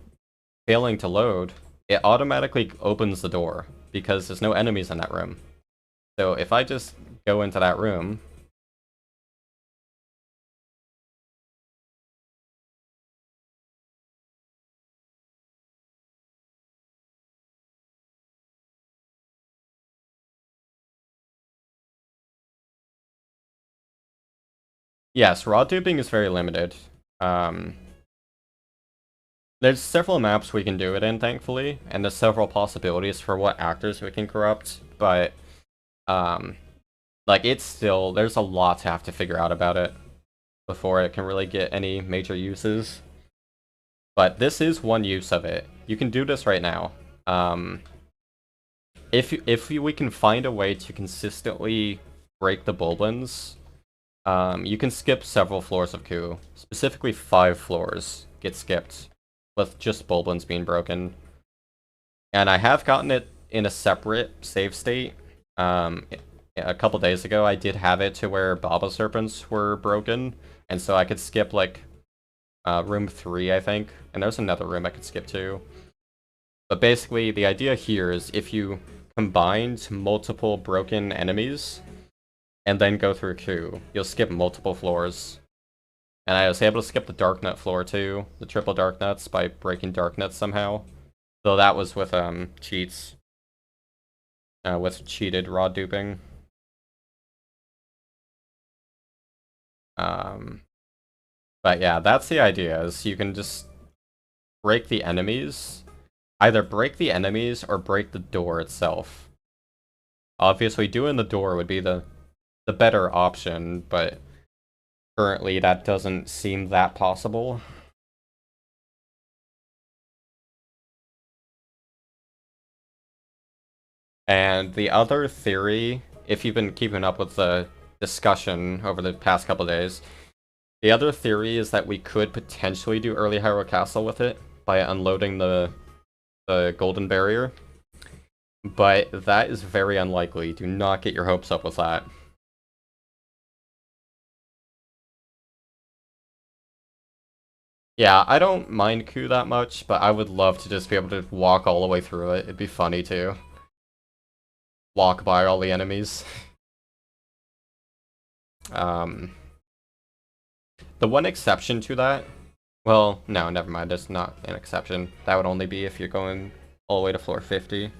failing to load, it automatically opens the door because there's no enemies in that room. So if I just go into that room, yes, raw duping is very limited. There's several maps we can do it in, thankfully, and there's several possibilities for what actors we can corrupt, but, like, it's still, there's a lot to have to figure out about it before it can really get any major uses. But this is one use of it. You can do this right now. If we can find a way to consistently break the Bulblins, you can skip several floors of Ku. Specifically 5 floors get skipped with just Bulblins being broken. And I have gotten it in a separate save state. A couple days ago, I did have it to where Baba Serpents were broken, and so I could skip, like, room 3, I think. And there's another room I could skip too. But basically, the idea here is if you combined multiple broken enemies and then go through Ku, you'll skip multiple floors. And I was able to skip the Darknut floor too, the triple Darknuts, by breaking Darknuts somehow. Though that was with cheats. With cheated raw duping. But yeah, that's the idea, is you can just break the enemies. Either break the enemies or break the door itself. Obviously, doing the door would be the better option, but currently that doesn't seem that possible. And the other theory, if you've been keeping up with the discussion over the past couple days, the other theory is that we could potentially do early Hyrule Castle with it by unloading the golden barrier. But that is very unlikely. Do not get your hopes up with that. Yeah, I don't mind Ku that much, but I would love to just be able to walk all the way through it. It'd be funny too. Walk by all the enemies. The one exception to that, well, no, never mind, there's not an exception. That would only be if you're going all the way to floor 50.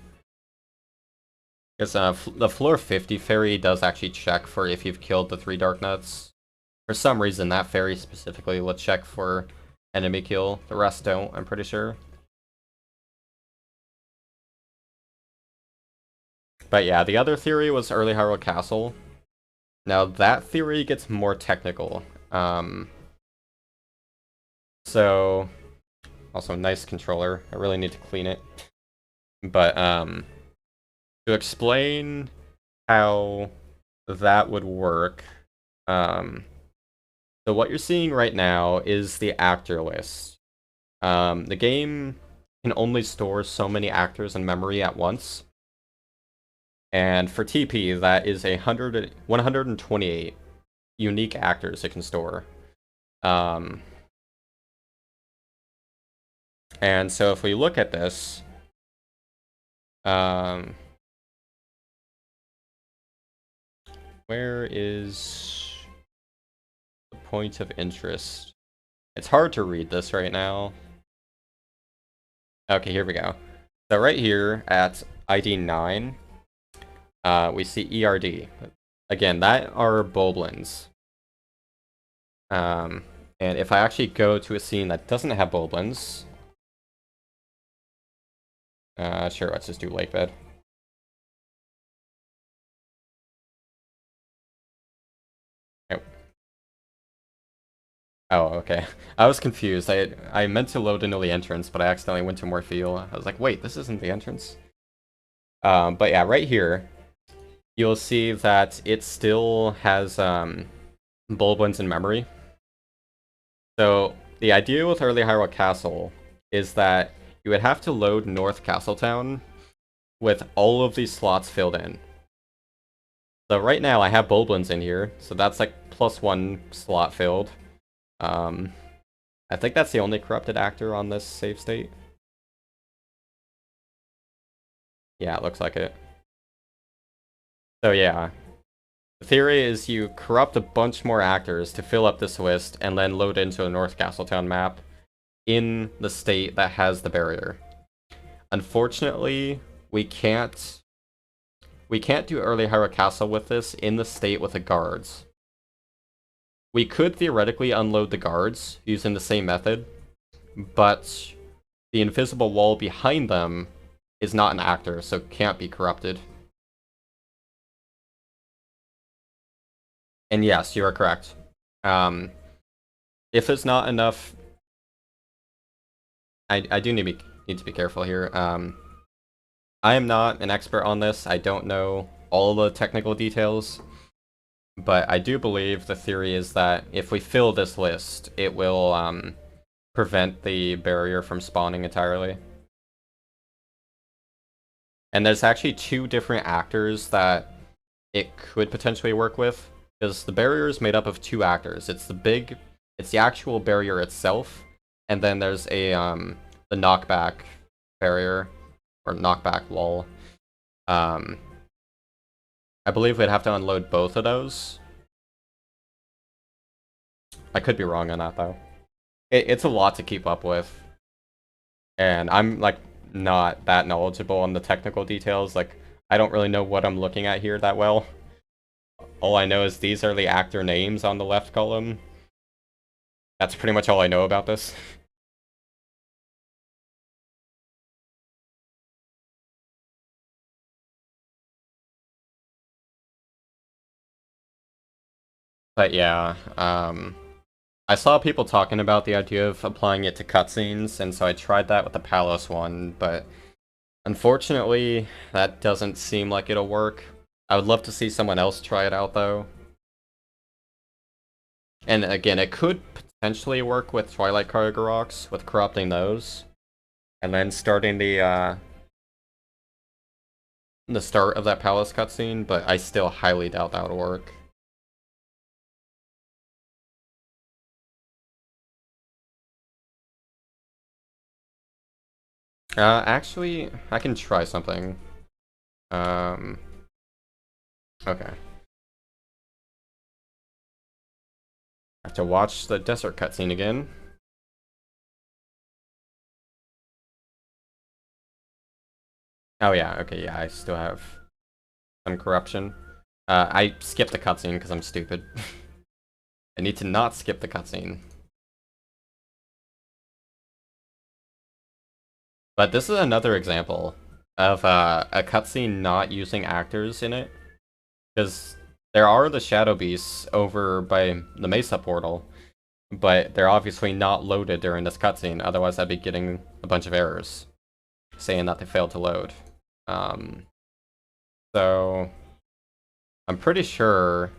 Because the floor 50 fairy does actually check for if you've killed the 3 Darknuts. For some reason, that fairy specifically will check for enemy kill. The rest don't, I'm pretty sure. But yeah, the other theory was early Hyrule Castle. Now that theory gets more technical. So, also nice controller. I really need to clean it. But to explain how that would work, so what you're seeing right now is the actor list. The game can only store so many actors in memory at once. And for TP, that is 128 unique actors it can store. And so if we look at this, where is the point of interest? It's hard to read this right now. Okay, here we go. So right here at ID 9, we see ERD. Again, that are Boblins. And if I actually go to a scene that doesn't have Boblins, sure, let's just do Lakebed. Oh, okay. I was confused. I meant to load into the entrance, but I accidentally went to more field. I was like, wait, this isn't the entrance. But yeah, right here, you'll see that it still has Bulblins in memory. So the idea with early Hyrule Castle is that you would have to load North Castletown with all of these slots filled in. So right now I have Bulblins in here, so that's like +1 slot filled. I think that's the only corrupted actor on this save state. Yeah, it looks like it. So yeah, the theory is you corrupt a bunch more actors to fill up this list and then load into a North Castletown map in the state that has the barrier. Unfortunately, we can't do early Hyrule Castle with this in the state with the guards. We could theoretically unload the guards using the same method, but the invisible wall behind them is not an actor, so can't be corrupted. And yes, you are correct. If it's not enough, I do need to be careful here. I am not an expert on this. I don't know all the technical details. But I do believe the theory is that if we fill this list, it will prevent the barrier from spawning entirely. And there's actually 2 different actors that it could potentially work with, because the barrier is made up of 2 actors. It's the actual barrier itself, and then there's a the knockback barrier or knockback wall. I believe we'd have to unload both of those. I could be wrong on that, though. It's a lot to keep up with. And I'm, like, not that knowledgeable on the technical details. Like, I don't really know what I'm looking at here that well. All I know is these are the actor names on the left column. That's pretty much all I know about this. But yeah, I saw people talking about the idea of applying it to cutscenes, and so I tried that with the Palace one, but unfortunately, that doesn't seem like it'll work. I would love to see someone else try it out, though. And again, it could potentially work with Twilight Kargaroks, with corrupting those, and then starting the start of that Palace cutscene, but I still highly doubt that would work. Actually, I can try something. Okay. I have to watch the desert cutscene again. Oh yeah, okay, yeah, I still have some corruption. I skipped the cutscene because I'm stupid. I need to not skip the cutscene. But this is another example of a cutscene not using actors in it. Because there are the Shadow Beasts over by the Mesa portal, but they're obviously not loaded during this cutscene, otherwise I'd be getting a bunch of errors saying that they failed to load. So I'm pretty sure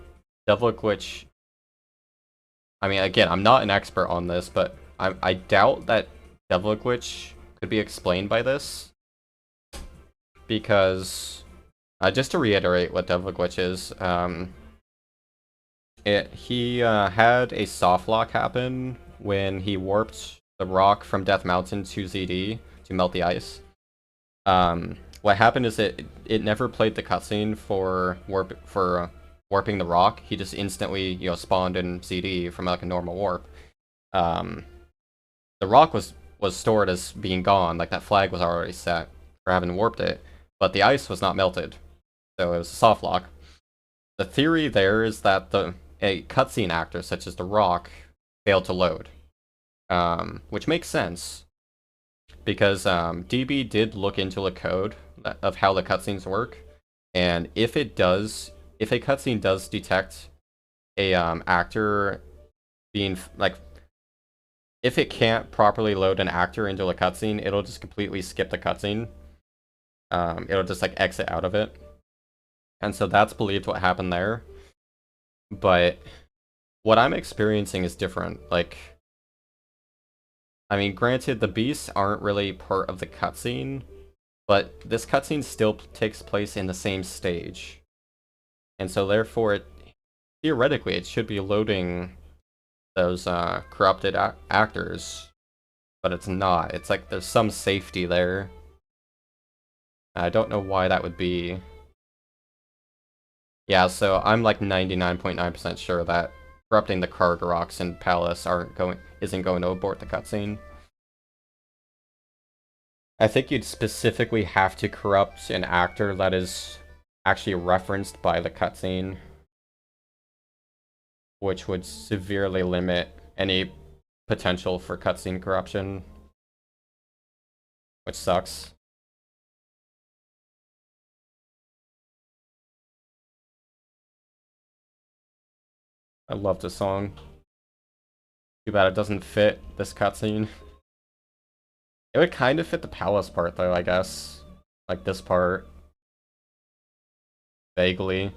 Devil Glitch... I mean, again, I'm not an expert on this, but I doubt that Devil Glitch could be explained by this, because Just to reiterate what Devil Glitch is, he had a soft lock happen when he warped the rock from Death Mountain to ZD to melt the ice. What happened is it never played the cutscene for warping the rock. He just instantly spawned in ZD from like a normal warp. The rock was stored as being gone, like that flag was already set for having warped it, but the ice was not melted, so it was a soft lock. The theory there is that a cutscene actor such as the rock failed to load, which makes sense because DB did look into the code of how the cutscenes work, and if a cutscene does detect a actor being like, if it can't properly load an actor into a cutscene, it'll just completely skip the cutscene. It'll just like exit out of it, and so that's believed what happened there. But what I'm experiencing is different. Like, I mean, granted, the beasts aren't really part of the cutscene, but this cutscene still takes place in the same stage. And so therefore, theoretically, it should be loading those corrupted actors, but it's not. It's like there's some safety there. I don't know why that would be. Yeah, so I'm like 99.9% sure that corrupting the Kargaroks and Palace isn't going to abort the cutscene. I think you'd specifically have to corrupt an actor that is actually referenced by the cutscene, which would severely limit any potential for cutscene corruption, which sucks. I love this song. Too bad it doesn't fit this cutscene. It would kind of fit the palace part though, I guess. Like this part. Vaguely.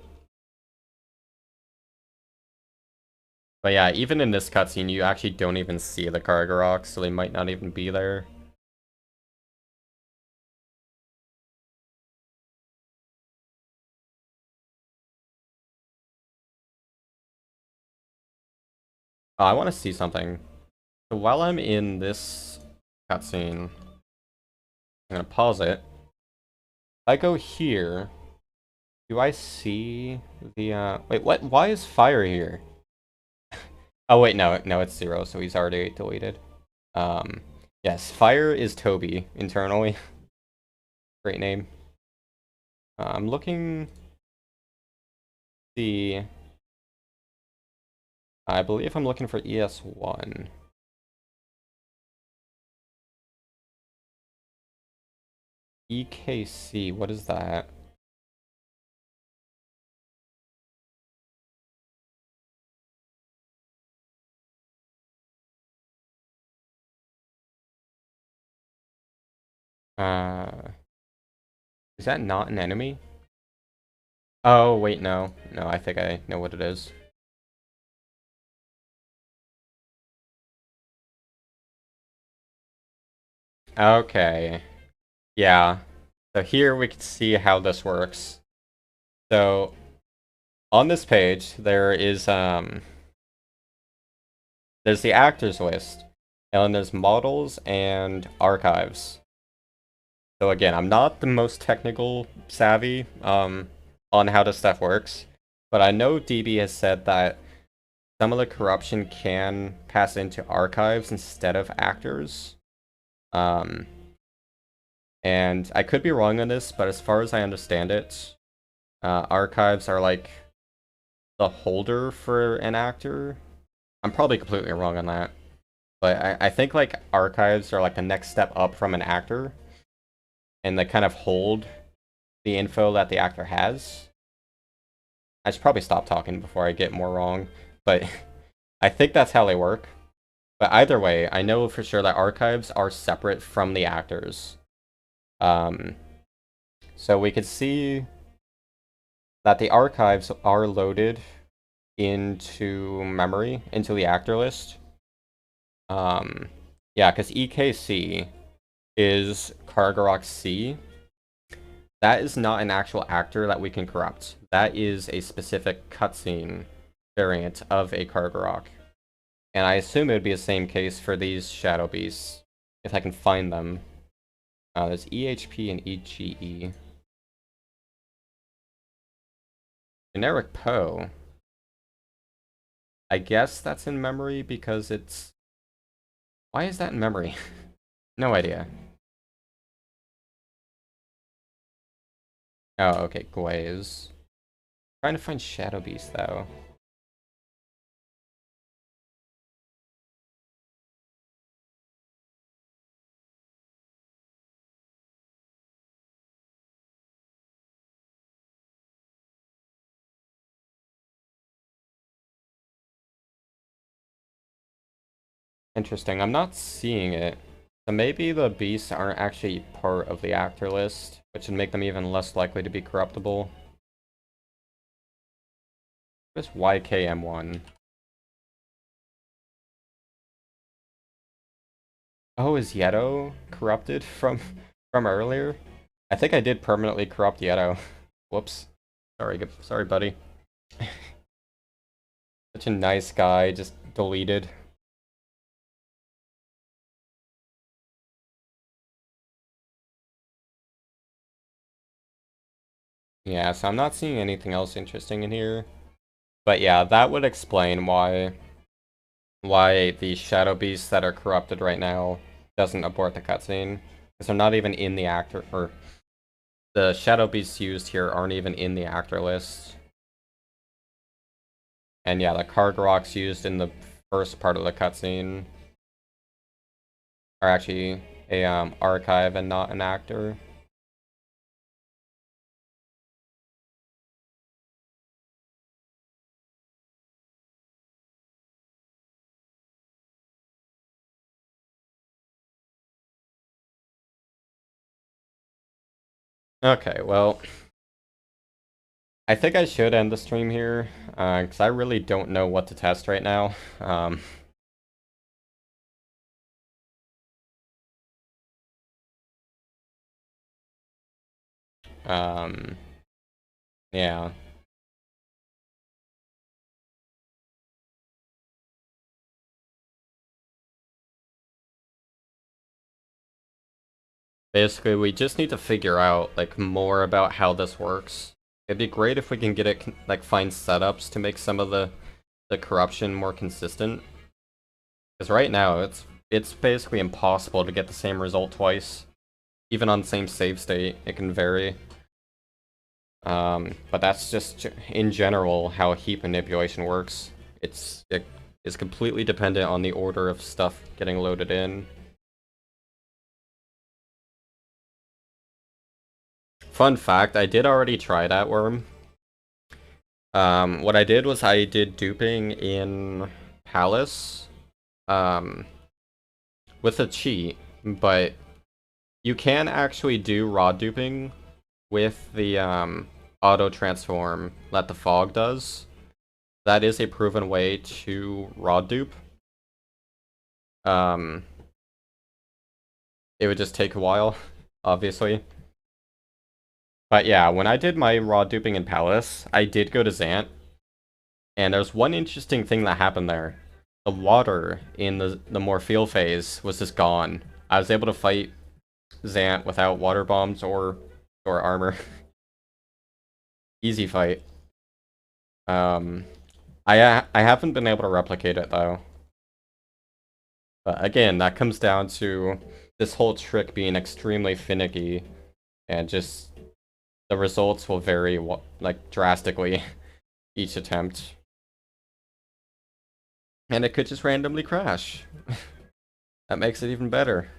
But yeah, even in this cutscene, you actually don't even see the Kargaroks, so they might not even be there. Oh, I want to see something. So while I'm in this cutscene, I'm gonna pause it. If I go here, do I see the wait, what? Why is fire here? Oh wait, no, it's 0, so he's already deleted. Yes, fire is Toby internally. Great name. I'm looking. I believe I'm looking for ES1. EKC, what is that? Is that not an enemy? Oh, wait, no. No, I think I know what it is. Okay. Yeah. So here we can see how this works. So on this page there's the actors list, and then there's models and archives. So again, I'm not the most technical savvy on how this stuff works, but I know DB has said that some of the corruption can pass into archives instead of actors. And I could be wrong on this, but as far as I understand it, archives are like the holder for an actor. I'm probably completely wrong on that, but I think like archives are like the next step up from an actor, and they kind of hold the info that the actor has. I should probably stop talking before I get more wrong, but I think that's how they work. But either way, I know for sure that archives are separate from the actors. So we could see that the archives are loaded into memory, into the actor list. Yeah, because EKC is Kargarok C. that is not an actual actor that we can corrupt. That is a specific cutscene variant of a Kargarok. And I assume it would be the same case for these Shadow Beasts, if I can find them. There's EHP and EGE. Generic Poe. I guess that's in memory because it's... Why is that in memory? No idea. Oh, okay, Glaze. Trying to find Shadow Beast, though. Interesting, I'm not seeing it. So maybe the beasts aren't actually part of the actor list, which would make them even less likely to be corruptible. What's YKM1? Oh, is Yeto corrupted from earlier? I think I did permanently corrupt Yeto. Whoops. Sorry, buddy. Such a nice guy, just deleted. Yeah, so I'm not seeing anything else interesting in here. But yeah, that would explain why the Shadow Beasts that are corrupted right now doesn't abort the cutscene. Because they're not even in the actor, or the Shadow Beasts used here aren't even in the actor list. And yeah, the Kargaroks used in the first part of the cutscene are actually a archive and not an actor. Okay, well, I think I should end the stream here, because I really don't know what to test right now. Yeah. Basically, we just need to figure out, like, more about how this works. It'd be great if we can get it, like, find setups to make some of the corruption more consistent. Because right now, it's basically impossible to get the same result twice. Even on the same save state, it can vary. But that's just, in general, how heap manipulation works. It is completely dependent on the order of stuff getting loaded in. Fun fact, I did already try that, Wyrm. What I did was I did duping in Palace, with a cheat, but you can actually do raw duping with the, auto transform that the fog does. That is a proven way to raw dupe. It would just take a while, obviously. But yeah, when I did my raw duping in Palace, I did go to Zant, and there's one interesting thing that happened there. The water in the Morpheal phase was just gone. I was able to fight Zant without water bombs or armor. Easy fight. I haven't been able to replicate it though. But again, that comes down to this whole trick being extremely finicky, and just the results will vary like drastically each attempt. And it could just randomly crash. That makes it even better.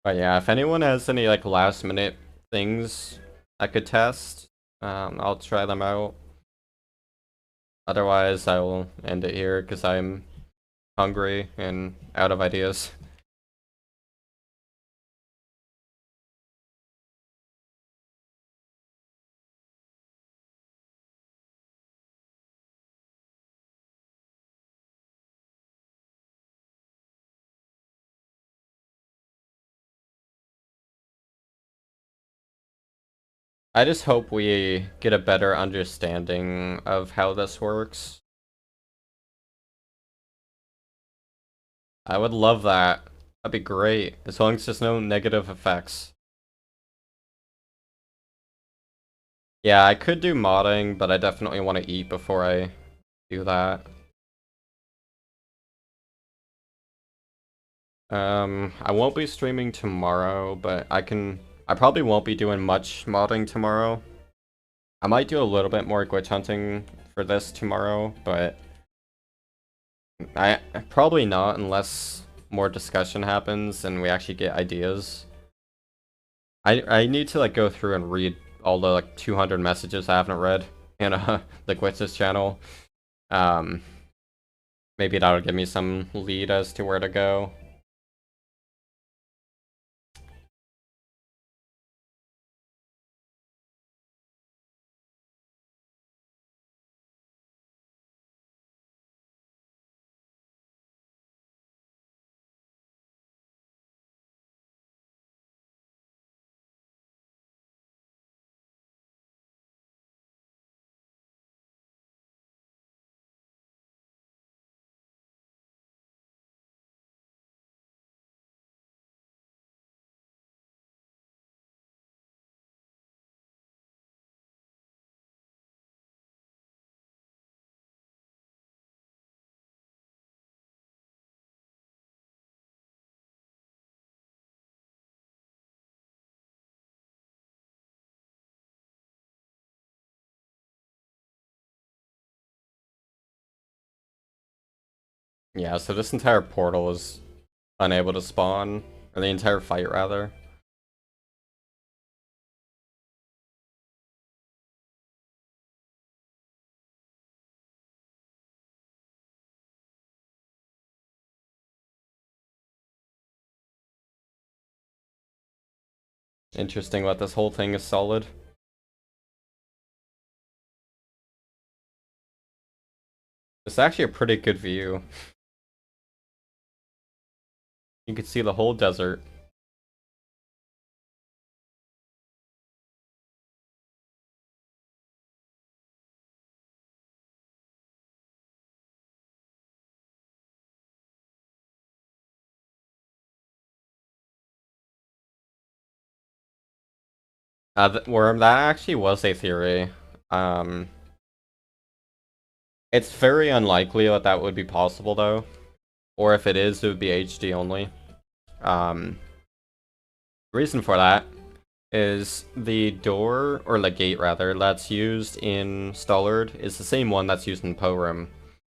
But yeah, if anyone has any like last minute things I could test, I'll try them out. Otherwise, I will end it here because I'm hungry and out of ideas. I just hope we get a better understanding of how this works. I would love that. That'd be great, as long as there's no negative effects. Yeah, I could do modding, but I definitely want to eat before I do that. I won't be streaming tomorrow, but I probably won't be doing much modding tomorrow. I might do a little bit more glitch hunting for this tomorrow, but I probably not unless more discussion happens and we actually get ideas. I need to like go through and read all the like 200 messages I haven't read in the glitches channel. Maybe that'll give me some lead as to where to go. Yeah, so this entire portal is unable to spawn, or the entire fight rather. Interesting that this whole thing is solid. It's actually a pretty good view. You can see the whole desert. Worm, that actually was a theory. It's very unlikely that that would be possible though. Or if it is, it would be HD only. Reason for that is the door, or the gate rather, that's used in Stallard is the same one that's used in Poe Room.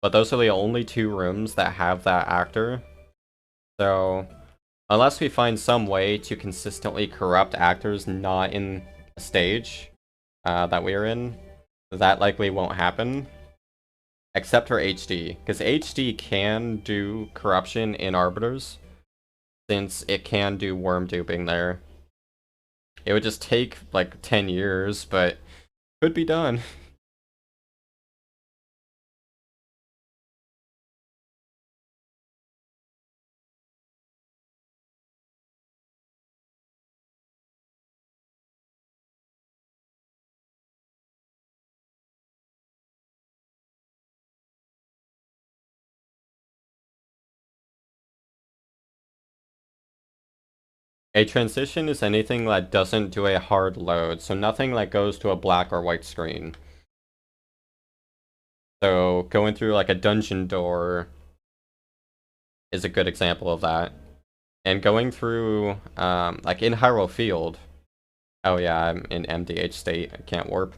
But those are the only two rooms that have that actor. So, unless we find some way to consistently corrupt actors not in a stage that we're in, that likely won't happen. Except for HD, because HD can do corruption in Arbiters, since it can do worm duping there. It would just take like 10 years, but could be done. A transition is anything that doesn't do a hard load, so nothing that goes to a black or white screen. So going through like a dungeon door is a good example of that. And going through, like in Hyrule Field, oh yeah, I'm in MDH state, I can't warp.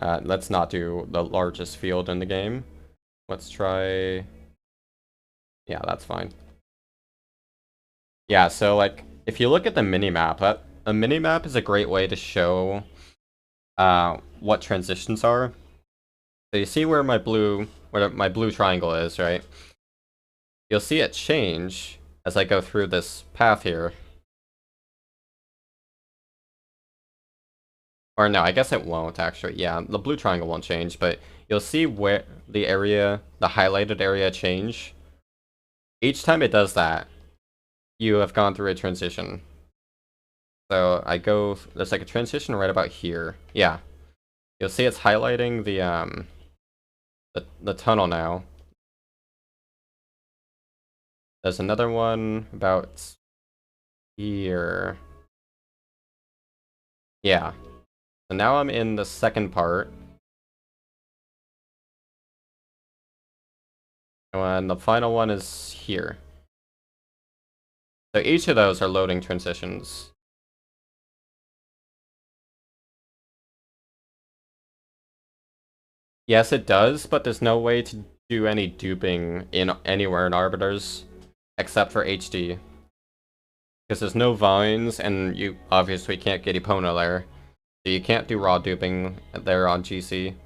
Let's not do the largest field in the game. Let's try... Yeah, that's fine. Yeah, so like if you look at the mini-map, a mini-map is a great way to show what transitions are. So you see where my blue triangle is, right? You'll see it change as I go through this path here. Or no, I guess it won't actually. Yeah, the blue triangle won't change, but you'll see where the highlighted area change. Each time it does that, you have gone through a transition. So there's like a transition right about here. Yeah. You'll see it's highlighting the tunnel now. There's another one about here. Yeah. So now I'm in the second part. And the final one is here. So each of those are loading transitions. Yes, it does, but there's no way to do any duping anywhere in Arbiters except for HD. Because there's no vines, and you obviously can't get Epona there. So you can't do raw duping there on GC.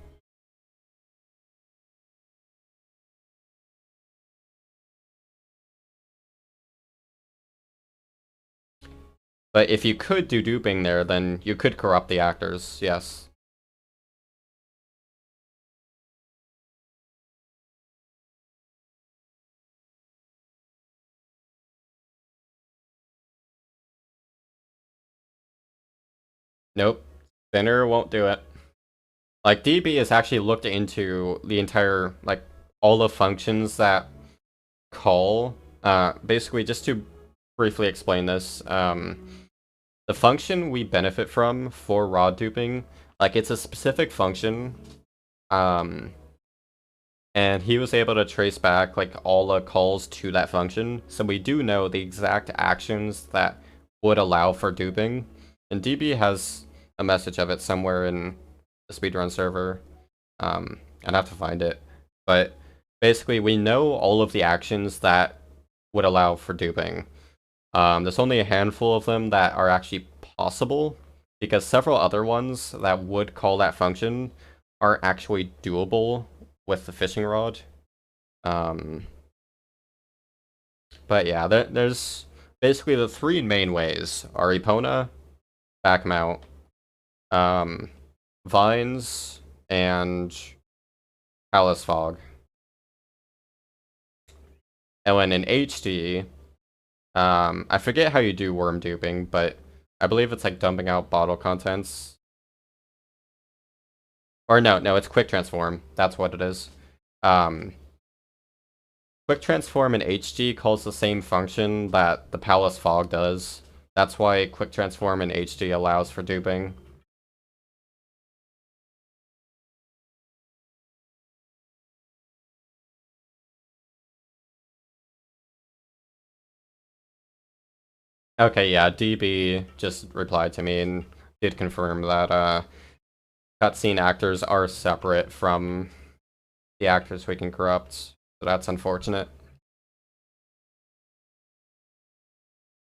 But if you could do duping there, then you could corrupt the actors, yes. Nope. Spinner won't do it. Like, DB has actually looked into the entire, like, all the functions that call. Basically, just to briefly explain this, the function we benefit from for raw duping, like, it's a specific function, and he was able to trace back, like, all the calls to that function, so we do know the exact actions that would allow for duping, and DB has a message of it somewhere in the speedrun server. I'd have to find it, but basically we know all of the actions that would allow for duping. There's only a handful of them that are actually possible, because several other ones that would call that function are actually doable with the fishing rod. But yeah, there's basically the three main ways are Epona, back mount, vines, and Palace Fog. And when in HD, I forget how you do worm duping, but I believe it's like dumping out bottle contents. Or no, it's quick transform. That's what it is. Quick transform in HD calls the same function that the Palace Fog does. That's why quick transform in HD allows for duping. Okay, yeah, DB just replied to me and did confirm that cutscene actors are separate from the actors we can corrupt. So that's unfortunate.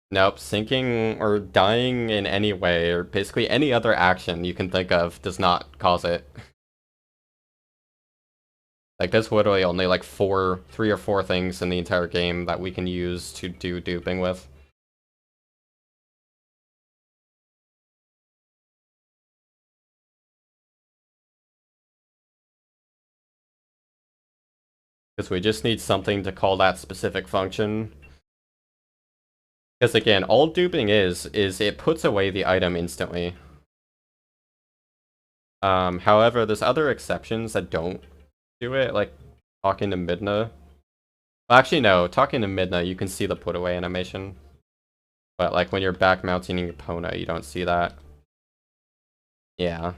Nope, sinking or dying in any way, or basically any other action you can think of, does not cause it. Like, there's literally only like 3 or 4 things in the entire game that we can use to do duping with. Because we just need something to call that specific function. Because again, all duping is it puts away the item instantly. However, there's other exceptions that don't do it, like talking to Midna. Well, actually, no, talking to Midna, you can see the put away animation. But like when you're back mounting your Epona, you don't see that. Yeah.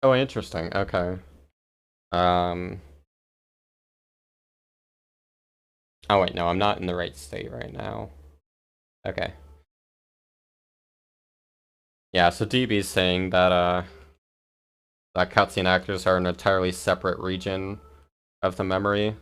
Oh, interesting. Okay. Um. Oh wait, no, I'm not in the right state right now. Okay. Yeah, so DB's saying that that cutscene actors are an entirely separate region of the memory.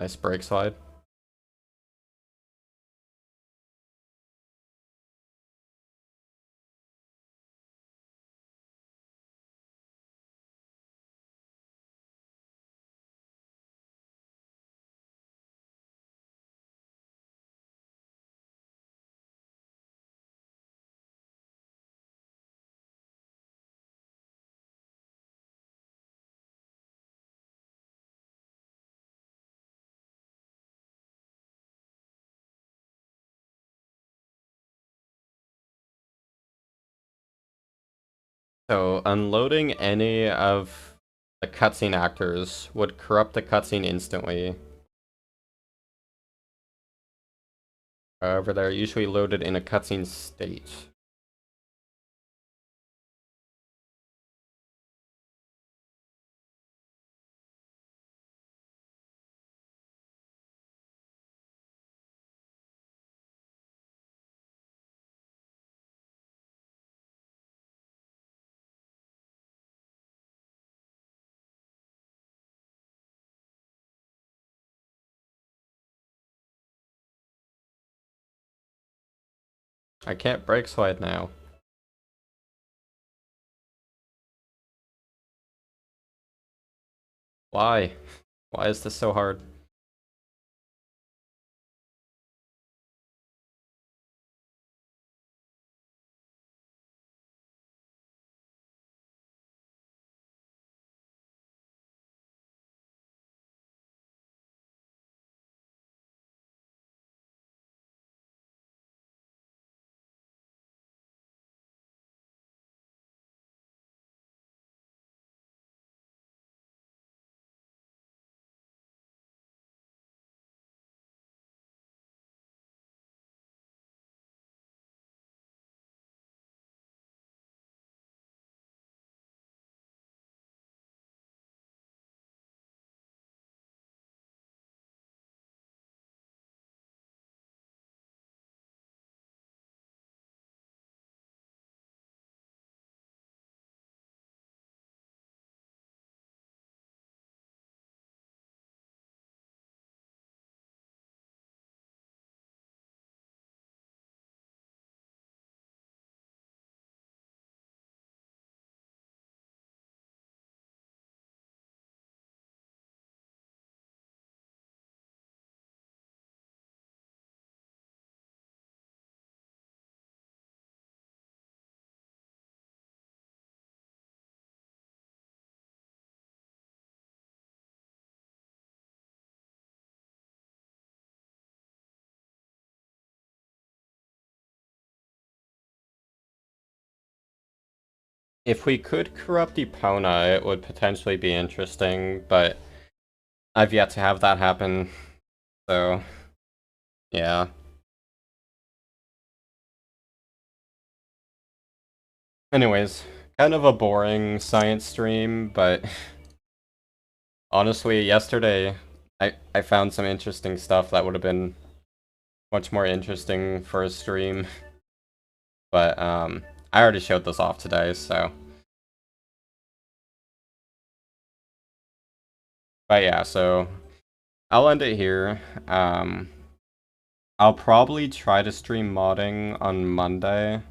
Nice break slide. So unloading any of the cutscene actors would corrupt the cutscene instantly. However, they're usually loaded in a cutscene state. I can't break slide now. Why? Why is this so hard? If we could corrupt Epona, it would potentially be interesting, but I've yet to have that happen, so yeah. Anyways, kind of a boring science stream, but honestly, yesterday I found some interesting stuff that would have been much more interesting for a stream, but I already showed this off today, so. But yeah, so I'll end it here. I'll probably try to stream modding on Monday,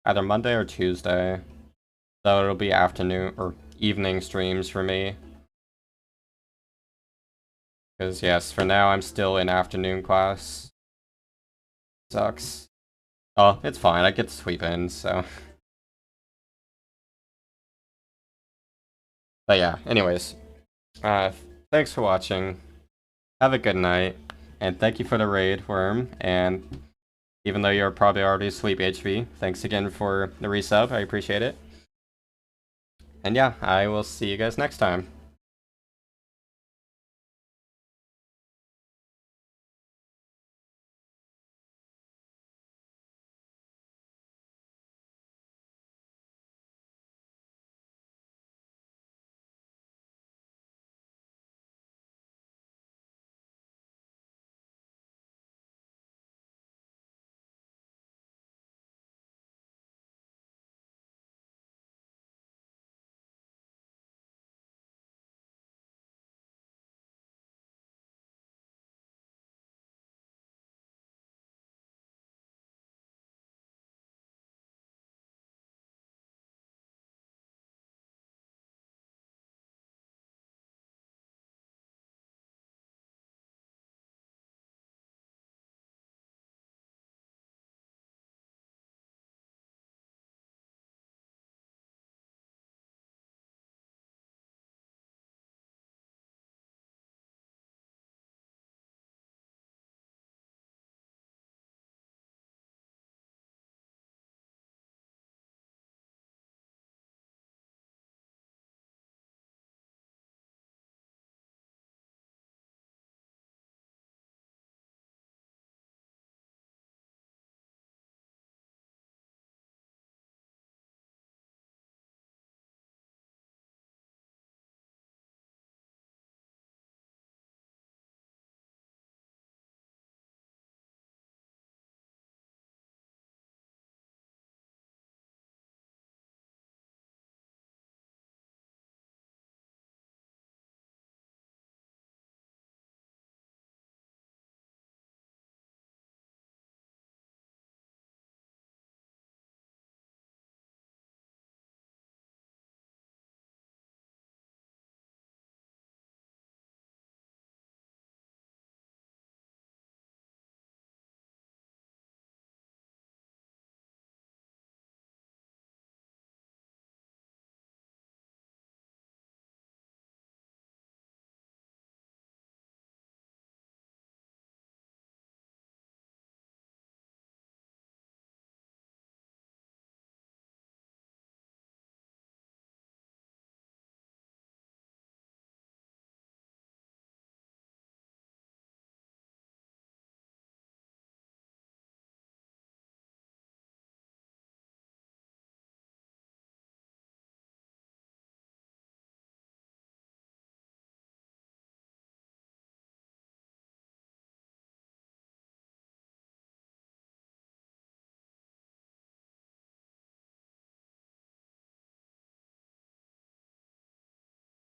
either Monday or Tuesday. So it'll be afternoon or evening streams for me. Because yes, for now I'm still in afternoon class. Sucks. Oh, it's fine. I get to sleep in, so. But yeah, anyways. Thanks for watching. Have a good night. And thank you for the raid, Wyrm. And even though you're probably already asleep, HV, thanks again for the resub. I appreciate it. And yeah, I will see you guys next time.